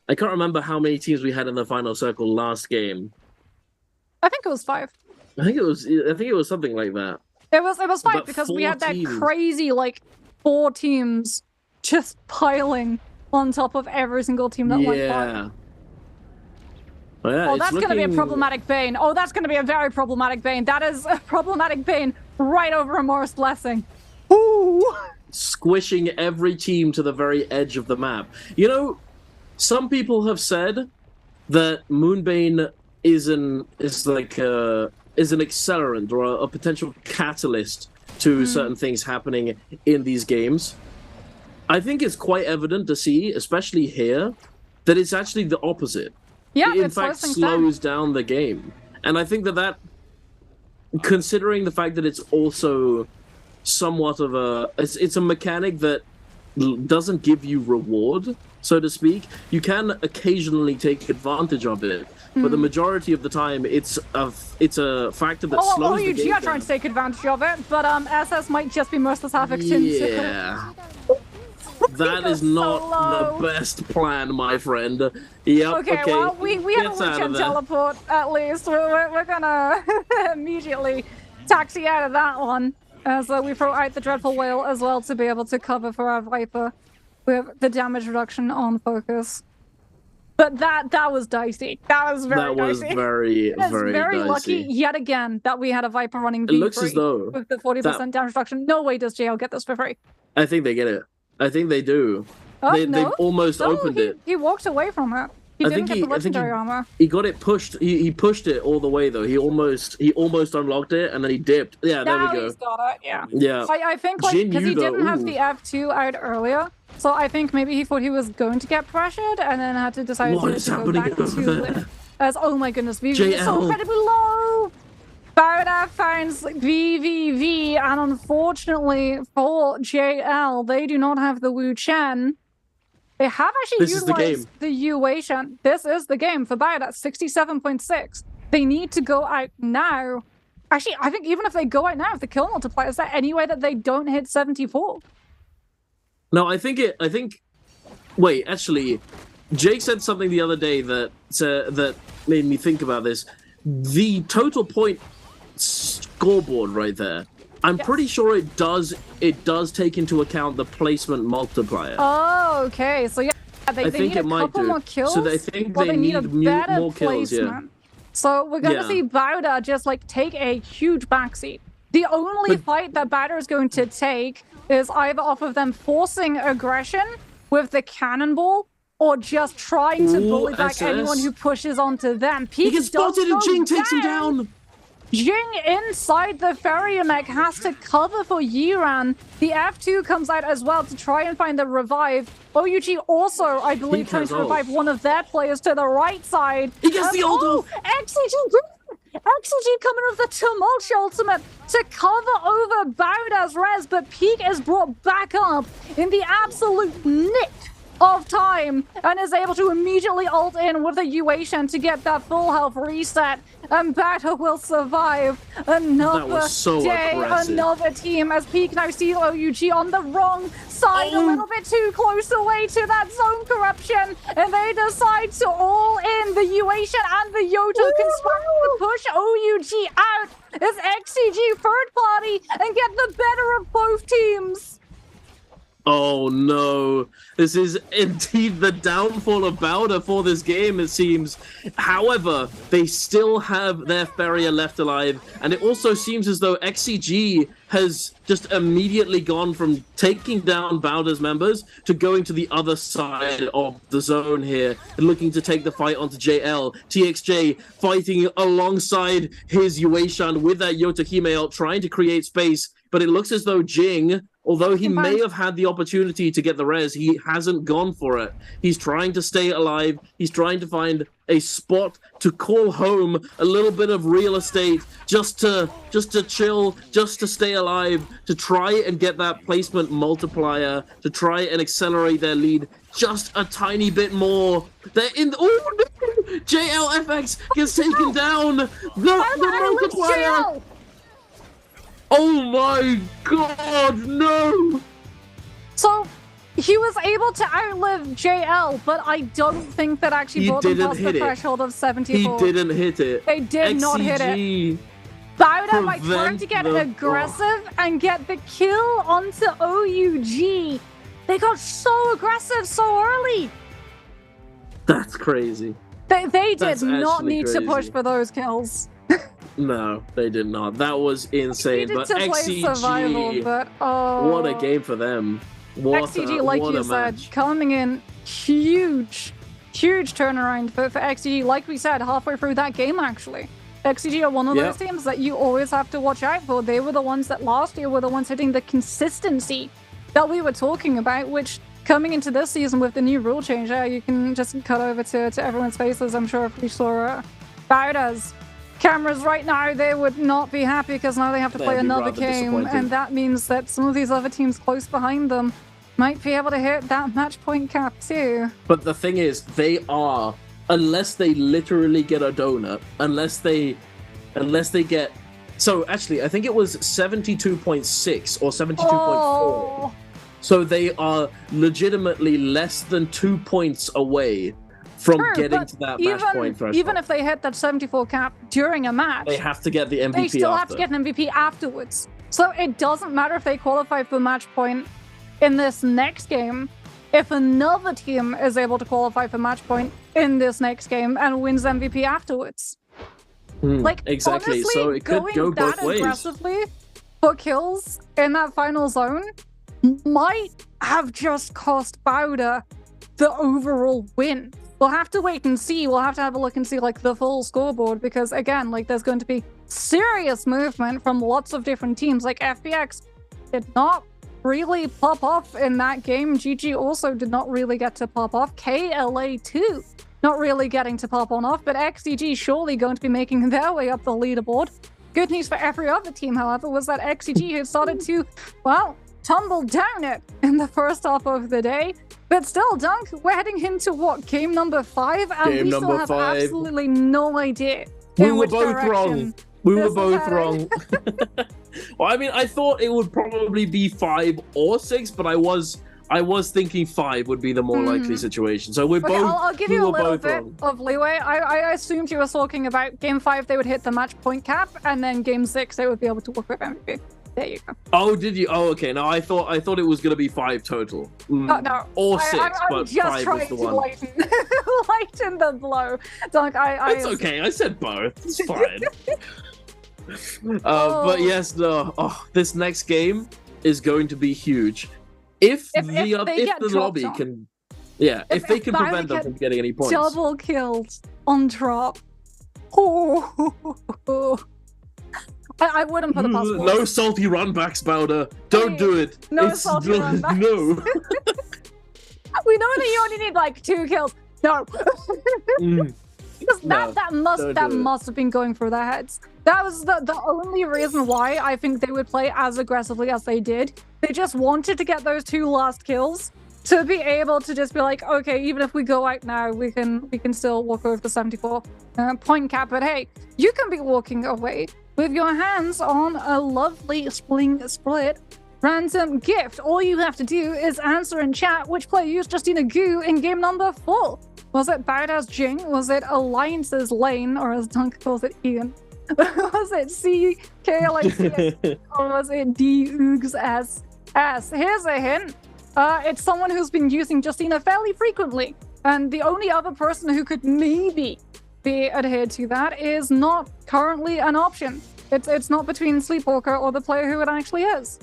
I can't remember how many teams we had in the final circle last game. I think it was 5. I think it was something like that. It was 5 But because 4 we had that teams. crazy, like, 4 teams just piling on top of every single team that went by. Yeah, Oh, that's going to be a problematic Bane. Oh, that's going to be a very problematic Bane. That is a problematic Bane right over a Morris Blessing. Ooh! Squishing every team to the very edge of the map. You know, some people have said that Moonbane is an accelerant or a potential catalyst to certain things happening in these games. I think it's quite evident to see, especially here, that it's actually the opposite. Yeah, it in fact slows down the game. And I think that considering the fact that it's also somewhat of it's a mechanic that doesn't give you reward, so to speak. You can occasionally take advantage of it, but the majority of the time it's a factor that slows the game you are trying to take advantage of it, but SS might just be merciless havoc too. Yeah. That is not the best plan, my friend. Yep. Okay, well, we have a weekend teleport, at least. We're gonna immediately taxi out of that one, as we throw out the Dreadful Whale as well to be able to cover for our Viper with the damage reduction on focus. But that was dicey. That was very dicey. That was very very dicey. lucky, yet again, that we had a Viper running It looks as V3 though with the 40% damage reduction. No way does JL get this for free. I think they get it. I think they do. They've almost opened it. He walked away from it. He didn't get the legendary armor. He got it pushed. He pushed it all the way though. He almost unlocked it and then he dipped. Yeah, there we go. Now he's got it. Yeah. Yeah. I think like because he didn't have the F2 out earlier, so I think maybe he thought he was going to get pressured and then had to decide to go back to it. As oh my goodness, VV is so incredibly low. Bowda finds VVV, and unfortunately for JL, they do not have the Wu Chen. They have actually utilized the Yue Shen. This is the game for Bowda, 67.6. They need to go out now. Actually, I think even if they go out now, if the kill multiplier, is there any way that they don't hit 74? No, I think. Wait, actually, Jake said something the other day that made me think about this. The total point scoreboard right there. I'm pretty sure it does take into account the placement multiplier. Oh, okay. So yeah, they need a couple more kills. So I think they need a better more kills. Yeah. So we're going to see Bowda just like take a huge backseat. The only fight that Bowda is going to take is either off of them forcing aggression with the cannonball or just trying to bully back anyone who pushes onto them. He gets spotted and Jing takes him down. Jing inside the Farrier mech has to cover for Yiran. The F2 comes out as well to try and find the revive. OUG also, I believe, trying to revive one of their players to the right side. He gets the ult. XCG coming with the Tumult ultimate to cover over Bowda's res, but Peak is brought back up in the absolute nick of time and is able to immediately ult in with the Yue Shen to get that full health reset, and Bowda will survive another day, another team, as Peak now sees OUG on the wrong side, a little bit too close away to that zone corruption, and they decide to all in. The Yue Shen and the Yoto conspire to push OUG out as XCG third party and get the better of both teams. Oh no, this is indeed the downfall of Bowda for this game, it seems. However, they still have their Farrier left alive, and it also seems as though XCG has just immediately gone from taking down Bowda's members to going to the other side of the zone here and looking to take the fight onto JL. TXJ fighting alongside his Yue Shan with that Yotohime ult, trying to create space, but it looks as though Jing, although he may have had the opportunity to get the res, he hasn't gone for it. He's trying to stay alive. He's trying to find a spot to call home, a little bit of real estate, just to chill, just to stay alive, to try and get that placement multiplier, to try and accelerate their lead just a tiny bit more. They're in. Oh no! JLFX gets taken down. The multiplier. Oh my god, no! So, he was able to outlive JL, but I don't think that actually brought them past the threshold of 74. He didn't hit it. They did not hit it. Bowda might try to get aggressive and get the kill onto OUG. They got so aggressive so early. That's crazy. They did not need to push for those kills. No, they did not. That was insane. But XCG, survival, but, what a game for them. XCG, like you said, coming in huge turnaround for XCG. Like we said, halfway through that game, actually. XCG are one of those teams that you always have to watch out for. They were the ones that last year were the ones hitting the consistency that we were talking about, which coming into this season with the new rule change, you can just cut over to everyone's faces. I'm sure if we saw Bowda's cameras right now, they would not be happy because now they have to play another game, and that means that some of these other teams close behind them might be able to hit that match point cap too. But the thing is, they are, unless they literally get a donut, unless they get, so actually I think it was 72.6 or 72.4. Oh. So they are legitimately less than 2 points away from getting to that match point threshold. Even if they hit that 74 cap during a match, they have to get the MVP. They still have to get an MVP afterwards. So it doesn't matter if they qualify for match point in this next game. If another team is able to qualify for match point in this next game and wins MVP afterwards. Like, exactly. Honestly, so it could go both ways. Aggressively for kills in that final zone, might have just cost Bowder the overall win. We'll have to wait and see. We'll have to have a look and see like the full scoreboard, because again, like there's going to be serious movement from lots of different teams. Like FPX did not really pop off in that game. GG also did not really get to pop off. KLA too, not really getting to pop on off, but XCG surely going to be making their way up the leaderboard. Good news for every other team, however, was that XCG had started to, well, tumble down it in the first half of the day. But still, Dunk, we're heading into what, game number 5? And Game we still number have 5. absolutely no idea. We were both wrong. We were both wrong. wrong. Well, I mean, I thought it would probably be 5 or 6, but I was thinking 5 would be the more likely situation. So we're Okay, both. I'll give you a little bit of leeway. I assumed you were talking about game 5, they would hit the match point cap, and then game 6, they would be able to work with MVP. There you go. Oh, did you? Oh, okay. No, I thought it was gonna be 5 total. No. Or 6, I'm but just 5 trying was the to one. lighten the blow. Dunk, It's okay. I said both. It's fine. But yes, no. Oh, this next game is going to be huge. If the lobby can, if they can prevent them from getting any points. Double kills on drop. Oh. I wouldn't put a passport. No salty runbacks, Bowder. Don't do it. No salty runbacks. No. We know that you only need like 2 kills. No. Because that must have been going through their heads. That was the only reason why I think they would play as aggressively as they did. They just wanted to get those 2 last kills to be able to just be like, okay, even if we go out now, we can still walk over the 74 point cap. But hey, you can be walking away with your hands on a lovely spling split random gift. All you have to do is answer in chat which player used Justina Goo in game number 4. Was it Badass Jing? Was it Alliance's Lane? Or as Dunk calls it, Ian? Was it CKLAC? Or was it D-Oogs S? Here's a hint. It's someone who's been using Justina fairly frequently. And the only other person who could maybe be adhered to that is not currently an option. It's not between Sleepwalker or the player who it actually is.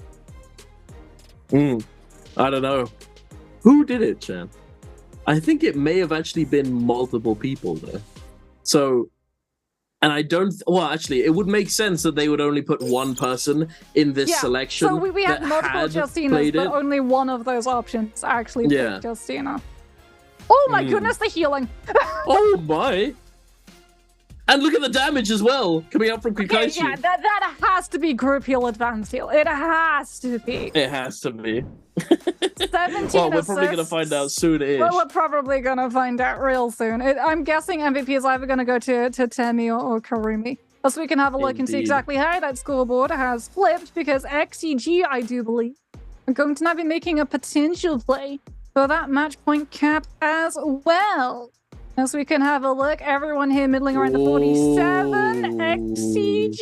I don't know. Who did it, Chan? I think it may have actually been multiple people there. So, and I don't... Well, actually, it would make sense that they would only put one person in this selection. So we have multiple Justinas, but only one of those options actually picked Justina. Oh my goodness, the healing! Oh my! And look at the damage as well, coming out from Kakashi. Okay, yeah, that has to be group heal, advanced heal. It has to be. It has to be. 17 well, we're probably going to find out soon-ish. Well, we're probably going to find out real soon. I'm guessing MVP is either going to go to Temi or Karumi. So we can have a look and see exactly how that scoreboard has flipped, because XCG, I do believe, are going to now be making a potential play for that match point cap as well. As we can have a look, everyone here middling around the 47, XCG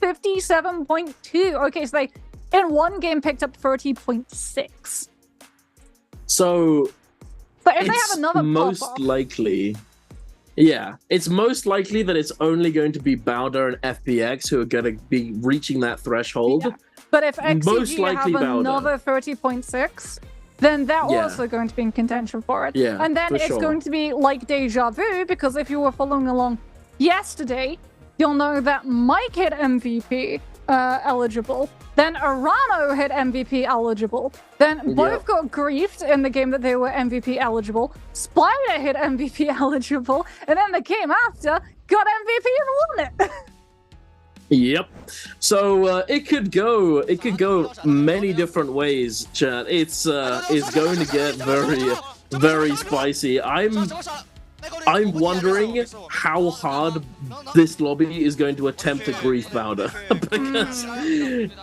57.2. Okay, so they, in one game, picked up 30.6. So, but if they have another most likely, it's most likely that it's only going to be Bowder and FPX who are going to be reaching that threshold. Yeah. But if XCG have another 30.6, then they're also going to be in contention for it. Yeah, and then it's going to be like deja vu, because if you were following along yesterday, you'll know that Mike hit MVP eligible, then Arano hit MVP eligible, then both got griefed in the game that they were MVP eligible, Spider hit MVP eligible, and then the game after got MVP and won it. Yep. So it could go many different ways, chat. It's going to get very spicy. I'm wondering how hard this lobby is going to attempt to grief Bowder, because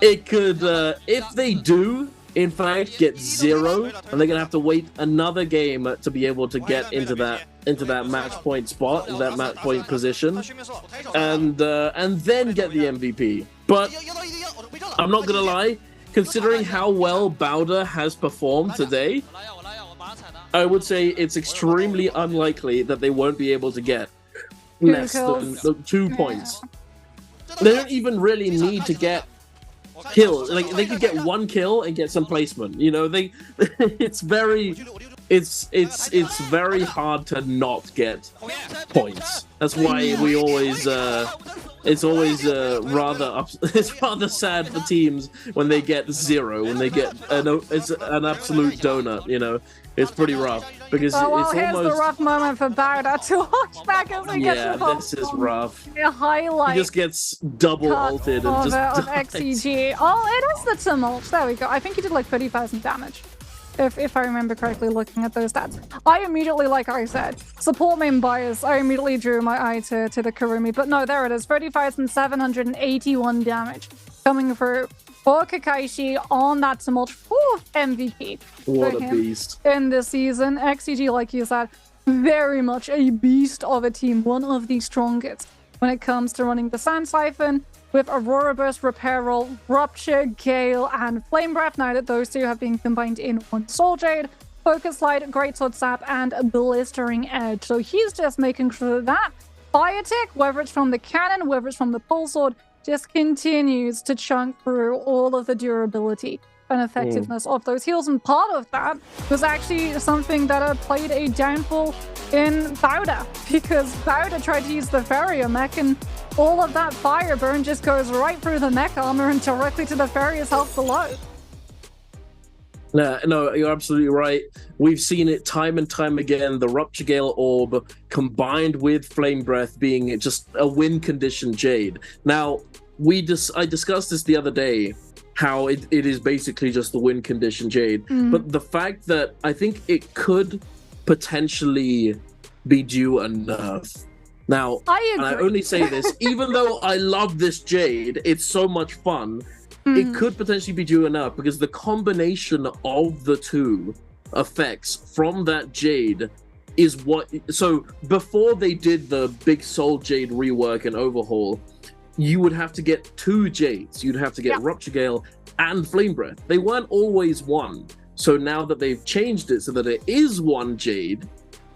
it could if they do in fact get 0, and they're gonna have to wait another game to be able to get into that match point spot, in that match point position, and then get the MVP. But I'm not gonna lie, considering how well Bowder has performed today, I would say it's extremely unlikely that they won't be able to get less than 2 points. They don't even really need to get kills. Like they could get one kill and get some placement. You know, it's very hard to not get points. That's why we always it's always it's rather sad for teams when they get 0, when they get it's an absolute donut. You know, it's pretty rough because well, it's here's almost the rough moment for Bowder to watch back as he gets involved. This is rough. A highlight. He just gets double ulted and just of dies. XEG. Oh, it is the tumult. There we go. I think he did like 30,000 damage. If I remember correctly looking at those stats. I immediately, like I said, support main bias, I immediately drew my eye to the Kurumi. But no, there it is. 30,781 damage coming through for Kakaishi on that tumult. 4th MVP. What a beast. In this season. XEG, like you said, very much a beast of a team. One of the strongest when it comes to running the Sand Siphon with Aurora Burst, Repair Roll, Rupture, Gale, and Flame Breath. Now that those two have been combined in one Soul Jade, Focus Light, Greatsword Sap, and Blistering Edge. So he's just making sure that Fire Tick, whether it's from the cannon, whether it's from the Pulse Sword, just continues to chunk through all of the durability and effectiveness of those heals. And part of that was actually something that played a downfall in Bowder, because Bowder tried to use the Farrier mech and all of that fire burn just goes right through the mech armor and directly to the Farrier's health below. No, you're absolutely right. We've seen it time and time again. The Rupture Gale Orb combined with Flame Breath being just a win condition Jade. Now, I discussed this the other day, how it is basically just the win condition Jade. But the fact that I think it could potentially be due a nerf. Now, and I only say this, even though I love this Jade, it's so much fun, it could potentially be due a nerf because the combination of the two effects from that Jade is what... So before they did the big Soul Jade rework and overhaul, you would have to get 2 Jades. You'd have to get Rupture Gale and Flame Breath. They weren't always one. So now that they've changed it so that it is 1 Jade,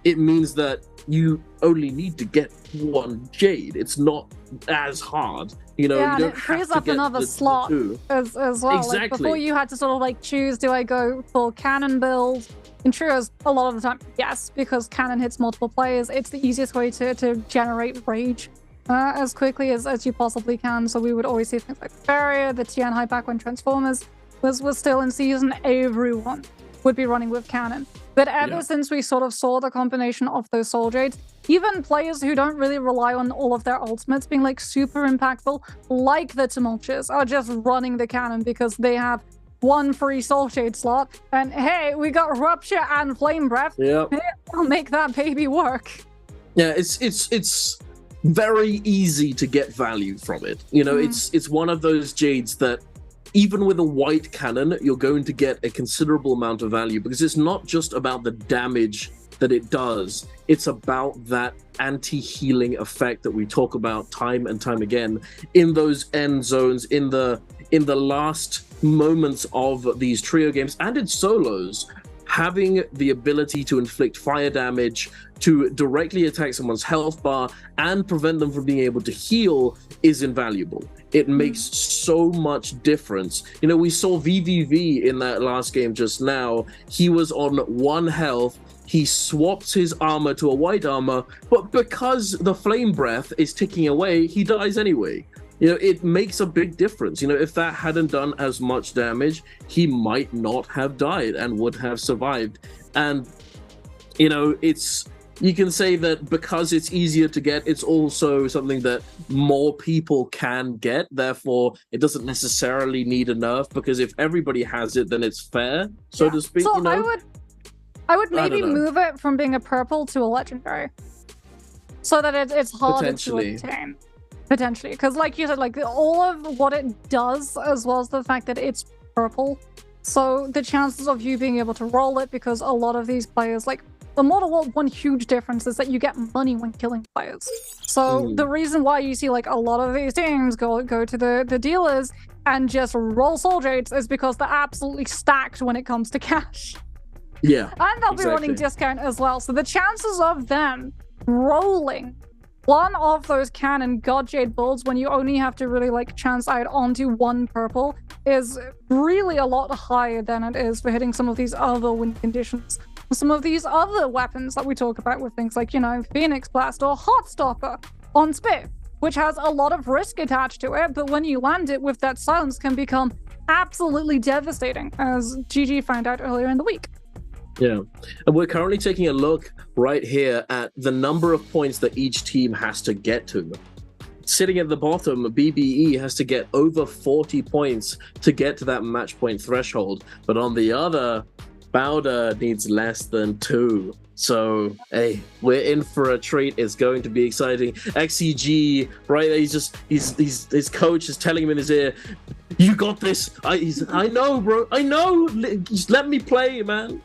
it means that you only need to get 1 Jade. It's not as hard. You know, you don't it frees up another slot as well. Exactly. Like before you had to sort of like choose, do I go for cannon build? In Trios, a lot of the time, yes, because cannon hits multiple players. It's the easiest way to generate rage as quickly as you possibly can. So we would always see things like Barrier, the Tian High back when Transformers was still in season. Everyone would be running with cannon. But ever since we sort of saw the combination of those Soul Jades, even players who don't really rely on all of their ultimates being like super impactful, like the Tumultuous, are just running the cannon because they have 1 free Soul Jade slot. And hey, we got Rupture and Flame Breath. Yeah, we'll make that baby work. Yeah, it's very easy to get value from it. You know, it's one of those Jades that even with a white cannon, you're going to get a considerable amount of value because it's not just about the damage that it does. It's about that anti-healing effect that we talk about time and time again in those end zones, in the last moments of these trio games and in solos. Having the ability to inflict fire damage, to directly attack someone's health bar and prevent them from being able to heal is invaluable. It makes so much difference. You know, we saw VVV in that last game just now. He was on 1 health. He swaps his armor to a white armor, but because the Flame Breath is ticking away, he dies anyway. You know, it makes a big difference. You know, if that hadn't done as much damage, he might not have died and would have survived. And, you know, you can say that because it's easier to get, it's also something that more people can get. Therefore, it doesn't necessarily need a nerf because if everybody has it, then it's fair, so to speak. So you know? I would maybe move it from being a purple to a legendary, so that it's harder to obtain. Potentially, because like you said, like all of what it does, as well as the fact that it's purple, so the chances of you being able to roll it, because a lot of these players, like the Mortal World, one huge difference is that you get money when killing players. So the reason why you see like a lot of these teams go to the dealers and just roll Soul Jades is because they're absolutely stacked when it comes to cash. Yeah, and they'll be running discount as well. So the chances of them rolling one of those cannon God Jade builds when you only have to really like chance out onto 1 purple is really a lot higher than it is for hitting some of these other win conditions. Some of these other weapons that we talk about with things like, you know, Phoenix Blast or Heartstopper on Spiff, which has a lot of risk attached to it, but when you land it with that silence can become absolutely devastating, as GG found out earlier in the week. Yeah, and we're currently taking a look right here at the number of points that each team has to get to. Sitting at the bottom, BBE has to get over 40 points to get to that match point threshold, but on the other, Bowder needs less than 2. So, hey, we're in for a treat. It's going to be exciting. XCG, right? His coach is telling him in his ear, "You got this. I know, bro. I know. Just let me play, man."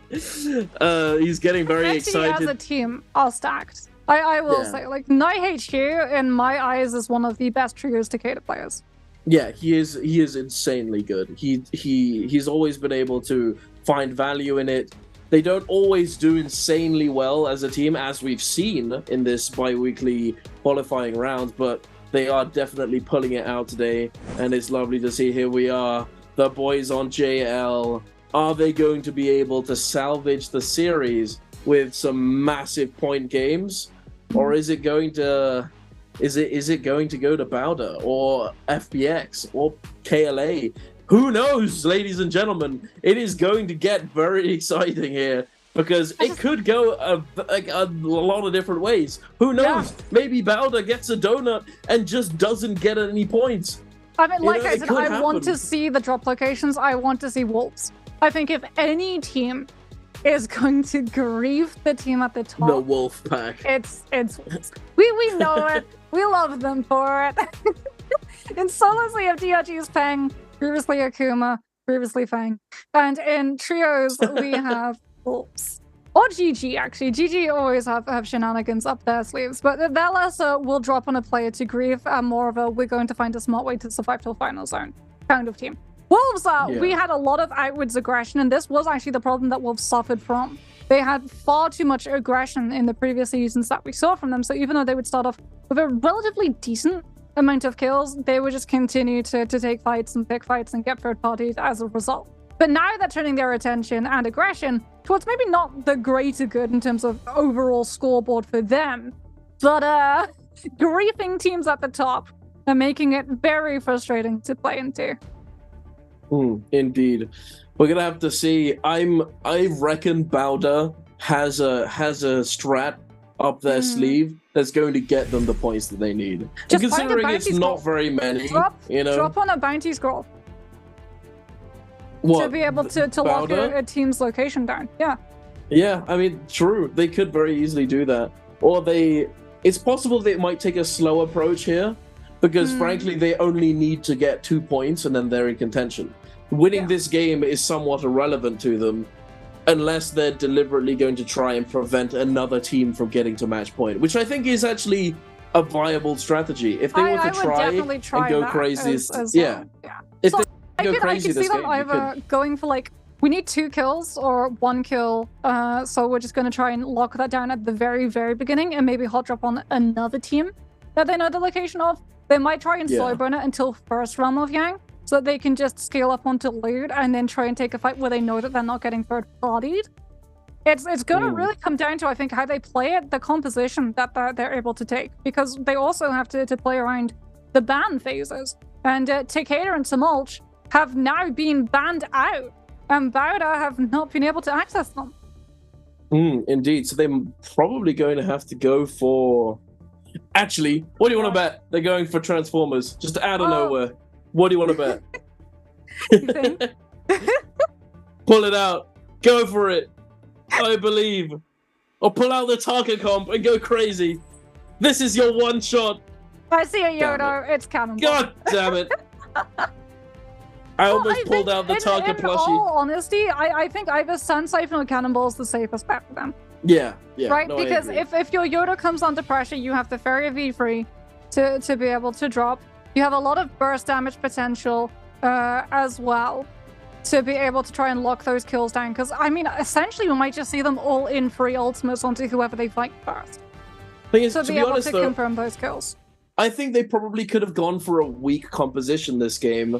He's getting very excited. As a team, are stacked. I will say, like, NiHQ in my eyes is one of the best trios to cater players. Yeah, he is insanely good. He's always been able to find value in it. They don't always do insanely well as a team, as we've seen in this bi-weekly qualifying round, but they are definitely pulling it out today, and it's lovely to see. Here we are, the boys on JL. Are they going to be able to salvage the series with some massive point games, or is it going to go to Bowder or FBX or KLA? Who knows, ladies and gentlemen? It is going to get very exciting here, because it could go a lot of different ways. Who knows? Yeah. Maybe Bowder gets a donut and just doesn't get any points. I mean, like I said, I want to see the drop locations. I want to see Wolves. I think if any team is going to grieve the team at the top, the Wolf Pack. It's Wolves. We know it. We love them for it. In solos, we have DRG's Peng, previously Akuma, previously Fang. And in trios, we have Wolves. Or GG, actually. GG always have shenanigans up their sleeves. But that lesser will drop on a player to grieve, and more of a we're going to find a smart way to survive till final zone kind of team. Wolves, we had a lot of outwards aggression, and this was actually the problem that Wolves suffered from. They had far too much aggression in the previous seasons that we saw from them, so even though they would start off with a relatively decent amount of kills, they would just continue to take fights and pick fights and get third parties as a result. But now they're turning their attention and aggression towards maybe not the greater good in terms of overall scoreboard for them, but griefing teams at the top and making it very frustrating to play into. Indeed. We're gonna have to see. I reckon Bowder has a strat up their sleeve that's going to get them the points that they need. Just and considering it's not very many, drop on a bounty scroll. What, to be able to lock a team's location down. Yeah, I mean, true, they could very easily do that. Or it's possible they might take a slow approach here, because frankly they only need to get 2 points and then they're in contention. Winning this game is somewhat irrelevant to them, unless they're deliberately going to try and prevent another team from getting to match point, which I think is actually a viable strategy. If they were to try and go crazy, if they go crazy this game, either going for like, we need 2 kills or 1 kill, so we're just going to try and lock that down at the very, very beginning and maybe hot drop on another team that they know the location of. They might try and slow burn it until first realm of Yang, so that they can just scale up onto loot and then try and take a fight where they know that they're not getting third-partied. It's going to really come down to, I think, how they play it, the composition that they're able to take, because they also have to play around the ban phases. And Takeda and Samulch have now been banned out, and Bowder have not been able to access them. Indeed. So they're probably going to have to go for... Actually, what do you want to bet? They're going for Transformers, just out of nowhere. What do you want to bet? You think? Pull it out. Go for it. I believe. Or pull out the Taka comp and go crazy. This is your one shot. I see a Yodo. It's Cannonball. God damn it. I almost pulled out the Taka plushie. In all honesty, I think either Sun Siphon or Cannonball is the safest bet for them. Yeah. Right? No, because if your Yoda comes under pressure, you have the Fairy V3 to be able to drop. You have a lot of burst damage potential as well to be able to try and lock those kills down. Because, I mean, essentially, we might just see them all in free ultimates onto whoever they fight first. To be able to confirm those kills. I think they probably could have gone for a weak composition this game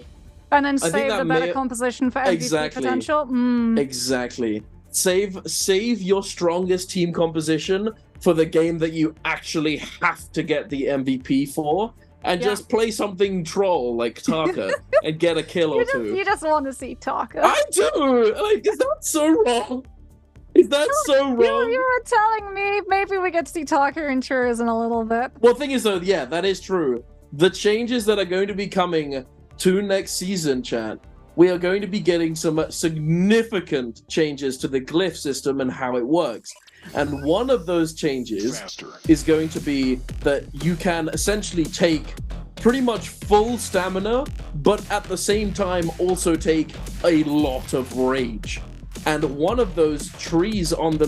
and then I think save that the better may- composition for MVP Exactly. potential. Exactly. Save your strongest team composition for the game that you actually have to get the MVP for, and just play something troll like Taka and get a kill or two. You just want to see Taka. I do. Like, is that so wrong? Is that so wrong? You were telling me maybe we get to see Taka and Churros in a little bit. Well, thing is though, yeah, that is true. The changes that are going to be coming to next season, chat, we are going to be getting some significant changes to the glyph system and how it works. And one of those changes is going to be that you can essentially take pretty much full stamina, but at the same time also take a lot of rage. And one of those trees on the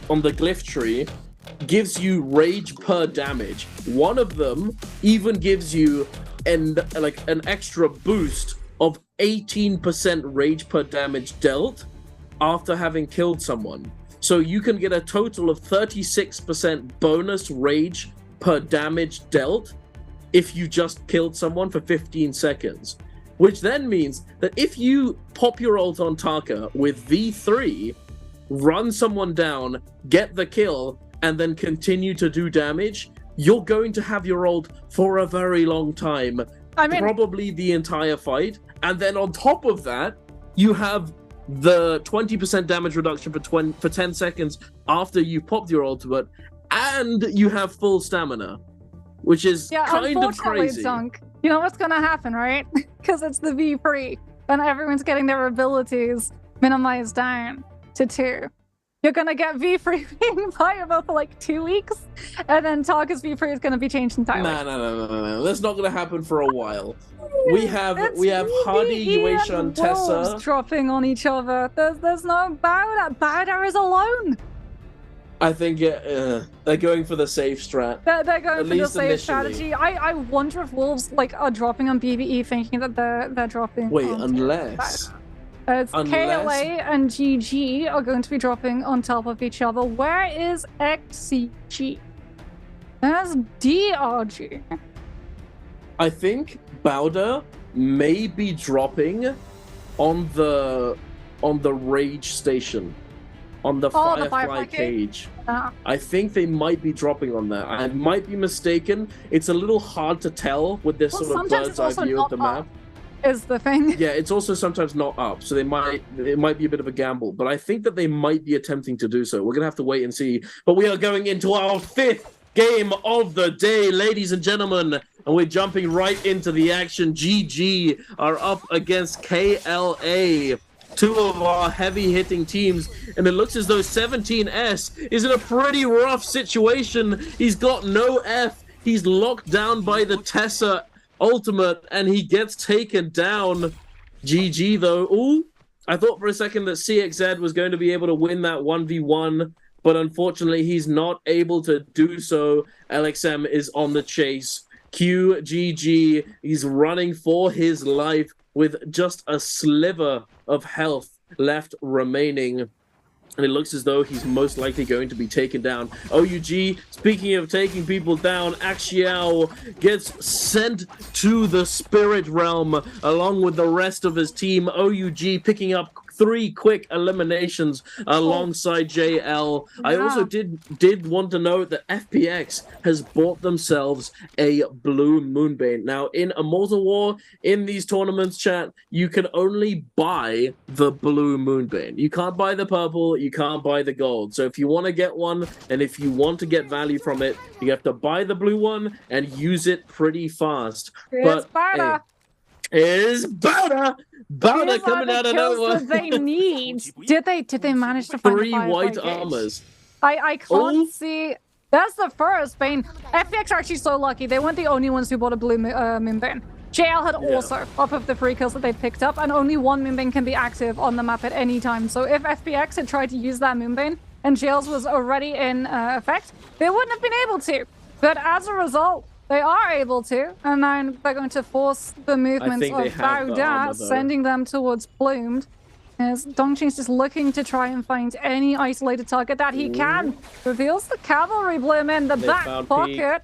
glyph tree gives you rage per damage. One of them even gives you an extra boost of 18% rage per damage dealt after having killed someone. So you can get a total of 36% bonus rage per damage dealt if you just killed someone for 15 seconds. Which then means that if you pop your ult on Taka with V3, run someone down, get the kill, and then continue to do damage, you're going to have your ult for a very long time. I mean, probably the entire fight. And then on top of that, you have the 20% damage reduction for 10 seconds after you popped your ultimate, and you have full stamina, which is kind of crazy. Dunk, you know what's gonna happen, right? Because it's the V3, and everyone's getting their abilities minimized down to 2. You're gonna get V3 being viable for like 2 weeks, and then Taka's V3 is gonna be changed entirely. No. That's not gonna happen for a while. We have Hardy, Yuesha, and Tessa dropping on each other. There's no Bowder. Bowder is alone. I think they're going for the safe strat. They're going for the safe strategy. I wonder if Wolves are dropping on BBE, thinking that they're dropping. Wait, unless KLA and GG are going to be dropping on top of each other. Where is XCG? There's DRG. I think Bowder may be dropping on the rage station, on the Firefly cage. I think they might be dropping on that. I might be mistaken. It's a little hard to tell with this sort of bird's eye view of the map. Is the thing. Yeah, it's also sometimes not up, so it might be a bit of a gamble. But I think that they might be attempting to do so. We're gonna have to wait and see. But we are going into our 5th game of the day, ladies and gentlemen, and we're jumping right into the action. GG are up against KLA, 2 of our heavy-hitting teams, and it looks as though 17S is in a pretty rough situation. He's got no F. He's locked down by the Tessa ultimate, and he gets taken down. GG, though. Ooh, I thought for a second that CXZ was going to be able to win that 1v1, but unfortunately he's not able to do so. LXM is on the chase. QGG, he's running for his life with just a sliver of health left remaining. And it looks as though he's most likely going to be taken down. OUG, speaking of taking people down, Axiao gets sent to the Spirit Realm along with the rest of his team. OUG picking up 3 quick eliminations alongside JL. I also did want to note that FPX has bought themselves a blue Moonbane. Now, in Immortal War, in these tournaments, chat, you can only buy the blue Moonbane. You can't buy the purple, you can't buy the gold. So if you want to get one, and if you want to get value from it, you have to buy the blue one and use it pretty fast. It's better. Is Bowder coming out of nowhere? They need. Did they manage to find 3 white armors? I can't see. That's the first Bane. FPX are actually so lucky. They weren't the only ones who bought a blue Moonbane. JL had also, off of the 3 kills that they picked up, and only 1 Moonbane can be active on the map at any time. So if FPX had tried to use that Moonbane and JL's was already in effect, they wouldn't have been able to. But as a result, they are able to, and now they're going to force the movements of Bowder, sending them towards Plumed. As Dongqing's just looking to try and find any isolated target that he can. Reveals the cavalry bloom in the back pocket.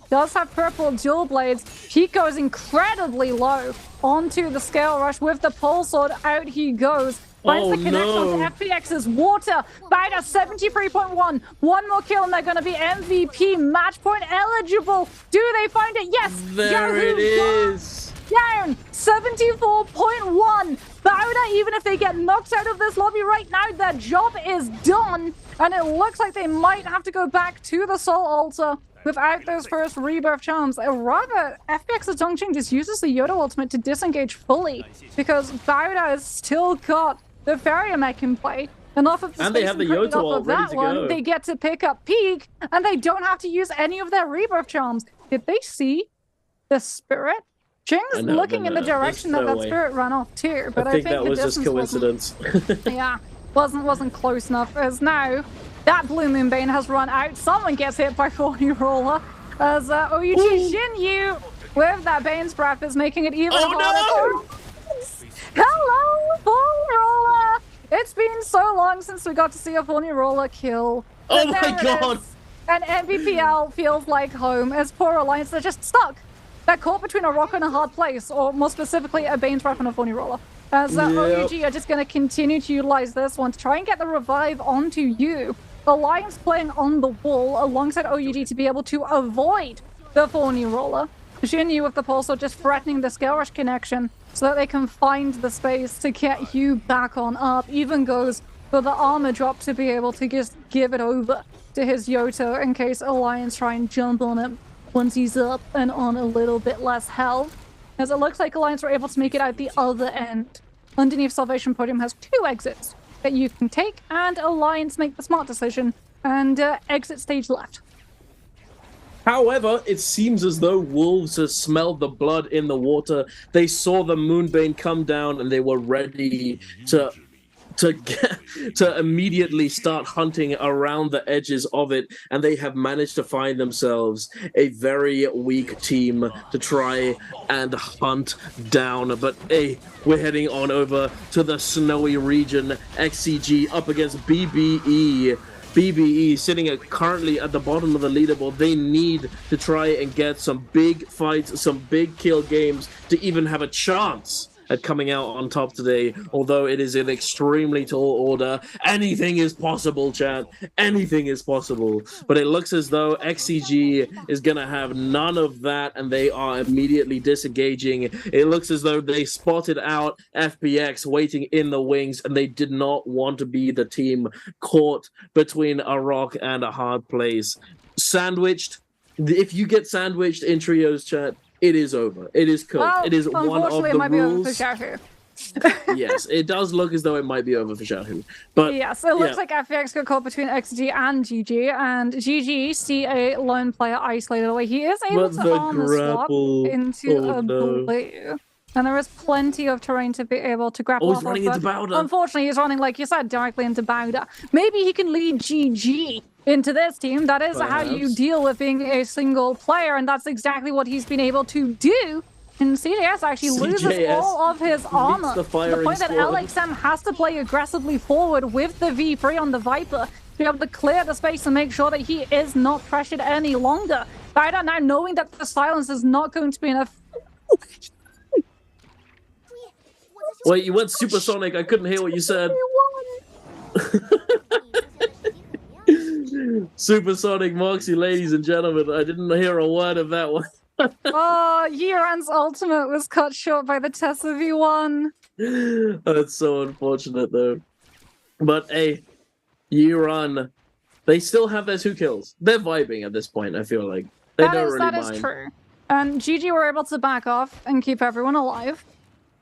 does have purple dual blades. He goes incredibly low onto the scale rush with the pole sword. Out he goes. Finds the connection onto FPX's water. Bowder 73.1. One more kill and they're going to be MVP match point eligible. Do they find it? Yes. There it is. Down 74.1. Bowder, even if they get knocked out of this lobby right now, their job is done. And it looks like they might have to go back to the Soul Altar without those first rebirth charms. Rather, FPX's Dongqing just uses the Yoda ultimate to disengage fully because Bowder has still got the Farrier mech in play. And off of the they have the Yoda ult of that ready to one, go. they get to pick up Peak, and they don't have to use any of their rebirth charms. Did they see the spirit? Jing's looking in the direction that spirit ran off too, but I think that was just coincidence. Yeah, wasn't close enough. As now that Blue Moon Bane has run out, someone gets hit by Thorny Roller. As OUG Xinyu with that Bane's Breath is making it even harder. Hello, Thorny Roller! It's been so long since we got to see a Thorny Roller kill. Oh my god! And Nbpl feels like home as poor Alliance are just stuck. They're caught between a rock and a hard place, or more specifically, a Bane's Breath and a Thorny Roller. As OUG are just going to continue to utilize this one to try and get the revive onto you. Alliance playing on the wall alongside OUG to be able to avoid the Thorny Roller. Xinyu with the pulse are just threatening the Scale Rush connection so that they can find the space to get you back on up. Even goes for the armor drop to be able to just give it over to his Yoto in case Alliance try and jump on him once he's up and on a little bit less health. As it looks like Alliance were able to make it out the other end. Underneath Salvation Podium has 2 exits that you can take, and Alliance make the smart decision and exit stage left. However, it seems as though Wolves have smelled the blood in the water. They saw the Moonbane come down and they were ready to immediately start hunting around the edges of it, and they have managed to find themselves a very weak team to try and hunt down. But hey, we're heading on over to the snowy region. XCG up against BBE. BBE sitting currently at the bottom of the leaderboard. They need to try and get some big fights, some big kill games to even have a chance at coming out on top today, although it is an extremely tall order. Anything is possible, chat. Anything is possible. But it looks as though XCG is going to have none of that, and they are immediately disengaging. It looks as though they spotted out FPX waiting in the wings, and they did not want to be the team caught between a rock and a hard place. Sandwiched. If you get sandwiched in trios, chat, it is over. It is cooked. Well, it is one of the unfortunately, it might be over for rules. Xiaohu. Yes, it does look as though it might be over for Xiaohu. But yes, it looks like FPX got caught between XG and GG, and GG see a lone player isolated away. He is able to armor swap into a blue. And there is plenty of terrain to be able to grapple off he's running into Bowder. Unfortunately, he's running, like you said, directly into Bowder. Maybe he can lead GG into this team. That is how you deal with being a single player, and that's exactly what he's been able to do. And CJS actually loses all of his armor to the point that LXM has to play aggressively forward with the V3 on the Viper to be able to clear the space and make sure that he is not pressured any longer. Bowder now knowing that the silence is not going to be enough. Wait, you went supersonic. I couldn't hear what you said. Supersonic Moxie, ladies and gentlemen. I didn't hear a word of that one. Oh, Yiran's ultimate was cut short by the Tessa V1. That's so unfortunate, though. But hey, Yiran, they still have their 2 kills. They're vibing at this point, I feel like. They don't really mind. That is true. And GG were able to back off and keep everyone alive.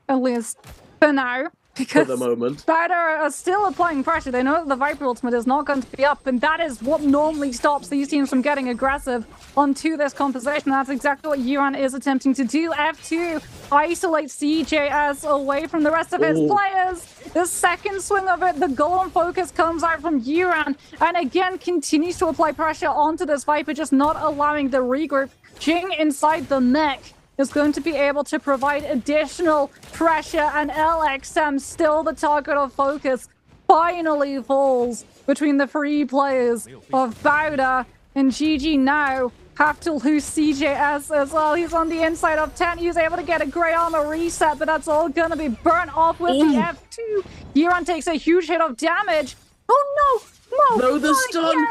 At least for now. Because for the moment. Bowder are still applying pressure. They know that the Viper ultimate is not going to be up, and that is what normally stops these teams from getting aggressive onto this composition. That's exactly what Yiran is attempting to do. F2 isolates CJS away from the rest of his players. The second swing of it, the golem focus comes out from Yiran, and again continues to apply pressure onto this Viper, just not allowing the regroup. Jing inside the mech is going to be able to provide additional pressure, and LXM, still the target of focus, finally falls between the 3 players of Bowder and GG now have to lose CJS as well. He's on the inside of 10. He was able to get a Grey Armor reset, but that's all gonna be burnt off with the F2. Euron takes a huge hit of damage. Oh no! No, the stun!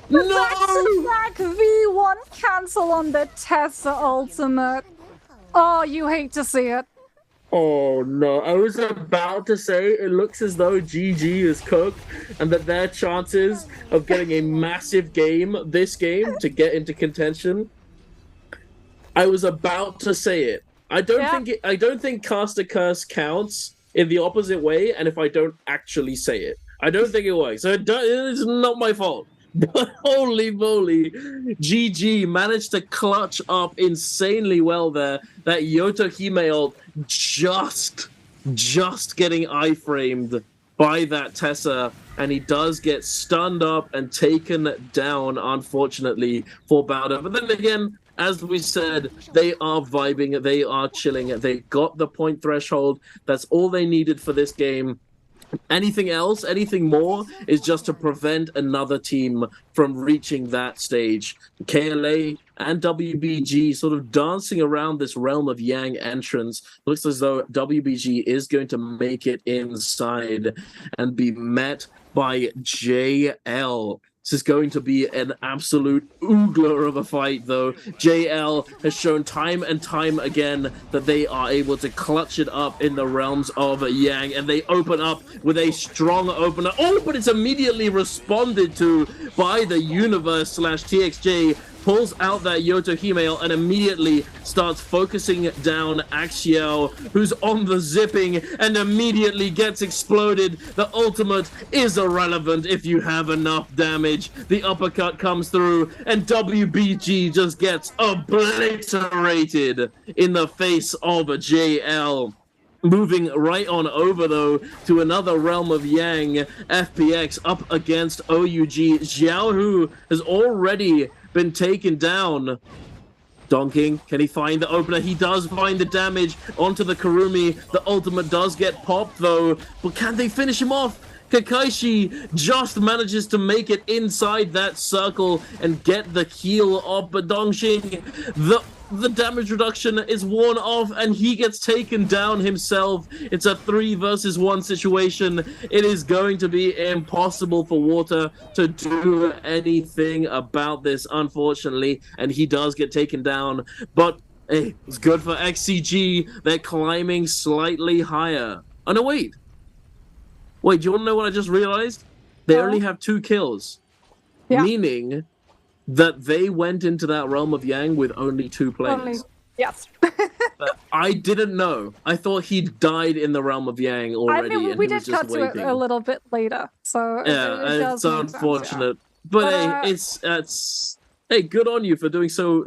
The back-to-back V1 cancel on the Tessa ultimate. Oh, you hate to see it. Oh no, I was about to say it looks as though GG is cooked and that their chances of getting a massive game, this game, to get into contention. I was about to say it. I don't think Cast a Curse counts in the opposite way, and if I don't actually say it. I don't think it works. So it's not my fault. But holy moly, GG managed to clutch up insanely well there. That Yoto Hime ult just getting iframed by that Tessa, and he does get stunned up and taken down, unfortunately, for Bowder. But then again, as we said, they are vibing, they are chilling, they got the point threshold. That's all they needed for this game. Anything else, anything more, is just to prevent another team from reaching that stage. KLA and WBG sort of dancing around this Realm of Yang entrance. Looks as though WBG is going to make it inside and be met by JL. This is going to be an absolute oogler of a fight, though. JL has shown time and time again that they are able to clutch it up in the realms of Yang, and they open up with a strong opener. Oh, but it's immediately responded to by the Universe/TXJ. Pulls out that Yoto Hime and immediately starts focusing down Axiel, who's on the zipping and immediately gets exploded. The ultimate is irrelevant if you have enough damage. The uppercut comes through and WBG just gets obliterated in the face of JL. Moving right on over, though, to another Realm of Yang, FPX up against OUG. Xiaohu has already been taken down. Donking, can he find the opener? He does find the damage onto the Kurumi. The ultimate does get popped, though, but can they finish him off? Kakaishi just manages to make it inside that circle and get the heal off, but Dongxing, the damage reduction is worn off and he gets taken down himself. It's a 3 versus 1 situation. It is going to be impossible for Water to do anything about this, unfortunately, and he does get taken down. But hey, it's good for XCG. They're climbing slightly higher. Oh no, wait, do you want to know what I just realized? They only have 2 kills, meaning that they went into that Realm of Yang with only 2 players. Yes. I didn't know. I thought he'd died in the Realm of Yang already. I mean, we did cut to it a little bit later, so yeah, it's unfortunate. But hey, it's hey, good on you for doing so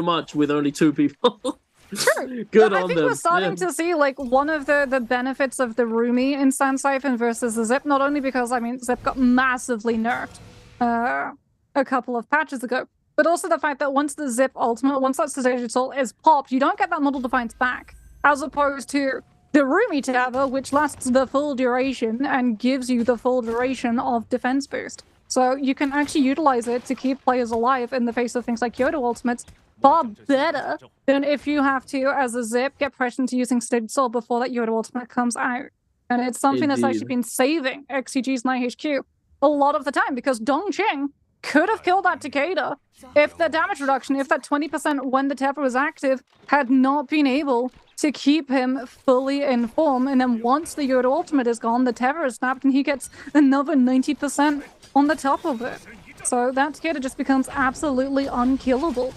much with only 2 people. True. Good I on think them. we're starting to see like one of the benefits of the Rumi in Sand Siphon versus the Zip, not only because I mean Zip got massively nerfed a couple of patches ago, but also the fact that once the Zip ultimate, once that digital is popped, you don't get that model defiance back, as opposed to the Rumi Tower, which lasts the full duration and gives you the full duration of defense boost. So you can actually utilize it to keep players alive in the face of things like Yodo ultimates far better than if you have to, as a Zip, get pressured into using Steady Soul before that Yodo ultimate comes out. And it's something that's actually been saving XCG's NiHQ a lot of the time, because Dongqing could have killed that Takeda if the damage reduction, if that 20% when the Tether was active, had not been able to keep him fully in form. And then once the Yoda ultimate is gone, the Tether is snapped and he gets another 90% on the top of it. So that Takeda just becomes absolutely unkillable,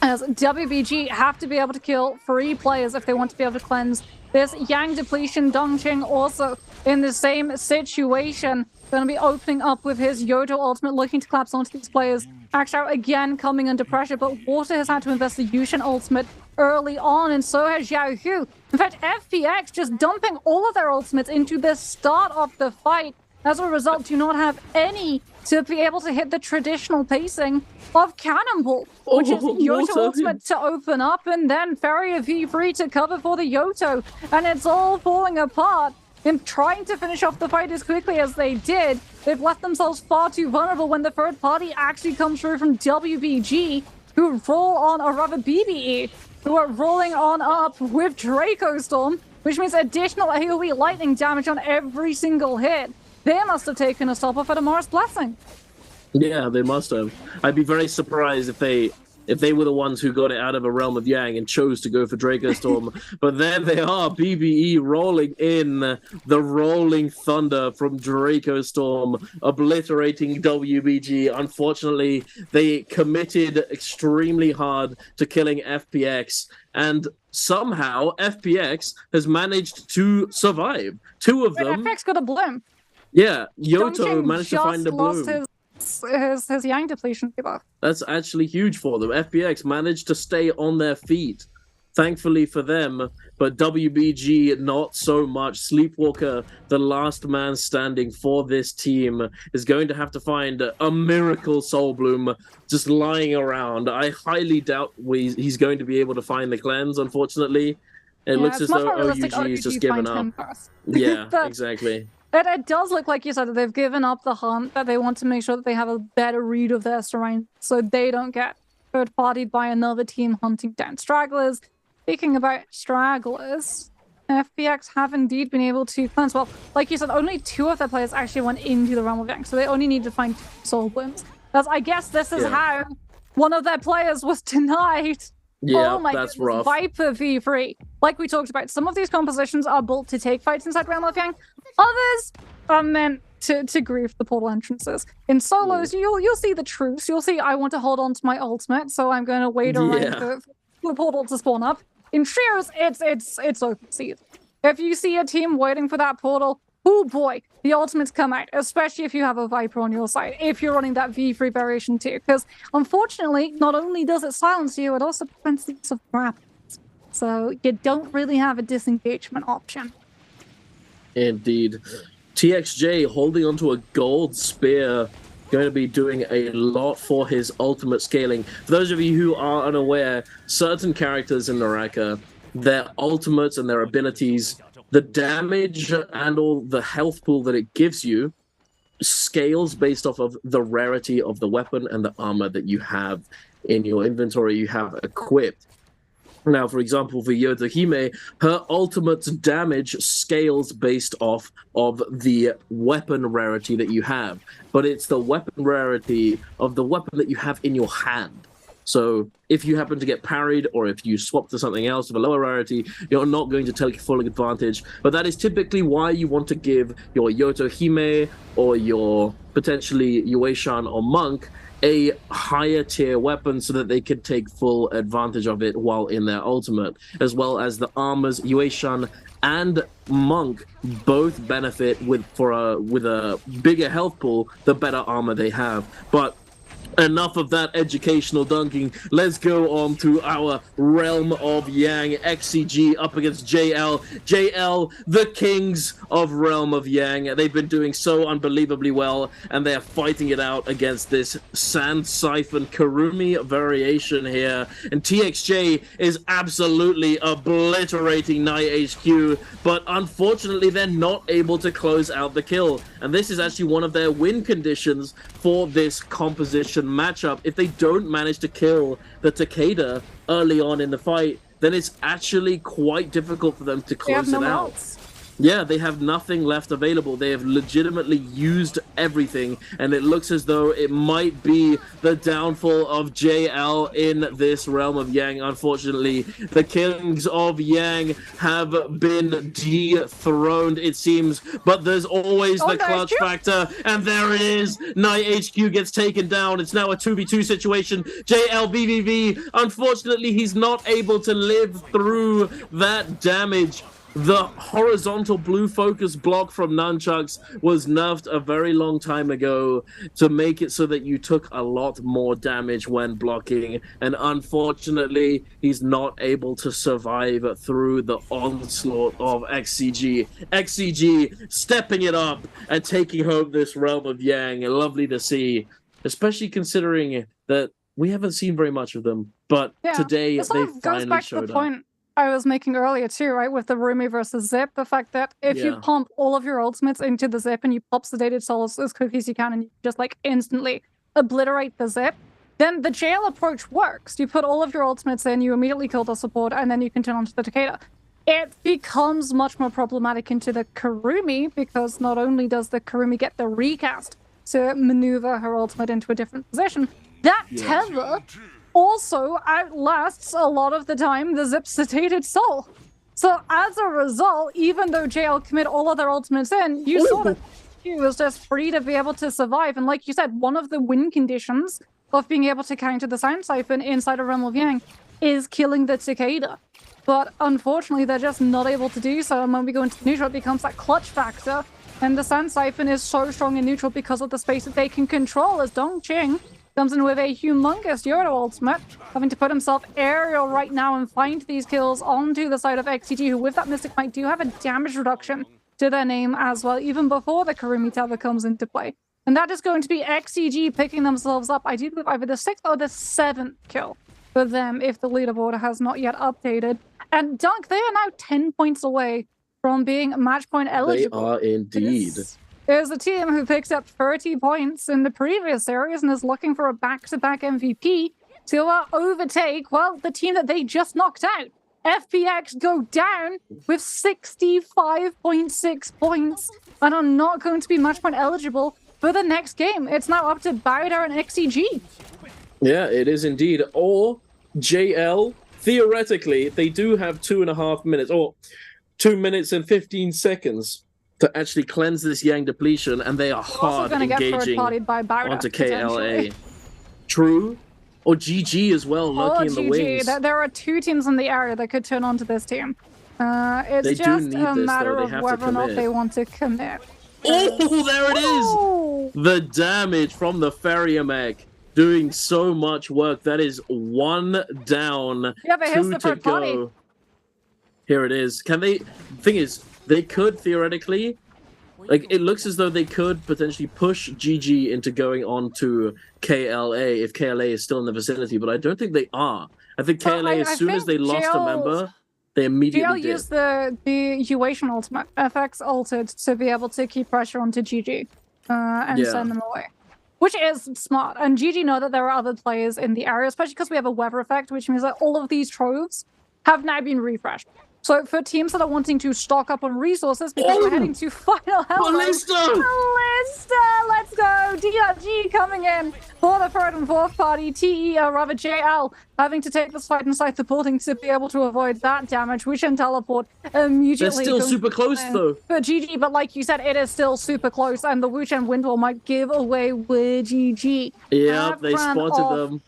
as WBG have to be able to kill 3 players if they want to be able to cleanse this Yang depletion. Dongqing also in the same situation, going to be opening up with his Yodo ultimate, looking to collapse onto these players. Axhao again coming under pressure, but Water has had to invest the Yushin ultimate early on, and so has Xiaohu. In fact, FPX just dumping all of their ultimates into the start of the fight. As a result, do not have any to be able to hit the traditional pacing of Cannonball, which is Yoto ultimate to open up, and then Farrier V3 to cover for the Yoto. And it's all falling apart. In trying to finish off the fight as quickly as they did, they've left themselves far too vulnerable when the third party actually comes through from WBG. who roll on, or rather BBE, who are rolling on up with Draco Storm, which means additional AoE lightning damage on every single hit. They must have taken a stop off at Amara's Blessing. Yeah, they must have. I'd be very surprised if they were the ones who got it out of a Realm of Yang and chose to go for Draco Storm. But there they are, BBE rolling in the Rolling Thunder from Draco Storm, obliterating WBG. Unfortunately, they committed extremely hard to killing FPX, and somehow FPX has managed to survive. Two of them. FPX got a bloom. Yeah, Yoto Dunking managed to find a bloom. His Yang depletion debuff. That's actually huge for them. FPX managed to stay on their feet, thankfully for them, but WBG not so much. Sleepwalker, the last man standing for this team, is going to have to find a miracle Soul Bloom just lying around. I highly doubt he's going to be able to find the cleanse, unfortunately. It looks as though OUG is just given up. Yeah, exactly. It does look like you said that they've given up the hunt, that they want to make sure that they have a better read of their surroundings so they don't get third-partied by another team hunting down stragglers. Speaking about stragglers, FPX have indeed been able to cleanse. Well, like you said, only 2 of their players actually went into the Realm of Yang, so they only need to find 2 Soul Blooms. I guess this is how one of their players was denied. Yeah, oh my that's goodness, rough. Viper V3. Like we talked about, some of these compositions are built to take fights inside Realm of Yang. Others are meant to grief the portal entrances. In solos, you'll see the truce. You'll see, I want to hold on to my ultimate, so I'm going to wait around for the portal to spawn up. In trios, it's open season. If you see a team waiting for that portal, oh boy, the ultimates come out, especially if you have a Viper on your side, if you're running that V3 variation too. Because unfortunately, not only does it silence you, it also prevents the use of grapples. So you don't really have a disengagement option. Indeed. TXJ holding onto a gold spear, going to be doing a lot for his ultimate scaling. For those of you who are unaware, certain characters in NARAKA, their ultimates and their abilities, the damage and all the health pool that it gives you scales based off of the rarity of the weapon and the armor that you have in your inventory, you have equipped. Now, for example, for Yotohime, her ultimate's damage scales based off of the weapon rarity that you have, but it's the weapon rarity of the weapon that you have in your hand. So if you happen to get parried, or if you swap to something else of a lower rarity, you're not going to take full advantage. But that is typically why you want to give your Yotohime or your potentially Yueshan or Monk a higher tier weapon so that they can take full advantage of it while in their ultimate, as well as the armors. Yueshan and Monk both benefit with a bigger health pool the better armor they have. But enough of that educational dunking. Let's go on to our Realm of Yang. XCG up against JL. JL, the kings of Realm of Yang. They've been doing so unbelievably well, and they're fighting it out against this Sand Siphon Karumi variation here. And TXJ is absolutely obliterating Night HQ, but unfortunately they're not able to close out the kill. And this is actually one of their win conditions for this composition matchup. If they don't manage to kill the Takeda early on in the fight, then it's actually quite difficult for them to close it out. Yeah, they have nothing left available. They have legitimately used everything, and it looks as though it might be the downfall of JL in this Realm of Yang. Unfortunately, the kings of Yang have been dethroned, it seems, but there's always the clutch factor, and there it is. Night HQ gets taken down. It's now a 2v2 situation. JL BVV, unfortunately, he's not able to live through that damage. The horizontal blue focus block from Nunchucks was nerfed a very long time ago to make it so that you took a lot more damage when blocking, and unfortunately he's not able to survive through the onslaught of XCG. XCG stepping it up and taking home this Realm of Yang. Lovely to see, especially considering that we haven't seen very much of them, but today they finally showed up. I was making earlier too, right, with the Rumi versus Zip, the fact that if you pump all of your ultimates into the Zip and you pop sedated souls as quick as you can and you just like instantly obliterate the Zip, then the JL approach works. You put all of your ultimates in, you immediately kill the support, and then you can turn on to the Takeda. It becomes much more problematic into the Kurumi, because not only does the Kurumi get the recast to maneuver her ultimate into a different position, that tether also outlasts a lot of the time the Zip-Sedated Soul. So as a result, even though JL commit all of their ultimates in, you saw that he was just free to be able to survive. And like you said, one of the win conditions of being able to counter the Sound Siphon inside a Realm of Yang is killing the Takeda. But unfortunately, they're just not able to do so. And when we go into neutral, it becomes that clutch factor. And the Sound Siphon is so strong in neutral because of the space that they can control, as Dongqing comes in with a humongous Yodo ultimate, having to put himself aerial right now and find these kills onto the side of XCG, who with that Mystic Might do have a damage reduction to their name as well, even before the Kurumi Tether comes into play. And that is going to be XCG picking themselves up, I do believe, either the 6th or the 7th kill for them if the leaderboard has not yet updated. And Dunk, they are now 10 points away from being match point eligible. They are indeed. There's a team who picks up 30 points in the previous series and is looking for a back-to-back MVP to overtake, well, the team that they just knocked out. FPX go down with 65.6 points and are not going to be match point eligible for the next game. It's now up to Bowder and XCG. Yeah, it is indeed. Or JL, theoretically, they do have 2.5 minutes, or 2 minutes and 15 seconds to actually cleanse this Yang depletion, and they are hard engaging onto KLA. True. Or GG as well, lurking in the wings. There are 2 teams in the area that could turn onto this team. It's just a matter of whether or not they want to commit. Oh, there it is! The damage from the Farrier mech doing so much work. That is 1 down, yeah, but 2 to go. Here it is. Can they... Thing is, they could theoretically... Like, it looks as though they could potentially push GG into going on to KLA if KLA is still in the vicinity, but I don't think they are. I think KLA, as soon as they lost a member, they immediately did. used the Uation ultimate, FX altered, to be able to keep pressure onto GG and send them away. Which is smart. And GG know that there are other players in the area, especially because we have a weather effect, which means that all of these troves have now been refreshed. So for teams that are wanting to stock up on resources, because we're heading to final hello. Ballista, let's go. DRG coming in for the 3rd and 4th party. TE, or rather JL, having to take this fight inside supporting to be able to avoid that damage. We can teleport immediately. They're still super close though. For GG, but like you said, it is still super close, and the Wuchen Windwall might give away with GG. Yeah, they spotted them.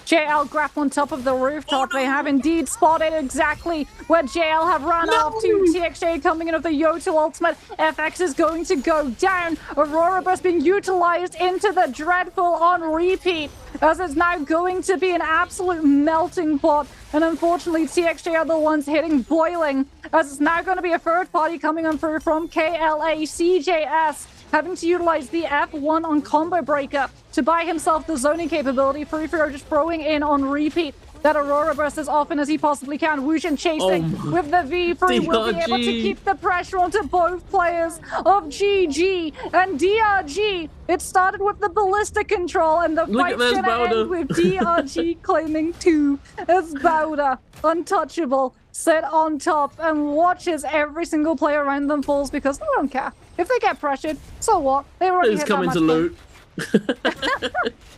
JL grab on top of the rooftop. They have indeed spotted exactly where JL have run off to. TXJ coming in with the Yoto ultimate. FX is going to go down. Aurora Burst being utilized into the Dreadful on repeat, as it's now going to be an absolute melting pot. And unfortunately, TXJ are the ones hitting boiling, as it's now going to be a 3rd party coming on through from KLA. CJS having to utilize the F1 on Combo Breaker to buy himself the zoning capability. Free-Throw just throwing in on repeat that Aurora Burst as often as he possibly can. Wuchen chasing with the V3 will be able to keep the pressure onto both players of GG and DRG. It started with the Ballista control, and the fight's gonna end with DRG claiming 2 as Bowder, untouchable, sit on top and watches every single player around them falls, because they don't care. If they get pressured, so what? They already hit that much. It's coming to loot.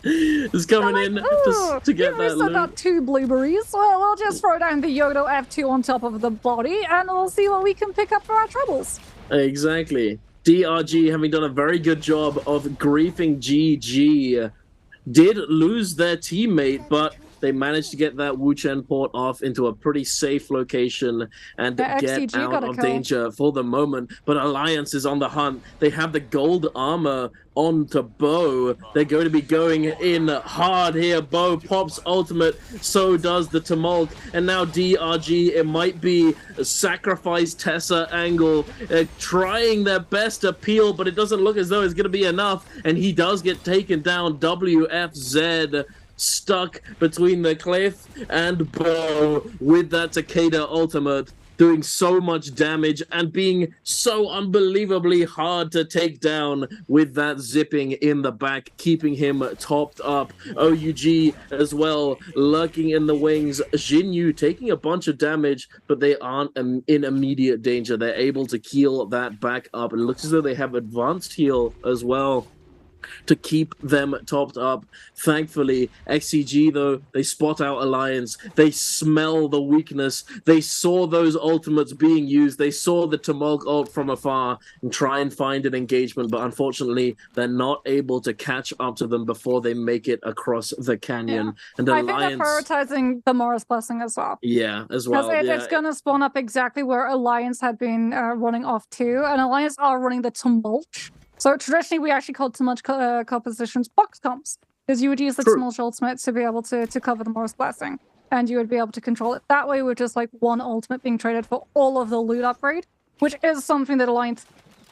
It's coming in just to get that loot. We've still got 2 blueberries. Well, we'll just throw down the Yodo F2 on top of the body, and we'll see what we can pick up for our troubles. Exactly. DRG, having done a very good job of griefing GG, did lose their teammate, but they managed to get that Wuchen port off into a pretty safe location and get out of danger for the moment. But Alliance is on the hunt. They have the gold armor onto Bo. They're going to be going in hard here. Bo pops ultimate, so does the Tumult. And now DRG, it might be a sacrifice Tessa angle, trying their best to peel, but it doesn't look as though it's going to be enough. And he does get taken down. WFZ stuck between the cliff and Bo with that Takeda ultimate. doing so much damage and being so unbelievably hard to take down with that zipping in the back, keeping him topped up. OUG as well, lurking in the wings. Jinyu taking a bunch of damage, but they aren't in immediate danger. They're able to heal that back up. It looks as though they have advanced heal as well to keep them topped up. Thankfully, XCG, though, they spot out Alliance. They smell the weakness. They saw those ultimates being used. They saw the Tumult ult from afar and try and find an engagement, but unfortunately, they're not able to catch up to them before they make it across the canyon. Yeah. And Alliance... I think they're prioritizing the Morris Blessing as well. Yeah, as well. Because it's going to spawn up exactly where Alliance had been running off to, and Alliance are running the Tumult. So traditionally, we actually called Tumult compositions box comps, because you would use the Tumult ultimate to be able to cover the Morris Blessing, and you would be able to control it that way with just like one ultimate being traded for all of the loot upgrade, which is something that Alliance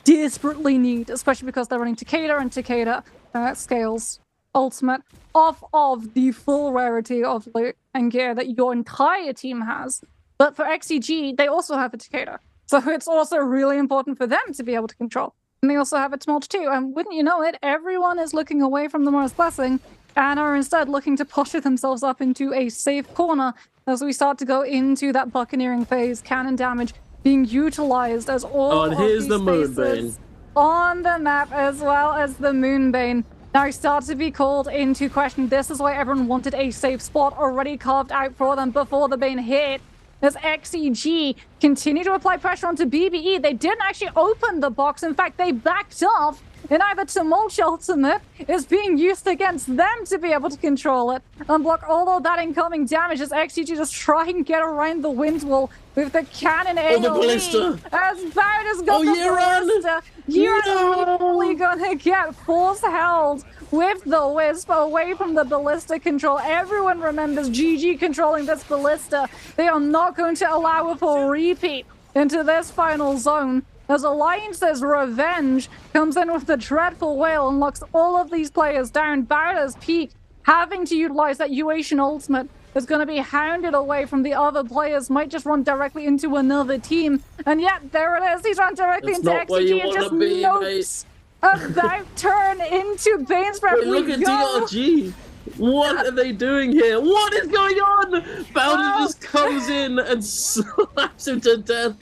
desperately need, especially because they're running Takeda, and Takeda scales ultimate off of the full rarity of loot and gear that your entire team has. But for XCG, they also have a Takeda, so it's also really important for them to be able to control. And they also have a Tumult too, and wouldn't you know it, everyone is looking away from the Morris Blessing and are instead looking to posture themselves up into a safe corner as we start to go into that buccaneering phase, cannon damage being utilized as all of these spaces on the map, as well as the Moonbane now start to be called into question. This is why everyone wanted a safe spot already carved out for them before the Bane hit. As XCG continue to apply pressure onto BBE, they didn't actually open the box. In fact, they backed off, and either Tumult ultimate is being used against them to be able to control it and block all of that incoming damage as XCG just try and get around the wind wall with the cannon AoE. As Barrett has got the ballista. Yiran only gonna get force held with the Wisp away from the ballista control. Everyone remembers GG controlling this ballista. They are not going to allow a full repeat into this final zone, as Alliance's revenge comes in with the dreadful whale and locks all of these players down. Barretta's peak, having to utilize that Uation ultimate, is going to be hounded away from the other players, might just run directly into another team. And yet, there it is. He's run directly into XCG and just notes about turn into Bane's Breath. Wait, look at DRG. What are they doing here? What is going on? Bowder just comes in and slaps him to death.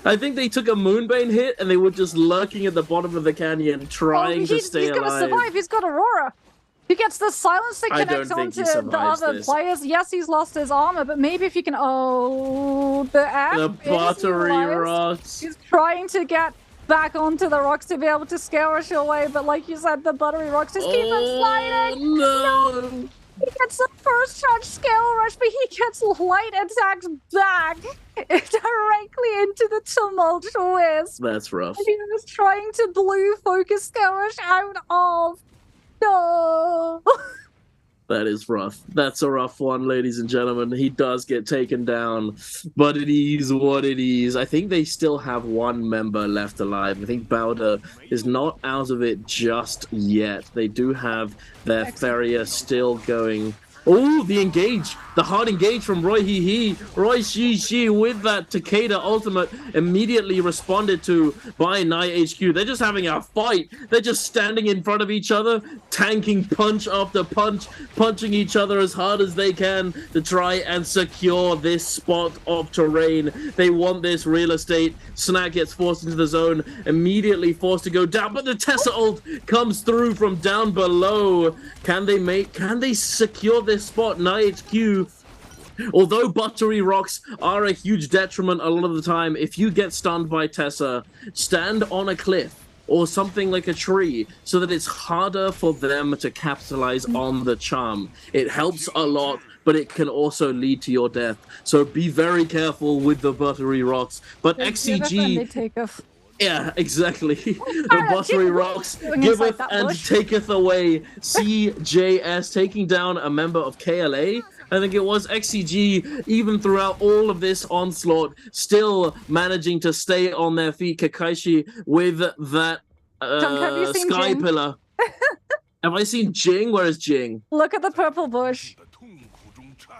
I think they took a Moonbane hit and they were just lurking at the bottom of the canyon trying to stay alive. He's going to survive. He's got Aurora. He gets the silence that connects onto the other players. Yes, he's lost his armor, but maybe if you can... Oh, the Battery Rocks. He's trying to get back onto the rocks to be able to scale rush away, but like you said, the Battery Rocks just keep him sliding. No. He gets the first charge scale rush, but he gets light attacked back directly into the Tumult Wisp. That's rough. He was trying to blue focus scale rush out of. No. That is rough. That's a rough one, ladies and gentlemen. He does get taken down, but it is what it is. I think they still have one member left alive. I think Bowder is not out of it just yet. They do have their Ferrier still going. Oh, the engage. The hard engage from Roy Hee. Roy Shi with that Takeda ultimate immediately responded to by Night HQ. They're just having a fight. They're just standing in front of each other, tanking punch after punch, punching each other as hard as they can to try and secure this spot of terrain. They want this real estate. Snack gets forced into the zone, immediately forced to go down, but the Tessa ult comes through from down below. Can they secure this spot? Night HQ, although Battery Rocks are a huge detriment a lot of the time, if you get stunned by Tessa, stand on a cliff or something like a tree so that it's harder for them to capitalize on the charm. It helps a lot, but it can also lead to your death. So be very careful with the Battery Rocks. But XCG... Yeah, exactly. The Battery Rocks giveth and taketh away. CJS taking down a member of KLA. I think it was XCG, even throughout all of this onslaught, still managing to stay on their feet. Kakaishi with that Sky Jing? Pillar. Have I seen Jing? Where is Jing? Look at the purple bush.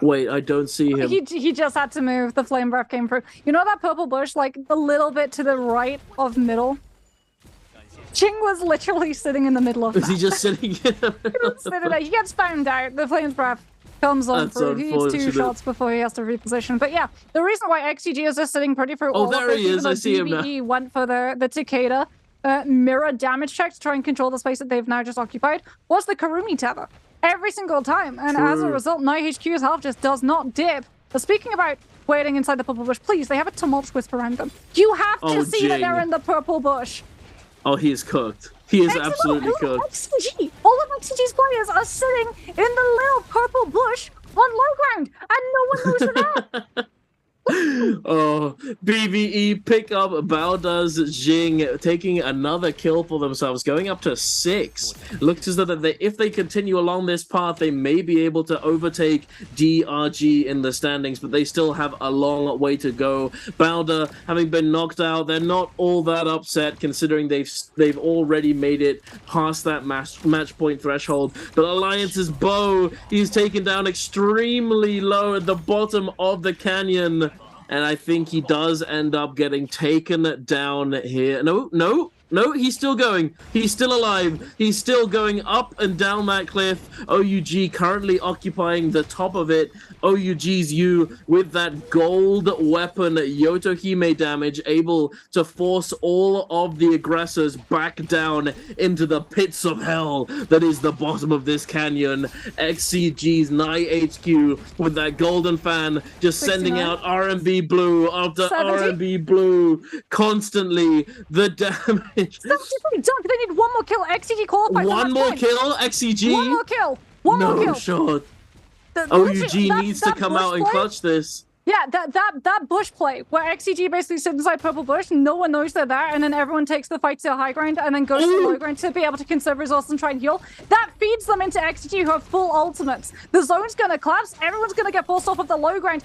Wait, I don't see him. He just had to move. The flame breath came through. You know that purple bush, like a little bit to the right of middle? Ching was literally sitting in the middle of that. Is he just sitting in the middle? He gets found out. The flame's breath comes on through. He needs 2 shots before he has to reposition. But yeah, the reason why XCG is just sitting pretty through all there of this, he is. I see him now. BBE went for the Takeda mirror damage check to try and control the space that they've now just occupied, was the Karumi tether. Every single time. And as a result, NiHQ's health just does not dip. But speaking about waiting inside the purple bush, please, they have a tumult wisp around them. You have to see that they're in the purple bush. Oh, he is cooked. He is absolutely cooked. XCG. All of XCG's players are sitting in the little purple bush on low ground, and no one knows they're there. Oh, BBE pick up Baoda's Jing, taking another kill for themselves, going up to 6. Looks as though that if they continue along this path, they may be able to overtake DRG in the standings, but they still have a long way to go. Baoda, having been knocked out, they're not all that upset, considering they've already made it past that match point threshold. But Alliance's Bow, he's taken down extremely low at the bottom of the canyon. And I think he does end up getting taken down here. No, he's still going. He's still alive. He's still going up and down that cliff. OUG currently occupying the top of it. OUG's U with that gold weapon, Yotohime damage, able to force all of the aggressors back down into the pits of hell that is the bottom of this canyon. XCG's NiHQ with that golden fan just sending out RMB blue after 70? RMB blue constantly. The damage. They need one more kill. XCG qualified. One more kill, XCG? One more kill. One more kill. No shot. OUG needs to come out and clutch this. Yeah, that bush play where XCG basically sits inside purple bush, no one knows they're there, and then everyone takes the fight to the high ground and then goes to the low ground to be able to conserve resources and try and heal. That feeds them into XCG who have full ultimates. The zone's gonna collapse, everyone's gonna get forced off of the low ground,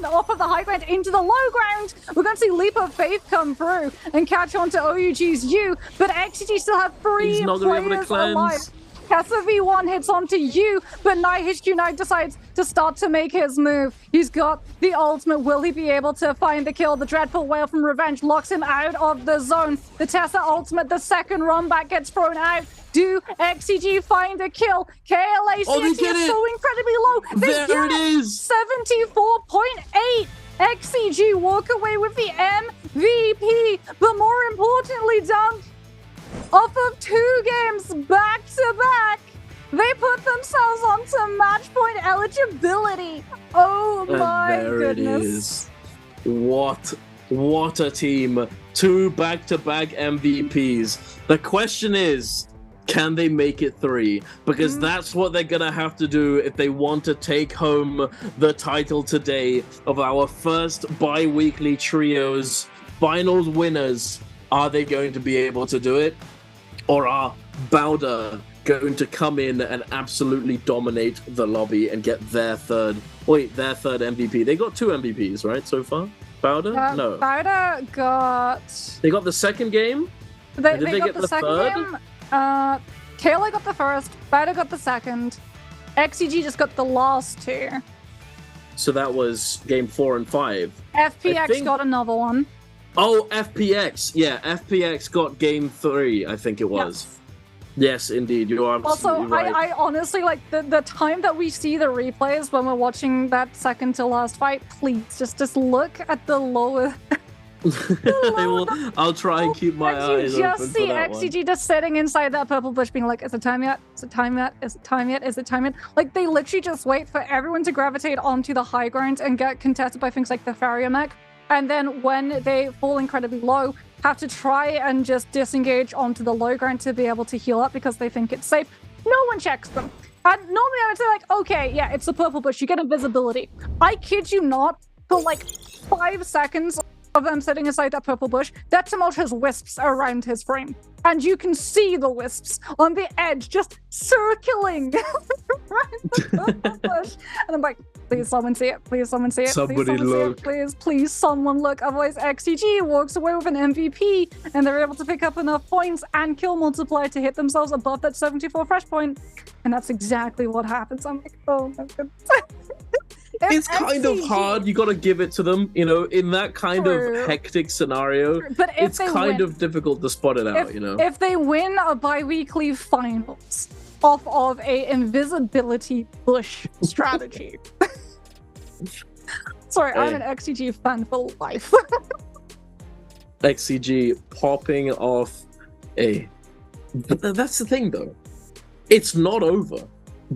off of the high ground into the low ground. We're gonna see Leap of Faith come through and catch on to OUG's U, but XCG still have 3 players alive. Kessa V1 hits onto you, but NiHQ now decides to start to make his move. He's got the ultimate. Will he be able to find the kill? The Dreadful Whale from Revenge locks him out of the zone. The Tessa ultimate, the second run back gets thrown out. Do XCG find a kill? KLAC is so incredibly low. There it is. 74.8. XCG walk away with the MVP, but more importantly, Dunk, off of 2 games back to back, they put themselves onto match point eligibility. Oh my goodness. It is. What a team. 2 back-to-back MVPs. The question is, can they make it 3? Because that's what they're gonna have to do if they want to take home the title today of our first bi-weekly trios finals winners. Are they going to be able to do it? Or are Baoda going to come in and absolutely dominate the lobby and get their third MVP? They got 2 MVPs, right, so far? Baoda? No. Baoda got... They got the second game? Did they get the third? Game. Kayla got the first, Baoda got the second. XCG just got the last 2. So that was game 4 and 5. FPX got another one. Oh, FPX. Yeah, FPX got game 3, I think it was. Yes, indeed. You are absolutely right. I honestly, like, the time that we see the replays when we're watching that second to last fight, please, just look at the lower... I'll try and keep my eyes open just see XCG just sitting inside that purple bush being like, is it time yet? Is it time yet? Is it time yet? Is it time yet? Like, they literally just wait for everyone to gravitate onto the high ground and get contested by things like the Farrier mech. And then when they fall incredibly low, have to try and just disengage onto the low ground to be able to heal up because they think it's safe. No one checks them. And normally I would say like, okay, yeah, it's the purple bush, you get invisibility. I kid you not, for like 5 seconds of them sitting inside that purple bush, that Tumult has wisps around his frame. And you can see the wisps on the edge just circling around the purple bush. And I'm like, please someone see it, please someone see it, somebody please look. Please someone look. Otherwise XCG walks away with an MVP and they're able to pick up enough points and kill multiplier to hit themselves above that 74 fresh point. And that's exactly what happens. I'm like, oh my goodness. it's kind of hard. You got to give it to them, you know, in that kind True. of hectic scenario. But if it's they kind win- of difficult to spot it out, you know. If they win a bi-weekly finals off of a invisibility push strategy. Sorry, I'm an XCG fan for life. XCG popping off a. But that's the thing, though. It's not over.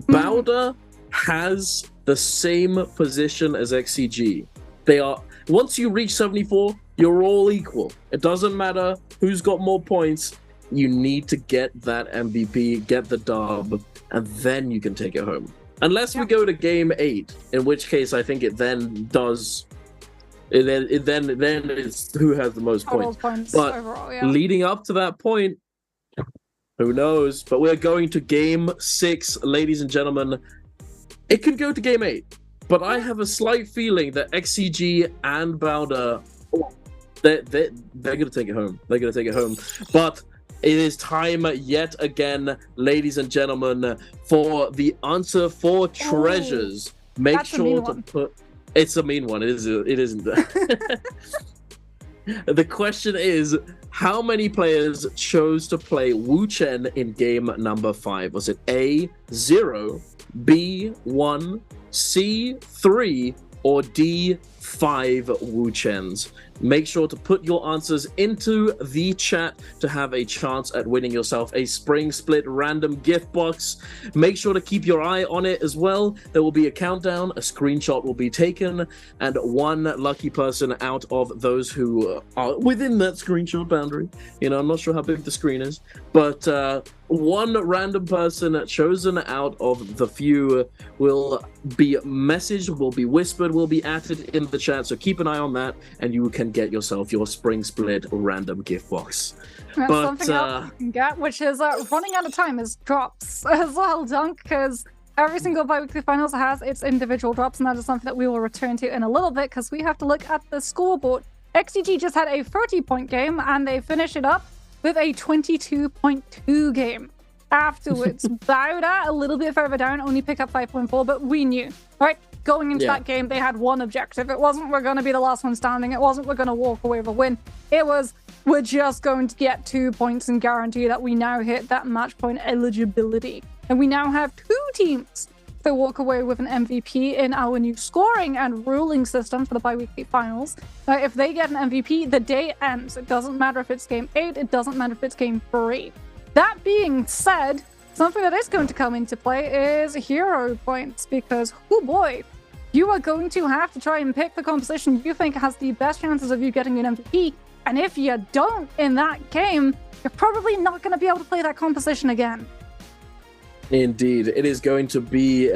Bowder has the same position as XCG. They are. Once you reach 74, you're all equal. It doesn't matter who's got more points. You need to get that MVP, get the dub, and then you can take it home. Unless we go to game 8, in which case I think it then does. Then it's who has the most points. But overall, yeah. leading up to that point, who knows? But we're going to game 6, ladies and gentlemen. It could go to game 8, but I have a slight feeling that XCG and Bowder, they're going to take it home. They're going to take it home. But it is time yet again, ladies and gentlemen, for the answer for treasures. Make that's a mean sure to one. put. It's a mean one. It isn't. The question is, how many players chose to play Wu Chen in game number 5? Was it A, 0, B, 1, C, 3, or D, 5 Wu Chens? Make sure to put your answers into the chat to have a chance at winning yourself a Spring Split random gift box. Make sure to keep your eye on it as well. There will be a countdown, a screenshot will be taken, and one lucky person out of those who are within that screenshot boundary. You know, I'm not sure how big the screen is, but one random person chosen out of the few will be messaged, will be whispered, will be added in the chat. So keep an eye on that, and you can get yourself your Spring Split random gift box. That's But something else you can get, which is running out of time, is drops as well, Dunk, because every single bi-weekly finals has its individual drops, and that is something that we will return to in a little bit, because we have to look at the scoreboard. XCG just had a 30-point game, and they finish it up with a 22.2 game. Afterwards, Bowder, a little bit further down, only pick up 5.4, but we knew, right? Going into that game, they had one objective. It wasn't we're going to be the last one standing. It wasn't we're going to walk away with a win. It was we're just going to get 2 points and guarantee that we now hit that match point eligibility. And we now have 2 teams to walk away with an MVP in our new scoring and ruling system for the bi-weekly finals. If they get an MVP, the day ends. It doesn't matter if it's game 8. It doesn't matter if it's game 3. That being said, something that is going to come into play is hero points, because, oh boy, you are going to have to try and pick the composition you think has the best chances of you getting an MVP, and if you don't in that game, you're probably not going to be able to play that composition again. Indeed, it is going to be.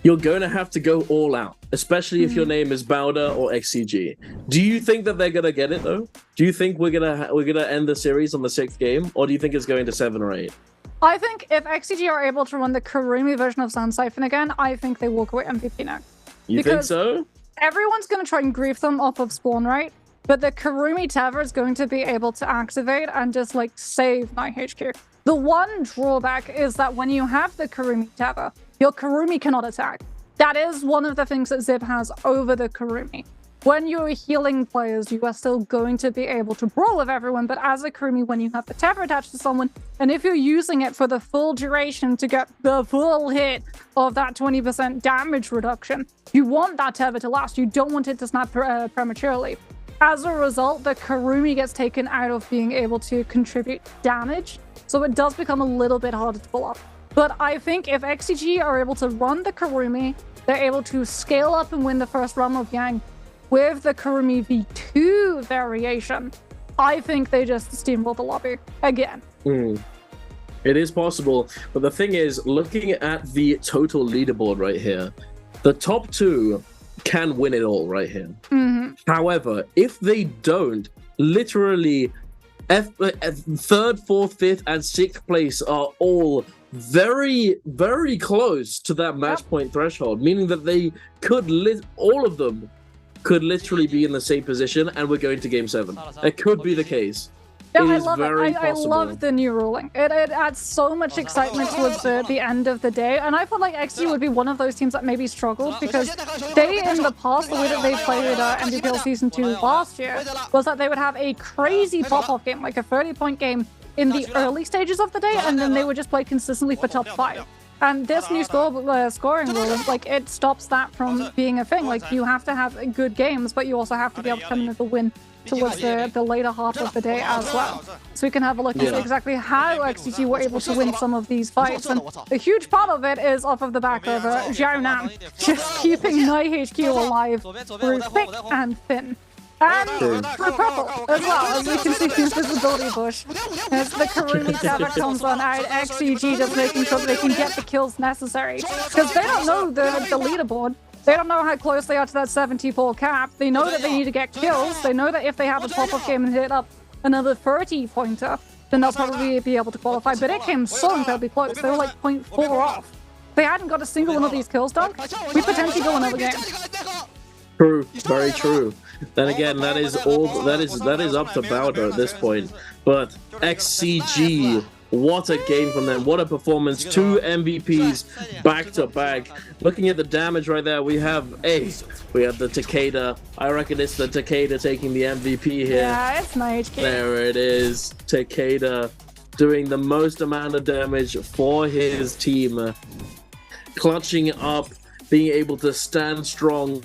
You're going to have to go all out, especially if your name is Bowder or XCG. Do you think that they're gonna get it though? Do you think we're gonna end the series on the 6th game, or do you think it's going to 7 or 8? I think if XCG are able to run the Karumi version of Sun Siphon again, I think they walk away MVP now. You think so? Everyone's going to try and grief them off of spawn, right? But the Karumi Tether is going to be able to activate and just like save my HQ. The one drawback is that when you have the Karumi Tether, your Karumi cannot attack. That is one of the things that Zib has over the Karumi. When you're healing players, you are still going to be able to brawl with everyone, but as a Karumi, when you have the tether attached to someone, and if you're using it for the full duration to get the full hit of that 20% damage reduction, you want that tether to last. You don't want it to snap prematurely. As a result, the Karumi gets taken out of being able to contribute damage, so it does become a little bit harder to pull off. But I think if XCG are able to run the Karumi, they're able to scale up and win the first run of Yang with the Karumi V2 variation, I think they just steamroll the lobby again. It is possible, but the thing is, looking at the total leaderboard right here, the top 2 can win it all right here. However, if they don't, literally 3rd, 4th, 5th, and 6th place are all very, very close to that match point threshold, meaning that they could all of them could literally be in the same position, and we're going to game 7. It could be the case. Yeah, It I is love very it. I possible. love the new ruling. It adds so much excitement towards the end of the day, and I feel like XG would be one of those teams that maybe struggled because they, in the past, the way that they played NBPL Season 2 last year was that they would have a crazy pop-off game, like a 30-point game in the early stages of the day, and then they would just play consistently for top 5. And this new scoring rule, like, it stops that from being a thing. Like, you have to have good games, but you also have to be able to come in with the win towards the later half of the day as well. So we can have a look at exactly how XGG were able to win some of these fights. And a huge part of it is off of the back of Xiao Nam just keeping NiHQ alive through thick and thin. And through purple as well, as we can see the invisibility bush. As the Karumi Tava comes on out, XGG just making sure that they can get the kills necessary. Because they don't know the leaderboard. They don't know how close they are to that 74 cap. They know that they need to get kills. They know that if they have a pop-up game and hit up another 30-pointer, then they'll probably be able to qualify. But it came so incredibly close. They were like 0.4 off. If they hadn't got a single one of these kills done, we potentially go another game. True, very true. Then again, that is up to Bowder at this point. But XCG, what a game from them. What a performance. 2 MVPs back to back. Looking at the damage right there, we have the Takeda. I reckon it's the Takeda taking the MVP here. Yeah, it's my HK. There it is. Takeda doing the most amount of damage for his team. Clutching up, being able to stand strong,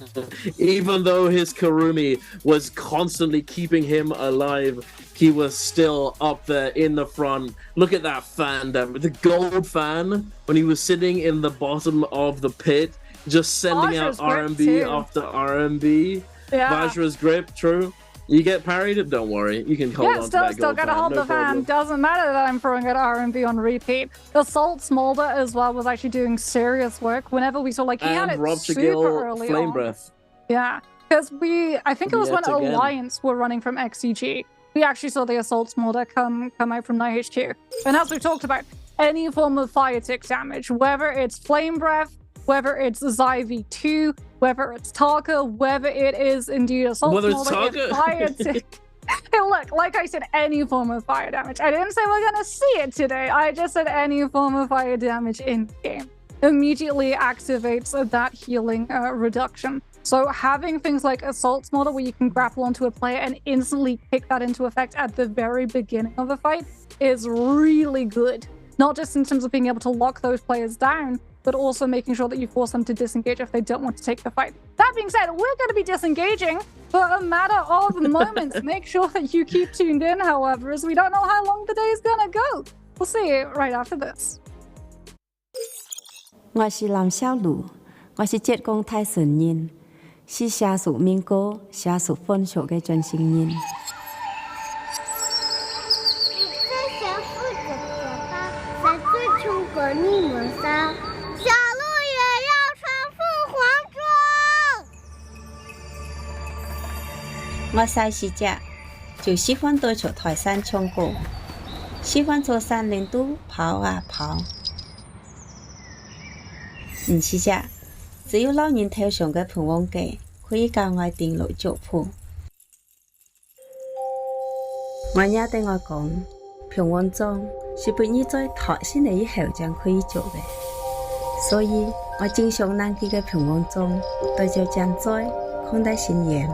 even though his Karumi was constantly keeping him alive. He was still up there in the front. Look at that fan, the gold fan, when he was sitting in the bottom of the pit, just sending out RMB after RMB. Yeah. Vajra's grip, true. You get parried, don't worry. You can hold on to that gold still gotta fan, hold no the fan. problem. Doesn't matter that I'm throwing at RMB on repeat. Assault Smolder as well was actually doing serious work. Whenever we saw, like, he had it super early Flame on. Breath. Yeah, because I think it was when Yet again. Alliance were running from XCG. We actually saw the Assault Smolder come out from NiHQ. And as we talked about, any form of fire tick damage, whether it's Flame Breath, whether it's Zai V2, whether it's Tarka, whether it is indeed Assault Whether it's Smolder, Tarka? fire tick. Hey, look, like I said, any form of fire damage. I didn't say we're gonna see it today. I just said any form of fire damage in game immediately activates that healing reduction. So having things like Assault Smolder where you can grapple onto a player and instantly kick that into effect at the very beginning of a fight is really good. Not just in terms of being able to lock those players down, but also making sure that you force them to disengage if they don't want to take the fight. That being said, we're going to be disengaging for a matter of moments. Make sure that you keep tuned in, however, as we don't know how long the day is going to go. We'll see you right after this. 我是林小璐，我是浙江泰顺人，是下属民歌、下属分手的真心人。在小富的嘴巴，在最穷的你们仨，小鹿也要穿凤凰装。我三十家就喜欢对着台山唱歌，喜欢坐山林都跑啊跑。唔是啫，只有老人頭上嘅盤王記可以教我電路族譜。我也對我講，盤王裝是不宜在台先嚟以後將可以做嘅，所以我經常難記嘅盤王裝對就將在看待新驗。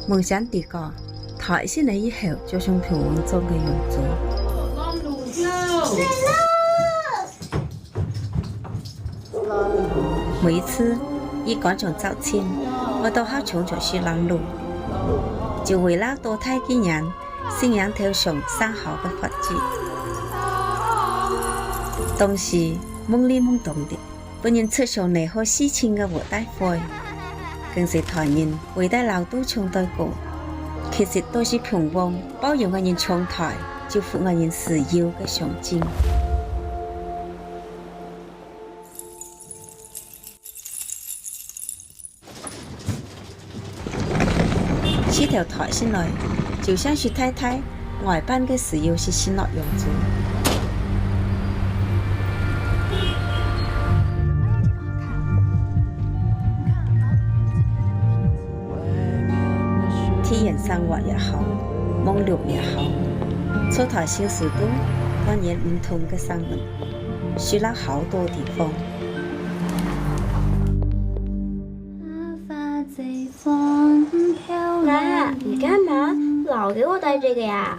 夢想地個台先嚟以後就像盤王裝嘅樣子。每一次一趕上早前，我都好衝着去攔路，就為了多睇幾人信仰頭上生好嘅法子。當時懵裡懵懂的，本人出上嚟好事情嘅活大會，更是台人為大老都唱對歌，其實都是平王包容我人唱台，就負我人自由嘅象徵。呢條台先來，就像雪太太外班嘅時要是先落樣子。體驗生活也好，夢綠也好，抽塔新速度当然不同的上门，需要好多地方。妈，你干嘛老给我带这个呀？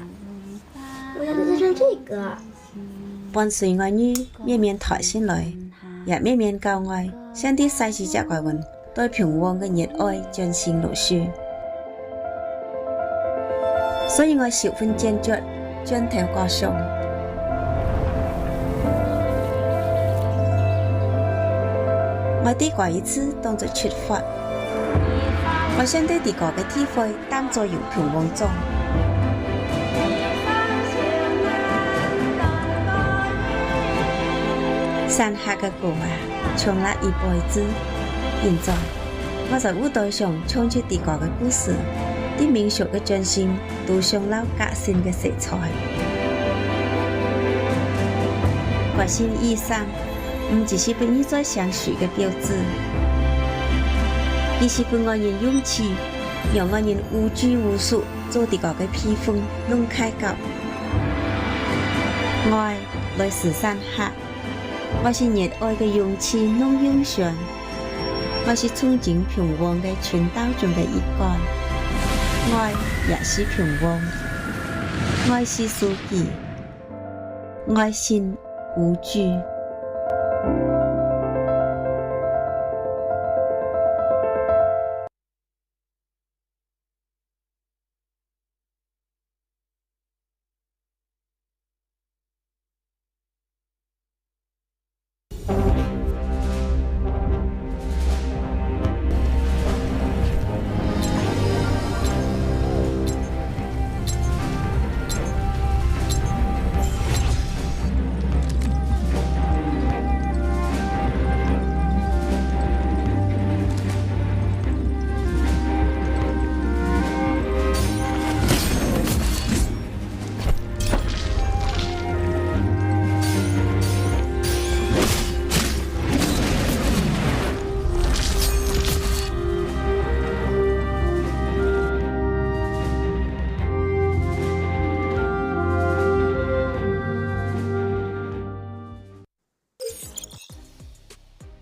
我要带上这个。伴随我女面面抬先來，也面面教我，像啲細事隻怪運，對平旺嘅熱愛進行落書。所以我十分堅決將頭掛上。我啲過一次當作出發，我想對啲個嘅體會當作有平旺中。山下嘅歌啊，唱了一輩子。現在，我在舞台上唱出啲個嘅故事，啲民俗嘅進行都上了革新嘅色彩。革新衣裳唔只是俾你在相處嘅標誌，而是俾我人勇氣，讓我人無拘無束做啲個嘅披風弄開角。愛來自山下。我是熱愛嘅勇氣弄英雄，我是憧憬平旺嘅傳道中嘅一員。愛也是平旺，愛是書記，愛心無懼。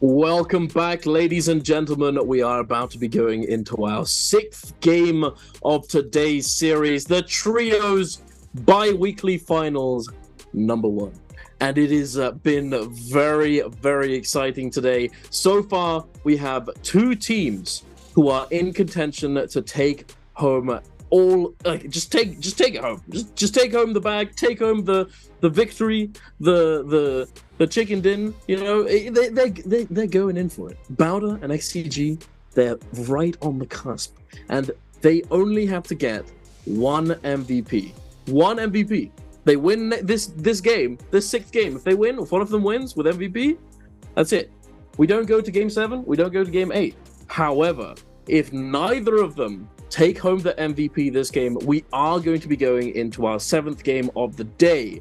Welcome back, ladies and gentlemen. We are about to be going into our 6th game of today's series, the Trios Bi-Weekly Finals #1. And it has been very, very exciting today. So far, we have 2 teams who are in contention to take home all, just take it home. Just take home the bag, take home the victory, the chicken din. You know, they're going in for it. Bowder and XCG, they're right on the cusp, and they only have to get one MVP. One MVP. They win this game, this 6th game. If they win, if one of them wins with MVP, that's it. We don't go to game 7. We don't go to game 8. However, if neither of them take home the MVP this game, we are going to be going into our 7th game of the day.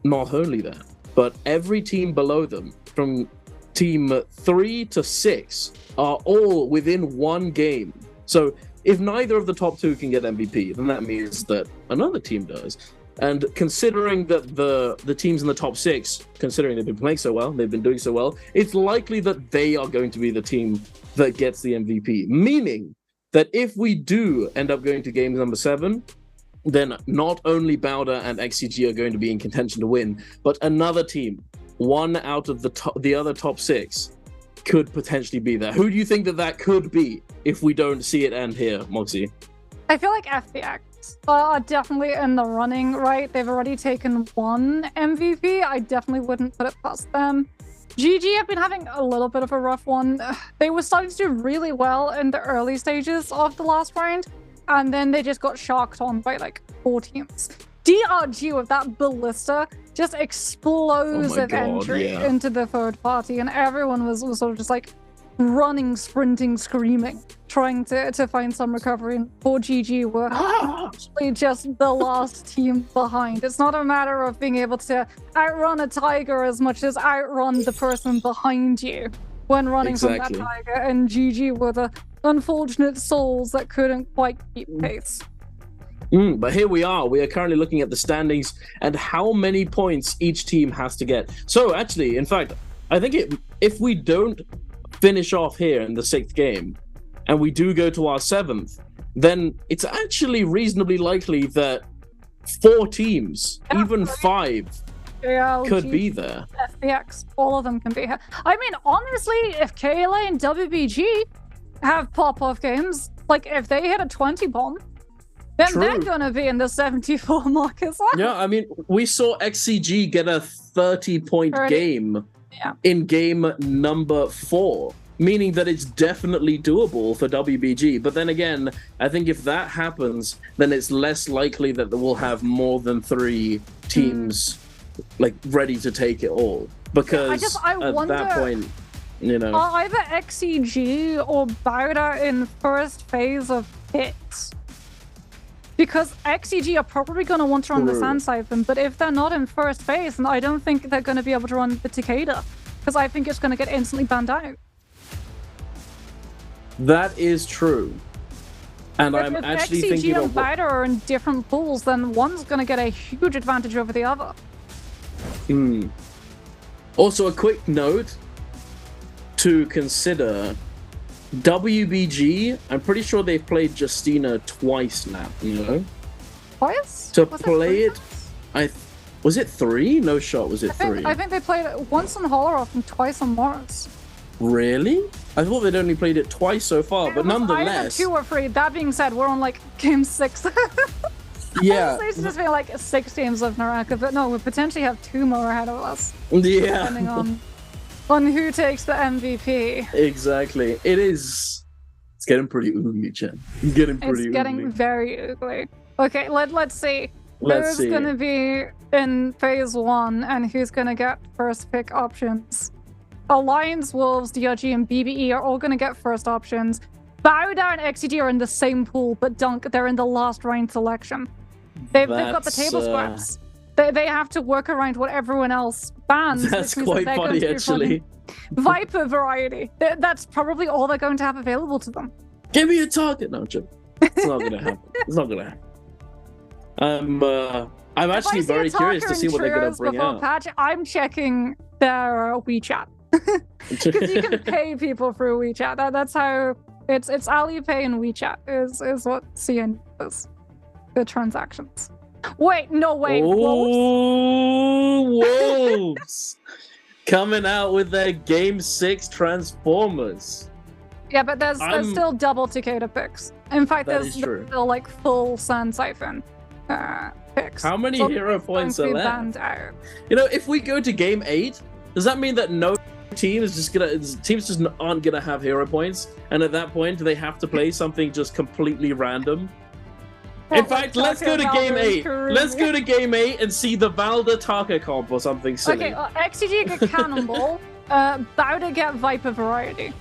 Not only that, but every team below them, from team 3 to 6, are all within one game. So if neither of the top 2 can get MVP, then that means that another team does. And considering that the teams in the top 6, considering they've been playing so well, they've been doing so well, it's likely that they are going to be the team that gets the MVP. Meaning that if we do end up going to game number 7, then not only Bowder and XCG are going to be in contention to win, but another team, one out of the other top 6, could potentially be there. Who do you think that could be if we don't see it end here, Moxie? I feel like FBX are definitely in the running, right? They've already taken one MVP. I definitely wouldn't put it past them. GG have been having a little bit of a rough one. They were starting to do really well in the early stages of the last round, and then they just got sharked on by like 4 teams. DRG with that ballista, just explosive entry into the 3rd party, and everyone was sort of just like running, sprinting, screaming, trying to find some recovery. And poor GG were actually just the last team behind. It's not a matter of being able to outrun a tiger as much as outrun the person behind you when running from that tiger, and GG were the unfortunate souls that couldn't quite keep pace. But here we are. We are currently looking at the standings and how many points each team has to get. So actually, in fact, I think if we don't finish off here in the 6th game and we do go to our 7th, then it's actually reasonably likely that 4 teams, even 5, could be there. FBX, all of them can be here. I mean, honestly, if KLA and WBG have pop-off games, like if they hit a 20 bomb, then they're gonna be in the 74 mark as well. Yeah, I mean, we saw XCG get a 30-point game in game number 4, meaning that it's definitely doable for WBG. But then again, I think if that happens, then it's less likely that we'll have more than 3 teams like ready to take it all. Because I at wonder, that point, you know, are either XCG or Bowder in first phase of hits? Because XCG are probably going to want to run the Sand Siphon, but if they're not in first phase, then I don't think they're going to be able to run the Takeda, because I think it's going to get instantly banned out. that is true. And If I'm actually thinking XCG and of Bowder are in different pools, then one's going to get a huge advantage over the other. Also, a quick note to consider. WBG, I'm pretty sure they've played Justina twice now, you know? Twice? To play it, was it 3? No shot, was it 3? I think they played it once on Holoroth and twice on Morris. Really? I thought they'd only played it twice so far, but nonetheless. 2 or 3. That being said, we're on like game 6. Yeah. It's just been like 6 games of NARAKA, but no, we potentially have 2 more ahead of us. Yeah. Depending on who takes the MVP. Exactly. It's getting pretty ugly, Chen. It's getting very ugly. Okay, let's see. Let's who's gonna be in phase 1 and who's gonna get first pick options? Alliance, Wolves, DRG, and BBE are all gonna get first options. Bowder and XCG are in the same pool, but Dunk, they're in the last round selection. They've got the table scraps. They have to work around what everyone else bans. That's quite funny, actually. Viper variety. That's probably all they're going to have available to them. Give me a target. No, Jim. It's not gonna happen. It's not gonna happen. I'm actually very curious to see what they're gonna bring out. Patch, I'm checking their WeChat because you can pay people through WeChat. That's how it's Alipay and WeChat is what CN does. The transactions. Wait, Wolves coming out with their Game 6 Transformers. Yeah, but there's still double Takeda picks. In fact, there's still like full Sand Siphon picks. How many hero points are left? You know, if we go to Game 8, does that mean that no teams just aren't gonna have hero points, and at that point they have to play something just completely random? In fact, let's go to Game 8. Let's go to Game 8 and see the Valda Taka comp or something silly. Okay, XCG get Cannonball, Bowder get Viper variety.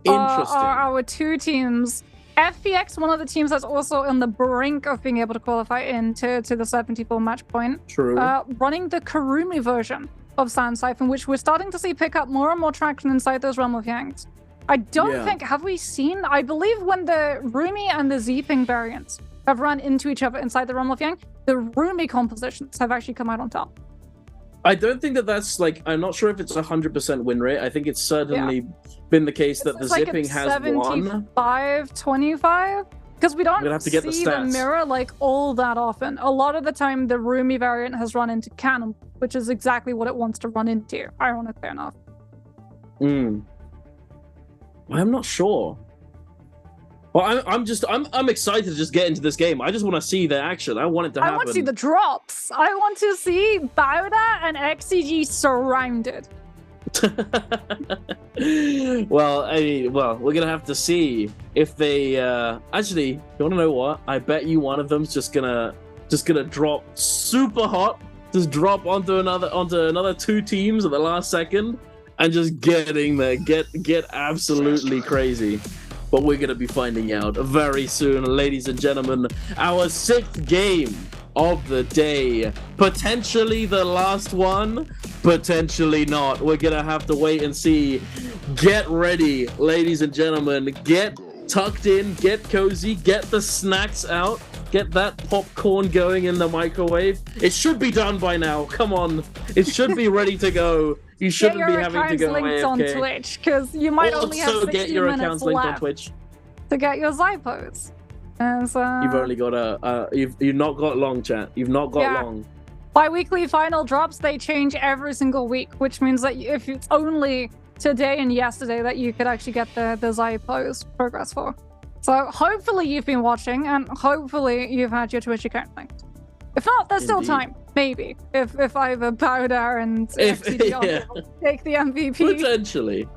Interesting. Are our 2 teams. FPX, one of the teams that's also on the brink of being able to qualify into the 74 match point. True. Running the Karumi version of Sand Siphon, which we're starting to see pick up more and more traction inside those Realm of Yangs. I don't think, have we seen, I believe when the Rumi and the Zping variants have run into each other inside the Realm of Yang, the Rumi compositions have actually come out on top. I don't think that's like, I'm not sure if it's 100% win rate. I think it's certainly been the case that the Zping has won. 75-25? Because we don't see the mirror like all that often. A lot of the time, the Rumi variant has run into Cannon, which is exactly what it wants to run into, ironically enough. I'm not sure. Well, I'm excited to just get into this game. I just want to see the action. I want it to happen. I want to see the drops. I want to see Bowder and XCG surrounded. Well, we're gonna have to see if they actually. You want to know what? I bet you one of them's just gonna drop super hot. Just drop onto another 2 teams at the last second. And just getting there, get absolutely crazy. But we're gonna be finding out very soon, ladies and gentlemen. Our 6th game of the day, potentially the last one, potentially not. We're gonna have to wait and see. Get ready, ladies and gentlemen. Get tucked in, get cozy, get the snacks out, get that popcorn going in the microwave. It should be done by now. Come on. It should be ready to go. You shouldn't be having to go linked AFK. on Twitch, because you might only have 60 get your minutes accounts linked on left Twitch. to get your Zypos. And so, You've only got you've not got long, chat. You've not got long. Bi-weekly final drops, they change every single week, which means that if it's only today and yesterday that you could actually get the Zypos progress for. So hopefully you've been watching, and hopefully you've had your Twitch account linked. If not, there's still time. Maybe if either Powder and FTD take the MVP. Potentially.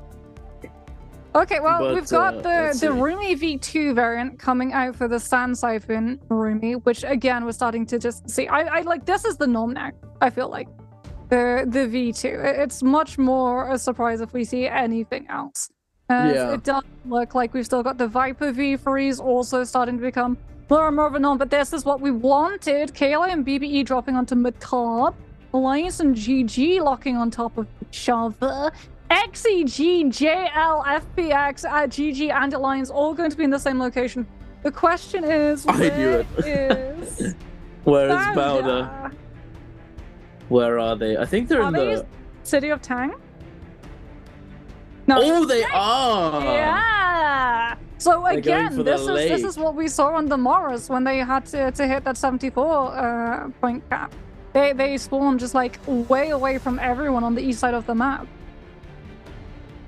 Okay, well, But, we've got the see. Rumi V2 variant coming out for the Sand Siphon Rumi, which again we're starting to just see. I like this is the norm now. I feel like the V2. It's much more a surprise if we see anything else. It does look like we've still got the Viper V3s also starting to become more and more of a norm, but this is what we wanted. KLA and BBE dropping onto Matab, Alliance and GG locking on top of each other. XEG, JL, FPX, GG, and Alliance all going to be in the same location. The question is, where is Where is Powder? Where are they? I think they're in the City of Tang. No. Oh, they are. Yeah. So They're again, going for the this is lake. what we saw on the Morris when they had to hit that 74 point cap. They spawned just like way away from everyone on the east side of the map.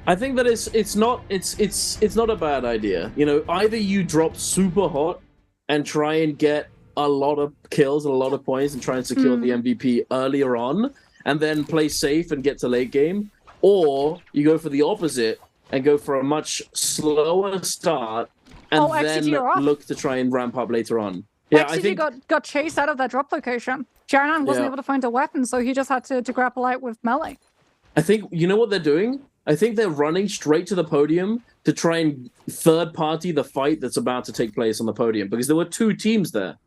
I think that it's not a bad idea. You know, either you drop super hot and try and get a lot of kills and a lot of points and try and secure the MVP earlier on, and then play safe and get to late game, or you go for the opposite and go for a much slower start and then look to try and ramp up later on. Yeah, XCG I think got chased out of that drop location. Jaranan wasn't able to find a weapon, so he just had to grapple out with melee. I think you know what they're doing. I think they're running straight to the podium to try and third party the fight that's about to take place on the podium, because there were two teams there.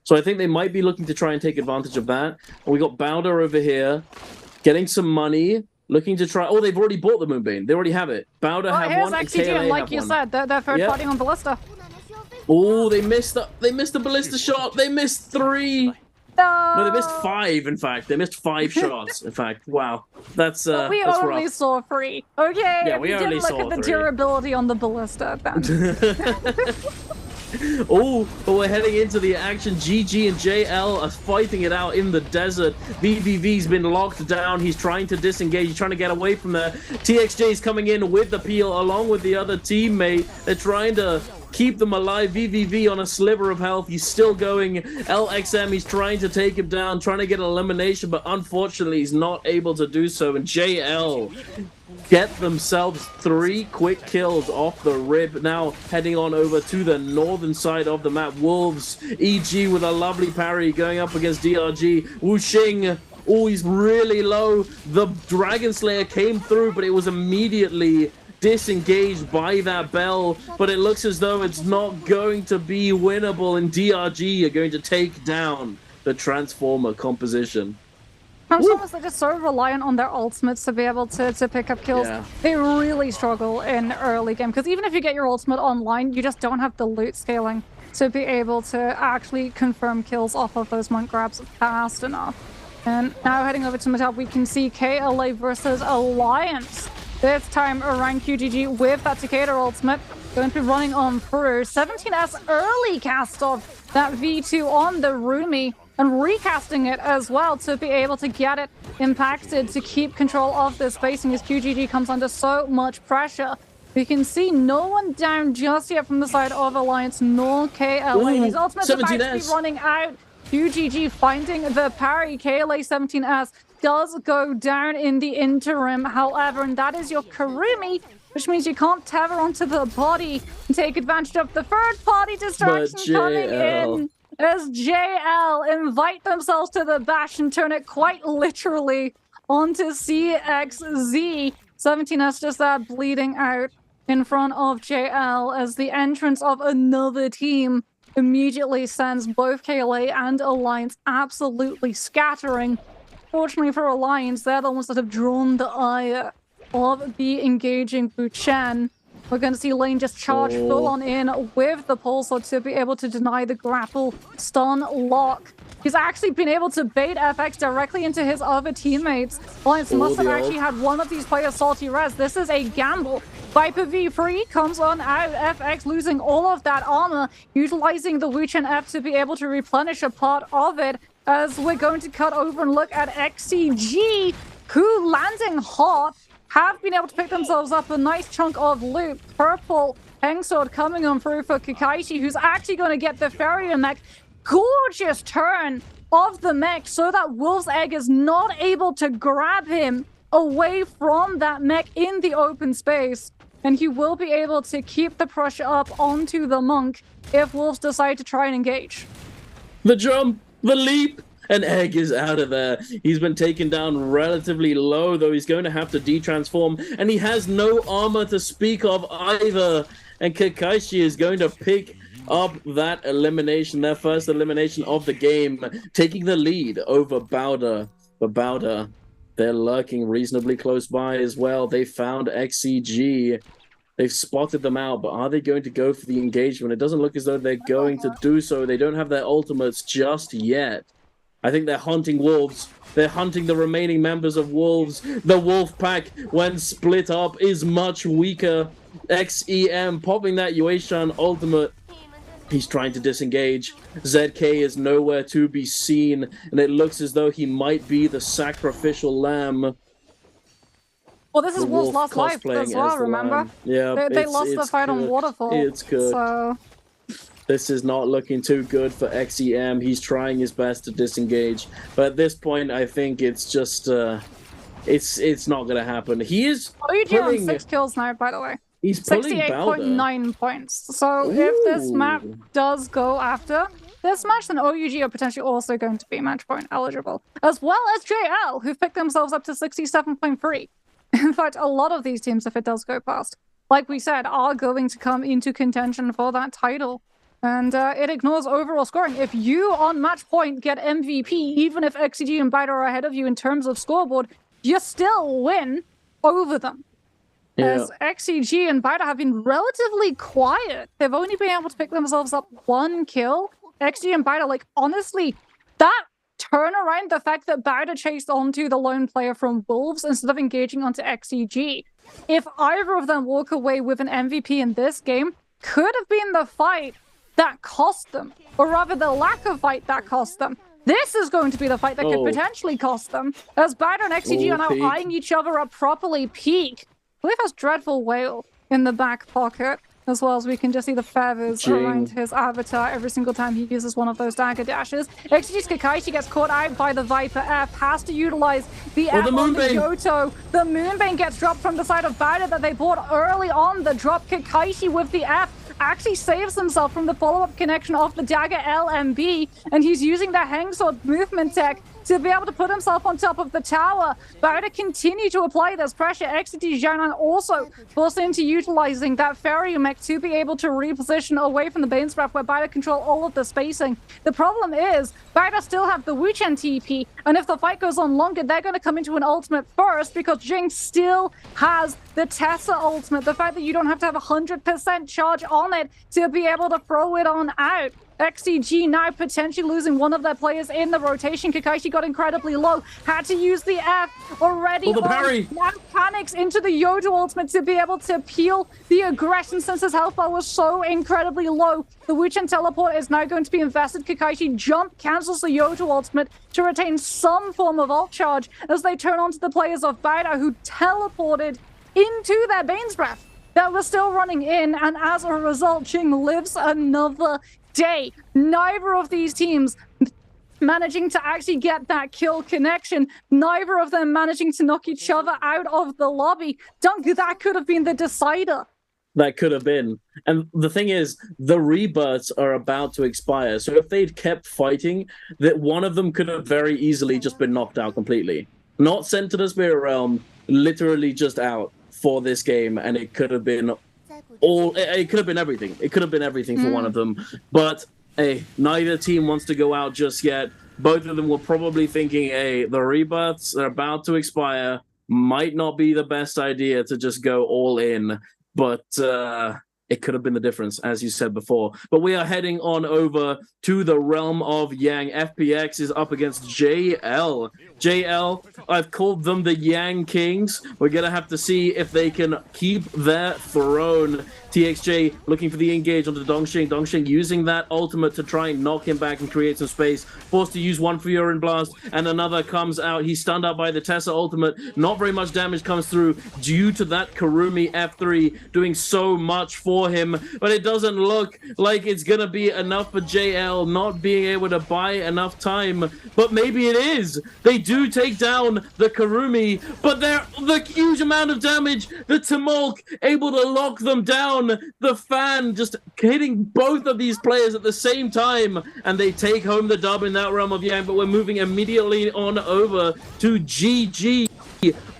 So I think they might be looking to try and take advantage of that. And we got Bowder over here getting some money, looking to try. Oh, they've already bought the Moonbeam. They already have it. Bowder have Here's one, and XCG, KLA and like have you one. said, they're third partying on Ballista. Oh, they missed the ballista shot. They missed 3. No, they missed 5. In fact, they missed 5 shots. In fact, wow, that's we that's only rough. saw 3. Okay, Yeah, we you only didn't look saw at the 3. durability on the Ballista then. Oh, but we're heading into the action. GG and JL are fighting it out in the desert. VVV's been locked down. He's trying to disengage. He's trying to get away from there. TXJ's coming in with the peel along with the other teammate. They're trying to keep them alive. VVV on a sliver of health. He's still going. LXM, he's trying to take him down, trying to get an elimination, but unfortunately he's not able to do so. And JL get themselves 3 quick kills off the rib. Now heading on over to the northern side of the map. Wolves, EG with a lovely parry going up against DRG. Wuxing, oh, he's really low. The Dragon Slayer came through, but it was immediately disengaged by that bell, but it looks as though it's not going to be winnable, and DRG are going to take down the Transformer composition. Transformers are just so reliant on their ultimates to be able to pick up kills. Yeah. They really struggle in early game, because even if you get your ultimate online, you just don't have the loot scaling to be able to actually confirm kills off of those monk grabs fast enough. And now heading over to Matab, we can see KLA versus Alliance. This time around QGG with that Cicada ultimate, going to be running on through. 17S early cast off that V2 on the Rumi and recasting it as well to be able to get it impacted to keep control of this spacing as QGG comes under so much pressure. We can see no one down just yet from the side of Alliance nor KLA. Ooh, These ultimates are about to be 17S. running out. QGG finding the parry. KLA 17S does go down in the interim, however, and that is your Karumi, which means you can't tether onto the body and take advantage of the third-party distraction coming in as JL invite themselves to the bash and turn it quite literally onto CXZ. 17S just that bleeding out in front of JL as the entrance of another team immediately sends both KLA and Alliance absolutely scattering. Fortunately for Alliance, they're the ones that have drawn the ire of the engaging Buchen. We're going to see Lane just charge full on in with the pulse to be able to deny the grapple, stun, lock. He's actually been able to bait FX directly into his other teammates. Alliance must have actually had one of these players salty res. This is a gamble. Viper V3 comes on out, FX losing all of that armor, utilizing the Wuchen F to be able to replenish a part of it, as we're going to cut over and look at XCG, who landing hot, have been able to pick themselves up a nice chunk of loot. Purple Hengsword coming on through for Kakashi, who's actually going to get the Farrier mech. Gorgeous turn of the mech so that Wolf's Egg is not able to grab him away from that mech in the open space. And he will be able to keep the pressure up onto the monk if Wolves decide to try and engage. The jump, the leap, and Egg is out of there. He's been taken down relatively low, though he's going to have to de-transform, and he has no armor to speak of either. And Kakashi is going to pick up that elimination, their first elimination of the game, taking the lead over Bowder. But Bowder, they're lurking reasonably close by as well. They found XCG. They've spotted them out, but are they going to go for the engagement? It doesn't look as though they're going to do so. They don't have their ultimates just yet. I think they're hunting wolves. They're hunting the remaining members of wolves. The wolf pack, when split up, is much weaker. XEM popping that Yueshan ultimate. He's trying to disengage. ZK is nowhere to be seen, and it looks as though he might be the sacrificial lamb. Well, this is Wolf's last life as well, remember? Yeah, they lost the fight on Waterfall. It's good. So this is not looking too good for XEM. He's trying his best to disengage, but at this point, I think it's just it's not going to happen. He is. OUG on 6 kills now, by the way. He's pulling 68.9 points. So if this map does go after this match, then OUG are potentially also going to be match point eligible, as well as JL, who've picked themselves up to 67.3. In fact, a lot of these teams, if it does go past, like we said, are going to come into contention for that title. And it ignores overall scoring. If you, on match point, get MVP, even if XCG and Biter are ahead of you in terms of scoreboard, you still win over them. Yeah. As XCG and Biter have been relatively quiet. They've only been able to pick themselves up 1 kill. XCG and Biter, like, honestly, that turnaround, the fact that Biter chased onto the lone player from Wolves instead of engaging onto XCG, if either of them walk away with an MVP in this game, could have been the fight that cost them, or rather the lack of fight that cost them. This is going to be the fight that could potentially cost them, as Biter and XCG are now eyeing each other up properly. Peak. I believe has Dreadful Whale in the back pocket, as well as we can just see the feathers around his avatar every single time he uses one of those dagger dashes. XG's Kakashi gets caught out by the Viper F, has to utilize the F on the Yoto. The Moonbane gets dropped from the side of Biter that they bought early on. The drop Kakashi with the F actually saves himself from the follow-up connection of the dagger LMB, and he's using the Hengsword movement tech to be able to put himself on top of the tower. Bowder continue to apply this pressure. XCT Jianan also forced into utilizing that Farrier mech to be able to reposition away from the Bane's Breath, where Bowder control all of the spacing. The problem is, Bowder still have the Wuchen TP, and if the fight goes on longer, they're going to come into an ultimate first, because Jing still has the Tessa ultimate. The fact that you don't have to have 100% charge on it to be able to throw it on out. XCG now potentially losing one of their players in the rotation. Kakashi got incredibly low, had to use the F already. Now panics into the Yodo ultimate to be able to peel the aggression since his health bar was so incredibly low. The Wuchen teleport is now going to be invested. Kakashi jump cancels the Yodo ultimate to retain some form of ult charge as they turn onto the players of Baida, who teleported into their Bane's Breath that was still running in, and as a result, Jing lives another day. Neither of these teams managing to actually get that kill connection. Neither of them managing to knock each other out of the lobby. Dunk, that could have been the decider. That could have been. And the thing is, the rebirths are about to expire. So if they'd kept fighting, that one of them could have very easily just been knocked out completely. Not sent to the Spirit Realm, literally just out for this game, and it could have been it could have been everything. It could have been everything for one of them. But hey, neither team wants to go out just yet. Both of them were probably thinking, hey, the rebirths are about to expire. Might not be the best idea to just go all in. but it could have been the difference, as you said before. But we are heading on over to the realm of Yang. FPX is up against JL. JL, I've called them the Yang Kings. We're going to have to see if they can keep their throne. TXJ looking for the engage onto Dongxing. Dongxing using that ultimate to try and knock him back and create some space. Forced to use one Furin Blast, and another comes out. He's stunned up by the Tessa ultimate. Not very much damage comes through due to that Karumi F3 doing so much for him. But it doesn't look like it's going to be enough for JL, not being able to buy enough time. But maybe it is. They do take down the Karumi, but the huge amount of damage, the Tumulk able to lock them down. The fan just hitting both of these players at the same time, and they take home the dub in that realm of Yang. But we're moving immediately on over to GG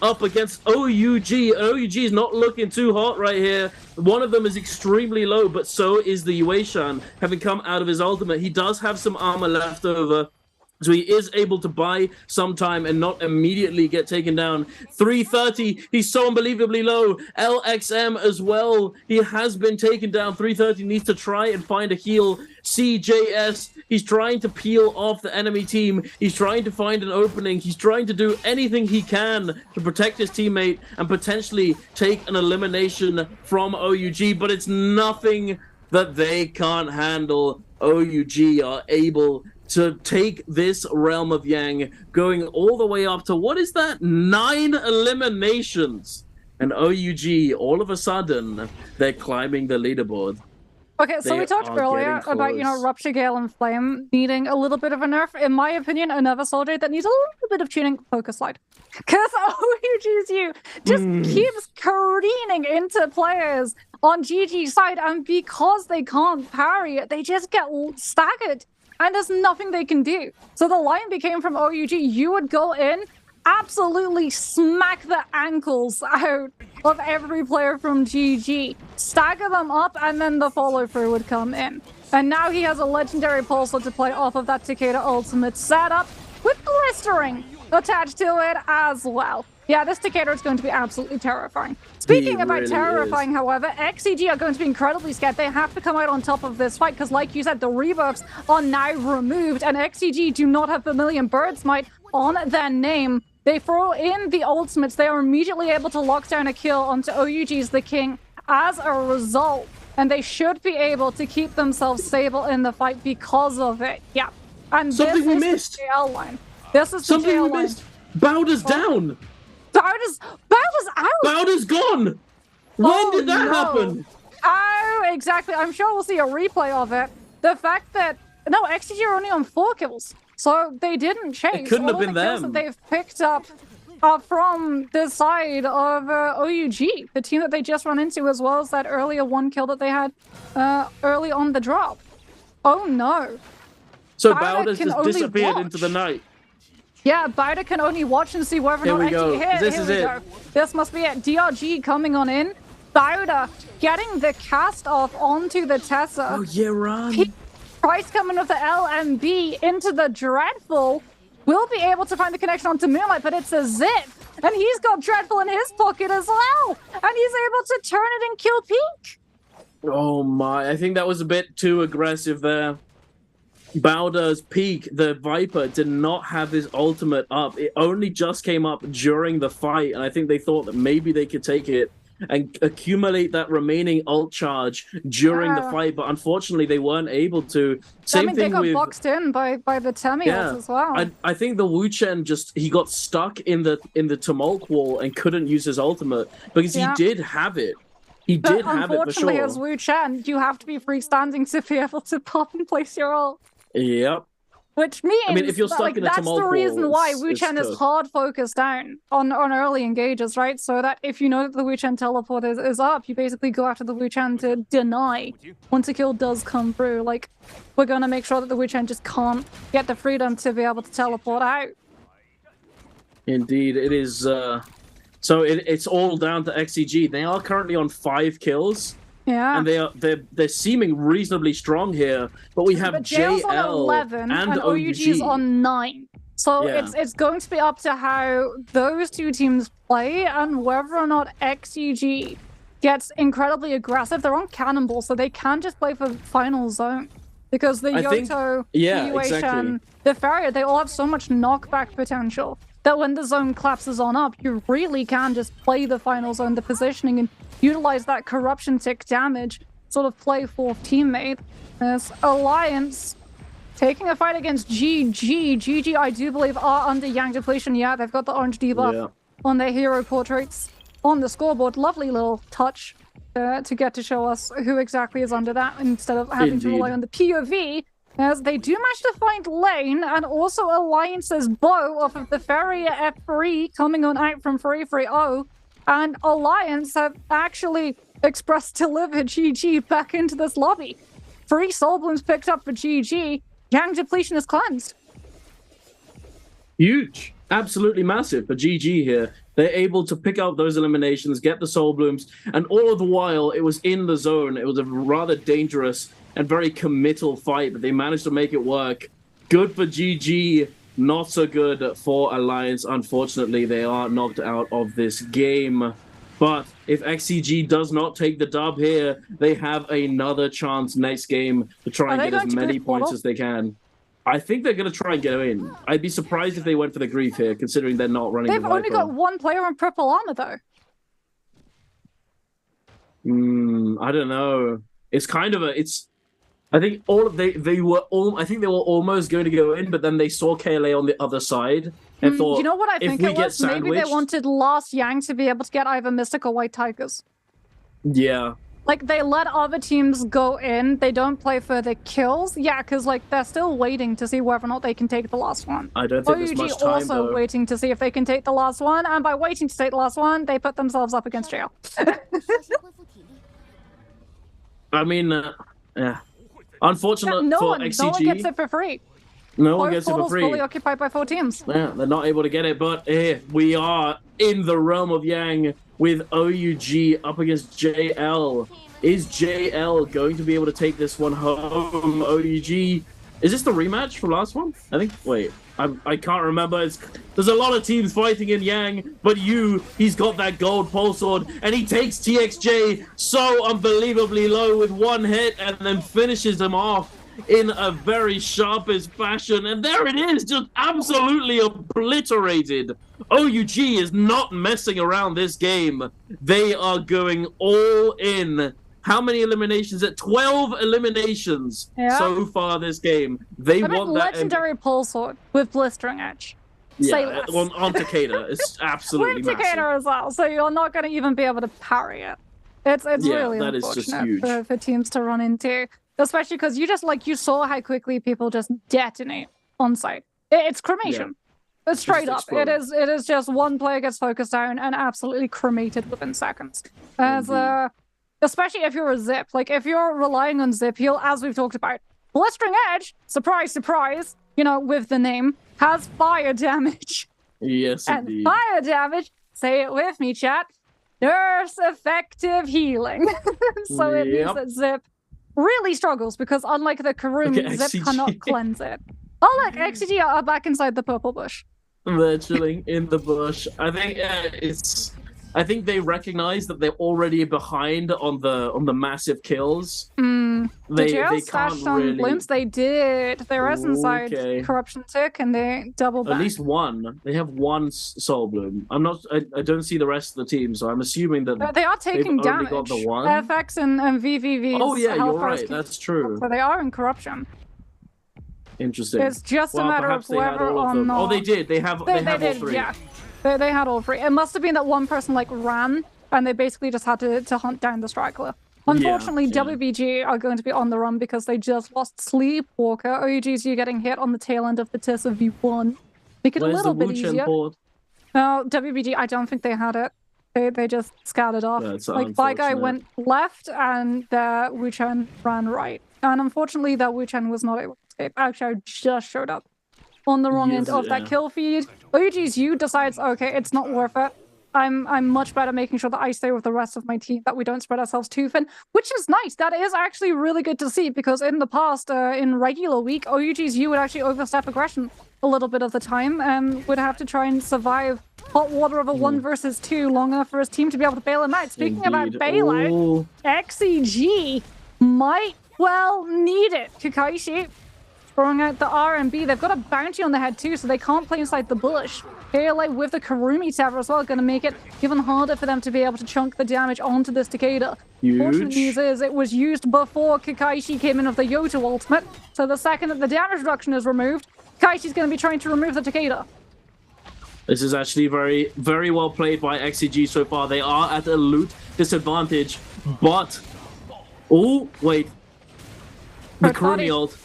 up against OUG. OUG is not looking too hot right here. One of them is extremely low, but so is the Yueshan, having come out of his ultimate. He does have some armor left over, so he is able to buy some time and not immediately get taken down. 330, he's so unbelievably low. LXM as well, he has been taken down. 330 needs to try and find a heal. CJS, he's trying to peel off the enemy team. He's trying to find an opening. He's trying to do anything he can to protect his teammate and potentially take an elimination from OUG, but it's nothing that they can't handle. OUG are able to take this realm of Yang, going all the way up to, what is that, 9 eliminations. And OUG, all of a sudden, they're climbing the leaderboard. Okay, so we talked earlier about, Rupture Gale and Flame needing a little bit of a nerf. In my opinion, another soldier that needs a little bit of tuning, Focus Light. Because OUG's you just keeps careening into players on GG's side, and because they can't parry it, they just get staggered. And there's nothing they can do. So the line became from OUG, you would go in, absolutely smack the ankles out of every player from GG, stagger them up, and then the follow-through would come in. And now he has a legendary pulsar to play off of that Takeda ultimate setup, with blistering attached to it as well. Yeah, this Takeda is going to be absolutely terrifying. Speaking about terrifying, however, XCG are going to be incredibly scared. They have to come out on top of this fight because, like you said, the rebuffs are now removed, and XCG do not have Vermilion Birdsmite on their name. They throw in the ultimates. They are immediately able to lock down a kill onto OUG's The King as a result, and they should be able to keep themselves stable in the fight because of it. Yeah, and something we missed. The JL line. This is something the JL we line. missed. Bowder's down. Bowder's out. Bowder's gone. When did that happen? Oh, exactly. I'm sure we'll see a replay of it. The fact that XG are only on 4 kills, so they didn't chase. It couldn't have been the kills them. That they've picked up from the side of OUG, the team that they just run into, as well as that earlier 1 kill that they had early on the drop. Oh no! So Bowder's just disappeared into the night. Yeah, Bowder can only watch and see whether or not This is it. This must be it. DRG coming on in. Bowder getting the cast off onto the Tessa. Oh, yeah, run. Price coming with the LMB into the Dreadful. Will be able to find the connection onto Moonlight, but it's a zip. And he's got Dreadful in his pocket as well. And he's able to turn it and kill Peak. Oh my, I think that was a bit too aggressive there. Bowder's Peak, the Viper, did not have his ultimate up. It only just came up during the fight, and I think they thought that maybe they could take it and accumulate that remaining ult charge during the fight, but unfortunately they weren't able to. Same thing they got with boxed in by the Tamiels as well. I think the Wu Chen he got stuck in the Tumult wall and couldn't use his ultimate because he did have it. He did have it for sure. Unfortunately, as Wu Chen, you have to be freestanding to be able to pop and place your ult. Yep. Which means if you're stuck in a that's tumult the reason why wall, Wu Chen is hard focused down on early engages, right? So that if you know that the Wu Chen teleport is up, you basically go after the Wu Chen to deny once a kill does come through. Like, we're gonna make sure that the Wu Chen just can't get the freedom to be able to teleport out. Indeed, it is. So it's all down to XCG. They are currently on 5 kills. Yeah, and they're seeming reasonably strong here, but we have JL on 11 and OUG is on 9. So it's going to be up to how those two teams play and whether or not XCG gets incredibly aggressive. They're on Cannonball, so they can just play for final zone. Because the Yoto, exactly. the Farrier, they all have so much knockback potential that when the zone collapses on up, you really can just play the final zone, the positioning, and utilize that corruption tick damage, sort of play fourth teammate. As Alliance taking a fight against GG. GG, I do believe, are under Yang depletion. Yeah, they've got the orange debuff on their hero portraits on the scoreboard. Lovely little touch to get to show us who exactly is under that instead of having to rely on the POV. As they do manage to find lane, and also Alliance's bow off of the Farrier F3 coming on out from 330. And Alliance have actually expressed deliver GG back into this lobby. 3 soul blooms picked up for GG. Yang depletion is cleansed. Huge. Absolutely massive for GG here. They're able to pick out those eliminations, get the soul blooms, and all of the while it was in the zone. It was a rather dangerous and very committal fight, but they managed to make it work. Good for GG, not so good for Alliance. Unfortunately, they are knocked out of this game. But if XCG does not take the dub here, they have another chance next game to try and get as many points as they can. I think they're going to try and get in. I'd be surprised if they went for the grief here, considering they're not running the Viper. They've only got one player on purple armor, though. I don't know. It's kind of a... I think they were almost going to go in, but then they saw KLA on the other side and thought, you know what I think it was? Maybe they wanted last Yang to be able to get either Mystic or White Tigers. Yeah. Like, they let other teams go in. They don't play for the kills. Yeah, because, like, they're still waiting to see whether or not they can take the last one. I don't think there's much time, also waiting to see if they can take the last one. And by waiting to take the last one, they put themselves up against jail. I mean, yeah. Unfortunate for XCG. No one gets it for free. No one gets it for free. Fully occupied by 4 teams. Yeah, they're not able to get it, but here we are in the realm of Yang with OUG up against JL. Is JL going to be able to take this one home? OUG, is this the rematch from last one? I think, wait, I can't remember. There's a lot of teams fighting in Yang, but he's got that gold pole sword, and he takes TXJ so unbelievably low with one hit and then finishes him off in a very sharpest fashion. And there it is, just absolutely obliterated. OUG is not messing around this game. They are going all in. How many eliminations? 12 eliminations so far this game. They want that legendary pole sword with blistering edge. Yeah, on Takeda. It's absolutely massive. With Takeda as well, so you're not going to even be able to parry it. It's really that is just huge. For teams to run into. Especially because you saw how quickly people just detonate on site. It's cremation. Yeah. It's straight up. It is just one player gets focused down and absolutely cremated within seconds. As especially if you're a Zip. Like, if you're relying on Zip heal, as we've talked about, Blistering Edge, surprise, surprise, with the name, has fire damage. Yes, and indeed. Fire damage, say it with me, chat, nurse effective healing. So it means that Zip really struggles, because unlike the Karumi, Zip cannot cleanse it. Oh, look, XCG are back inside the purple bush. They're chilling in the bush. I think they recognize that they're already behind on the massive kills. They can't really... blooms. They did. There is inside corruption tick, and they double back. At least one. They have one soul bloom. I don't see the rest of the team, so I'm assuming that they are taking damage. Got the one. FX and VVV. Oh yeah, you're right. That's true. So they are in corruption. Interesting. It's just a matter of whether or not. Oh, they did. They have all 3. Yeah. They had all 3. It must have been that one person ran, and they basically just had to hunt down the straggler. Unfortunately, WBG are going to be on the run because they just lost Sleepwalker. OUG's getting hit on the tail end of the Tissa V1. Make it a little bit easier. No, WBG, I don't think they had it. They just scattered off. Like, By Guy went left, and Wu Chen ran right. And unfortunately, that Wu Chen was not able to escape. Actually, just showed up on the wrong end of that kill feed. OUG's decides, okay, it's not worth it. I'm much better making sure that I stay with the rest of my team, that we don't spread ourselves too thin, which is nice. That is actually really good to see, because in the past, in regular week, OUG's you would actually overstep aggression a little bit of the time and would have to try and survive hot water of a 1 versus 2 long enough for his team to be able to bail him out. Speaking about bailout, XEG might well need it. Kakaishi throwing out the RMB. They've got a bounty on their head too, so they can't play inside the bush. KLA with the Karumi Tower as well, going to make it even harder for them to be able to chunk the damage onto this Takeda. Fortunate news is it was used before Kakaishi came in with the Yoto ultimate, so the second that the damage reduction is removed, Kakaishi's going to be trying to remove the Takeda. This is actually very, very well played by XCG so far. They are at a loot disadvantage, but... Oh, wait. The Kurumi ult.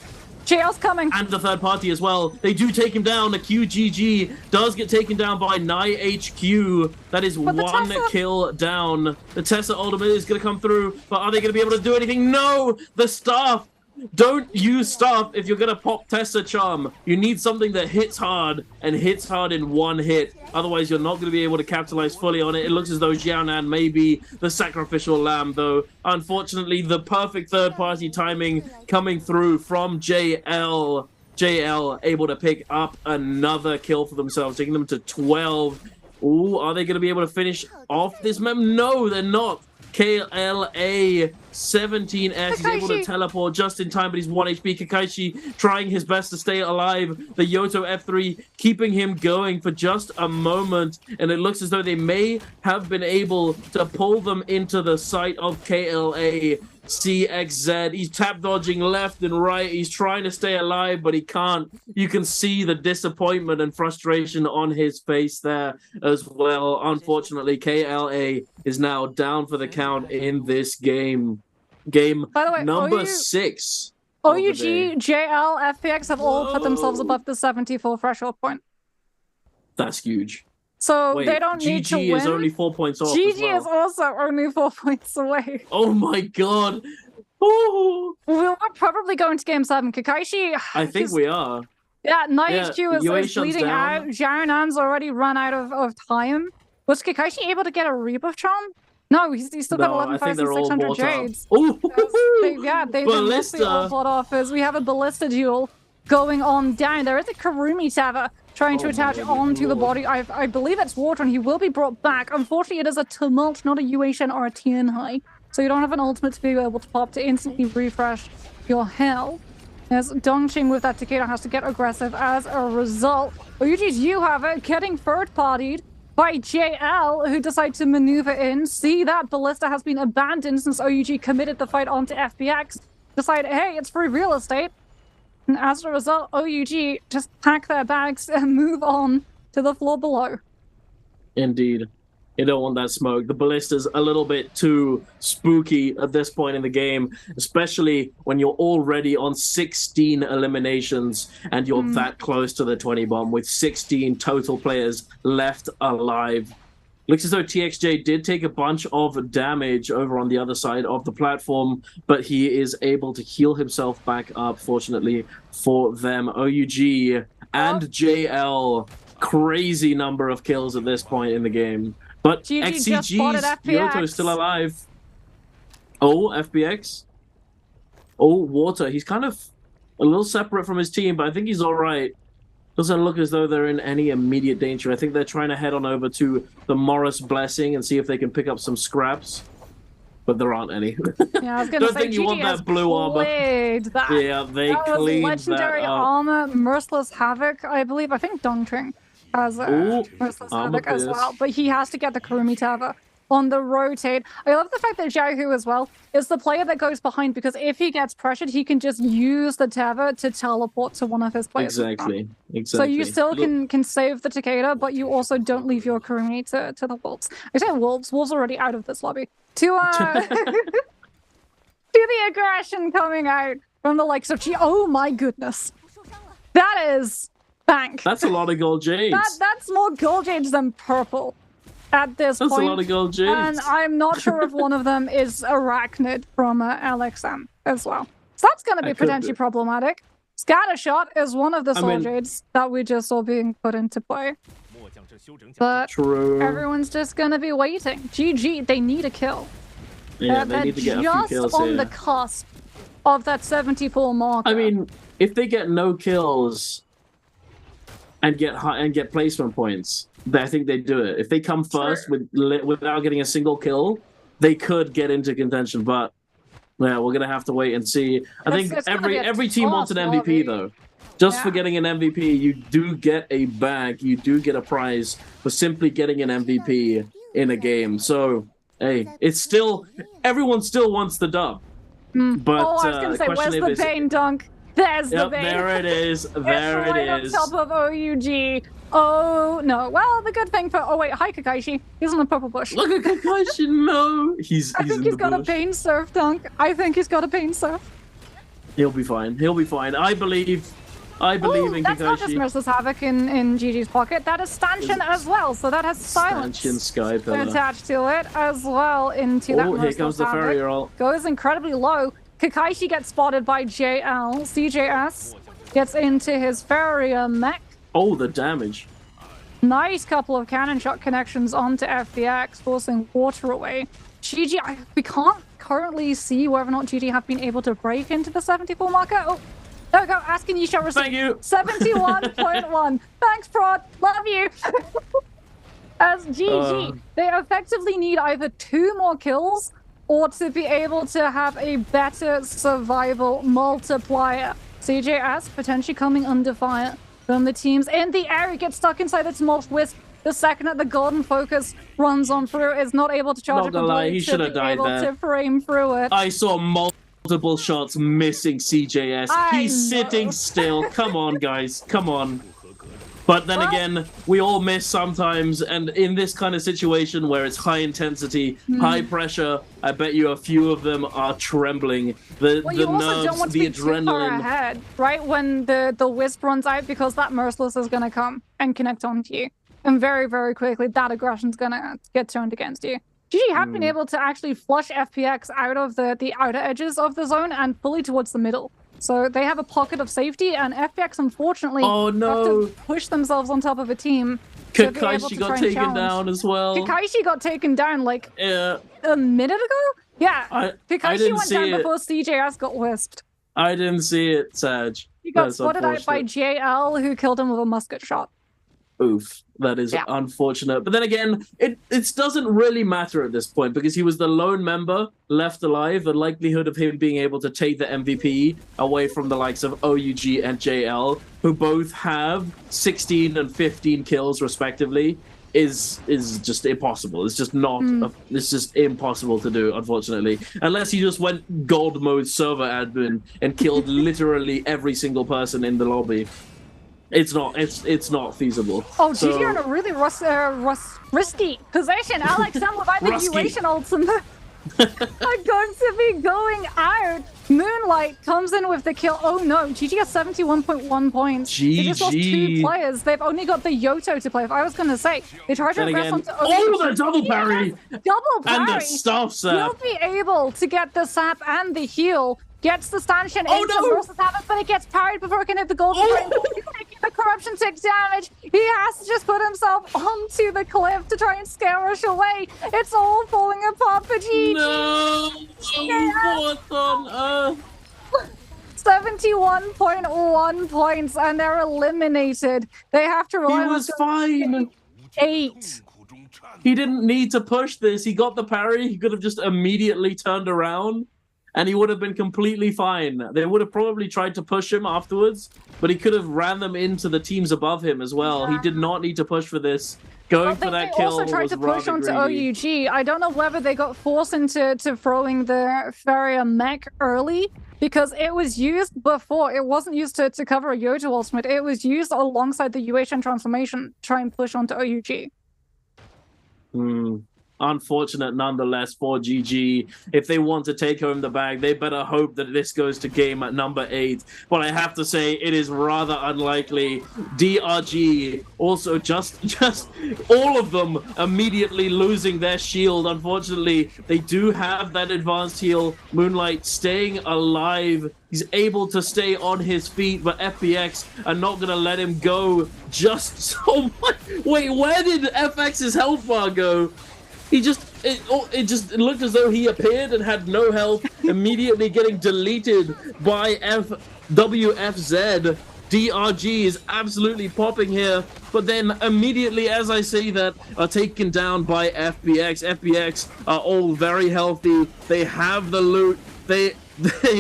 JL's coming. And the third party as well. They do take him down. The QGG does get taken down by NiHQ. That is one kill down. The Tessa ultimate is going to come through, but are they going to be able to do anything? No! The staff! Don't use staff if you're going to pop Tessa Charm. You need something that hits hard and hits hard in one hit. Otherwise, you're not going to be able to capitalize fully on it. It looks as though Xiaonan may be the sacrificial lamb, though. Unfortunately, the perfect third-party timing coming through from JL. JL able to pick up another kill for themselves, taking them to 12. Ooh, are they going to be able to finish off this map? No, they're not. KLA 17S is able to teleport just in time, but he's 1 HP. Kakaishi trying his best to stay alive. The Yoto F3 keeping him going for just a moment, and it looks as though they may have been able to pull them into the sight of KLA. CXZ, he's tap dodging left and right. He's trying to stay alive, but he can't. You can see the disappointment and frustration on his face there as well. Unfortunately, KLA is now down for the count in this game. Game number 6. OUG, JL, FPX have all put themselves above the 74 threshold point. That's huge. So wait, they don't need to win. GG is only 4 points off. GG is also only 4 points away. Oh my god. Oh. We're probably going to game 7. Kakaishi. I think we are. Yeah, NiHQ is bleeding out. Xiaonan's already run out of time. Was Kakaishi able to get a rebuff charm? No, he's still got 11,600 jades. They must be all bought off as we have a ballista duel going on down. There is a Karumi Tower trying to attach onto the body. I believe it's water, and he will be brought back. Unfortunately, it is a tumult, not a Yueshan or a Tien High. So you don't have an ultimate to be able to pop to instantly refresh your health. As Dongqing with that Takeda has to get aggressive as a result. OUG's you have it getting third-partied by JL, who decide to maneuver in. See that ballista has been abandoned since OUG committed the fight onto FPX. Decide, hey, it's free real estate. And as a result, OUG just pack their bags and move on to the floor below. Indeed. You don't want that smoke. The ballista's a little bit too spooky at this point in the game, especially when you're already on 16 eliminations and you're that close to the 20 bomb with 16 total players left alive. Looks as though TXJ did take a bunch of damage over on the other side of the platform, but he is able to heal himself back up, fortunately for them. OUG and JL, crazy number of kills at this point in the game. But XCG's Yoto is still alive. Oh, FPX. Oh, Water. He's kind of a little separate from his team, but I think he's all right. Doesn't look as though they're in any immediate danger. I think they're trying to head on over to the Morris Blessing and see if they can pick up some scraps. But there aren't any. Yeah, I was going to say, you want that blue armor. Yeah, they cleaned legendary that up. armor, Merciless Havoc, I believe. I think Dongqing has Merciless Havoc as well. But he has to get the Karumi Tower on the rotate. I love the fact that Xiaohu as well is the player that goes behind, because if he gets pressured, he can just use the Tower to teleport to one of his players. Exactly. So you still can save the Takeda, but you also don't leave your Karumi to the Wolves. I say Wolves. Wolves already out of this lobby. To the aggression coming out from the likes of Oh my goodness. That is bank. That's a lot of gold jades. That's more gold jades than purple at this point. That's a lot of gold jades. And I'm not sure if one of them is Arachnid from LXM as well. So that's going to be potentially problematic. Scattershot is one of the soul jades that we just saw being put into play. But True. everyone's just gonna be waiting. GG, they need a kill. Yeah, they need to get a few kills just on here. the cusp of that 74 mark. I mean, if they get no kills and get placement points, I think they do it. If they come first without getting a single kill, they could get into contention. But yeah, we're gonna have to wait and see. I think every team wants an MVP though. Just for getting an MVP, you do get a bag, you do get a prize for simply getting an MVP in a game. So, hey, it's still, everyone still wants the dub. But, I was going to say, where's the Bane dunk? There's the Bane. There it is. There it is. On top of OUG. Oh, no. Well, the good thing for... Oh, wait. Hi, Kakaishi. He's in the purple bush. Look at Kakaishi. No. I think he's got a Bane surf dunk. I think he's got a Bane surf. He'll be fine. He'll be fine. I believe in Kakaishi. That's not just Merciless Havoc in GG's pocket. That is Stanchion as well. So that has silence Stanchion Sky Pillar attached to it as well into that Merciless here comes the Havoc. fairy roll. Goes incredibly low. Kakaishi gets spotted by JL. CJS gets into his Farrier mech. Oh, the damage. Nice couple of cannon shot connections onto FPX, forcing water away. GG, we can't currently see whether or not GG have been able to break into the 74 marker. Oh, there we go. Asking you shall receive. Thank you. 71.1. Thanks, Prod. Love you. As GG, they effectively need either 2 more kills or to be able to have a better survival multiplier. CJS potentially coming under fire from the teams in the area, gets stuck inside its Morph Wisp. The second that the golden focus runs on through, is not able to charge Not gonna lie, he should have died there. To frame through it. I saw multiple shots missing CJS. He's sitting still. Come on, guys. Come on. But then again, we all miss sometimes, and in this kind of situation where it's high intensity, high pressure, I bet you a few of them are trembling. The you also nerves, don't want to the be too far adrenaline. ahead, right? When the wisp runs out, because that Merciless is going to come and connect onto you. And very, very quickly, that aggression's going to get turned against you. GG have been able to actually flush FPX out of the outer edges of the zone and fully towards the middle. So they have a pocket of safety, and FPX unfortunately have to push themselves on top of a team. Kakaishi got taken down as well. Kakaishi got taken down like a minute ago? Yeah. Kakaishi went down before CJS got wisped. I didn't see it, Sag. He got spotted out by JL, who killed him with a musket shot. Oof, that is unfortunate. But then again, it doesn't really matter at this point because he was the lone member left alive. The likelihood of him being able to take the MVP away from the likes of OUG and JL, who both have 16 and 15 kills respectively, is just impossible. It's just not. It's just impossible to do, unfortunately. Unless he just went gold mode server admin and killed literally every single person in the lobby. It's not feasible. Oh, GG are in a really risky position. Alex M with evacuation ultimate are going to be going out. Moonlight comes in with the kill. Oh no, GG has 71.1 points. GG. They just lost 2 players. They've only got the Yoto to play. If I was going to say, they tried to regress onto the double parry! Double parry! And the stuff sap. He'll be able to get the sap and the heal. Gets the stanchion into Merciless Havoc, but it gets parried before it can hit the golden frame. He's taking the corruption tick damage. He has to just put himself onto the cliff to try and scare rush away. It's all falling apart for GG. No! What on earth? 71.1 points, and they're eliminated. They have to rely on... He was fine. 8. He didn't need to push this. He got the parry. He could have just immediately turned around. And he would have been completely fine. They would have probably tried to push him afterwards, but he could have ran them into the teams above him as well. He did not need to push for this. Going for that kill was also tried to push onto greedy. OUG. I don't know whether they got forced into throwing the Farrier mech early, because it was used before. It wasn't used to cover a Yoto ultimate. It was used alongside the UHN transformation to try and push onto OUG. unfortunate nonetheless for GG. If they want to take home the bag, they better hope that this goes to game at number 8. But I have to say, it is rather unlikely. DRG also just all of them immediately losing their shield. Unfortunately, they do have that advanced heal. Moonlight staying alive. He's able to stay on his feet, but FPX are not going to let him go just so much. Wait, where did FX's health bar go? It looked as though he appeared and had no health, immediately getting deleted by WFZ. DRG is absolutely popping here, but then immediately, as I say that, are taken down by FPX. FPX are all very healthy. They have the loot. They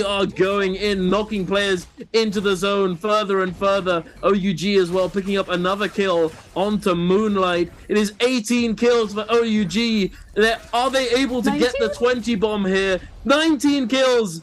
are going in, knocking players into the zone further and further. OUG as well, picking up another kill onto Moonlight. It is 18 kills for OUG. Are they able to get the 20 bomb here? 19 kills.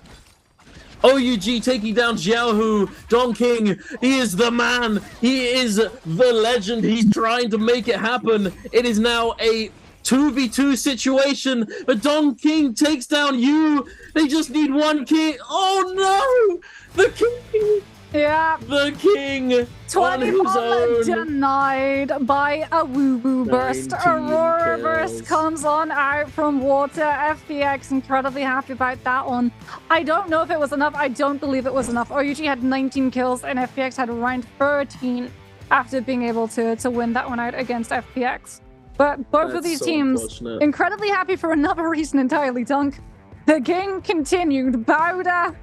OUG taking down Xiaohu. Don King, he is the man. He is the legend. He's trying to make it happen. It is now a 2v2 situation, but Don King takes down you. They just need one king. Oh no! The king! Yeah. The king! 20 bomb denied by a woo-woo burst. Aurora burst comes on out from water. FPX incredibly happy about that one. I don't know if it was enough. I don't believe it was enough. OUG had 19 kills and FPX had around 13 after being able to win that one out against FPX. But both of these teams incredibly happy for another reason entirely, Dunk. The game continued. Bowda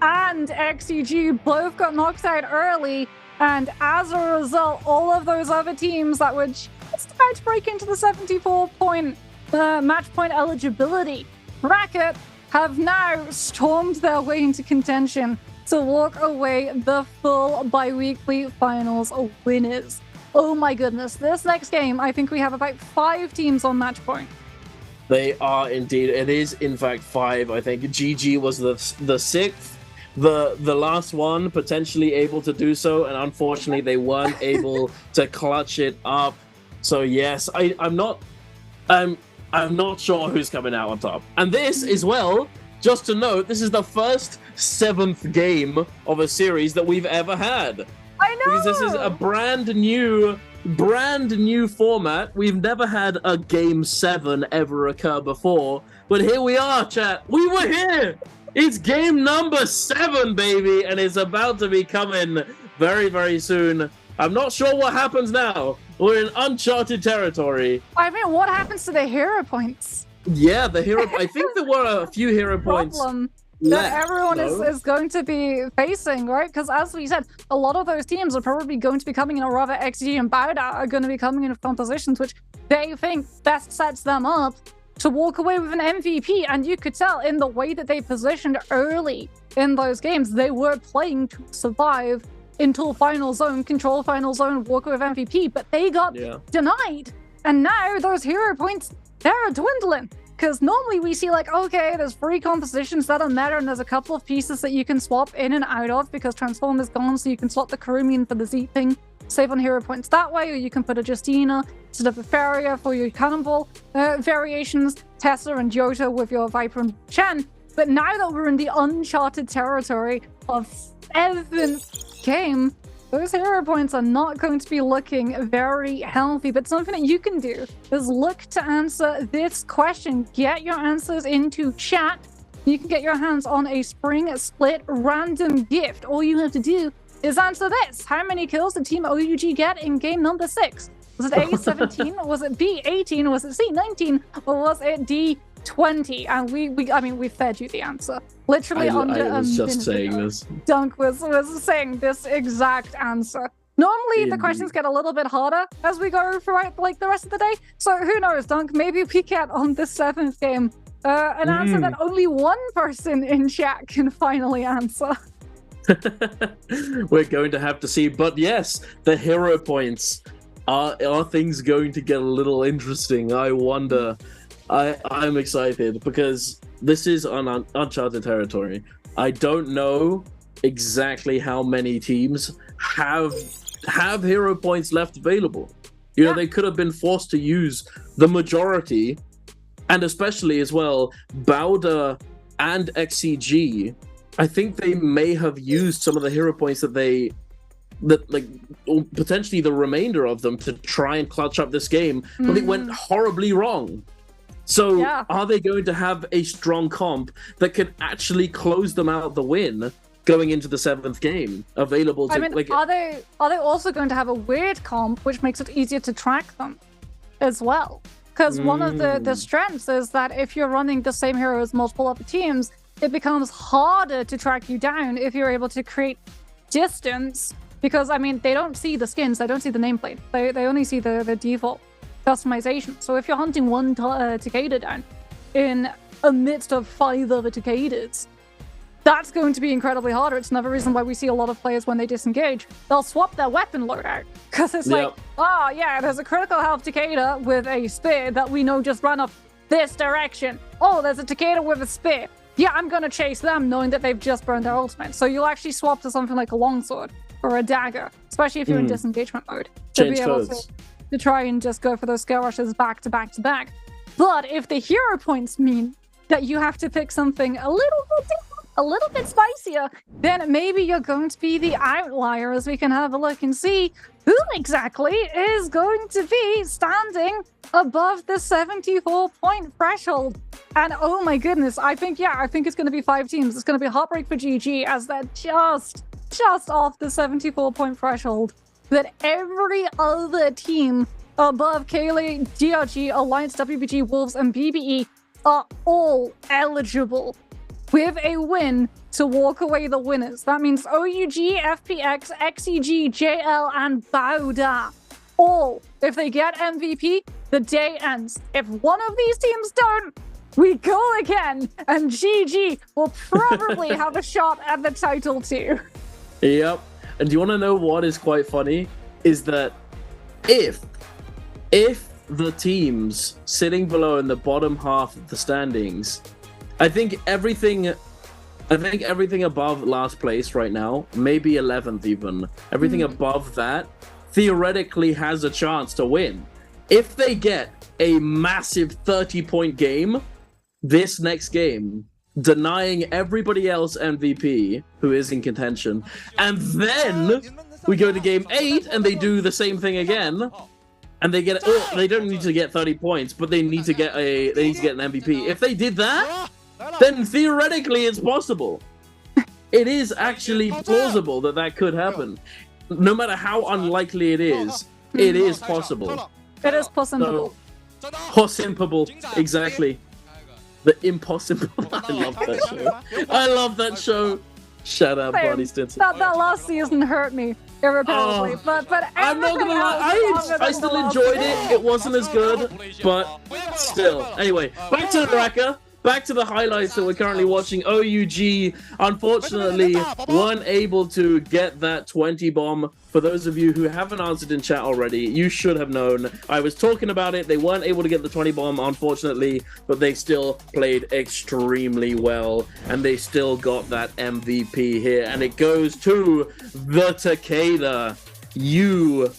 and XEG both got knocked out early, and as a result, all of those other teams that were just about to break into the 74-point match point eligibility bracket have now stormed their way into contention to walk away the full bi-weekly finals winners. Oh my goodness, this next game, I think we have about 5 teams on match point. They are indeed. It is, in fact, 5. I think GG was the 6th. The last one potentially able to do so, and unfortunately they weren't able to clutch it up. So yes, I'm not sure who's coming out on top. And this as well, just to note, this is the first 7th game of a series that we've ever had. I know! Because this is a brand new format. We've never had a game 7 ever occur before, but here we are, chat. We were here. It's game number 7, baby, and it's about to be coming very, very soon. I'm not sure what happens now. We're in uncharted territory. I mean, what happens to the hero points? Yeah, the hero. I think there were a few hero points that everyone is going to be facing, right? Because as we said, a lot of those teams are probably going to be coming in, or rather XG and Bowda are going to be coming in from positions which they think best sets them up to walk away with an MVP. And you could tell in the way that they positioned early in those games, they were playing to survive until final zone, control final zone, walk away with MVP, but they got denied. And now those hero points, they're dwindling. Because normally we see like, okay, there's 3 compositions that are meta, and there's a couple of pieces that you can swap in and out of because Transform is gone, so you can swap the Karumian for the Z thing, save on hero points that way, or you can put a Justina instead of a Feria for your Cannonball variations, Tessa and Jota with your Viper and Chen. But now that we're in the uncharted territory of 7th game, those hero points are not going to be looking very healthy, but something that you can do is look to answer this question. Get your answers into chat. You can get your hands on a Spring Split random gift. All you have to do is answer this. How many kills did Team OUG get in game number 6? Was it A, 17? Was it B, 18? Was it C, 19? Or was it D, 20? And we fed you the answer. Literally under a minute just saying ago, this. Dunk was saying this exact answer. Normally the questions get a little bit harder as we go throughout like the rest of the day. So who knows, Dunk? Maybe we get on the 7th game an answer that only one person in chat can finally answer. We're going to have to see. But yes, the hero points. Are things going to get a little interesting? I wonder. I'm excited because this is on uncharted territory. I don't know exactly how many teams have hero points left available. You know, they could have been forced to use the majority and especially as well, Bowder and XCG, I think they may have used some of the hero points that potentially the remainder of them to try and clutch up this game, but it went horribly wrong. So are they going to have a strong comp that can actually close them out of the win going into the 7th game available to are they also going to have a weird comp which makes it easier to track them as well? Because one of the strengths is that if you're running the same hero as multiple other teams, it becomes harder to track you down if you're able to create distance, because I mean they don't see the skins, they don't see the nameplate, they only see the default customization. So if you're hunting one Takeda down in amidst of 5 other Takedas, that's going to be incredibly harder. It's another reason why we see a lot of players when they disengage, they'll swap their weapon loadout, because it's like, oh yeah, there's a critical health Takeda with a spear that we know just ran up this direction. Oh, there's a Takeda with a spear. Yeah, I'm gonna chase them knowing that they've just burned their ultimate. So you'll actually swap to something like a longsword or a dagger, especially if you're in disengagement mode, to be able to try and just go for those skill rushes back to back to back. But if the hero points mean that you have to pick something a little bit different, a little bit spicier, then maybe you're going to be the outlier, as we can have a look and see who exactly is going to be standing above the 74-point threshold. And oh my goodness, I think it's going to be 5 teams. It's going to be heartbreak for GG, as they're just off the 74-point threshold. That every other team above Kaylee, DRG, Alliance, WBG, Wolves, and BBE are all eligible with a win to walk away the winners. That means OUG, FPX, XEG, JL, and Bowder. All, if they get MVP, the day ends. If one of these teams don't, we go again, and GG will probably have a shot at the title too. Yep. And do you want to know what is quite funny? Is that if the teams sitting below in the bottom half of the standings, I think everything above last place right now, maybe 11th even, everything above that theoretically has a chance to win. If they get a massive 30-point game, this next game, denying everybody else MVP who is in contention, and then we go to game 8 and they do the same thing again, and they get they don't need to get 30 points, but they need to get an MVP. If they did that, then theoretically it's possible. It is actually plausible that could happen. No matter how unlikely it is possible. It is possible. So, possible, exactly. The impossible. I love that show. I love that show. Shout out Bonnie Stinson. That last season hurt me irreparably, but I'm not gonna lie, I still enjoyed it. It wasn't as good, but still. Anyway, back to NARAKA. Back to the highlights that we're currently watching. OUG, unfortunately, weren't able to get that 20 bomb. For those of you who haven't answered in chat already, you should have known. I was talking about it. They weren't able to get the 20 bomb, unfortunately, but they still played extremely well, and they still got that MVP here. And it goes to the Takeda. You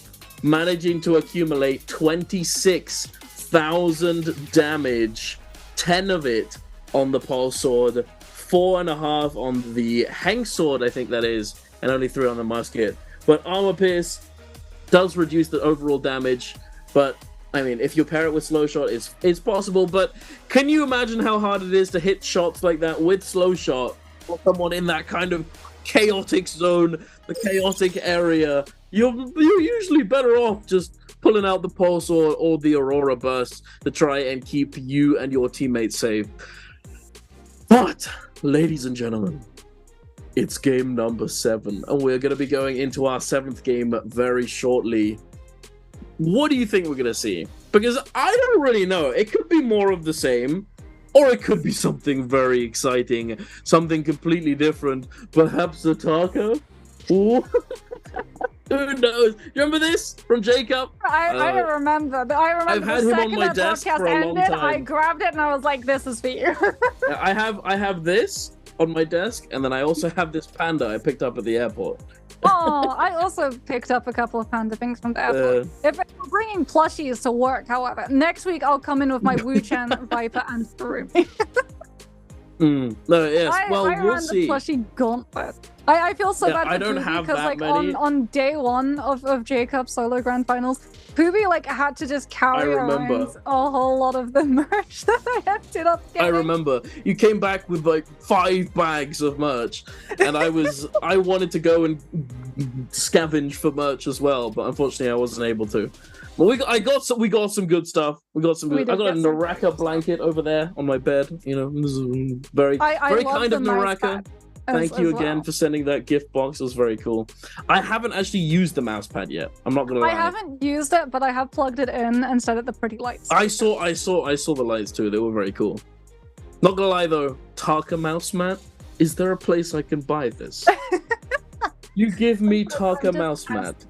managing to accumulate 26,000 damage. 10 of it on the pulse sword, 4.5 on the hang sword, I think that is, and only 3 on the musket. But armor pierce does reduce the overall damage, but I mean, if you pair it with slow shot, it's possible. But can you imagine how hard it is to hit shots like that with slow shot for someone in that kind of chaotic zone, the chaotic area? You're usually better off just pulling out the pulse or the Aurora burst to try and keep you and your teammates safe. But, ladies and gentlemen, it's game number 7, and we're going to be going into our 7th game very shortly. What do you think we're going to see? Because I don't really know. It could be more of the same, or it could be something very exciting, something completely different. Perhaps Ataka? Ooh. Who knows? You remember this from Jacob? I remember. I've had him on my desk for a long time. I grabbed it and I was like, "This is for you." I have this on my desk, and then I also have this panda I picked up at the airport. Oh, I also picked up a couple of panda things from the airport. If it bringing plushies to work, however. Next week, I'll come in with my Wu-Chan, Viper, and Furumi. No, yes. Well, I we'll ran see. the plushie gauntlet. I feel so bad for I don't Poobie have because that like many. on day one of Jacob's solo grand finals, Poobie like had to just carry around a whole lot of the merch that I ended up getting. I remember you came back with like 5 bags of merch, and I wanted to go and scavenge for merch as well, but unfortunately I wasn't able to. But we got some good stuff. I got a NARAKA blanket over there on my bed. You know, this is very kind of NARAKA. Thank you again for sending that gift box. It was very cool. I haven't actually used the mouse pad yet. I'm not gonna lie. I haven't used it, but I have plugged it in and set it the pretty lights. I saw the lights too. They were very cool. Not gonna lie though, Taka mouse mat. Is there a place I can buy this? You give me Taka mouse mat.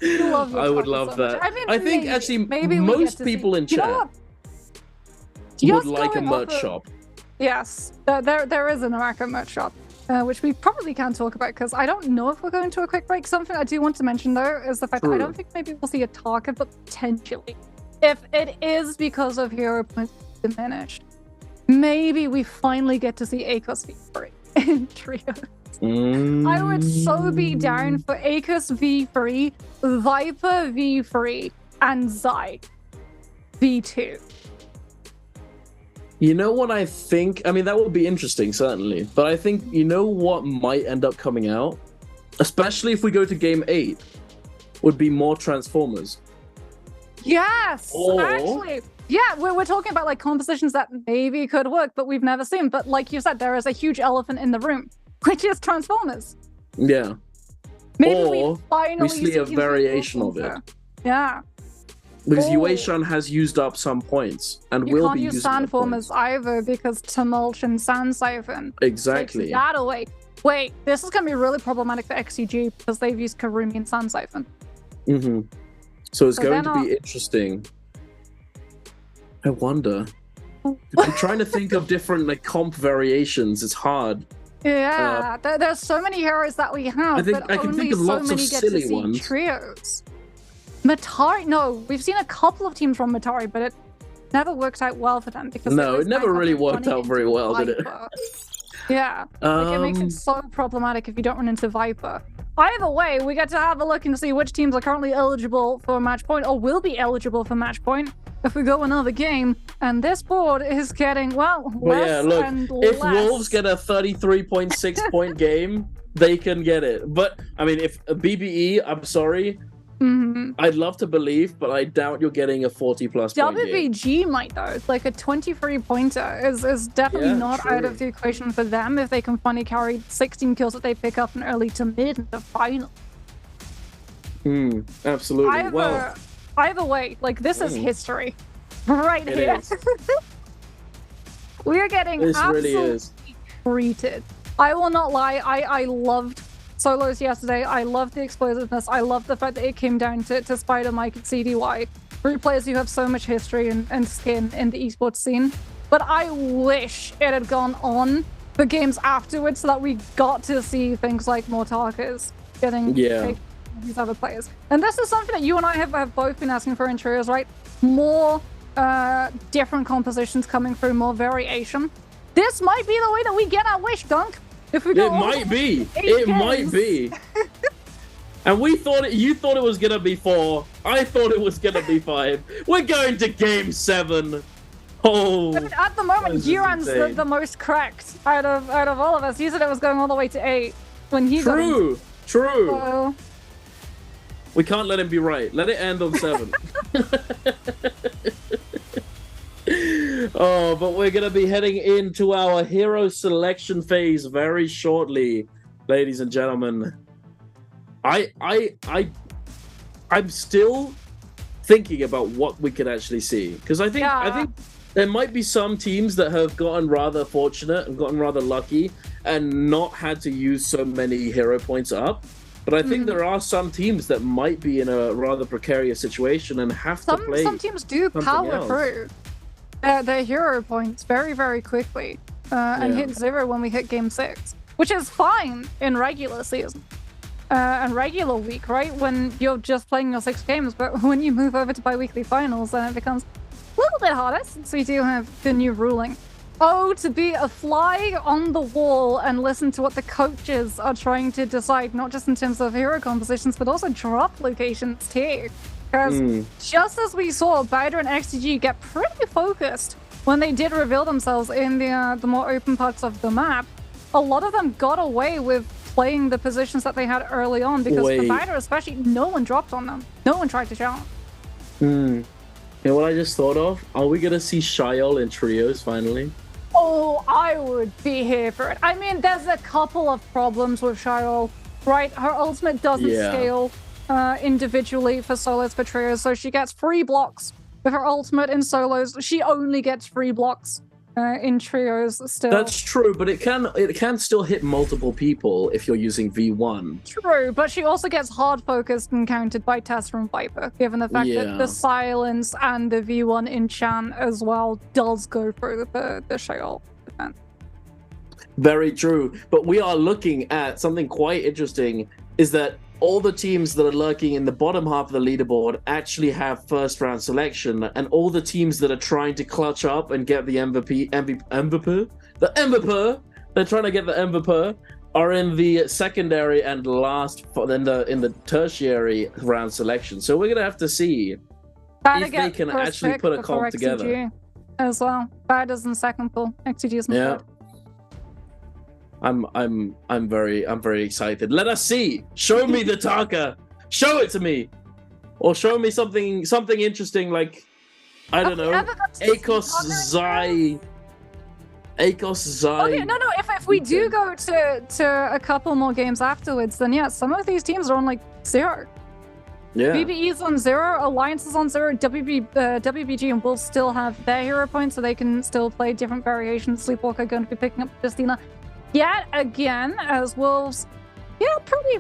I would love that. I think actually most people in chat would like a merch shop. Yes, there is a NARAKA merch shop, which we probably can talk about because I don't know if we're going to a quick break. Something I do want to mention though is the fact that I don't think maybe we'll see a Taka, but potentially, if it is because of hero points diminished, maybe we finally get to see Akos v3 in trios. I would so be down for Akos v3, Viper v3, and Zai v2. You know what I think? I mean, that would be interesting, certainly. But I think, you know what might end up coming out? Especially if we go to game 8, would be more Transformers. Yes! Actually, yeah, we're talking about like compositions that maybe could work, but we've never seen. But like you said, there is a huge elephant in the room, which is Transformers. Yeah. Maybe we finally see a variation of it. Yeah. Because Yueshan has used up some points and will be using You can't use Sandformers either because Tumult and Sand Siphon exactly takes that away. Wait, this is going to be really problematic for XCG because they've used Karumi and Sand Siphon. So it's going to be interesting. I wonder. I'm trying to think of different like comp variations. It's hard. Yeah, there's so many heroes that we have, but I can only think of so lots many of get to silly see ones. trios. Matari, no, we've seen a couple of teams from Matari, but it never worked out well for them because it never really worked out very well, did it? Yeah, like it makes it so problematic if you don't run into Viper. Either way, we get to have a look and see which teams are currently eligible for match point or will be eligible for match point if we go another game. And this board is getting, well, less and if less. Wolves get a 33.6 point game, they can get it. But I mean, if BBE, I'm sorry, I'd love to believe, but I doubt you're getting a 40+ point game. WBG might though. It's like a 23 pointer is definitely not out of the equation for them if they can finally carry 16 kills that they pick up in early to mid in the final. Absolutely. Either way, like this is history right here. We are getting absolutely treated. I will not lie, I loved solos yesterday. I loved the explosiveness. I loved the fact that it came down to Spider, Mike, and CDY. 3 players who have so much history and skin in the esports scene. But I wish it had gone on the games afterwards so that we got to see things like more Tarkas getting picked by these other players. And this is something that you and I have both been asking for in trios, right? More different compositions coming through, more variation. This might be the way that we get our wish, Dunk. If we go might be. It might be. And you thought it was gonna be 4. I thought it was gonna be 5. We're going to game 7. Oh. I mean, at the moment, Yuran's the most cracked out of all of us. You said it was going all the way to 8 when he got in. True. So... We can't let him be right. Let it end on 7. Oh, but we're gonna be heading into our hero selection phase very shortly, ladies and gentlemen. I'm still thinking about what we could actually see, because I think there might be some teams that have gotten rather fortunate and gotten rather lucky and not had to use so many hero points up. But I think there are some teams that might be in a rather precarious situation and have to play. Some teams do power through their hero points very, very quickly and hit 0 when we hit game 6, which is fine in regular season. and regular week, right? When you're just playing your 6 games, but when you move over to bi-weekly finals, then it becomes a little bit harder since we do have the new ruling. Oh, to be a fly on the wall and listen to what the coaches are trying to decide, not just in terms of hero compositions, but also drop locations too. Because just as we saw Bider and XTG get pretty focused when they did reveal themselves in the more open parts of the map, a lot of them got away with playing the positions that they had early on because for Bider especially, no one dropped on them. No one tried to challenge. You know what I just thought of? Are we gonna see Shayol in trios finally? Oh, I would be here for it. I mean, there's a couple of problems with Shayol, right? Her ultimate doesn't scale individually for solos for trios, so she gets free blocks with her ultimate in solos. She only gets free blocks in trios still. That's true, but it can still hit multiple people if you're using V1. True, but she also gets hard focused and countered by Tessa and Viper, given the fact that the silence and the V1 in Chan as well does go through the Shayol defense. Very true, but we are looking at something quite interesting, is that all the teams that are lurking in the bottom half of the leaderboard actually have first round selection, and all the teams that are trying to clutch up and get the MVP, they're trying to get the MVP, are in the secondary and last in the tertiary round selection. So we're gonna have to see if they can actually put a comp together. As well, Bider's in second pool, XTG's in third. I'm very excited. Let us see. Show me the Taka. Show it to me, or show me something interesting like I don't know. Akos Zai. Okay, no. If we do go to a couple more games afterwards, then yeah, some of these teams are on like 0. Yeah. BBE's on 0, Alliance is on 0, WBG and Wolves still have their hero points, so they can still play different variations. Sleepwalker going to be picking up Justina yet again, as Wolves,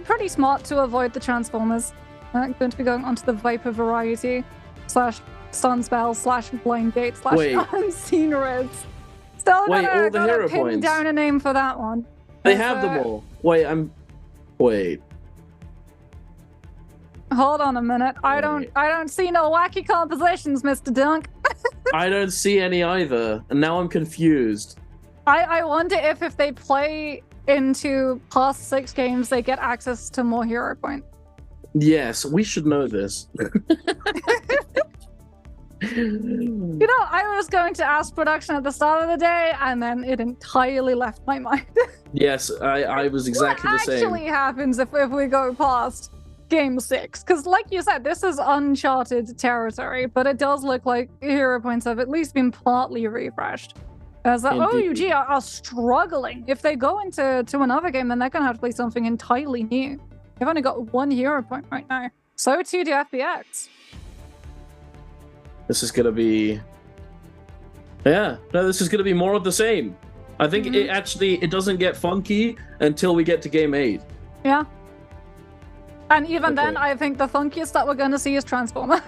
pretty smart to avoid the Transformers. Going to be going onto the Viper variety / Sunspell / Blind Gate / Unseen Riz. Still gonna pin down a name for that one. They have them all. Wait. Hold on a minute. I don't see no wacky compositions, Mr. Dunk. I don't see any either, and now I'm confused. I wonder if they play into past 6 games, they get access to more hero points. Yes, we should know this. You know, I was going to ask production at the start of the day, and then it entirely left my mind. Yes, I was exactly the same. What actually happens if we go past game 6? Because like you said, this is uncharted territory, but it does look like hero points have at least been partly refreshed. As the OUG are struggling. If they go into another game, then they're going to have to play something entirely new. They've only got 1 hero point right now. So too do FBX. This is going to be... this is going to be more of the same. I think it doesn't get funky until we get to game 8. Yeah. And even then, I think the funkiest that we're going to see is Transformer.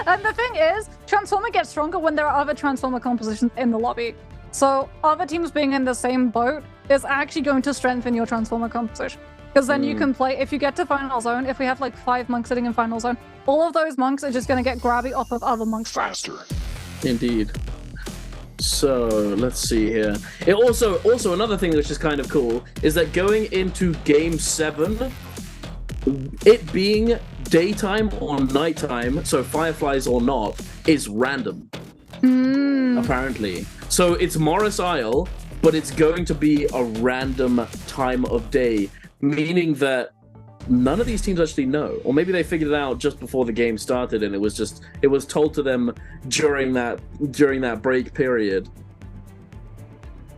And the thing is, Transformer gets stronger when there are other Transformer compositions in the lobby. So other teams being in the same boat is actually going to strengthen your Transformer composition. Because then you can play, if you get to Final Zone, if we have like 5 monks sitting in Final Zone, all of those monks are just going to get grabby off of other monks faster. Indeed. So, let's see here. It also another thing which is kind of cool is that going into Game 7, it being daytime or nighttime, so fireflies or not, is random. Apparently. So it's Morris Isle, but it's going to be a random time of day, meaning that none of these teams actually know. Or maybe they figured it out just before the game started and it was told to them during that break period.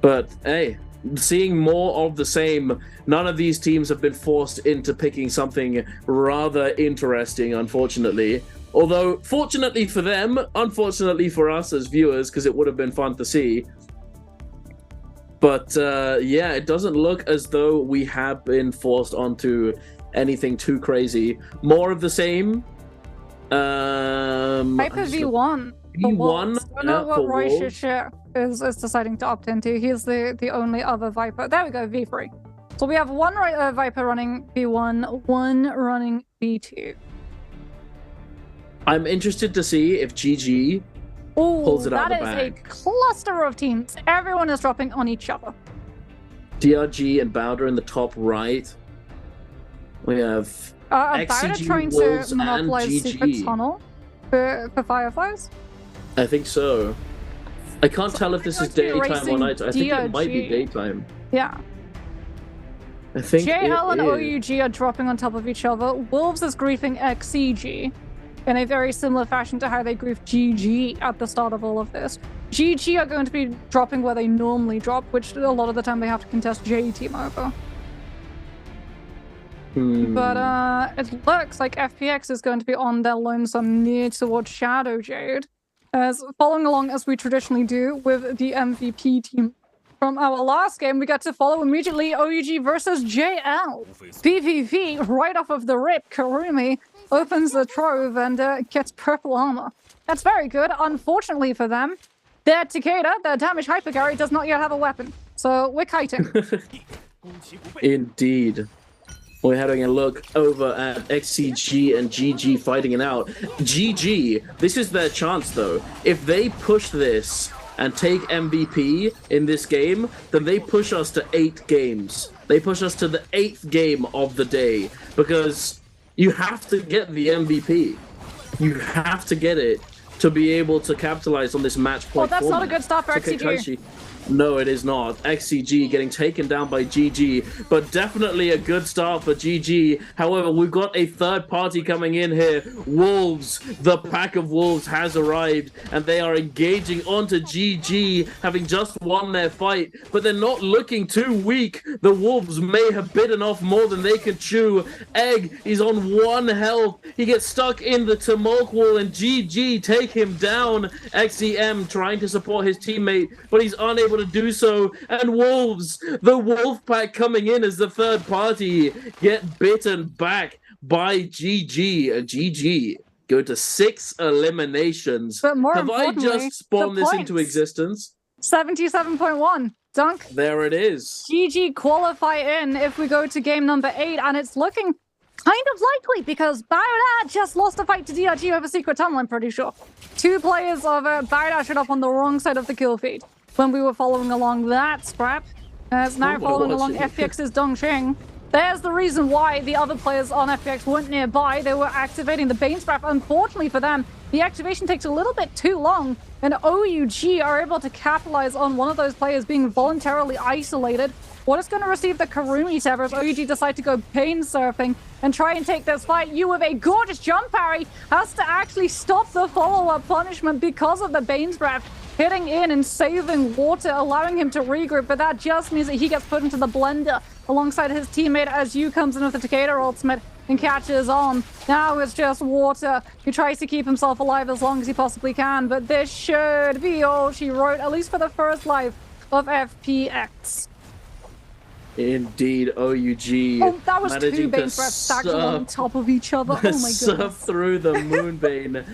But hey, seeing more of the same, none of these teams have been forced into picking something rather interesting, unfortunately. Although, fortunately for them, unfortunately for us as viewers, because it would have been fun to see. But yeah, it doesn't look as though we have been forced onto anything too crazy. More of the same. Viper V1. V1. I don't know what Roy's shit is deciding to opt into. He's the only other Viper. There we go, V3. So we have one Viper running B1, one running B2. I'm interested to see if GG pulls it out of the bag. That is a cluster of teams. Everyone is dropping on each other. DRG and Bowder in the top right. We have Bowder trying Wolves to monopolize Secret GG. Tunnel for Fireflies. I think so. I can't tell if this is daytime or night. I think it might be DRG. daytime. Yeah. I think JL and it is. OUG are dropping on top of each other. Wolves is griefing XCG in a very similar fashion to how they griefed GG at the start of all of this. GG are going to be dropping where they normally drop, which a lot of the time they have to contest J team over. But it looks like FPX is going to be on their lonesome near towards Shadow Jade, as following along as we traditionally do with the MVP team. From our last game, we got to follow immediately OUG versus JL. PvP right off of the rip. Karumi opens the trove and gets purple armor. That's very good. Unfortunately for them, their Takeda, their damage hypercarry, does not yet have a weapon. So we're kiting. Indeed. We're having a look over at XCG and GG fighting it out. GG, this is their chance though. If they push this and take MVP in this game, then they push us to 8 games. They push us to the 8th game of the day, because you have to get the MVP. You have to get it to be able to capitalize on this match point. Well, that's format. not a good start for Okay, XCG. Kaishi. No, it is not. XCG getting taken down by GG, but definitely a good start for GG. However, we've got a third party coming in here. Wolves, the pack of Wolves has arrived, and they are engaging onto GG, having just won their fight, but they're not looking too weak. The Wolves may have bitten off more than they can chew. Egg is on 1 health. He gets stuck in the Tumult wall, and GG take him down. XEM trying to support his teammate, but he's unable to do so, and Wolves, the Wolf Pack coming in as the third party, get bitten back by GG. GG go to 6 eliminations. But more Have I importantly, just spawned the this into points. existence? 77.1. Dunk. There it is. GG qualify in if we go to game number 8, and it's looking kind of likely because Bowder just lost a fight to DRG over Secret Tunnel, I'm pretty sure. 2 players of Bowder showed up on the wrong side of the kill feed when we were following along that scrap. As now following along FPX's Dongqing. There's the reason why the other players on FPX weren't nearby. They were activating the Bane Scrap. Unfortunately for them, the activation takes a little bit too long, and OUG are able to capitalize on one of those players being voluntarily isolated. What is going to receive the Karumi Severs? OUG decide to go Bane surfing and try and take this fight. You with a gorgeous jump parry has to actually stop the follow-up punishment because of the Bane Scrap hitting in and saving water, allowing him to regroup, but that just means that he gets put into the blender alongside his teammate as Yu comes in with the Takeda ultimate and catches on. Now it's just water. He tries to keep himself alive as long as he possibly can, but this should be all she wrote, at least for the first life of FPX. Indeed, OUG. Oh, that was 2 managing Bane to Scraps stacked on top of each other. Oh my surf goodness. through the Moonbane.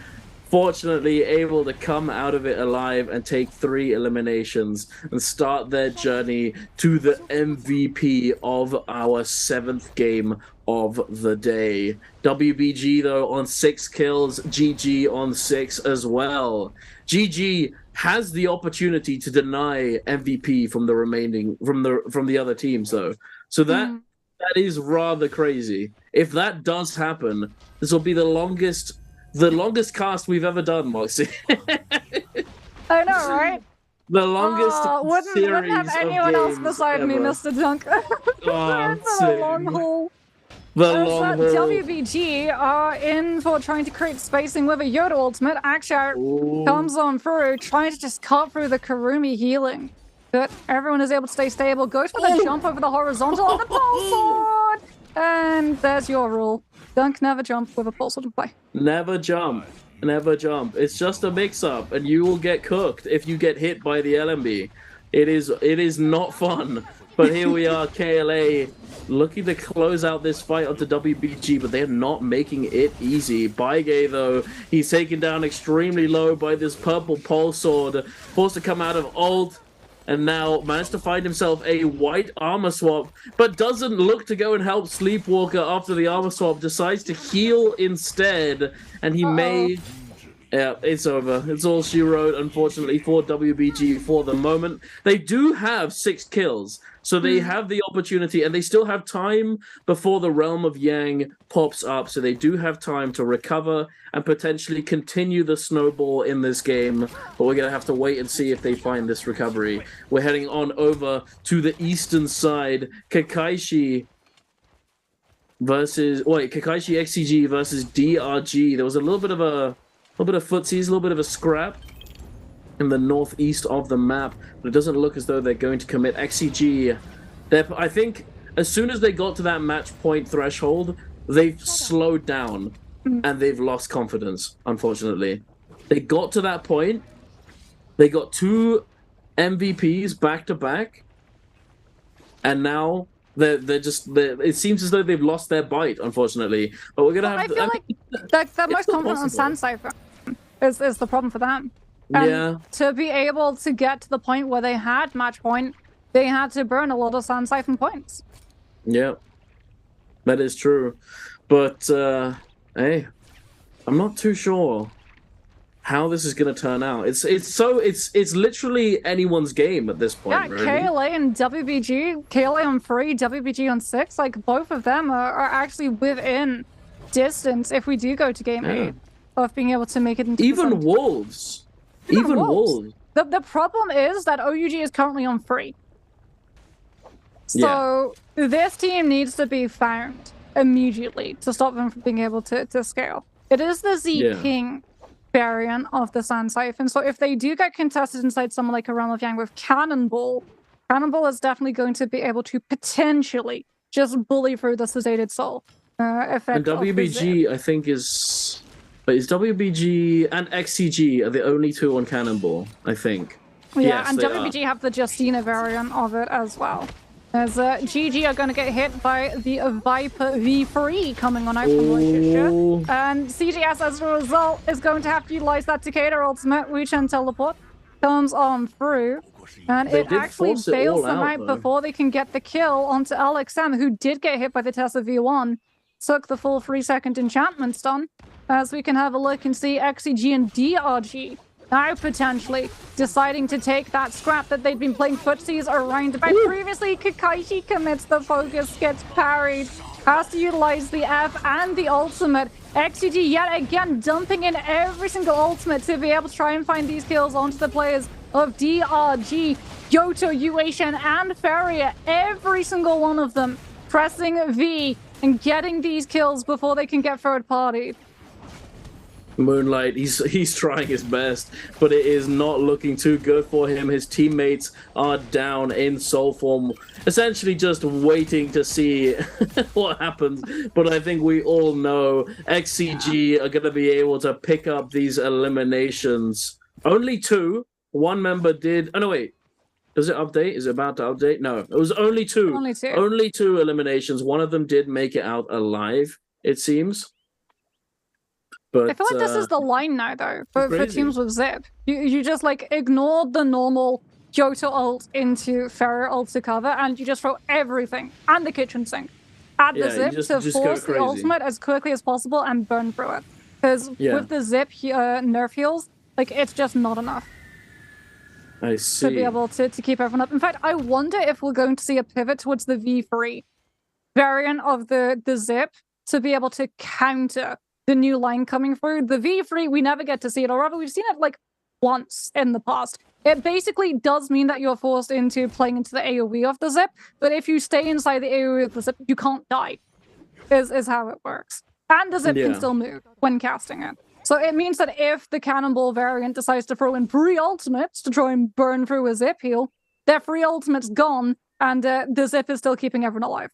Fortunately able to come out of it alive and take 3 eliminations and start their journey to the MVP of our 7th game of the day. WBG though on 6 kills, GG on 6 as well. GG has the opportunity to deny MVP from the remaining from the other teams though. So that is rather crazy. If that does happen, this will be the longest cast we've ever done, Moxie. I know, right? The longest wouldn't have anyone else games beside me, ever. Mr. Dunk. Oh, It's been a long haul. The long haul. WBG are in for trying to create spacing with a Yoda ultimate. Akshar comes on through, trying to just cut through the Karumi healing. But everyone is able to stay stable. Goes for the jump over the horizontal on the pole sword. And there's your rule. Dunk never jump with a pole sword in play. Never jump. Never jump. It's just a mix-up, and you will get cooked if you get hit by the LMB. It is not fun. But here we are, KLA, looking to close out this fight onto WBG, but they're not making it easy. Baige, though, he's taken down extremely low by this purple pole sword, forced to come out of ult. and now managed to find himself a white armor swap, but doesn't look to go and help Sleepwalker after the armor swap, decides to heal instead, and he may... Yeah, it's over. It's all she wrote, unfortunately, for WBG for the moment. They do have 6 kills, so they have the opportunity, and they still have time before the Realm of Yang pops up, so they do have time to recover and potentially continue the snowball in this game, but we're going to have to wait and see if they find this recovery. We're heading on over to the eastern side. Kakaishi XCG versus DRG. There was a little bit of footsies, a little bit of a scrap in the northeast of the map, but it doesn't look as though they're going to commit. XCG, I think as soon as they got to that match point threshold, they've slowed down and they've lost confidence, unfortunately. They got to that point, they got 2 MVPs back to back, and now it seems as though they've lost their bite, unfortunately. But we're gonna have. I feel like they're most confident on Sandcipher is the problem for them. And yeah. To be able to get to the point where they had match point, they had to burn a lot of Sandsiphon points. Yeah, that is true. But hey, I'm not too sure how this is going to turn out. It's literally anyone's game at this point. Yeah, really. KLA and WBG, KLA on 3, WBG on 6, like both of them are actually within distance if we do go to game 8 of being able to make it into even Wolves. Even Wolves. The problem is that OUG is currently on 3. So this team needs to be found immediately to stop them from being able to scale. It is the Z King variant of the Sandsiphon. So if they do get contested inside someone like a Realm of Yang with Cannonball is definitely going to be able to potentially just bully through the Sedated Soul effect. And WBG, I think, is WBG and XCG are the only 2 on Cannonball, I think. Yeah, yes, and WBG have the Justina variant of it as well. As GG are going to get hit by the Viper V3 coming on out from Worcestershire. And CGS, as a result, is going to have to utilize that Takeda ultimate. Wuchen Teleport comes on through. And it actually bails them out before they can get the kill onto LXM, who did get hit by the Tessa V1. Took the full 3-second enchantment stun. As we can have a look and see XCG and DRG now potentially deciding to take that scrap that they've been playing footsies around about. Previously, Kakaishi commits the focus, gets parried, has to utilize the F and the ultimate. XCG yet again dumping in every single ultimate to be able to try and find these kills onto the players of DRG, Yoto, Uation, and Feria. Every single one of them pressing V and getting these kills before they can get third party. Moonlight, he's trying his best, but it is not looking too good for him. His teammates are down in soul form, essentially just waiting to see what happens. But I think we all know XCG are going to be able to pick up these eliminations. Only 2. One member did... Oh, no, wait. Does it update? Is it about to update? No, it was only 2. Only 2 eliminations. One of them did make it out alive, it seems. But, I feel like this is the line now, though, for teams with Zip. You just, like, ignore the normal Kyoto ult into Ferrer ult to cover, and you just throw everything and the kitchen sink at the Zip to force the ultimate as quickly as possible and burn through it. Because with the Zip nerf heals, like, it's just not enough. I see. To be able to keep everyone up. In fact, I wonder if we're going to see a pivot towards the V3 variant of the Zip to be able to counter the new line coming through. The V3, we never get to see it, or rather, we've seen it like once in the past. It basically does mean that you're forced into playing into the AoE of the Zip, but if you stay inside the AoE of the Zip, you can't die, is how it works. And the Zip can still move when casting it. So it means that if the Cannonball variant decides to throw in 3 ultimates to try and burn through a Zip heal, their 3 ultimates gone, and the Zip is still keeping everyone alive.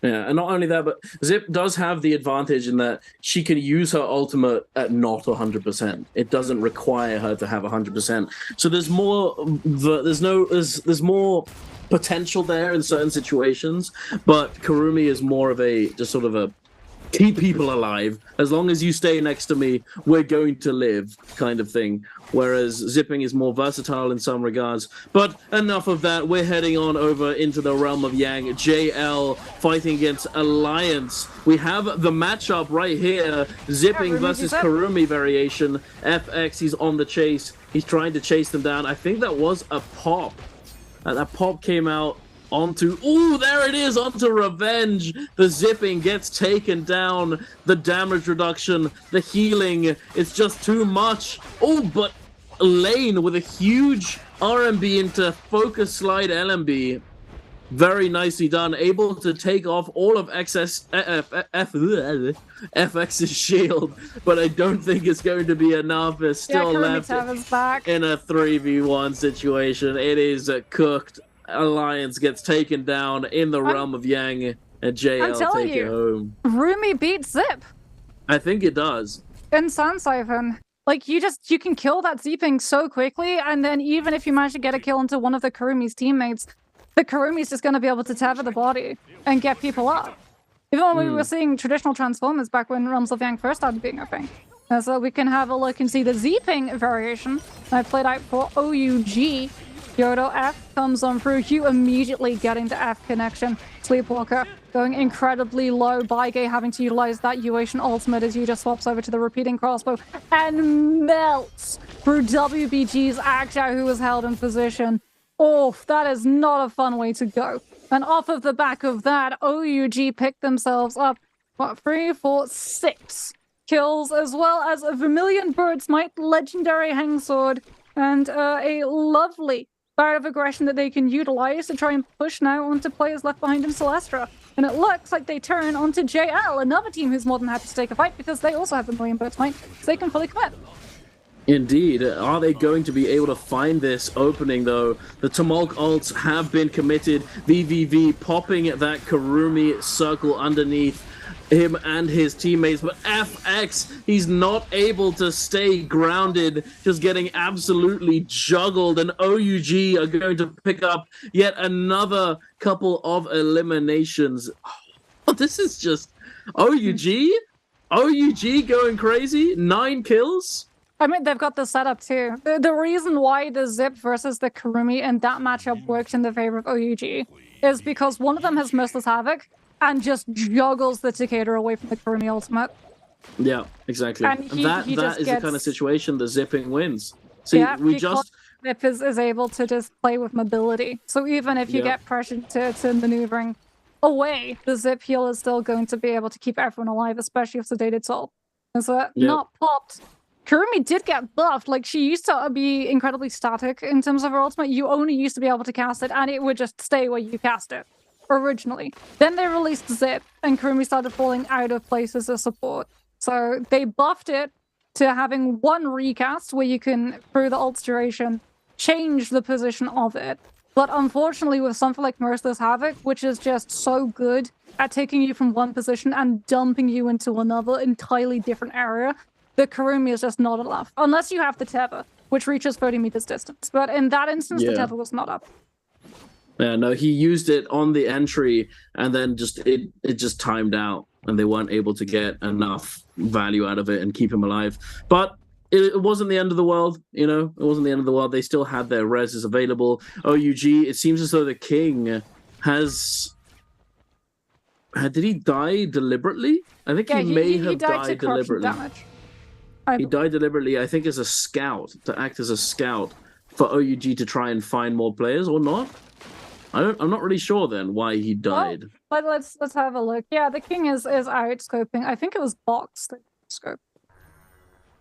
Yeah, and not only that, but Zip does have the advantage in that she can use her ultimate at not 100%. It doesn't require her to have 100%. So there's more, there's more potential there in certain situations, but Kurumi is more of a, just sort of a keep people alive. As long as you stay next to me, we're going to live, kind of thing. Whereas Zipping is more versatile in some regards. But enough of that. We're heading on over into the realm of Yang. JL fighting against Alliance. We have the matchup right here. Zipping versus Kurumi variation. FX, he's on the chase. He's trying to chase them down. I think that was a pop. And that pop came out onto, ooh, there it is, onto Revenge. The Zipping gets taken down. The damage reduction, the healing, it's just too much. Oh, but Lane with a huge RMB into focus slide LMB. Very nicely done. Able to take off all of FX's shield, but I don't think it's going to be enough. It's still left in a 3v1 situation. It is cooked. Alliance gets taken down in the realm of Yang, and JL take it home. Rumi beats Zip. I think it does. In Sun Siphon. Like, you can kill that Zipping so quickly, and then even if you manage to get a kill into one of the Kurumi's teammates, the Kurumi's just going to be able to tether the body and get people up. Even when we were seeing traditional Transformers back when Realms of Yang first started being a thing. And so we can have a look and see the Zipping variation. I played out for OUG. Yodo F comes on through. Hugh immediately getting the F connection. Sleepwalker going incredibly low. Baige having to utilize that Uation ultimate as you just swaps over to the repeating crossbow and melts through WBG's Akshao, who was held in position. Oh, that is not a fun way to go. And off of the back of that, OUG picked themselves up, what, 3, 4, 6 kills, as well as a Vermilion Bird's Might legendary Hangsword, and a lovely bout of aggression that they can utilize to try and push now onto players left behind in Celestra. And it looks like they turn onto JL, another team who's more than happy to take a fight because they also have Vermilion Bird's Might, so they can fully commit. Indeed. Are they going to be able to find this opening, though? The Tumulk ults have been committed. VVV popping at that Kurumi circle underneath him and his teammates, but FX, he's not able to stay grounded, just getting absolutely juggled, and OUG are going to pick up yet another couple of eliminations. Oh, this is just OUG going crazy. 9 kills. I mean, they've got the setup too. The reason why the Zip versus the Kurumi and that matchup works in the favor of OUG is because one of them has Merciless Havoc and just juggles the Takeda away from the Kurumi ultimate. Yeah, exactly. And that is the kind of situation the Zipping wins. See, yeah, we just... Zip is able to just play with mobility. So even if you get pressured to maneuvering away, the Zip heal is still going to be able to keep everyone alive, especially if Sedated Soul is not popped. Kurumi did get buffed. Like, she used to be incredibly static in terms of her ultimate. You only used to be able to cast it, and it would just stay where you cast it originally. Then they released Zip, and Kurumi started falling out of place as a support. So they buffed it to having one recast where you can, through the ult's duration, change the position of it. But unfortunately, with something like Merciless Havoc, which is just so good at taking you from one position and dumping you into another entirely different area, the Kurumi is just not enough. Unless you have the tether, which reaches 30 meters distance. But in that instance, the tether was not up. Yeah, no, he used it on the entry, and then it just timed out, and they weren't able to get enough value out of it and keep him alive. But it wasn't the end of the world, you know? It wasn't the end of the world. They still had their reses available. OUG, it seems as though the King has... Did he die deliberately? I think he may have died deliberately. He died deliberately, I think, as a scout, to act as a scout for OUG to try and find more players, or not? I'm not really sure then why he died. Well, but let's have a look. Yeah, the King is out scoping. I think it was Box that scoped.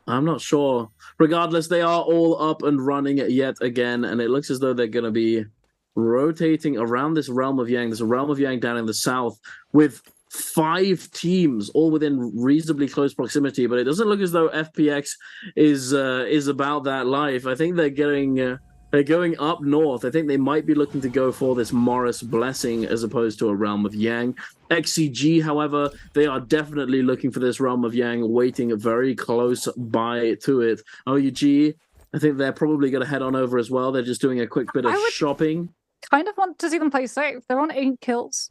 I'm not sure. Regardless, they are all up and running yet again, and it looks as though they're going to be rotating around this Realm of Yang. There's a Realm of Yang down in the south with 5 teams, all within reasonably close proximity, but it doesn't look as though FPX is about that life. I think they're going up north. I think they might be looking to go for this Morris Blessing as opposed to a Realm of Yang. XCG, however, they are definitely looking for this Realm of Yang, waiting very close by to it. OUG, I think they're probably going to head on over as well. They're just doing a quick bit of shopping. Kind of want to see them play safe. They're on 8 kills.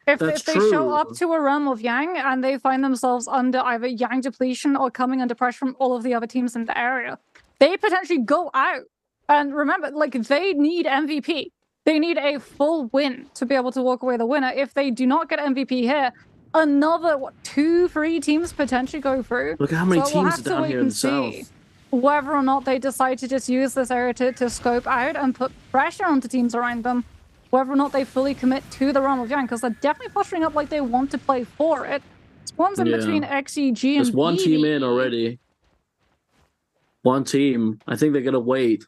If they show up to a realm of Yang and they find themselves under either Yang depletion or coming under pressure from all of the other teams in the area, they potentially go out. And remember, like, they need MVP. They need a full win to be able to walk away the winner. If they do not get MVP here, another, 2-3 teams potentially go through. Look at how many so teams are down here in the south. Whether or not they decide to just use this area to scope out and put pressure onto teams around them. Whether or not they fully commit to the realm of Yang, because they're definitely posturing up like they want to play for it. One's in between XEG and There's one team in already. One team. I think they're going to wait.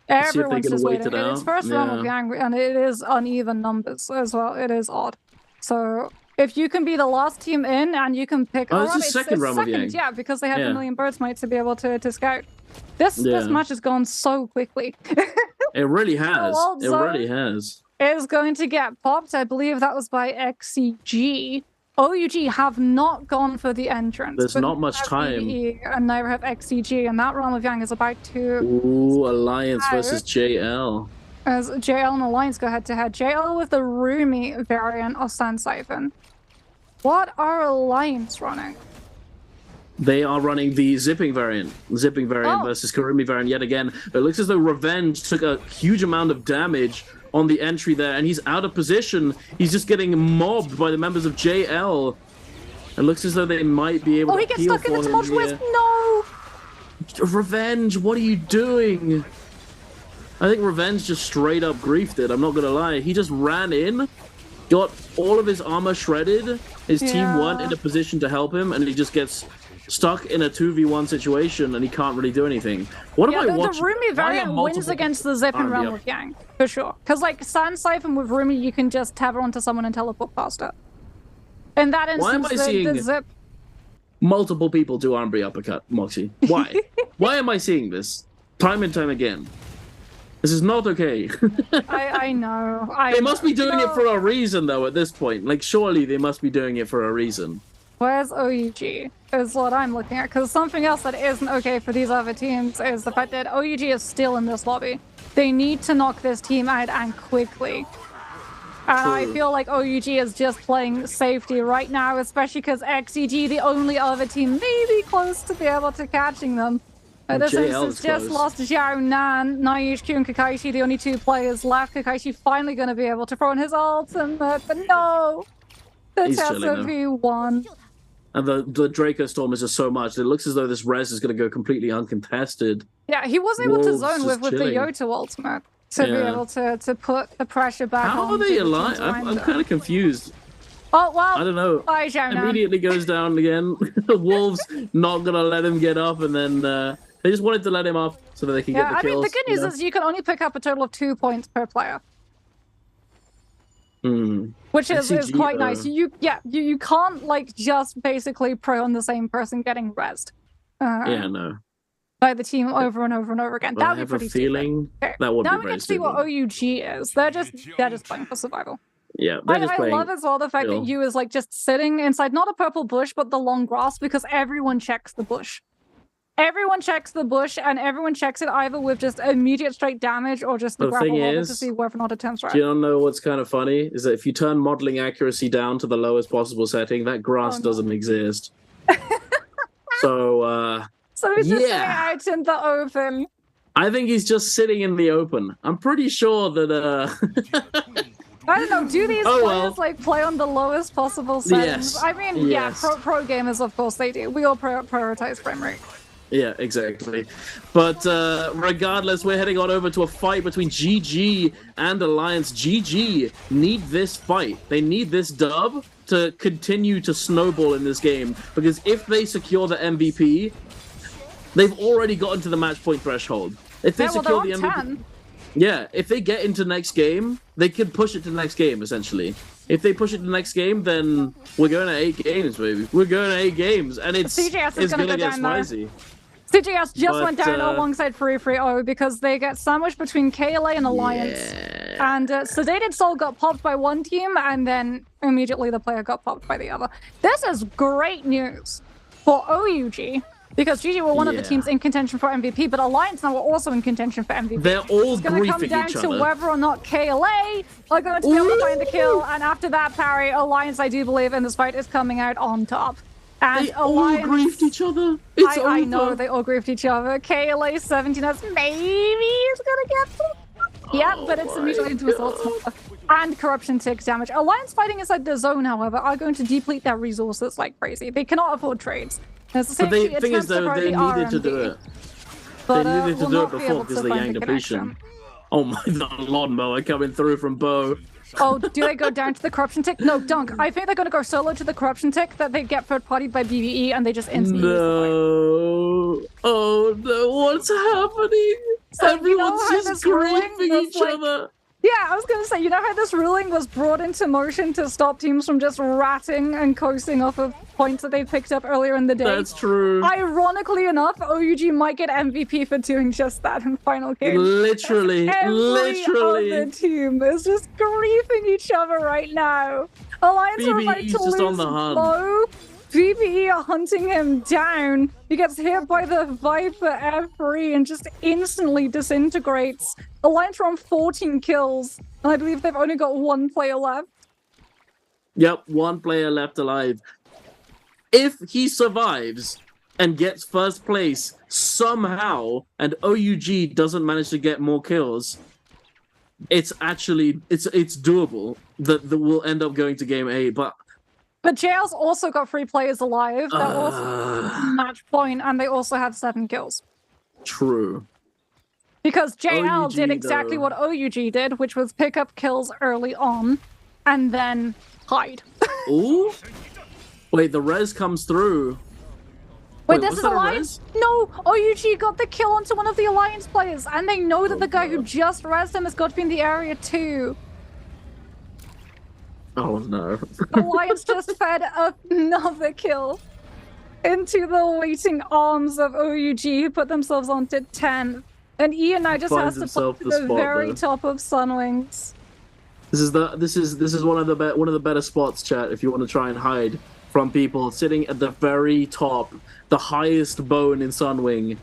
Everyone's just waiting. It's first realm of Yang, and it is uneven numbers as well. It is odd. So if you can be the last team in and you can pick... Oh, it's the second realm of Yang. Yeah, because they have a million birds might to be able to scout. This match has gone so quickly. It really has. It really has. Is going to get popped. I believe that was by XCG. OUG have not gone for the entrance. There's not much time. And neither have XCG. And that realm of Yang is about to... Ooh, Alliance versus JL. As JL and Alliance go head-to-head. JL with the Rumi variant of Sand Siphon. What are Alliance running? They are running the zipping variant. Zipping variant versus Karumi variant yet again. It looks as though Revenge took a huge amount of damage on the entry there, and he's out of position. He's just getting mobbed by the members of JL. It looks as though they might be able to he gets stuck in the tumultuous. No! Revenge, what are you doing? I think Revenge just straight up griefed it. I'm not gonna lie. He just ran in, got all of his armor shredded. His team weren't in a position to help him, and he just gets stuck in a 2v1 situation, and he can't really do anything. What am I watching? The Rumi variant wins against the Zipping realm of Yang, for sure. Because, like, Sand Siphon with Rumi, you can just tether onto someone and teleport past it. In that instance, why am I seeing the Zip... multiple people do Armbury uppercut, Moxie? Why? Why am I seeing this? Time and time again. This is not okay. I know. They must be doing it for a reason, though, at this point. Like, surely they must be doing it for a reason. Where's OUG? Is what I'm looking at. Because something else that isn't okay for these other teams is the fact that OUG is still in this lobby. They need to knock this team out, and quickly. And I feel like OUG is just playing safety right now, especially because XEG, the only other team, may be close to be able to catching them. This instance just lost Xiao Nan, NaiHQ, and Kakashi, the only 2 players left. Kakashi finally going to be able to throw in his ultimate, but no! The Tessa won. And the Draco Storm is just so much. It looks as though this res is going to go completely uncontested. Yeah, he was able to zone with the Yoto ultimate to be able to put the pressure back on. How are they alive? I'm kind of confused. Oh, well, I don't know. Bye, immediately goes down again. Wolves not going to let him get up, and then they just wanted to let him up so that they can get the kills. I mean, the good news is you can only pick up a total of 2 points per player. Which is quite nice. You can't like just basically prey on the same person getting rezzed. No. By the team over and over and over again. That would be pretty feeling that would now be we get to see what OUG is. They're just playing for survival. Yeah, I love as well the fact that you is like just sitting inside not a purple bush but the long grass, because everyone checks the bush. Everyone checks the bush, and everyone checks it either with just immediate straight damage or just the grapple level to see whether or not it turns right. Do you don't know what's kind of funny? Is that if you turn modeling accuracy down to the lowest possible setting, that grass doesn't exist. So he's just sitting out in the open. I think he's just sitting in the open. I'm pretty sure that I don't know, do these players like play on the lowest possible settings? Yes. I mean, pro gamers, of course they do. We all prioritize frame rate. Yeah, exactly. But regardless, we're heading on over to a fight between GG and Alliance. GG need this fight. They need this dub to continue to snowball in this game, because if they secure the MVP, they've already gotten to the match point threshold. If they secure the MVP, if they get into next game, they could push it to the next game, essentially. If they push it to the next game, then we're going to 8 games, baby. We're going to 8 games, and it's going to get spicy. CGS just went down alongside Free because they get sandwiched between KLA and Alliance. And Sedated Soul got popped by one team, and then immediately the player got popped by the other. This is great news for OUG, Because GG were one of the teams in contention for MVP, but Alliance now are also in contention for MVP. They're all it's going to come down to whether or not KLA are going to be able to find the kill, and after that parry, Alliance, I do believe, in this fight is coming out on top. And they all griefed each other. I know they all griefed each other. KLA 17 as maybe is going to get some. Yeah, but it's immediately into assault and corruption tick damage. Alliance fighting inside the zone, however, are going to deplete their resources like crazy. They cannot afford trades. But the thing is, though, they needed to do it. But, they needed to do it before because they yanked depletion. Oh my god, lawnmower coming through from Bo. Oh, do they go down to the corruption tick? No, Dunk. I think they're going to go solo to the corruption tick that they get third-partied by BVE and they just instantly No. Oh no, what's happening? So everyone's just griefing each other. Yeah, I was going to say, you know how this ruling was brought into motion to stop teams from just ratting and coasting off of points that they picked up earlier in the day? That's true. Ironically enough, OUG might get MVP for doing just that in final game. Literally. Every other team is just griefing each other right now. Alliance are about to lose Low. BBE are hunting him down. He gets hit by the Viper F3 and just instantly disintegrates. Alliance are on 14 kills, and I believe they've only got one player left. Yep, one player left alive. If he survives and gets first place somehow, and OUG doesn't manage to get more kills, it's actually it's doable. That we'll end up going to game 8, but JL's also got 3 players alive. They're also match point, and they also have 7 kills. True. Because JL OUG, did exactly what OUG did, which was pick up kills early on, and then hide. Ooh. Wait, the res comes through. Wait, this is Alliance? No, OUG got the kill onto one of the Alliance players, and they know that the guy who just resed him has got to be in the area too. Oh no. Alliance just fed another kill into the waiting arms of OUG, who put themselves onto 10. And Ian now just has to put to the very top of Sunwings. This is one of the better spots, chat, if you want to try and hide from people sitting at the very top, the highest bone in Sunwing.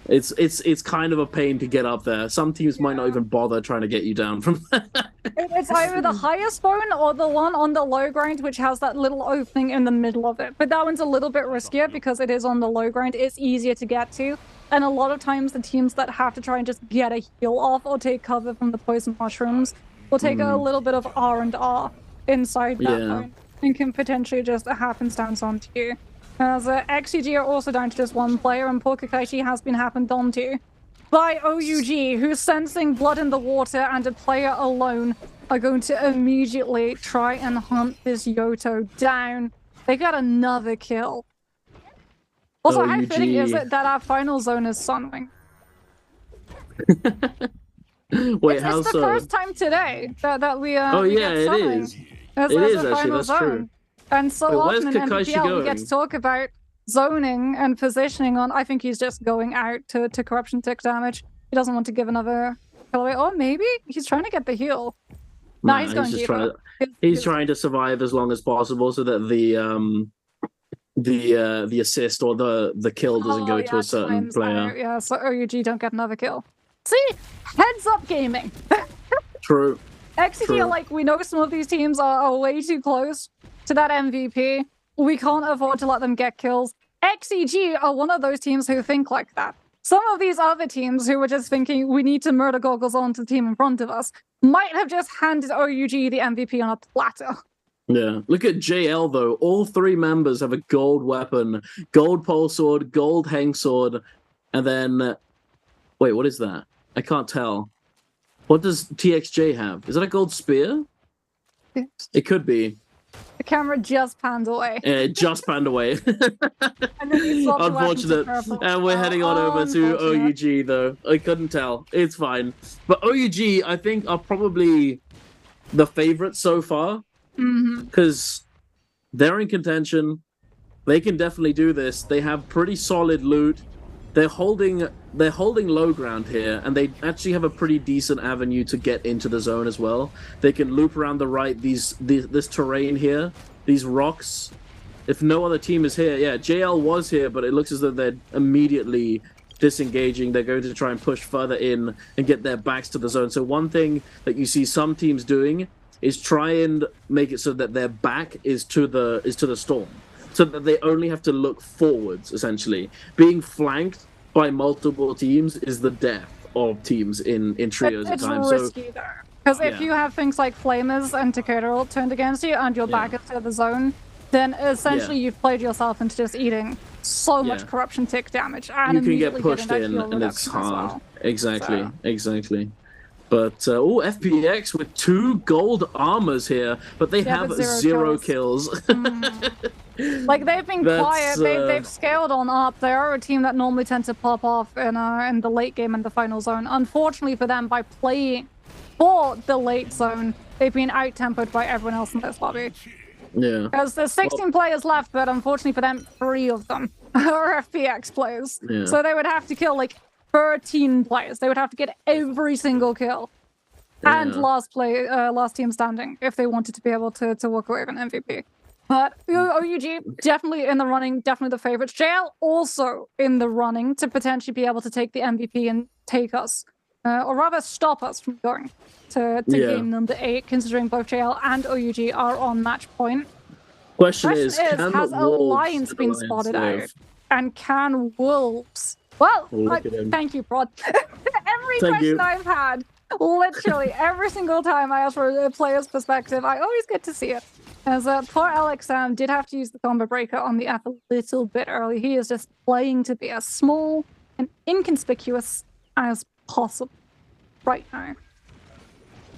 It's kind of a pain to get up there. Some teams might not even bother trying to get you down from there. It's either the highest bone or the one on the low ground, which has that little opening in the middle of it. But that one's a little bit riskier because it is on the low ground. It's easier to get to. And a lot of times the teams that have to try and just get a heal off or take cover from the poison mushrooms will take a little bit of R&R inside that bone and can potentially just happenstance onto you. As XCG are also down to just 1 player, and poor Kakashi has been happened onto by OUG, who's sensing blood in the water, and a player alone are going to immediately try and hunt this Yoto down. They got another kill. Also, how fitting is it that our final zone is Sunwing? Wait, how so? It's the first time today that we oh yeah, get it is. As a final zone. True. And so often in NBPL we get to talk about zoning and positioning on. I think he's just going out to corruption tick damage. He doesn't want to give another kill away. Or maybe he's trying to get the heal. No, he's going deeper. He's trying to survive as long as possible so that the assist or the kill doesn't go to a certain player. Yeah, so OUG don't get another kill. See? Heads up gaming. True. XCG are like, we know some of these teams are way too close to that MVP. We can't afford to let them get kills. XCG are one of those teams who think like that. Some of these other teams who were just thinking we need to murder goggles onto the team in front of us might have just handed OUG the MVP on a platter. Yeah, look at JL though. All 3 members have a gold weapon, gold pole sword, gold hang sword, and then wait, what is that? I can't tell. What does TXJ have? Is that a gold spear? It could be. The camera just panned away. It just panned away. And then unfortunate. And we're heading on over to OUG though. I couldn't tell. It's fine. But OUG, I think, are probably the favorites so far. Because they're in contention. They can definitely do this. They have pretty solid loot. They're holding low ground here, and they actually have a pretty decent avenue to get into the zone as well. They can loop around the right, this terrain here, these rocks, if no other team is here, yeah, JL was here, but it looks as though they're immediately disengaging. They're going to try and push further in and get their backs to the zone. So one thing that you see some teams doing is try and make it so that their back is to the storm, so that they only have to look forwards. Essentially, being flanked by multiple teams is the death of teams in trios at times. It's risky though, because if you have things like Flamers and Takeda turned against you and your back is to the zone, then essentially you've played yourself into just eating so much corruption tick damage, and you can get immediately pushed getting that in, heal and it's reduction as hard. well. Exactly, So- exactly. But FPX with 2 gold armors here, but they Yeah, have but 0 kills. Like they've been That's, quiet, they've scaled on up. They are a team that normally tend to pop off in the late game and the final zone. Unfortunately for them, by playing for the late zone, they've been out-tempoed by everyone else in this lobby. Yeah. Because there's 16 players left, but unfortunately for them, 3 of them are FPX players. Yeah. So they would have to kill like 13 players. They would have to get every single kill. And last team standing if they wanted to be able to walk away with an MVP. But OUG definitely in the running, definitely the favorites. JL also in the running to potentially be able to take the MVP and take us, or rather stop us from going to game number 8, considering both JL and OUG are on match point. Question is, can has Wolves Alliance been Alliance spotted live? out? And can Wolves? Well, Look at him. thank you, Prod. Every Thank you. question I've had, literally every single time I ask for a player's perspective, I always get to see it. As poor LXM did have to use the combo breaker on the F a little bit early. He is just playing to be as small and inconspicuous as possible right now.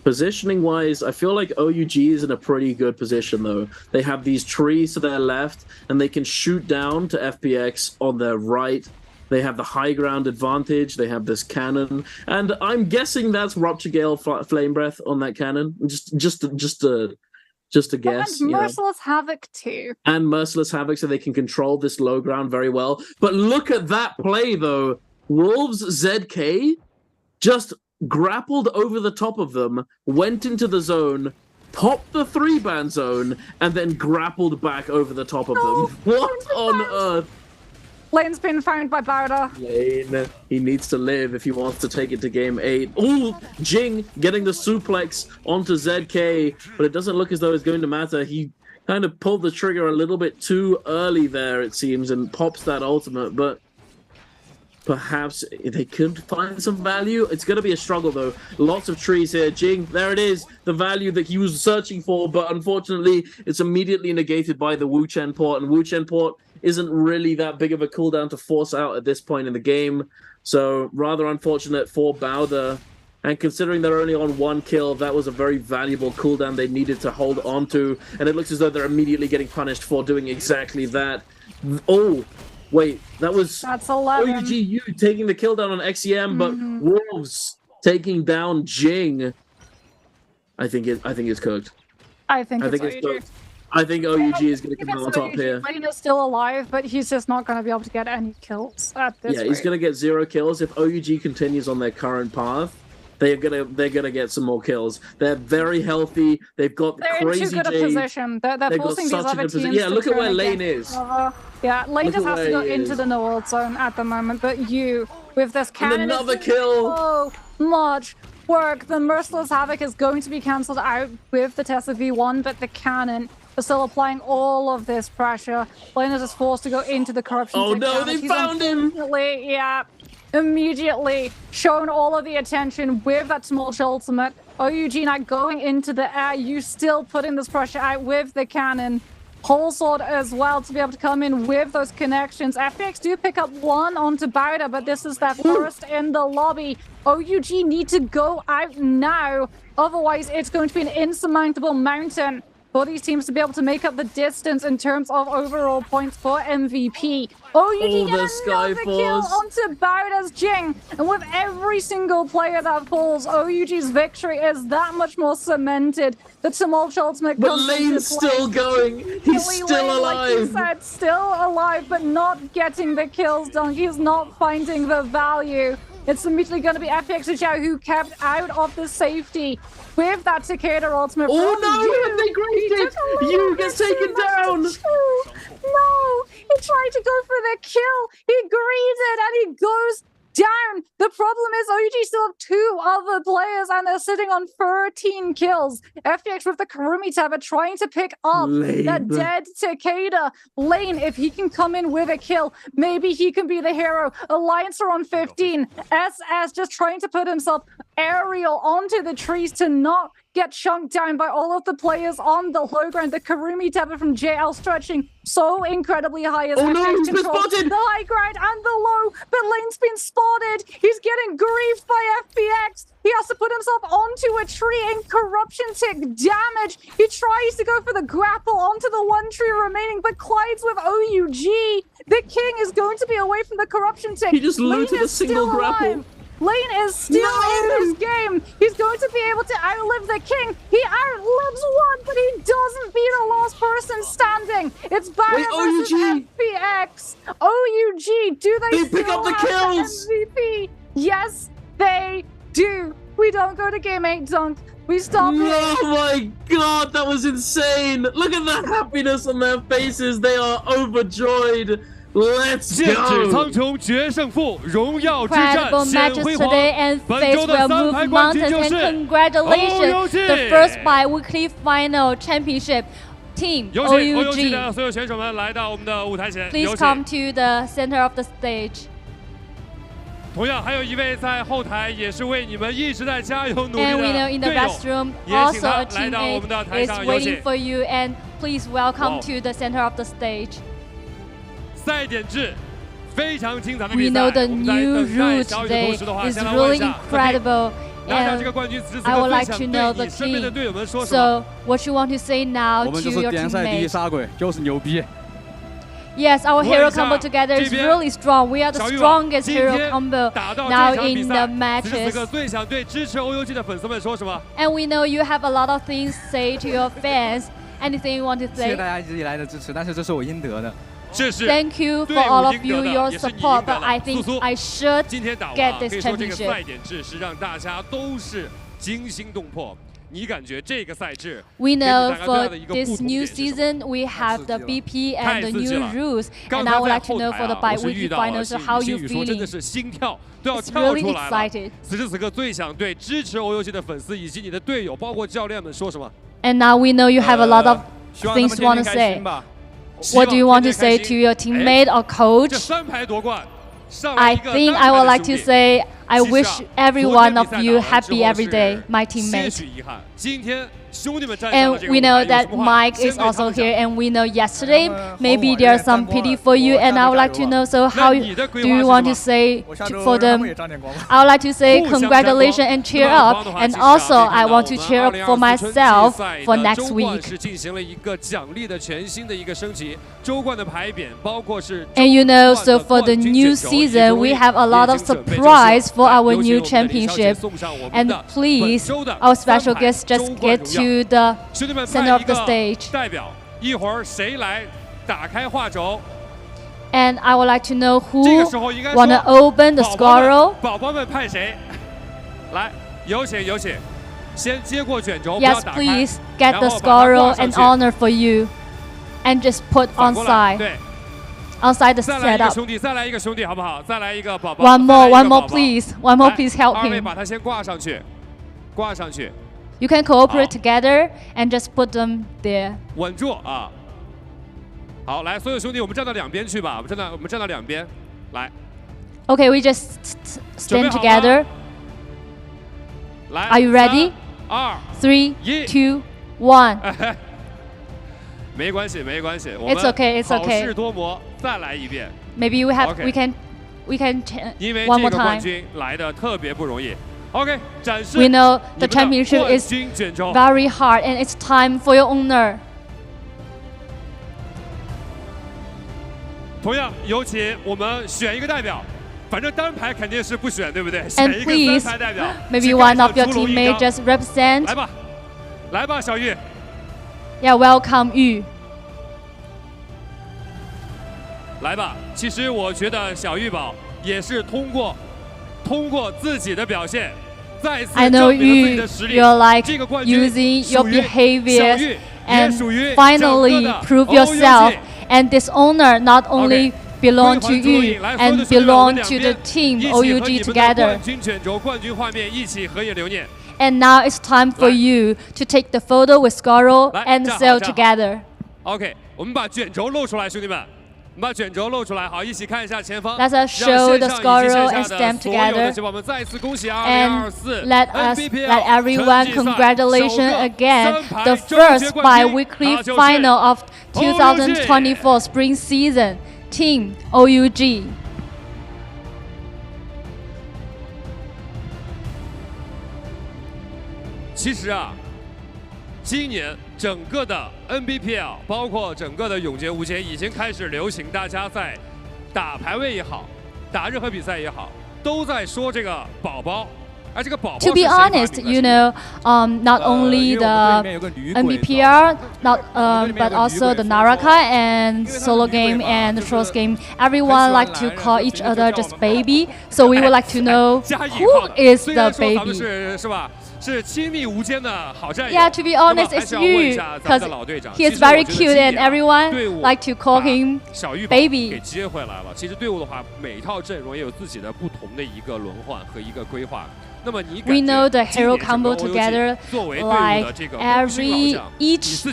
Positioning wise, I feel like OUG is in a pretty good position though. They have these trees to their left, and they can shoot down to FPX on their right. They have the high ground advantage. They have this cannon, and I'm guessing that's Rupture Gale Flame Breath on that cannon. Just a guess. And you know. Merciless Havoc too. And Merciless Havoc, so they can control this low ground very well. But look at that play though. Wolves ZK just grappled over the top of them, went into the zone, popped the 3-ban zone, and then grappled back over the top of them. What on earth? Lane's been found by Bowder. Lane, he needs to live if he wants to take it to game 8. Ooh, Jing getting the suplex onto ZK, but it doesn't look as though it's going to matter. He kind of pulled the trigger a little bit too early there, it seems, and pops that ultimate, but perhaps they could find some value. It's going to be a struggle, though. Lots of trees here. Jing, there it is. The value that he was searching for, but unfortunately, it's immediately negated by the Wu Chen port, and Wu Chen port isn't really that big of a cooldown to force out at this point in the game. So, rather unfortunate for Bowder. And considering they're only on 1 kill, that was a very valuable cooldown they needed to hold on to. And it looks as though they're immediately getting punished for doing exactly that. Oh, wait, that's 11. OUGU taking the kill down on XEM, but Wolves taking down Jing. I think it's cooked. I think it's it's OUG. cooked. I think OUG is going to come out on top here. Lane is still alive, but he's just not going to be able to get any kills at this Yeah, he's rate. going to get 0 kills. If OUG continues on their current path, they're gonna get some more kills. They're very healthy. They've got They're crazy in too good a Jade. position. They're They've got forcing these such a other good teams position. Yeah, to look at turn where Lane against is. Yeah, Lane Look just at has to where go he into is. the no-ult zone at the moment, but you, with this cannon, is another doing kill. so much work. The Merciless Havoc is going to be cancelled out with the Tessa V1, but the cannon is still applying all of this pressure. Lane is just forced to go into the corruption. Oh tick no, damage. they He's found him! Immediately shown all of the attention with that small ultimate. OUG now going into the air. You still putting this pressure out with the cannon. Whole sword as well to be able to come in with those connections. FPX do pick up 1 onto Bowder, but this is their first in the lobby. OUG need to go out now. Otherwise, it's going to be an insurmountable mountain for these teams to be able to make up the distance in terms of overall points for MVP. OUG get another kill onto Bowder's Jing. And with every single player that falls, OUG's victory is that much more cemented. The Tumult Ultimate But comes into Lane's play. still going. He's Lane, still like you alive. said, still alive, but not getting the kills done. He's not finding the value It's immediately going to be FPX and Xiao who kept out of the safety with that Takeda ultimate. Oh no, they grazed it! You gets taken down! No, he tried to go for the kill. He greens it and he goes down. The problem is OUG still have 2 other players and they're sitting on 13 kills. FPX with the Kurumi Tabba trying to pick up that dead Takeda. Lane, if he can come in with a kill, maybe he can be the hero. Alliance are on 15. SS just trying to put himself aerial onto the trees to not get chunked down by all of the players on the low ground. The Kurumi Tabba from JL stretching so incredibly high as FPX controls the high ground and the low, but Lane's been spotted. He's getting griefed by FPX. He has to put himself onto a tree and corruption tick damage. He tries to go for the grapple onto the 1 tree remaining, but collides with OUG. The king is going to be away from the corruption tick. He just looted a single grapple. Lane is still in this game. He's going to be able to outlive the king. He outlives one, but he doesn't be the last person standing. It's Barra versus FPX. OUG, do they pick up the kills? MVP? Yes, they do. We don't go to game 8 dunk. We stop it. Oh my god, that was insane. Look at the happiness on their faces. They are overjoyed. Let's go! 剑指苍穹决胜负，荣耀之战显辉煌。本周的3排冠军就是 Congratulations, the first Biweekly Final Championship team 有请 OUG 的所有选手们来到我们的舞台前。 Please come to the center of the stage. 同样还有一位在后台也是为你们一直在加油努力的 And we know in the 队友， restroom 也请 also 他 a 来到我们的 teammate 台 is 上，有请 waiting。for you, and please welcome to the center of the stage. 赛点制非常精彩的 We 比赛。 know the 我们在 new 等待 route 小雨的 today 同时的话， is 先来问 really 一下 incredible. 拿下 And 这个冠军，此时此 I 刻 would 最 like 想 to know 对 the 你身边的 king. 队友们说什么？ So, what you want to say now 我们 to 就是 your 联赛第一 teammates? 杀鬼，就是牛逼。 Yes, our 问 hero 一下 combo together is 这边 really strong. We are the 小玉网 strongest 今 hero 天 combo 打到 now 这场比 in the 赛，此时此 matches. 刻最想对支持 OUG 的粉丝们说什么？ And we know you have a lot of things to say to your fans. Anything you want to 谢谢 say? 大家一直以来的支持，但是这是我应得的。这是 Thank you 队 for 伍 all of 应得 you, 的 your 也是你 support, 应得 but 的 I think 苏苏 I should 今天打完 get 啊， this 可以说这个 championship. 赛点制是让大家都是惊心动魄。你感觉这个赛制 We 给你 know 大家最 for 大的一个不 this 同 new 点是什么？ season we have the BP and the 太刺激 new 了 rules, 刚 and 才 I would 在 like to 后 know 台 for the 啊，我是遇 biweekly 到了 finals 心 how 心 you 语说真的 feeling. 是心跳都要 It's 跳 really 出来了 excited.。此时此刻最想对支持 OUG 的粉丝以及你的队友，包括教练们说什么？ And now we know you have a lot of 希望他们 things 天 to want 天 to 开 say. 心吧。 What do you want to 希望 say 天 to 天 your 开心。 teammate or 这 coach? 3排夺冠，上来 I 一个 think 单 I 排 would 的 like 兄 to 弟。 say I 其实 wish 啊 every 昨 one 天 of 比赛 you 打完之 happy 后 every 是 day, my 些 teammates. 许遗憾，今天兄弟们站上了 And 这个 we 舞台， know 有 that 什么话 Mike 先 is 对他 also 们讲 here, and we know yesterday maybe there's some pity for you, and I would like to know. So how do you want to say for them? I would like to say congratulations and cheer up, and also I want to cheer up for myself for next 周冠 week. 是进行了一个奖励的全新的一个升级，周冠的牌匾包括是 And you know, so for the new season, we have a lot of surprise for our new championship. And please, our special guests just get to the 兄弟们 center 派 of 一 the 个 stage. 代表，一会儿谁来打开画轴？ And I would like to know 这 who 个时候应该 wanna 说 open the 宝宝们 squirrel. 派谁？来，有请有请，先接过卷轴，不要 Yes, 打开， please get 然 the 后把它挂 squirrel 上 and 去。 honor for you, and just put 反 on 过来， side, 对， outside the 再来一个 setup. 兄弟，再来一个兄弟，好不好？再来一个宝宝。 One 再来 more, 一个 one more, 宝宝 please. One more, 来 please help 二位 him. 把它先挂上去，挂上去， You can cooperate together and just put them there. 稳住啊！好，来，所有兄弟，我们站到两边去吧，我们站到两边，来， Okay, we just stand 准备好吗？ together. 来 Are you ready? 2、 3, 1 2, 1. 没关系，没关系，我 It's 们 okay, it's 好 okay. 事多磨，再来一遍。 Maybe we have, Okay. we can 因为 one 这 more 个冠 time. 军来的特别不容易。OK， 展示 We know 你 the 们的 championship 冠 is 军卷轴。 very hard, and it's time for your owner. 同样有请我们选一个代表，反正单排肯定是不选，对不对？ And 选一个 please, 三排代表。 maybe 请 one 看 of your 出笼一 teammates 张 just represent. 来吧，来吧，小玉， Yeah, welcome Yu. 来吧。其实我觉得小玉宝也是通过通过自己的表现，再次 I know 证明了自己的实力。 you're like 这个冠军 using your 属于 behaviors 小玉，也 and 属于 finally 整个的 prove OUG yourself. And this honor not only belong to 归还座椅 you 来，所有 and 的兄弟们我们 belong 两 to 边 the team 一起和你 OUG 们的 together. 冠军卷轴、冠军画面一起合影留念。 And now it's time for you to take the photo with Skaro 来 and 站好 Sail 站好 together. OK， 我们把卷轴露出来，兄弟们，我们把卷轴露出来，好，一起看一下前方。 Let us 让 show 线 the 上以及 Skaro 线 and 下 stamp 的所有的 together. 小伙伴们再一次恭喜 And 2024 let us, NBPL let everyone 成绩赛 congratulations 首个 again 三排 the 中 first 学冠军 bi-weekly 他就是 final of 2024 2024 spring season, Team OUG. 其实啊，今年整个的 NBPL， 包括整个的永劫无间，已经开始流行，大家在打排位也好，打任何比赛也好，都在说这个宝宝。而这个宝宝 To be honest, you know, not only the NBPL, but also the NARAKA and solo game and the trolls game, everyone like to call each other just baby. So we would like to know who is the baby. 是吧？是亲密无间的好战友。 Yeah, to be honest, it's you, because he is very cute and everyone like to call him 小玉 baby. 给接回来了。其实队伍的话，每一套阵容也有自己的不同的一个轮换和一个规划。那么你 We know the hero combo together, like each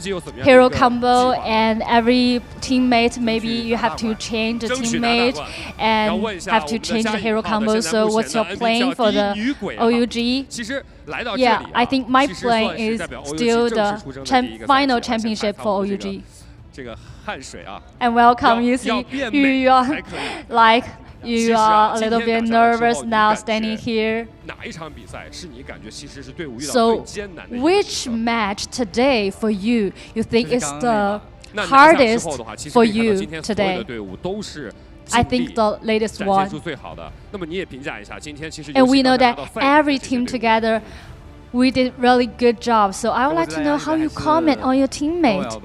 hero combo and every teammate. Maybe you have to change the teammate and have to change the hero combo. So what's your plan for the OUG? Yeah, I think my plan is still the final championship for OUG. 这个汗水啊 And welcome, you see, you are like. You are a little bit nervous now standing here. 哪一场比赛是你感觉其实是队伍遇到 So 最艰难的？ which match today for you think is the hardest for you today? I think the latest one. 展现出最好的。那么你也评价一下，今天其实 And we know that every team together, we did really good job. So I would like to know how you comment on your teammate.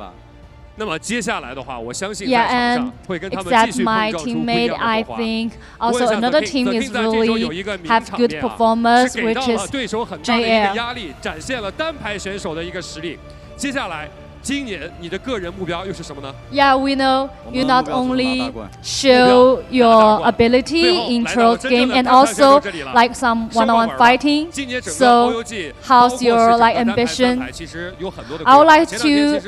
那么接下来的话，我相信 Yeah, 在场 and 上会跟他们继 except 续碰 my 撞出不一 teammate, 样的 I 火花。 think 问一 also 下 another The team King is 在这周有 really 一个名 have 场 good 面啊， performance, 是给到 which 了 is 对手很大的一个 JL. 压力，展现了单排选手的一个实力。接下来，今年你的个人目标又是什么呢？ Yeah, we know you not only show your ability in trolls game and also like some one-on-one fighting. So how's your like ambition? I would like to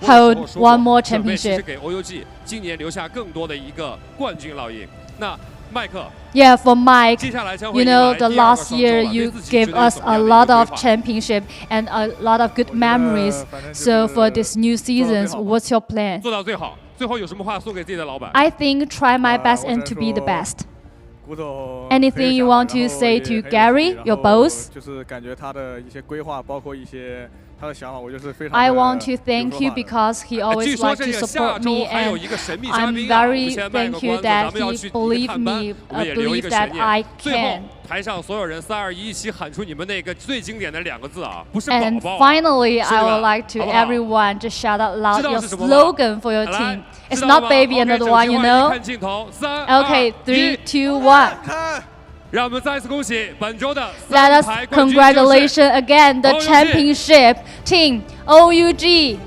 hold one more championship. 给 OUG 今年留下更多的一个冠军烙印。那麦克。 Yeah, for Mike, you know, the last year you gave us a lot of championship and a lot of good memories. So for this new season, what's your plan? 做到最好，最后有什么话送给自己的老板？ I think try my best and to be the best. Anything you want to say to Gary, your boss? 就是感觉他的一些规划，包括一些他的想法，我就是非常。 I want to thank you because he always like to support me, and I'm very thank you that he believe me, believe that I can. 台上所有人3、2、1一起喊出你们那个最经典的2个字啊，不是宝 And 宝。 finally, I would like to everyone just shout out loud your slogan for your team. It's not baby another one, you know. Okay, 3, 2, 1. 让我们再次恭喜本周的 Let us congratulations again the championship team OUG.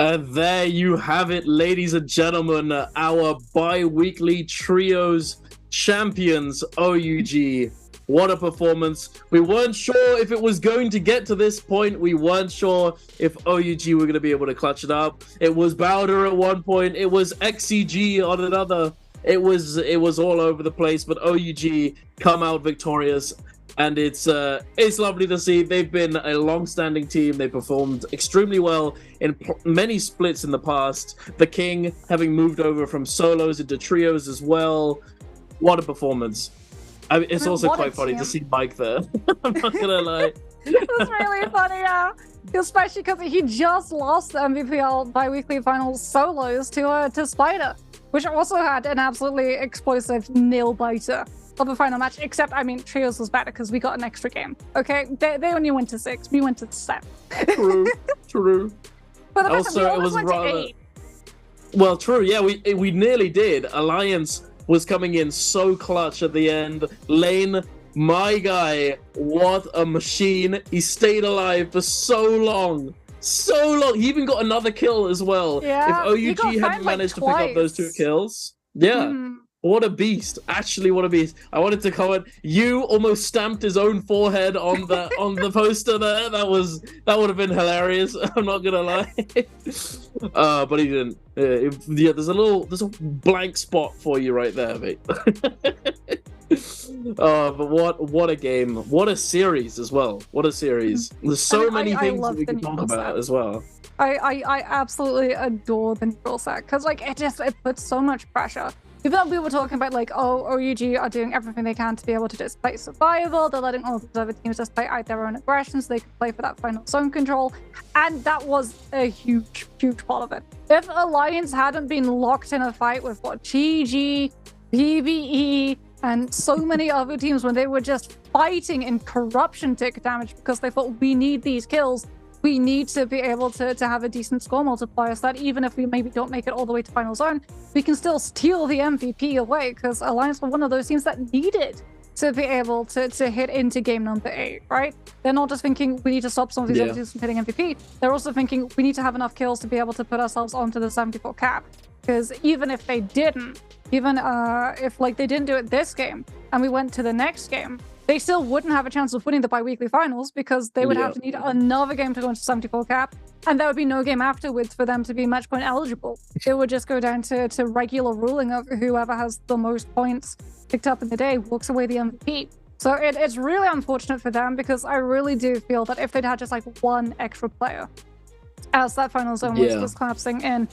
And there you have it, ladies and gentlemen, our bi-weekly trios champions, OUG. What a performance. We weren't sure if it was going to get to this point. We weren't sure if OUG were going to be able to clutch it up. It was Bowder at one point. It was XCG on another. It was all over the place, but OUG come out victorious. And it's lovely to see. They've been a long-standing team. They performed extremely well in many splits in the past. The King having moved over from solos into trios as well. What a performance. I mean, it's also quite funny to see Mike there. I'm not gonna lie. It's really funny, yeah. Especially because he just lost the NBPL bi-weekly finals solos to Spider, which also had an absolutely explosive nail-biter of a final match, except, I mean, trios was better because we got an extra game, okay? They only went to 6, we went to 7. True, true. But the fact Also, that we it almost was went to rather. 8. Well, true. Yeah, we nearly did. Alliance was coming in so clutch at the end. Lane, my guy, what a machine! He stayed alive for so long. So long. He even got another kill as well. Yeah, If OUG hadn't managed to pick up those 2 kills, yeah. What a beast! Actually, what a beast! I wanted to comment. You almost stamped his own forehead on the poster there. That would have been hilarious. I'm not gonna lie. But he didn't. Yeah, there's a blank spot for you right there, mate. But what a game! What a series as well! What a series! There's so many things that we can talk about as well. I absolutely adore the neutral set because like it puts so much pressure. Even though we were talking about like, oh, OUG are doing everything they can to be able to just play survival, they're letting all the other teams just play out their own aggression so they can play for that final zone control, and that was a huge part of it. If Alliance hadn't been locked in a fight with what GG, PvE, and so many other teams when they were just fighting in corruption tick damage because they thought we need these kills, we need to be able to have a decent score multiplier so that even if we maybe don't make it all the way to final zone, we can still steal the MVP away because Alliance were one of those teams that needed to be able to hit into game number 8, right? They're not just thinking we need to stop some of these other teams from hitting MVP, they're also thinking we need to have enough kills to be able to put ourselves onto the 74 cap. Because even if they didn't, even if like they didn't do it this game and we went to the next game, they still wouldn't have a chance of winning the bi-weekly finals because they would have to need another game to go into 74 cap, and there would be no game afterwards for them to be match point eligible. It would just go down to regular ruling of whoever has the most points picked up in the day walks away the MVP. So it's really unfortunate for them because I really do feel that if they'd had just like one extra player as that final zone was collapsing in,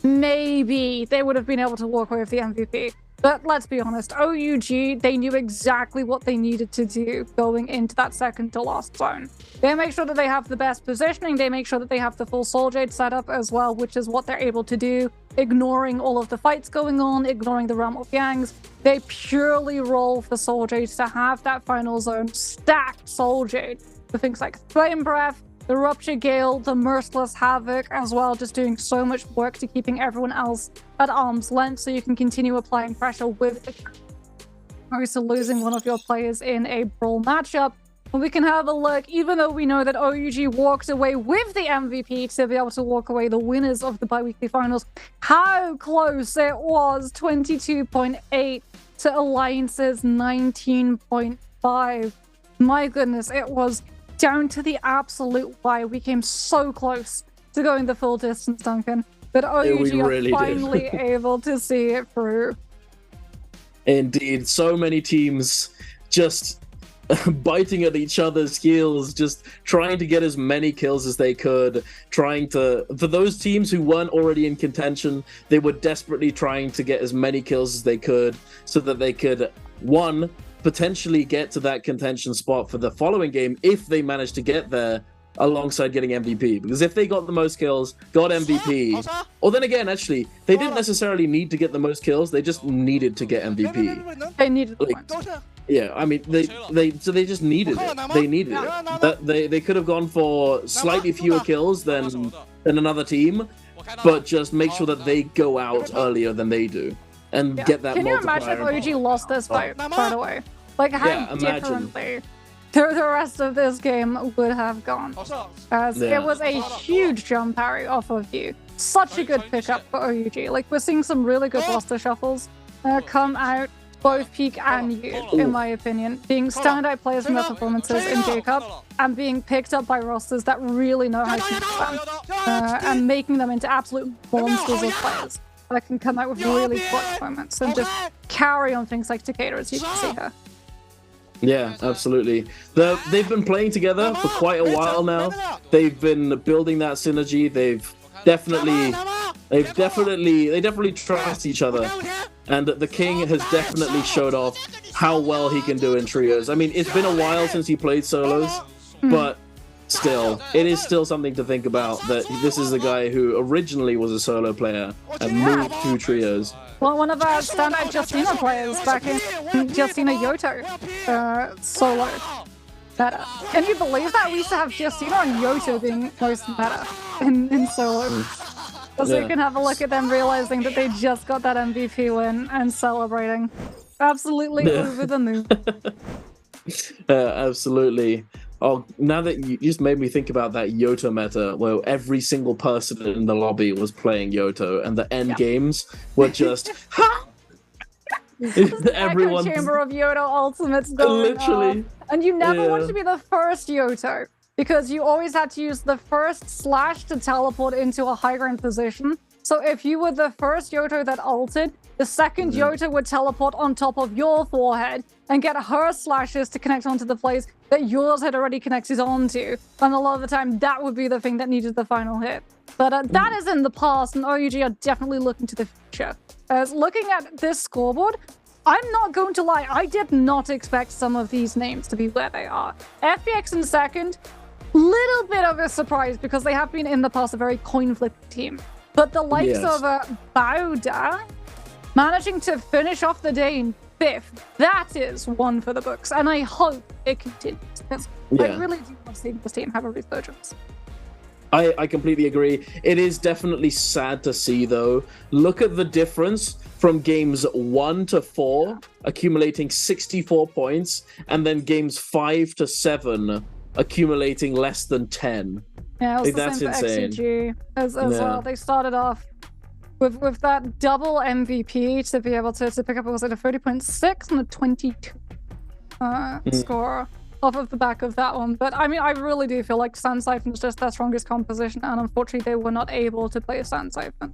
maybe they would have been able to walk away with the MVP. But let's be honest, OUG, they knew exactly what they needed to do going into that second to last zone. They make sure that they have the best positioning, they make sure that they have the full Soul Jade setup as well, which is what they're able to do, ignoring all of the fights going on, ignoring the Realm of Yangs. They purely roll for Soul Jade to have that final zone stacked Soul Jade for things like Flame Breath, the Rupture Gale, the Merciless Havoc as well, just doing so much work to keeping everyone else at arm's length so you can continue applying pressure with the opposed to losing one of your players in a brawl matchup. And we can have a look, even though we know that OUG walked away with the MVP to be able to walk away the winners of the bi-weekly finals, how close it was, 22.8 to Alliance's 19.5. My goodness, it was down to the absolute wire. We came so close to going the full distance, Duncan, but OUG are finally able to see it through. Indeed, so many teams just biting at each other's heels, just trying to get as many kills as they could, for those teams who weren't already in contention, they were desperately trying to get as many kills as they could so that they could, one, potentially get to that contention spot for the following game if they managed to get there alongside getting MVP. Because if they got the most kills, got MVP, or then again, actually, they didn't necessarily need to get the most kills, they just needed to get MVP. They needed the points. Yeah, I mean, they just needed it. They needed it. They could have gone for slightly fewer kills than another team, but just make sure that they go out earlier than they do. And get that Can you imagine if OG lost this fight, by the way? Like, how differently the rest of this game would have gone. As it was a huge jump parry off of you. Such a good pickup for OUG. Like, we're seeing some really good roster shuffles come out, both Peak and you, in my opinion, being standout players from their performances in J-Cup and being picked up by rosters that really know how to use them, and making them into absolute monsters of players that can come out with really clutch moments and just carry on things like Takeda, as you can see here. Yeah, absolutely. They've been playing together for quite a while now. They've been building that synergy. They definitely trust each other. And the King has definitely showed off how well he can do in trios. I mean, it's been a while since he played solos, but still, it is still something to think about that this is the guy who originally was a solo player and moved to trios. Well, one of our standout Justina players back in Justina Yoto solo. meta. Can you believe that? We used to have Giacino and Yoto being most meta in solo. So you can have a look at them realizing that they just got that MVP win and celebrating. Absolutely over the moon. Absolutely. Oh, now that you just made me think about that Yoto meta, where every single person in the lobby was playing Yoto, and the end games were just everyone's chamber of Yoto ultimates going off. And you never want to be the first Yoto, because you always had to use the first slash to teleport into a high ground position. So if you were the first Yoto that ulted, the second Yoto would teleport on top of your forehead and get her slashes to connect onto the place that yours had already connected onto. And a lot of the time, that would be the thing that needed the final hit. But that is in the past, and OUG are definitely looking to the future. As looking at this scoreboard, I'm not going to lie, I did not expect some of these names to be where they are. FPX in second, little bit of a surprise because they have been in the past a very coin-flip team. But the likes of Bauda managing to finish off the day in 5th, that is one for the books. And I hope it continues. I really do want to see this team have a resurgence. I completely agree. It is definitely sad to see, though. Look at the difference from games 1 to 4, accumulating 64 points, and then games 5 to 7, accumulating less than 10. Yeah, it was the that's same for insane. XCG as well. They started off with that double MVP to be able to pick up, was it a 30.6 and a 22 score off of the back of that one. But I mean, I really do feel like Sand Siphon is just their strongest composition, and unfortunately they were not able to play Sand Siphon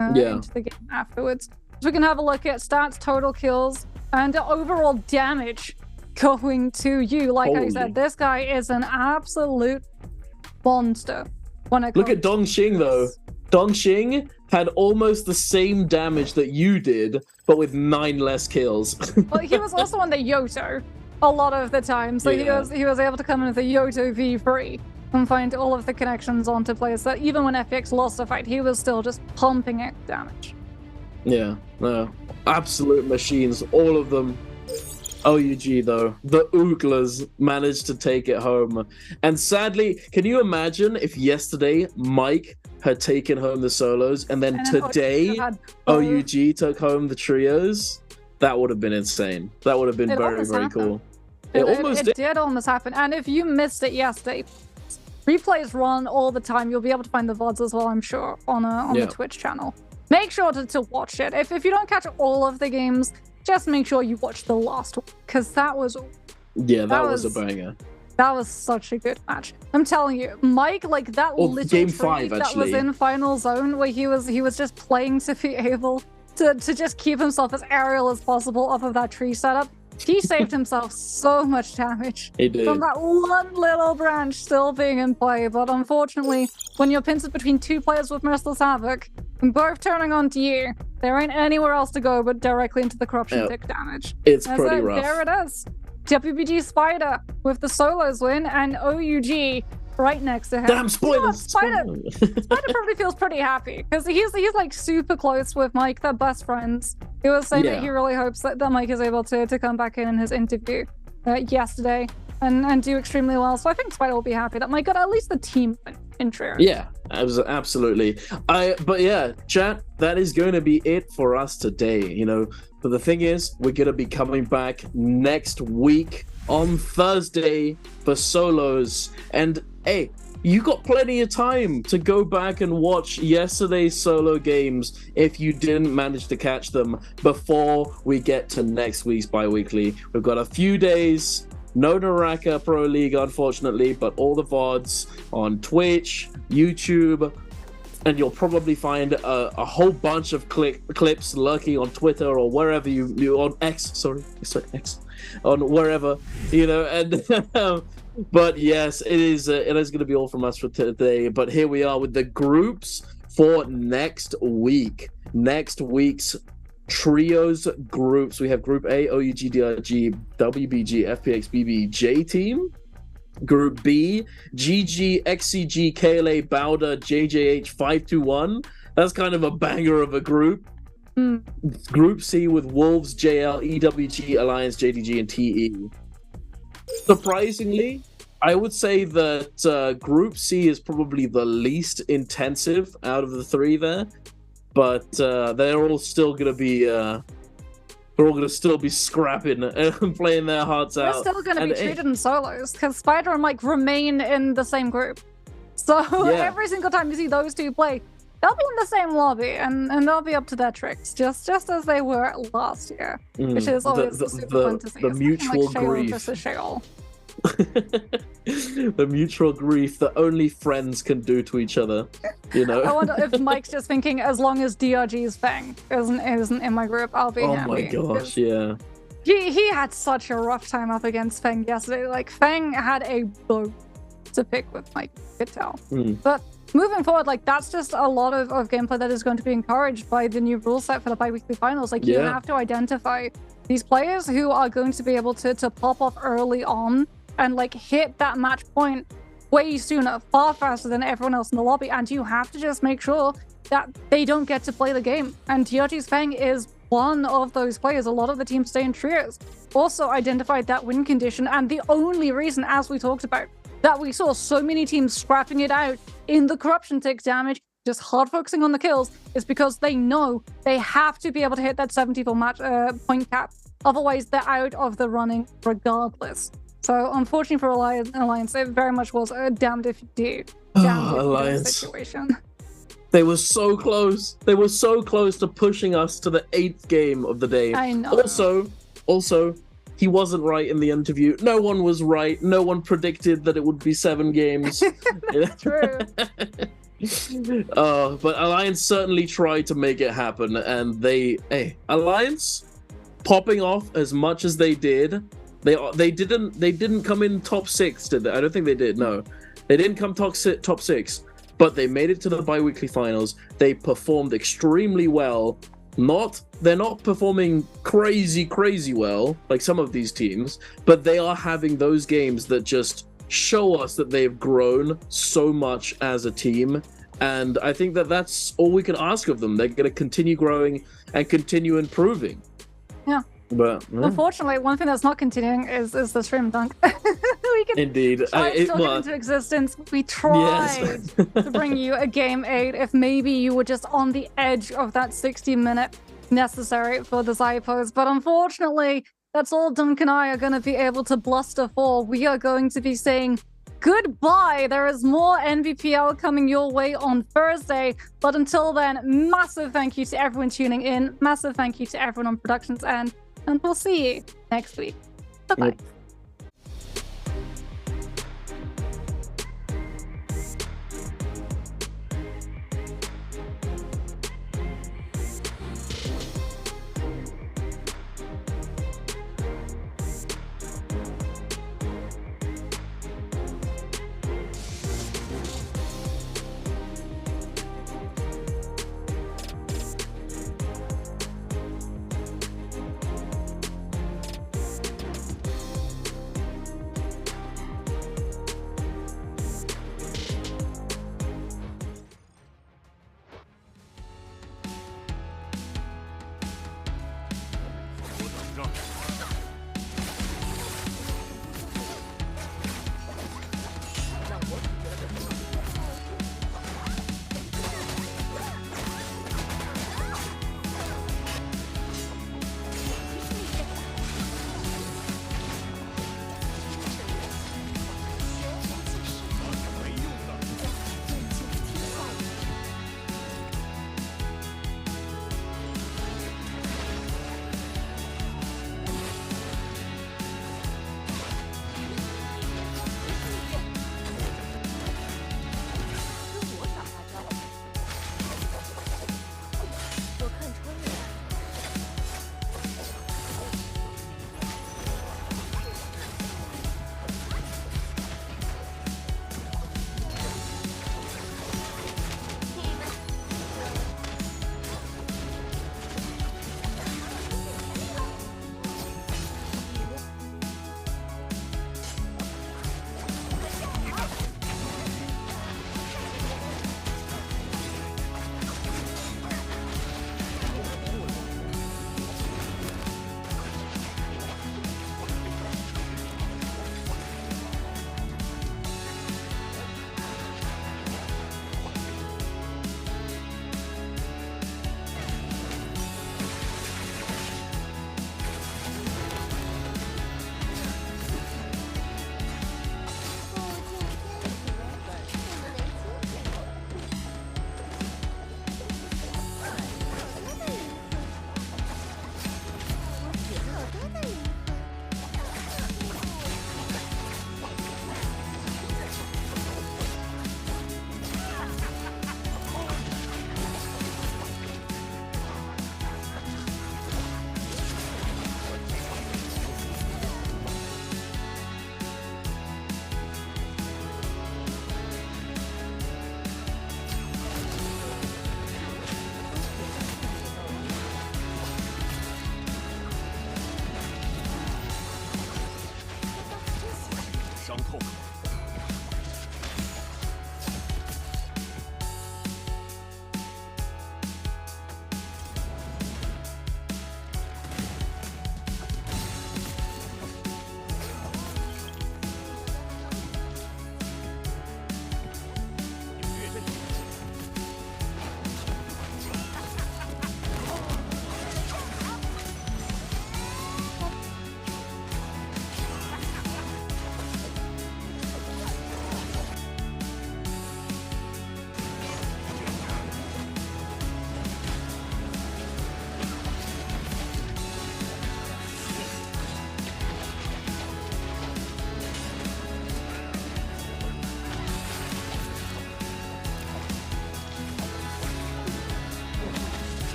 into the game afterwards. So we can have a look at stats, total kills, and overall damage going to you. Like I said, this guy is an absolute monster. Look at Dongxing, though. Dongxing had almost the same damage that you did, but with 9 less kills. Well, he was also on the Yoto a lot of the time, so he was able to come in with a Yoto V3 and find all of the connections onto players that even when FPX lost a fight, he was still just pumping out damage. Yeah, no, absolute machines, all of them. OUG, though, the Ooglers managed to take it home. And sadly, can you imagine if yesterday Mike had taken home the solos and then today OUG took home the trios? That would have been insane. That would have been very, very cool. It did almost happen. And if you missed it yesterday, replays run all the time. You'll be able to find the VODs as well, I'm sure, on the Twitch channel. Make sure to watch it. If you don't catch all of the games, just make sure you watch the last one, because that was... Yeah, that was a banger. That was such a good match. I'm telling you, Mike, like that little game tree 5, that actually. was in Final Zone, where he was just playing to be able to just keep himself as aerial as possible off of that tree setup. He saved himself so much damage from that one little branch still being in play. But unfortunately, when you're pinned between 2 players with Merciless Havoc, and both turning onto you, there ain't anywhere else to go but directly into the corruption tick damage. It's pretty rough. There it is. WBG Spider with the solos win, and OUG right next to him. Damn, spoilers! Spider probably feels pretty happy because he's like super close with Mike. They're best friends. He was saying that he really hopes that Mike is able to come back in his interview yesterday and do extremely well. So I think Spider will be happy that Mike got at least the team intro. Yeah, absolutely. But yeah, chat, that is going to be it for us today, you know. But the thing is, we're going to be coming back next week on Thursday for solos. And hey, you got plenty of time to go back and watch yesterday's solo games if you didn't manage to catch them before we get to next week's bi-weekly. We've got a few days. No NARAKA Pro League, unfortunately, but all the VODs on Twitch, YouTube, and you'll probably find a whole bunch of clips lurking on Twitter or wherever you on X, on wherever, you know, and but yes, it is going to be all from us for today. But here we are with the groups for next week. Next week's trios groups. We have Group A, OUG, DRG, WBG, FPX, BB, J team. Group B, GG, XCG, KLA, Bauda, JJH, 521. That's kind of a banger of a group. Group C with Wolves, JL, EWG, Alliance, JDG, and TE. Surprisingly, I would say that Group C is probably the least intensive out of the three there, but they're all still gonna be scrapping and playing their hearts out. We're still gonna be treated in solos because Spider and Mike remain in the same group. So every single time you see those two play, they'll be in the same lobby and they'll be up to their tricks, just as they were last year, which is always super fun to see. The mutual grief. The mutual grief that only friends can do to each other, you know. I wonder if Mike's just thinking, as long as DRG's Feng isn't in my group, I'll be happy. Oh my gosh, yeah. He had such a rough time up against Feng yesterday. Like, Feng had a boat to pick with Mike, you could tell. But moving forward, like, that's just a lot of gameplay that is going to be encouraged by the new rule set for the bi-weekly finals. Like, you have to identify these players who are going to be able to pop off early on and like hit that match point way sooner, far faster than everyone else in the lobby, and you have to just make sure that they don't get to play the game. And DRG's Feng is one of those players. A lot of the teams stay in trios. Also identified that win condition, and the only reason, as we talked about, that we saw so many teams scrapping it out in the corruption tick damage, just hard focusing on the kills, is because they know they have to be able to hit that 74 match point cap. Otherwise, they're out of the running regardless. So, unfortunately for Alliance, it very much was a damned if you do, damned if you don't situation. They were so close. They were so close to pushing us to the 8th game of the day. I know. Also, he wasn't right in the interview. No one was right. No one predicted that it would be 7 games. True. But Alliance certainly tried to make it happen, and Alliance popping off as much as they did. They didn't come in top 6, did they? I don't think they did. No, they didn't come top 6, but they made it to the bi-weekly finals. They performed extremely well. They're not performing crazy well like some of these teams, but they are having those games that just show us that they've grown so much as a team. And I think that that's all we can ask of them. They're going to continue growing and continue improving. Yeah. But unfortunately, one thing that's not continuing is the stream dunk. We can indeed try to still get into existence. We tried to bring you a game 8 if maybe you were just on the edge of that 60-minute necessary for the Zypos, but unfortunately, that's all Dunk and I are going to be able to bluster for. We are going to be saying goodbye. There is more NBPL coming your way on Thursday, but until then, massive thank you to everyone tuning in, massive thank you to everyone on Productions End, and we'll see you next week. Bye-bye.